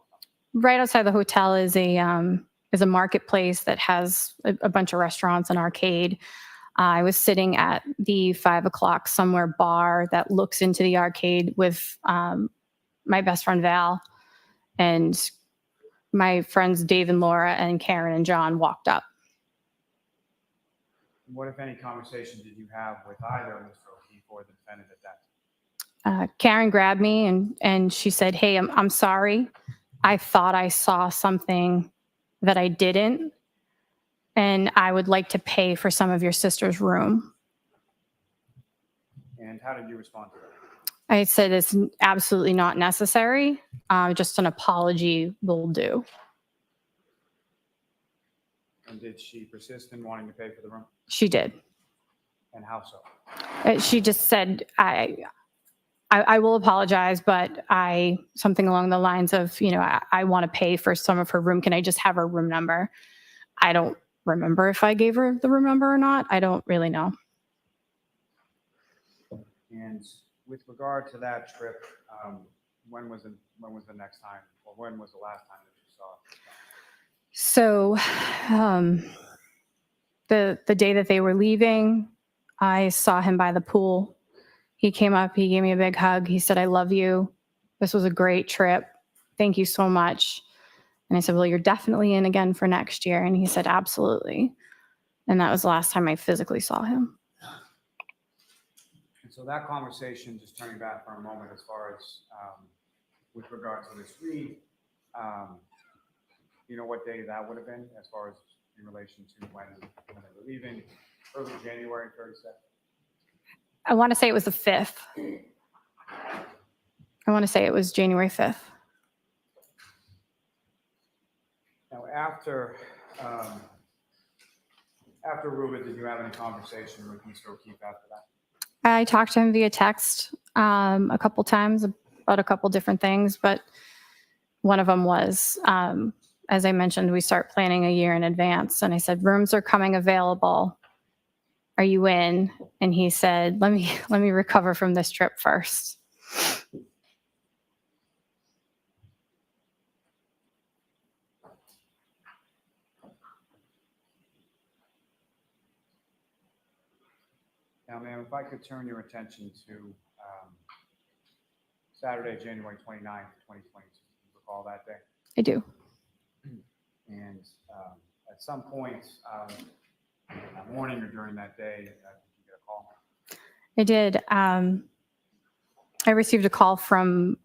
Right outside the hotel is a marketplace that has a bunch of restaurants and arcade. I was sitting at the 5 o'clock somewhere bar that looks into the arcade with my best friend Val, and my friends Dave and Laura and Karen and John walked up. What, if any, conversation did you have with either Mr. O'Keefe or the defendant at that time? Karen grabbed me and she said, hey, I'm sorry. I thought I saw something that I didn't, and I would like to pay for some of your sister's room. And how did you respond to that? I said it's absolutely not necessary. Just an apology will do. And did she persist in wanting to pay for the room? She did. And how so? She just said, I will apologize, but something along the lines of, I want to pay for some of her room. Can I just have her room number? I don't remember if I gave her the room number or not. I don't really know. And with regard to that trip, when was the next time, or when was the last time that you saw her? So the day that they were leaving, I saw him by the pool. He came up, he gave me a big hug. He said, I love you. This was a great trip. Thank you so much. And I said, well, you're definitely in again for next year. And he said, absolutely. And that was the last time I physically saw him. And so that conversation, just turning back for a moment, as far as with regard to this read, what day that would have been, as far as in relation to when they were leaving, early January 32nd? I want to say it was the 5th. I want to say it was January 5th. Now, after Aruba, did you have any conversation with Mr. O'Keefe after that? I talked to him via text a couple times about a couple different things, but one of them was, as I mentioned, we start planning a year in advance. And I said, rooms are coming available. Are you in? And he said, let me recover from this trip first. Now, ma'am, if I could turn your attention to Saturday, January 29th, 2022. You recall that day? I do. And at some point that morning or during that day, did you get a call? I did. I received a call from,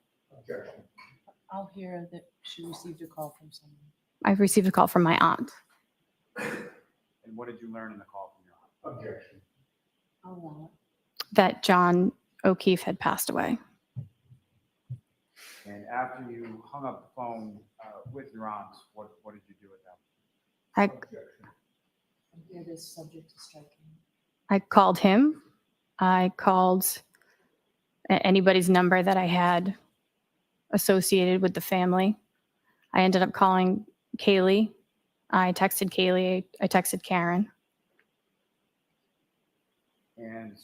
I'll hear that she received a call from someone. I received a call from my aunt. And what did you learn in the call from your aunt? Objection. Oh, wow. That John O'Keefe had passed away. And after you hung up the phone with your aunt, what did you do with that? I hear this subject to striking. I called him. I called anybody's number that I had associated with the family. I ended up calling Kaylee. I texted Kaylee. I texted Karen. And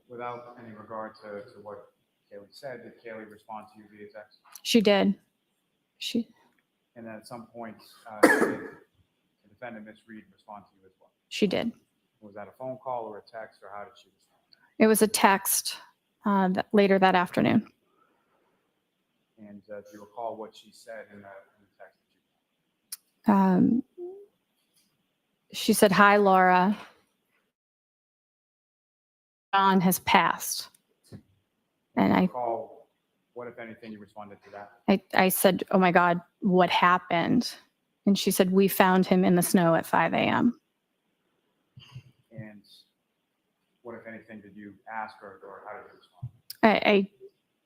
without any regard to what Kaylee said, did Kaylee respond to you via text? She did. And then at some point, did the defendant, Ms. Reed, respond to you as well? She did. Was that a phone call or a text, or how did she respond? It was a text later that afternoon. And do you recall what she said in the text that you got? She said, "Hi, Laura. John has passed." And Do you recall what, if anything, you responded to that? I said, "Oh my God, what happened?" And she said, "We found him in the snow at 5 a.m. And what, if anything, did you ask her, or how did you respond? I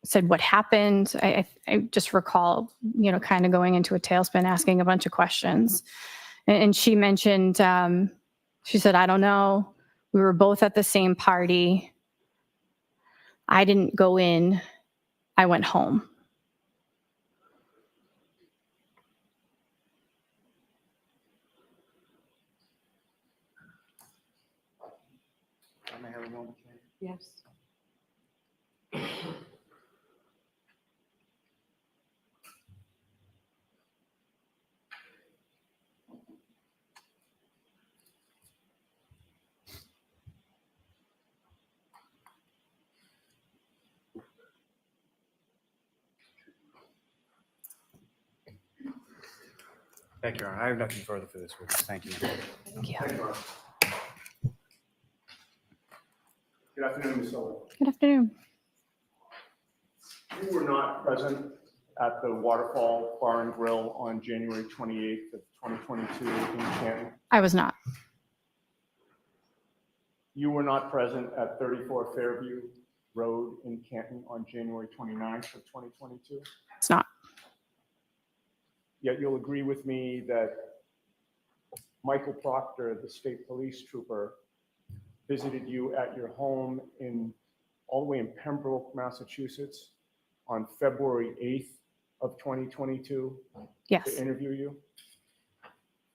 said, "What happened?" I just recall, kind of going into a tailspin, asking a bunch of questions. And she mentioned, she said, "I don't know. We were both at the same party. I didn't go in. I went home." I may have a moment. Yes. Thank you, Your Honor. I have nothing further for this witness. Thank you. Thank you. Good afternoon, Ms. Sullivan. Good afternoon. You were not present at the Waterfall Bar and Grill on January 28th of 2022 in Canton. I was not. You were not present at 34 Fairview Road in Canton on January 29th of 2022. It's not. Yet you'll agree with me that Michael Proctor, the state police trooper, visited you at your home all the way in Pembroke, Massachusetts on February 8th of 2022 Yes. to interview you?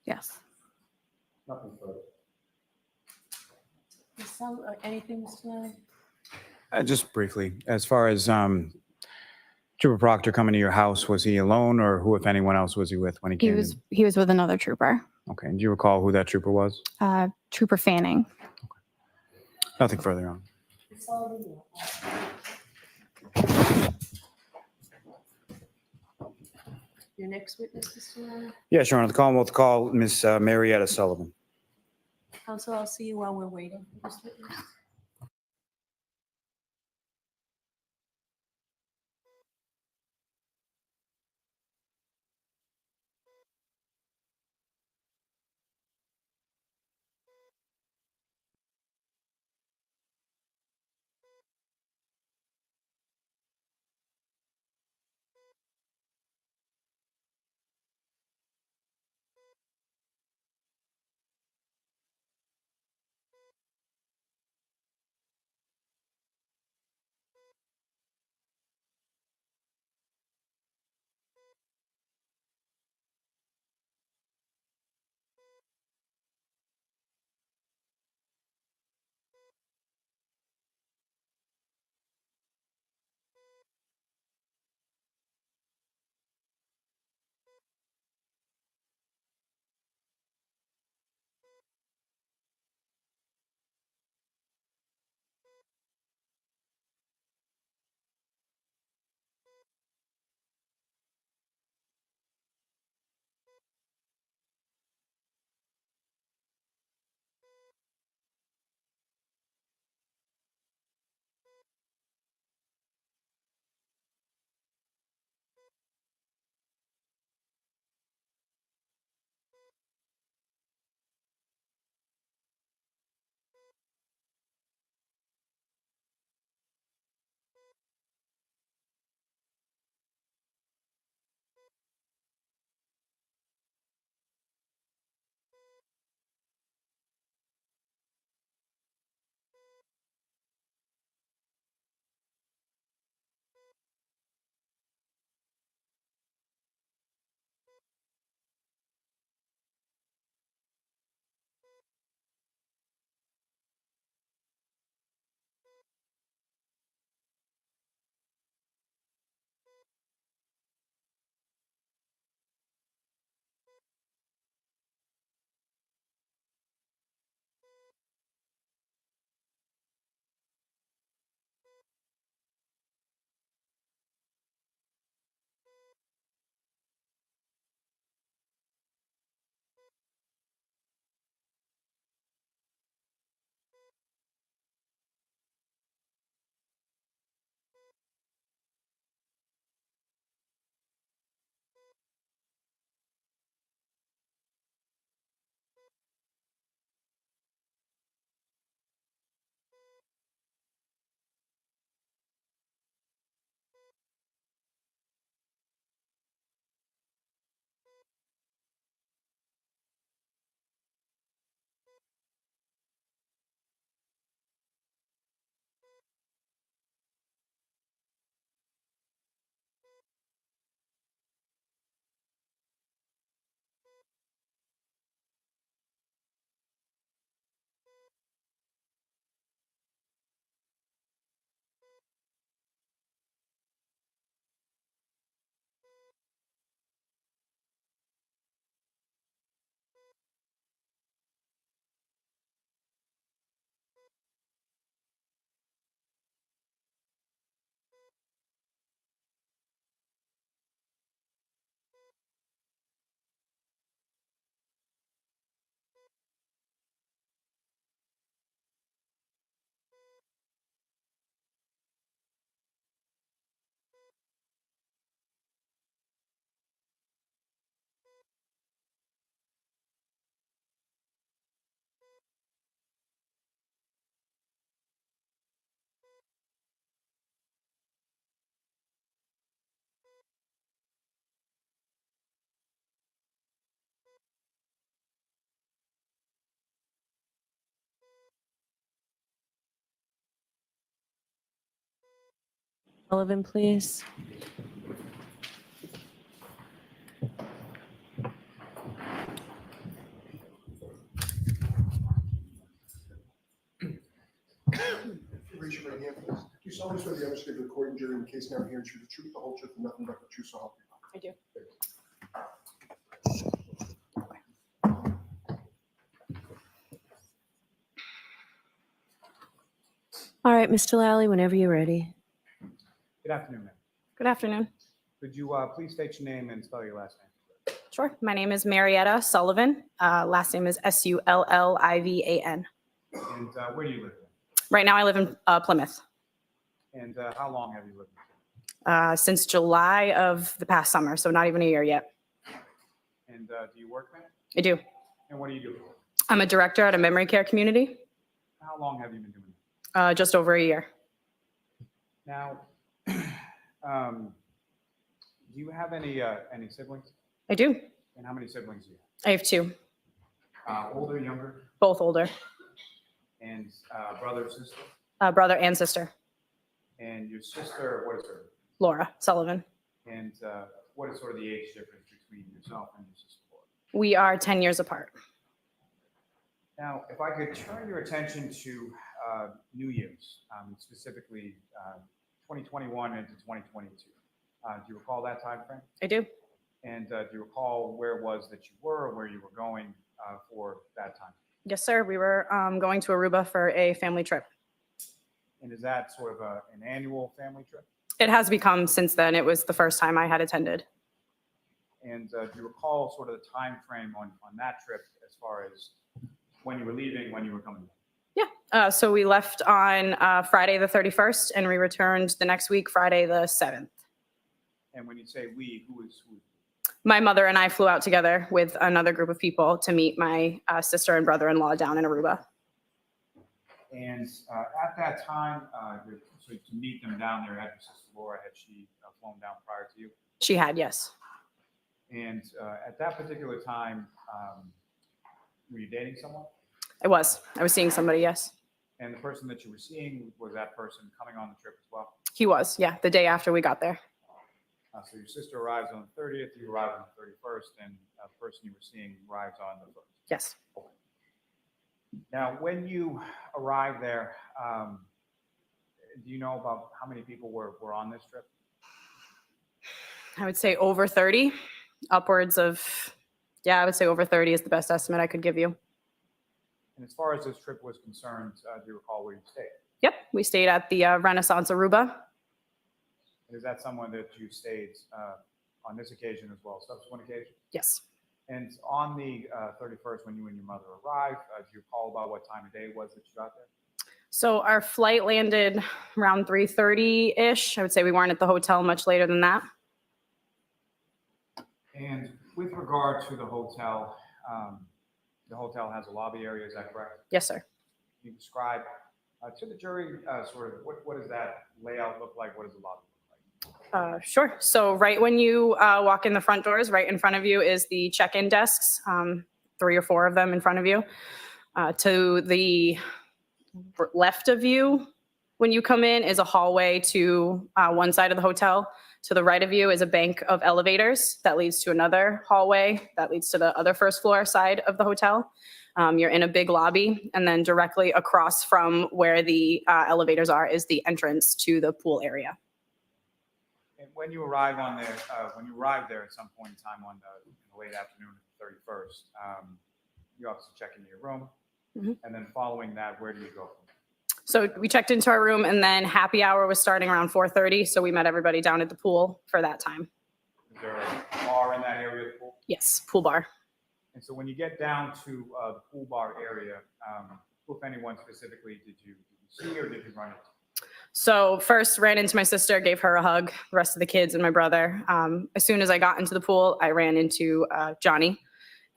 Yes. Nothing further. Anything, Mr. Nye? Just briefly, as far as Trooper Proctor coming to your house, was he alone, or who, if anyone else, was he with when he He came was. in? He was with another trooper, Okay. And do you recall who that trooper was? Trooper Fanning. Nothing further on. It's all in there. Your next witness, Mr. Nye? Yes, Your Honor. The Commonwealth will call Miss Marietta Sullivan. Counsel, I'll see you while we're waiting for this witness. Sullivan, please. Raise your right hand, please. Do you solemnly swear the evidence you give to the court and jury in the case now hearing is the truth, the whole truth, and nothing but the truth, so help you God? I do. All right, Mr. Lally, whenever you're ready. Good afternoon, ma'am. Good afternoon. Could you please state your name and spell your last name? Sure. My name is Marietta Sullivan. Last name is Sullivan. And where do you live? Right now I live in Plymouth. And how long have you lived here? Since July of the past summer, so not even a year yet. And do you work there? I do. And what do you do? I'm a director at a memory care community. How long have you been doing that? Just over a year. Now, do you have any siblings? I do. And how many siblings do you I have two, have? Older, younger, both older, and brother, sister? brother and sister, And your sister, what is her? Laura Sullivan. And what is sort of the age difference between yourself and your sister? Laura? We are 10 years apart. Now, if I could turn your attention to New Year's, specifically 2021 into 2022. Do you recall that time frame? I do. And do you recall where it was that you were or where you were going for that time? Yes, sir. We were going to Aruba for a family trip. And is that sort of an annual family trip? It has become since then. It was the first time I had attended. And do you recall sort of the time frame on that trip as far as when you were leaving, when you were coming back? Yeah. So we left on Friday the 31st and we returned the next week, Friday the 7th. And when you say we, who is who? My mother and I flew out together with another group of people to meet my sister and brother-in-law down in Aruba. And at that time, so to meet them down there, had your sister Laura, had she flown down prior to you? She had, yes. And at that particular time, were you dating someone? I was seeing somebody, yes. And the person that you were seeing, was that person coming on the trip as well? He was, yeah, the day after we got there. So your sister arrives on the 30th, you arrive on the 31st, and the person you were seeing arrives on the 1st. Yes. Now, when you arrived there, do you know about how many people were on this trip? I would say over 30, upwards of, yeah, I would say over 30 is the best estimate I could give you. And as far as this trip was concerned, do you recall where you stayed? Yep, we stayed at the Renaissance Aruba. And is that someone that you stayed on this occasion as well as subsequent occasions? Yes. And on the 31st, when you and your mother arrived, do you recall about what time of day it was that you got there? So our flight landed around 3:30-ish. I would say we weren't at the hotel much later than that. And with regard to the hotel has a lobby area, is that correct? Yes, sir. Can you describe to the jury sort of what does that layout look like? What does the lobby look like? Sure. So right when you walk in the front doors, right in front of you is the check-in desks, 3 or 4 of them in front of you. To the left of you, when you come in, is a hallway to one side of the hotel. To the right of you is a bank of elevators that leads to another hallway that leads to the other first floor side of the hotel. You're in a big lobby, and then directly across from where the elevators are is the entrance to the pool area. And when you arrive there at some point in time in the late afternoon of the 31st, you obviously check into your room. Mhm. And then following that, where do you go from there? So we checked into our room, and then happy hour was starting around 4:30. So we met everybody down at the pool for that time. Is there a bar in that area of the pool? Yes, pool bar. And so when you get down to the pool bar area, who, if anyone specifically, did you see or did you run into? So first ran into my sister, gave her a hug, the rest of the kids and my brother. As soon as I got into the pool, I ran into Johnny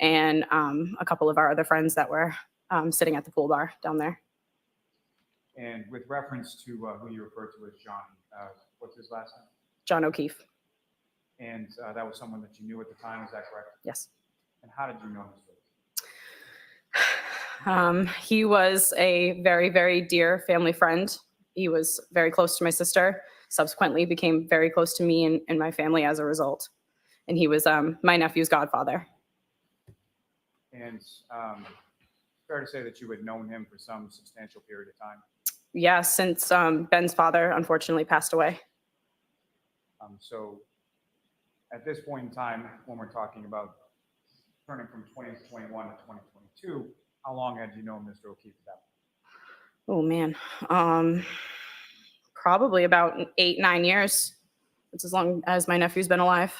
and a couple of our other friends that were sitting at the pool bar down there. And with reference to who you referred to as Johnny, what's his last name? John O'Keefe. And that was someone that you knew at the time, is that correct? Yes. And how did you know this person? He was a very, very dear family friend. He was very close to my sister. subsequently became very close to me and my family as a result. And he was my nephew's godfather. And fair to say that you had known him for some substantial period of time. Yeah, since Ben's father unfortunately passed away. So at this point in time, when we're talking about turning from 2021 to 2022, how long had you known Mr. O'Keefe at that point? Oh man, probably about 8-9 years. It's as long as my nephew's been alive.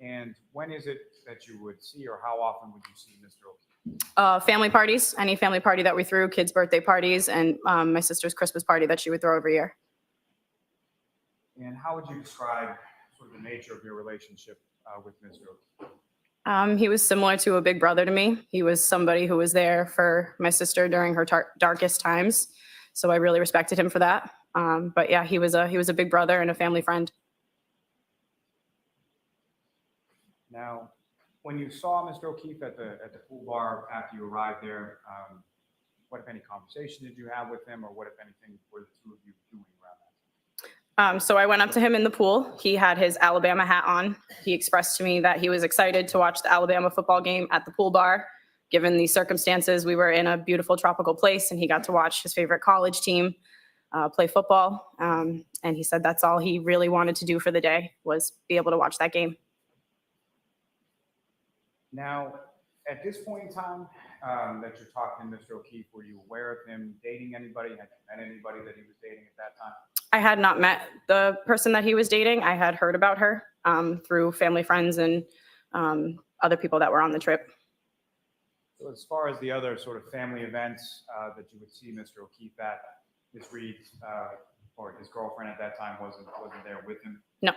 And when is it that you would see, or how often would you see Mr. O'Keefe? Family parties, any family party that we threw, kids' birthday parties, and my sister's Christmas party that she would throw every year. And how would you describe sort of the nature of your relationship with Mr. O'Keefe? He was similar to a big brother to me. He was somebody who was there for my sister during her darkest times. So I really respected him for that. But yeah, he was a big brother and a family friend. Now, when you saw Mr. O'Keefe at the pool bar after you arrived there, what, if any, conversation did you have with him, or what, if anything, were the two of you doing around that? So I went up to him in the pool. He had his Alabama hat on. He expressed to me that he was excited to watch the Alabama football game at the pool bar. Given the circumstances, we were in a beautiful tropical place, and he got to watch his favorite college team play football. And he said that's all he really wanted to do for the day, was be able to watch that game. Now, at this point in time that you're talking to Mr. O'Keefe, were you aware of him dating anybody? Had you met anybody that he was dating at that time? I had not met the person that he was dating. I had heard about her through family friends and other people that were on the trip. So as far as the other sort of family events that you would see Mr. O'Keefe at, Ms. Reed, or his girlfriend at that time, wasn't there with him? No.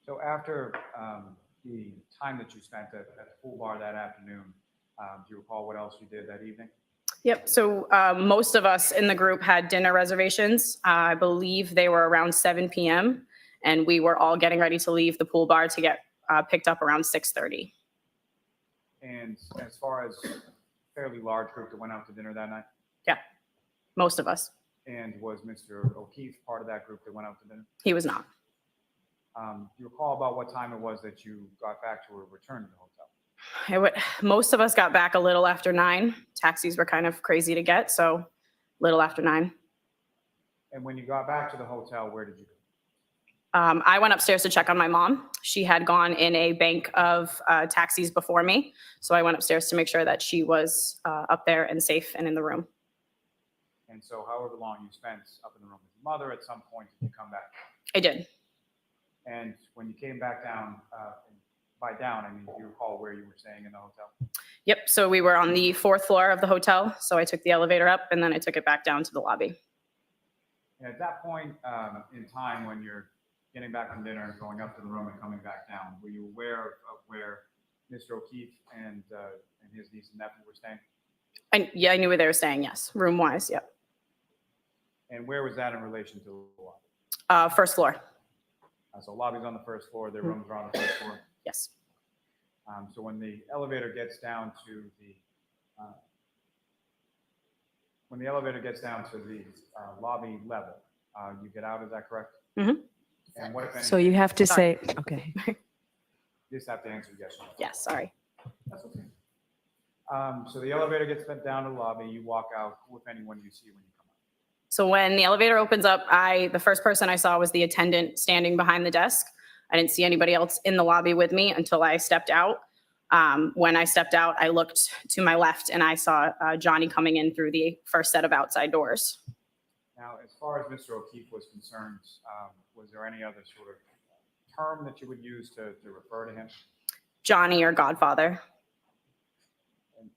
So after the time that you spent at the pool bar that afternoon, do you recall what else you did that evening? Yep. So most of us in the group had dinner reservations. I believe they were around 7 p.m. and we were all getting ready to leave the pool bar to get picked up around 6:30. And as far as fairly large group that went out to dinner that night? Yeah, most of us. And was Mr. O'Keefe part of that group that went out to dinner? He was not. Do you recall about what time it was that you got back to or returned to the hotel? Most of us got back a little after 9. Taxis were kind of crazy to get, so little after 9. And when you got back to the hotel, where did you go? I went upstairs to check on my mom. She had gone in a bank of taxis before me, so I went upstairs to make sure that she was up there and safe and in the room. And so however long you spent up in the room with your mother, at some point did you come back? I did. And when you came back down, by down, I mean, do you recall where you were staying in the hotel? Yep. So we were on the 4th floor of the hotel. So I took the elevator up and then I took it back down to the lobby. And at that point in time, when you're getting back from dinner and going up to the room and coming back down, were you aware of where Mr. O'Keefe and his niece and nephew were staying? I knew where they were staying. Yes. Room wise. Yep. And where was that in relation to the lobby? 1st floor. So lobby's on the 1st floor, their rooms are on the 1st floor. Yes. So when the elevator gets down to the lobby level, you get out. Is that correct? Mm-hmm. And what if anything? So you have to Sorry. say, okay. You just have to answer yes or no. Yes. Sorry. That's okay. So the elevator gets sent down to the lobby. You walk out. Who, if anyone, do you see when you come out? So when the elevator opens up, the first person I saw was the attendant standing behind the desk. I didn't see anybody else in the lobby with me until I stepped out. When I stepped out, I looked to my left and I saw Johnny coming in through the first set of outside doors. Now, as far as Mr. O'Keefe was concerned, was there any other sort of term that you would use to refer to him? Johnny or Godfather. And,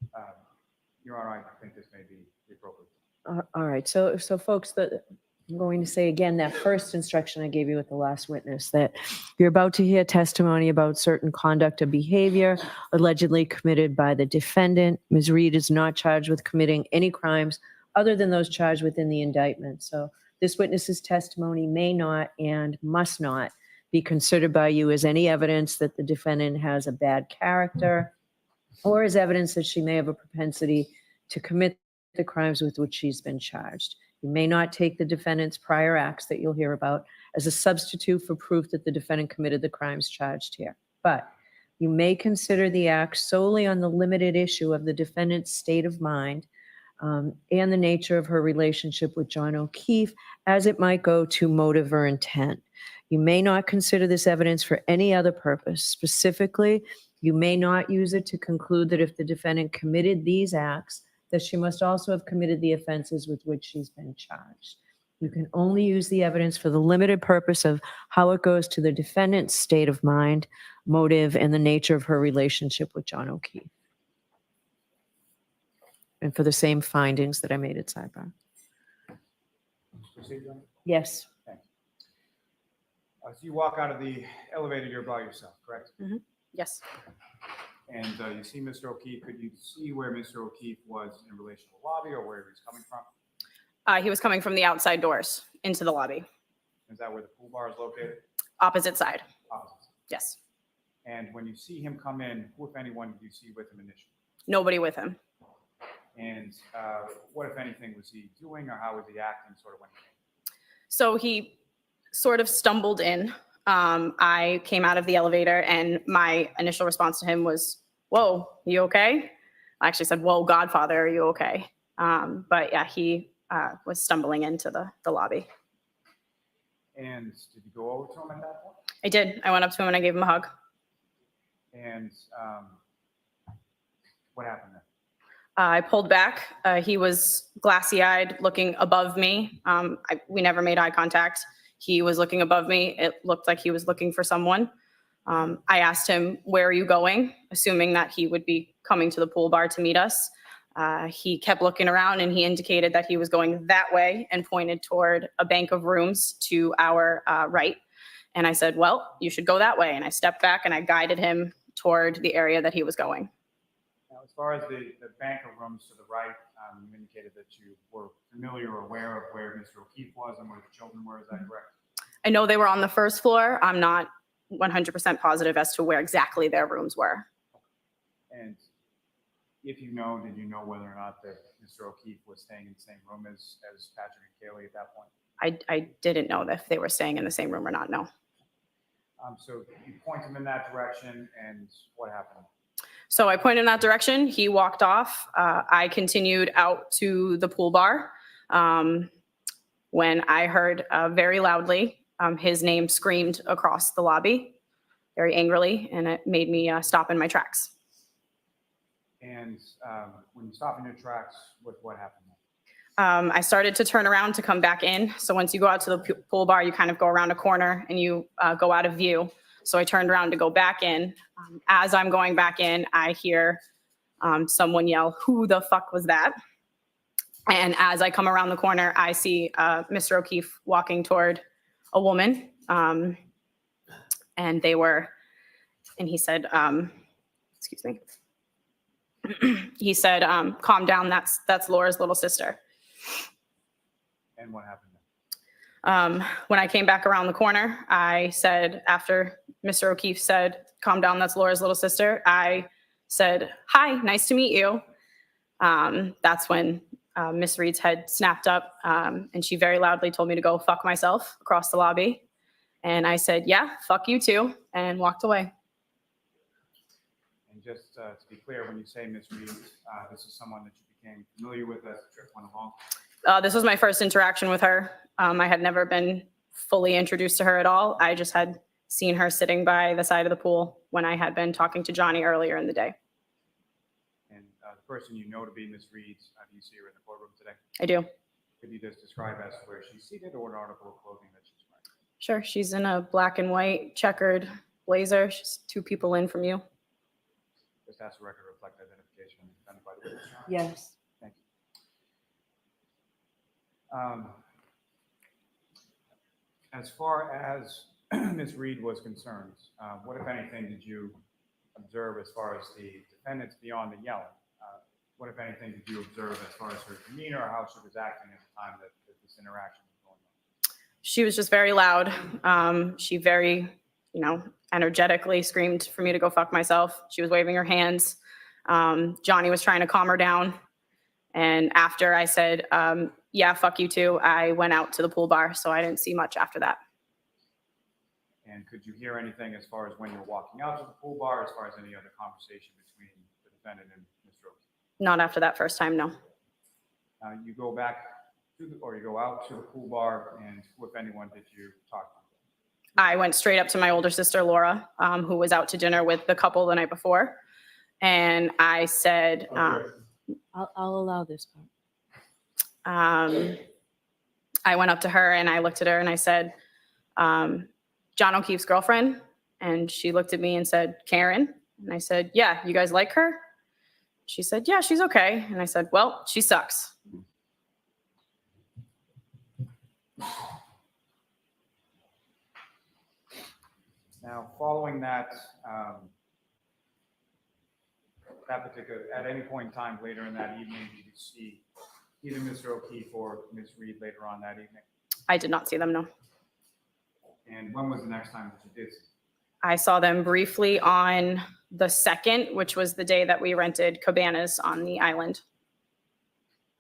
Your Honor, I think this may be the appropriate. All right. So folks, I'm going to say again, that first instruction I gave you with the last witness, that you're about to hear testimony about certain conduct or behavior allegedly committed by the defendant. Ms. Reed is not charged with committing any crimes other than those charged within the indictment. So this witness's testimony may not and must not be considered by you as any evidence that the defendant has a bad character or as evidence that she may have a propensity to commit the crimes with which she's been charged. You may not take the defendant's prior acts that you'll hear about as a substitute for proof that the defendant committed the crimes charged here. But you may consider the act solely on the limited issue of the defendant's state of mind and the nature of her relationship with John O'Keefe as it might go to motive or intent. You may not consider this evidence for any other purpose. Specifically, you may not use it to conclude that if the defendant committed these acts, that she must also have committed the offenses with which she's been charged. You can only use the evidence for the limited purpose of how it goes to the defendant's state of mind, motive, and the nature of her relationship with John O'Keefe. And for the same findings that I made at sidebar. Proceed, John? Yes. Thanks. So you walk out of the elevator, you're by yourself, correct? Yes. And you see Mr. O'Keefe. Could you see where Mr. O'Keefe was in relation to the lobby or where he was coming from? He was coming from the outside doors into the lobby, Is that where the pool bar is located? opposite side. Opposite. Yes. And when you see him come in, who, if anyone, did you see with him initially? Nobody with him. And what, if anything, was he doing or how was he acting sort of when he came? So he sort of stumbled in. I came out of the elevator and my initial response to him was, "Whoa, you okay?" I actually said, "Whoa, Godfather, are you okay?" But yeah, he was stumbling into the lobby. And did you go over to him at that point? I did. I went up to him and I gave him a hug. And what happened then? I pulled back. He was glassy-eyed, looking above me. We never made eye contact. He was looking above me. It looked like he was looking for someone. I asked him, "Where are you going?" assuming that he would be coming to the pool bar to meet us. He kept looking around and he indicated that he was going that way and pointed toward a bank of rooms to our right. And I said, "Well, you should go that way." And I stepped back and I guided him toward the area that he was going. Now, as far as the bank of rooms to the right, you indicated that you were familiar or aware of where Mr. O'Keefe was and where the children were. Is that correct? I know they were on the first floor. I'm not 100% positive as to where exactly their rooms were. And if you know, did you know whether or not that Mr. O'Keefe was staying in the same room as Patrick and Kaylee at that point? I didn't know if they were staying in the same room or not, no. So you point him in that direction, and what happened? So I pointed in that direction. He walked off. I continued out to the pool bar when I heard very loudly his name screamed across the lobby very angrily, and it made me stop in my tracks. And when you stop in your tracks, what happened? I started to turn around to come back in. So once you go out to the pool bar, you kind of go around a corner and you go out of view. So I turned around to go back in. As I'm going back in, I hear someone yell, "Who the fuck was that?" And as I come around the corner, I see Mr. O'Keefe walking toward a woman. And he said, excuse me. He said, "Calm down, that's Laura's little sister." And what happened then? When I came back around the corner, I said, after Mr. O'Keefe said, "Calm down, that's Laura's little sister," I said, "Hi, nice to meet you." That's when Miss Reed's head snapped up and she very loudly told me to go fuck myself across the lobby. And I said, "Yeah, fuck you too," and walked away. And just to be clear, when you say Miss Reed, this is someone that you became familiar with as the trip went along? This was my first interaction with her. I had never been fully introduced to her at all. I just had seen her sitting by the side of the pool when I had been talking to Johnny earlier in the day. And the person you know to be Miss Reed, do you see her in the courtroom today? I do. Could you just describe as to where she's seated or an article of clothing that she's wearing? Sure. She's in a black and white checkered blazer. She's 2 people in from you. Just ask the record to reflect identification done by the witness. Yes. Thank you. As far as Ms. Reed was concerned, what, if anything, did you observe as far as the defendants beyond the yelling? What, if anything, did you observe as far as her demeanor or how she was acting at the time that this interaction was going on? She was just very loud. She very, energetically screamed for me to go fuck myself. She was waving her hands. Johnny was trying to calm her down. And after I said, yeah, fuck you too, I went out to the pool bar. So I didn't see much after that. And could you hear anything as far as when you were walking out to the pool bar, as far as any other conversation between the defendant and Mr. O'Keefe? Not after that first time, no. You go back to or you go out to the pool bar, and who, if anyone, did you talk to? I went straight up to my older sister, Laura, who was out to dinner with the couple the night before. And I said, I'll allow this part. I went up to her and I looked at her and I said, John O'Keefe's girlfriend. And she looked at me and said, Karen. And I said, yeah, you guys like her? She said, yeah, she's okay. And I said, well, she sucks. Now, following that, that particular, at any point in time later in that evening, did you see either Mr. O'Keefe or Ms. Reed later on that evening? I did not see them, no. And when was the next time that you did see them? I saw them briefly on the 2nd, which was the day that we rented cabanas on the island.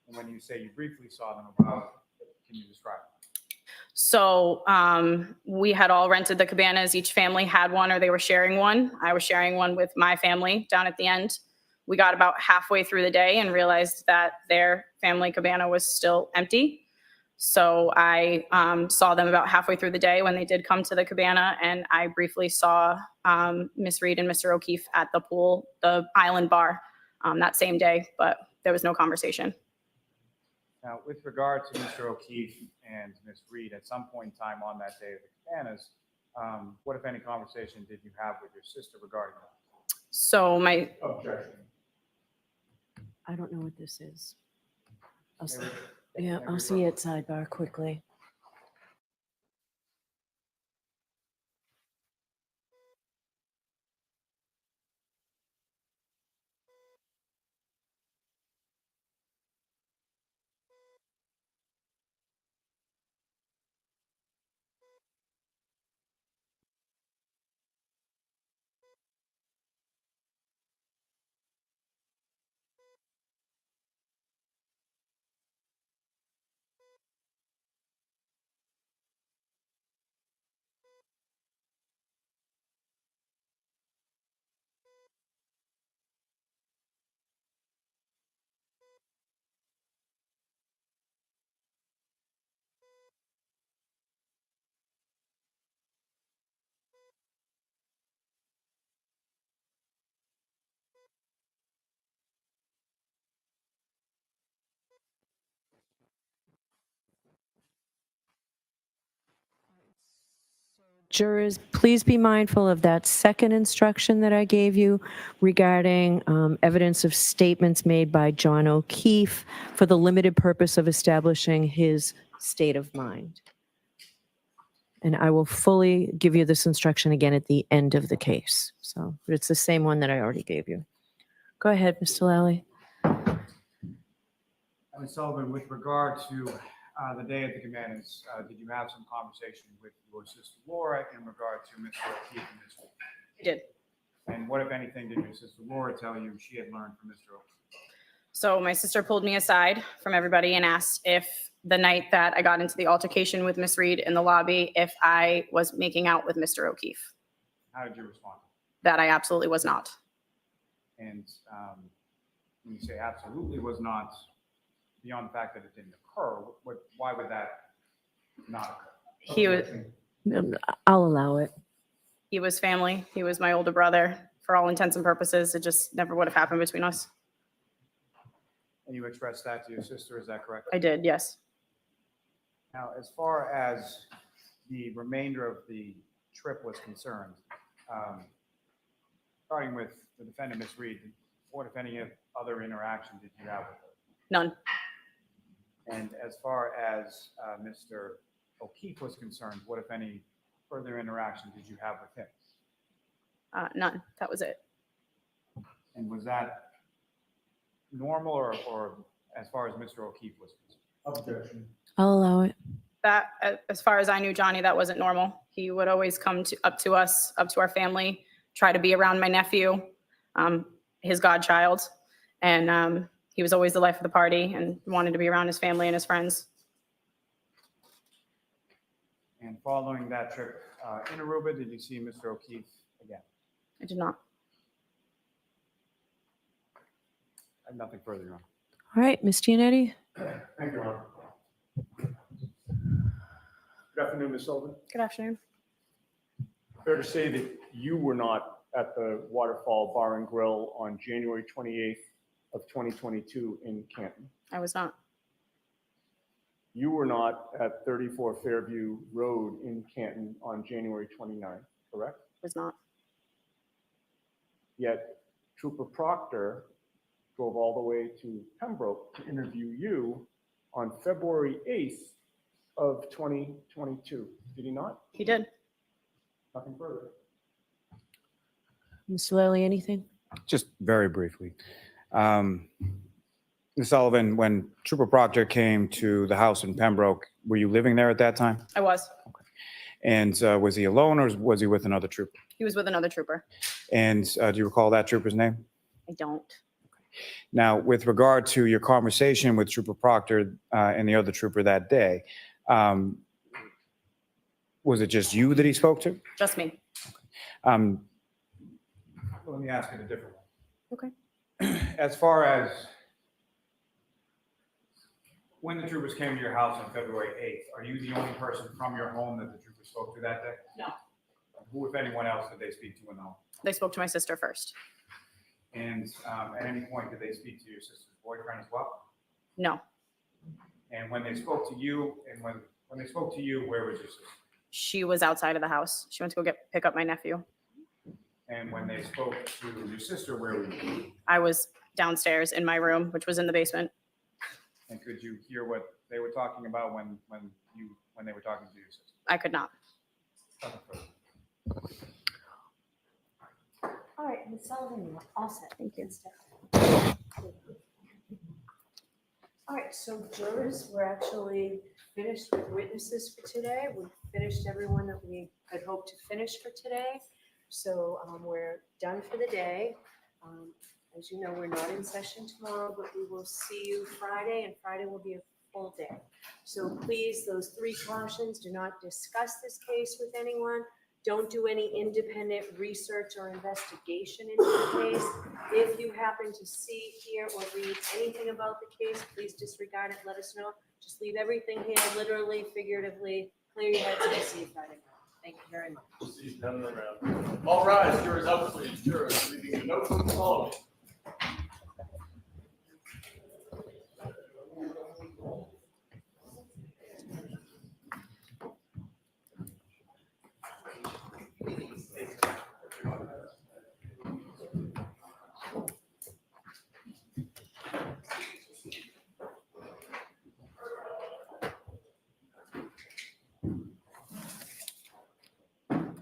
And when you say you briefly saw them, can you describe them? So we had all rented the cabanas. Each family had one or they were sharing one. I was sharing one with my family down at the end. We got about halfway through the day and realized that their family cabana was still empty. So I saw them about halfway through the day when they did come to the cabana, and I briefly saw Miss Reed and Mr. O'Keefe at the pool, the island bar that same day, but there was no conversation. Now, with regard to Mr. O'Keefe and Ms. Reed, at some point in time on that day of the cabanas, what, if any, conversation did you have with your sister regarding that? So my Objection. I don't know what this is. I'll see it sidebar quickly. Jurors, please be mindful of that second instruction that I gave you regarding evidence of statements made by John O'Keefe for the limited purpose of establishing his state of mind. And I will fully give you this instruction again at the end of the case. So, but it's the same one that I already gave you. Go ahead, Mr. Lally. Ms. Sullivan, with regard to the day of the cabanas, did you have some conversation with your sister Laura in regard to Mr. O'Keefe and Ms. Reed? I did. And what, if anything, did your sister Laura tell you she had learned from Mr. O'Keefe? So my sister pulled me aside from everybody and asked if the night that I got into the altercation with Miss Reed in the lobby, if I was making out with Mr. O'Keefe. How did you respond? That I absolutely was not. And when you say absolutely was not, beyond the fact that it didn't occur, why would that not occur? He was, I'll allow it. he was family. He was my older brother. For all intents and purposes, it just never would have happened between us. And you expressed that to your sister, is that correct? I did, yes. Now, as far as the remainder of the trip was concerned, starting with the defendant, Ms. Reed, what, if any, other interaction did you have with her? None. And as far as Mr. O'Keefe was concerned, what, if any, further interaction did you have with him? None. That was it. And was that normal or as far as Mr. O'Keefe was concerned? Objection. I'll allow it. That, as far as I knew Johnny, that wasn't normal. He would always come up to us, up to our family, try to be around my nephew. his godchild. And he was always the life of the party and wanted to be around his family and his friends. And following that trip in Aruba, did you see Mr. O'Keefe again? I did not. I have nothing further, Your Honor. All right, Ms. Giannetti? Thank you, Your Honor. Good afternoon, Ms. Sullivan. Good afternoon. Fair to say that you were not at the Waterfall Bar and Grill on January 28th of 2022 in Canton. I was not. You were not at 34 Fairview Road in Canton on January 29th, correct? Was not. Yet Trooper Proctor drove all the way to Pembroke to interview you on February 8th of 2022. Did he not? He did. Nothing further. Ms. Lally, anything? Just very briefly. Ms. Sullivan, when Trooper Proctor came to the house in Pembroke, were you living there at that time? I was. And was he alone or was he with another trooper? He was with another trooper. And do you recall that trooper's name? I don't. Now, with regard to your conversation with Trooper Proctor and the other trooper that day, was it just you that he spoke to? Just me. Let me ask it a different way. Okay. As far as when the troopers came to your house on February 8th, are you the only person from your home that the troopers spoke to that day? No. Who, if anyone else, did they speak to in the home? They spoke to my sister first. And at any point, did they speak to your sister's boyfriend as well? No. And when they spoke to you, when they spoke to you, where was your sister? She was outside of the house. She went to go pick up my nephew. And when they spoke to your sister, where were you? I was downstairs in my room, which was in the basement. And could you hear what they were talking about when they were talking to your sister? I could not. Nothing further. All right, Ms. Sullivan, you're all set. Thank you. All right, so jurors, we're actually finished with witnesses for today. We've finished everyone that we had hoped to finish for today. So we're done for the day. As you know, we're not in session tomorrow, but we will see you Friday, and Friday will be a full day. So please, those 3 cautions, do not discuss this case with anyone. Don't do any independent research or investigation into the case. If you happen to see, hear, or read anything about the case, please disregard it, let us know. Just leave everything here, literally, figuratively, clear your heads, and we'll see you Friday. Thank you very much. All rise, jurors out, please. Jurors, leaving a note from the following.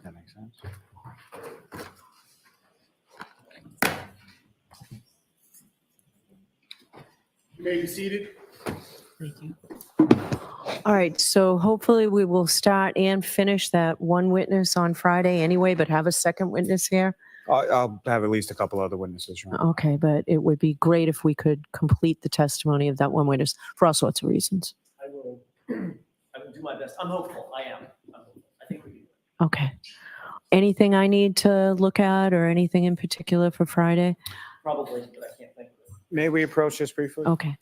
That makes sense. You may be seated. All right, so hopefully we will start and finish that one witness on Friday anyway, but have a second witness here. I'll have at least a couple other witnesses. Your Honor. Okay, but it would be great if we could complete the testimony of that one witness for all sorts of reasons. I will do my best. I'm hopeful. I am. I'm hopeful. I think we can. Okay. Anything I need to look at or anything in particular for Friday? Probably, but I can't think of it. May we approach this briefly? Okay.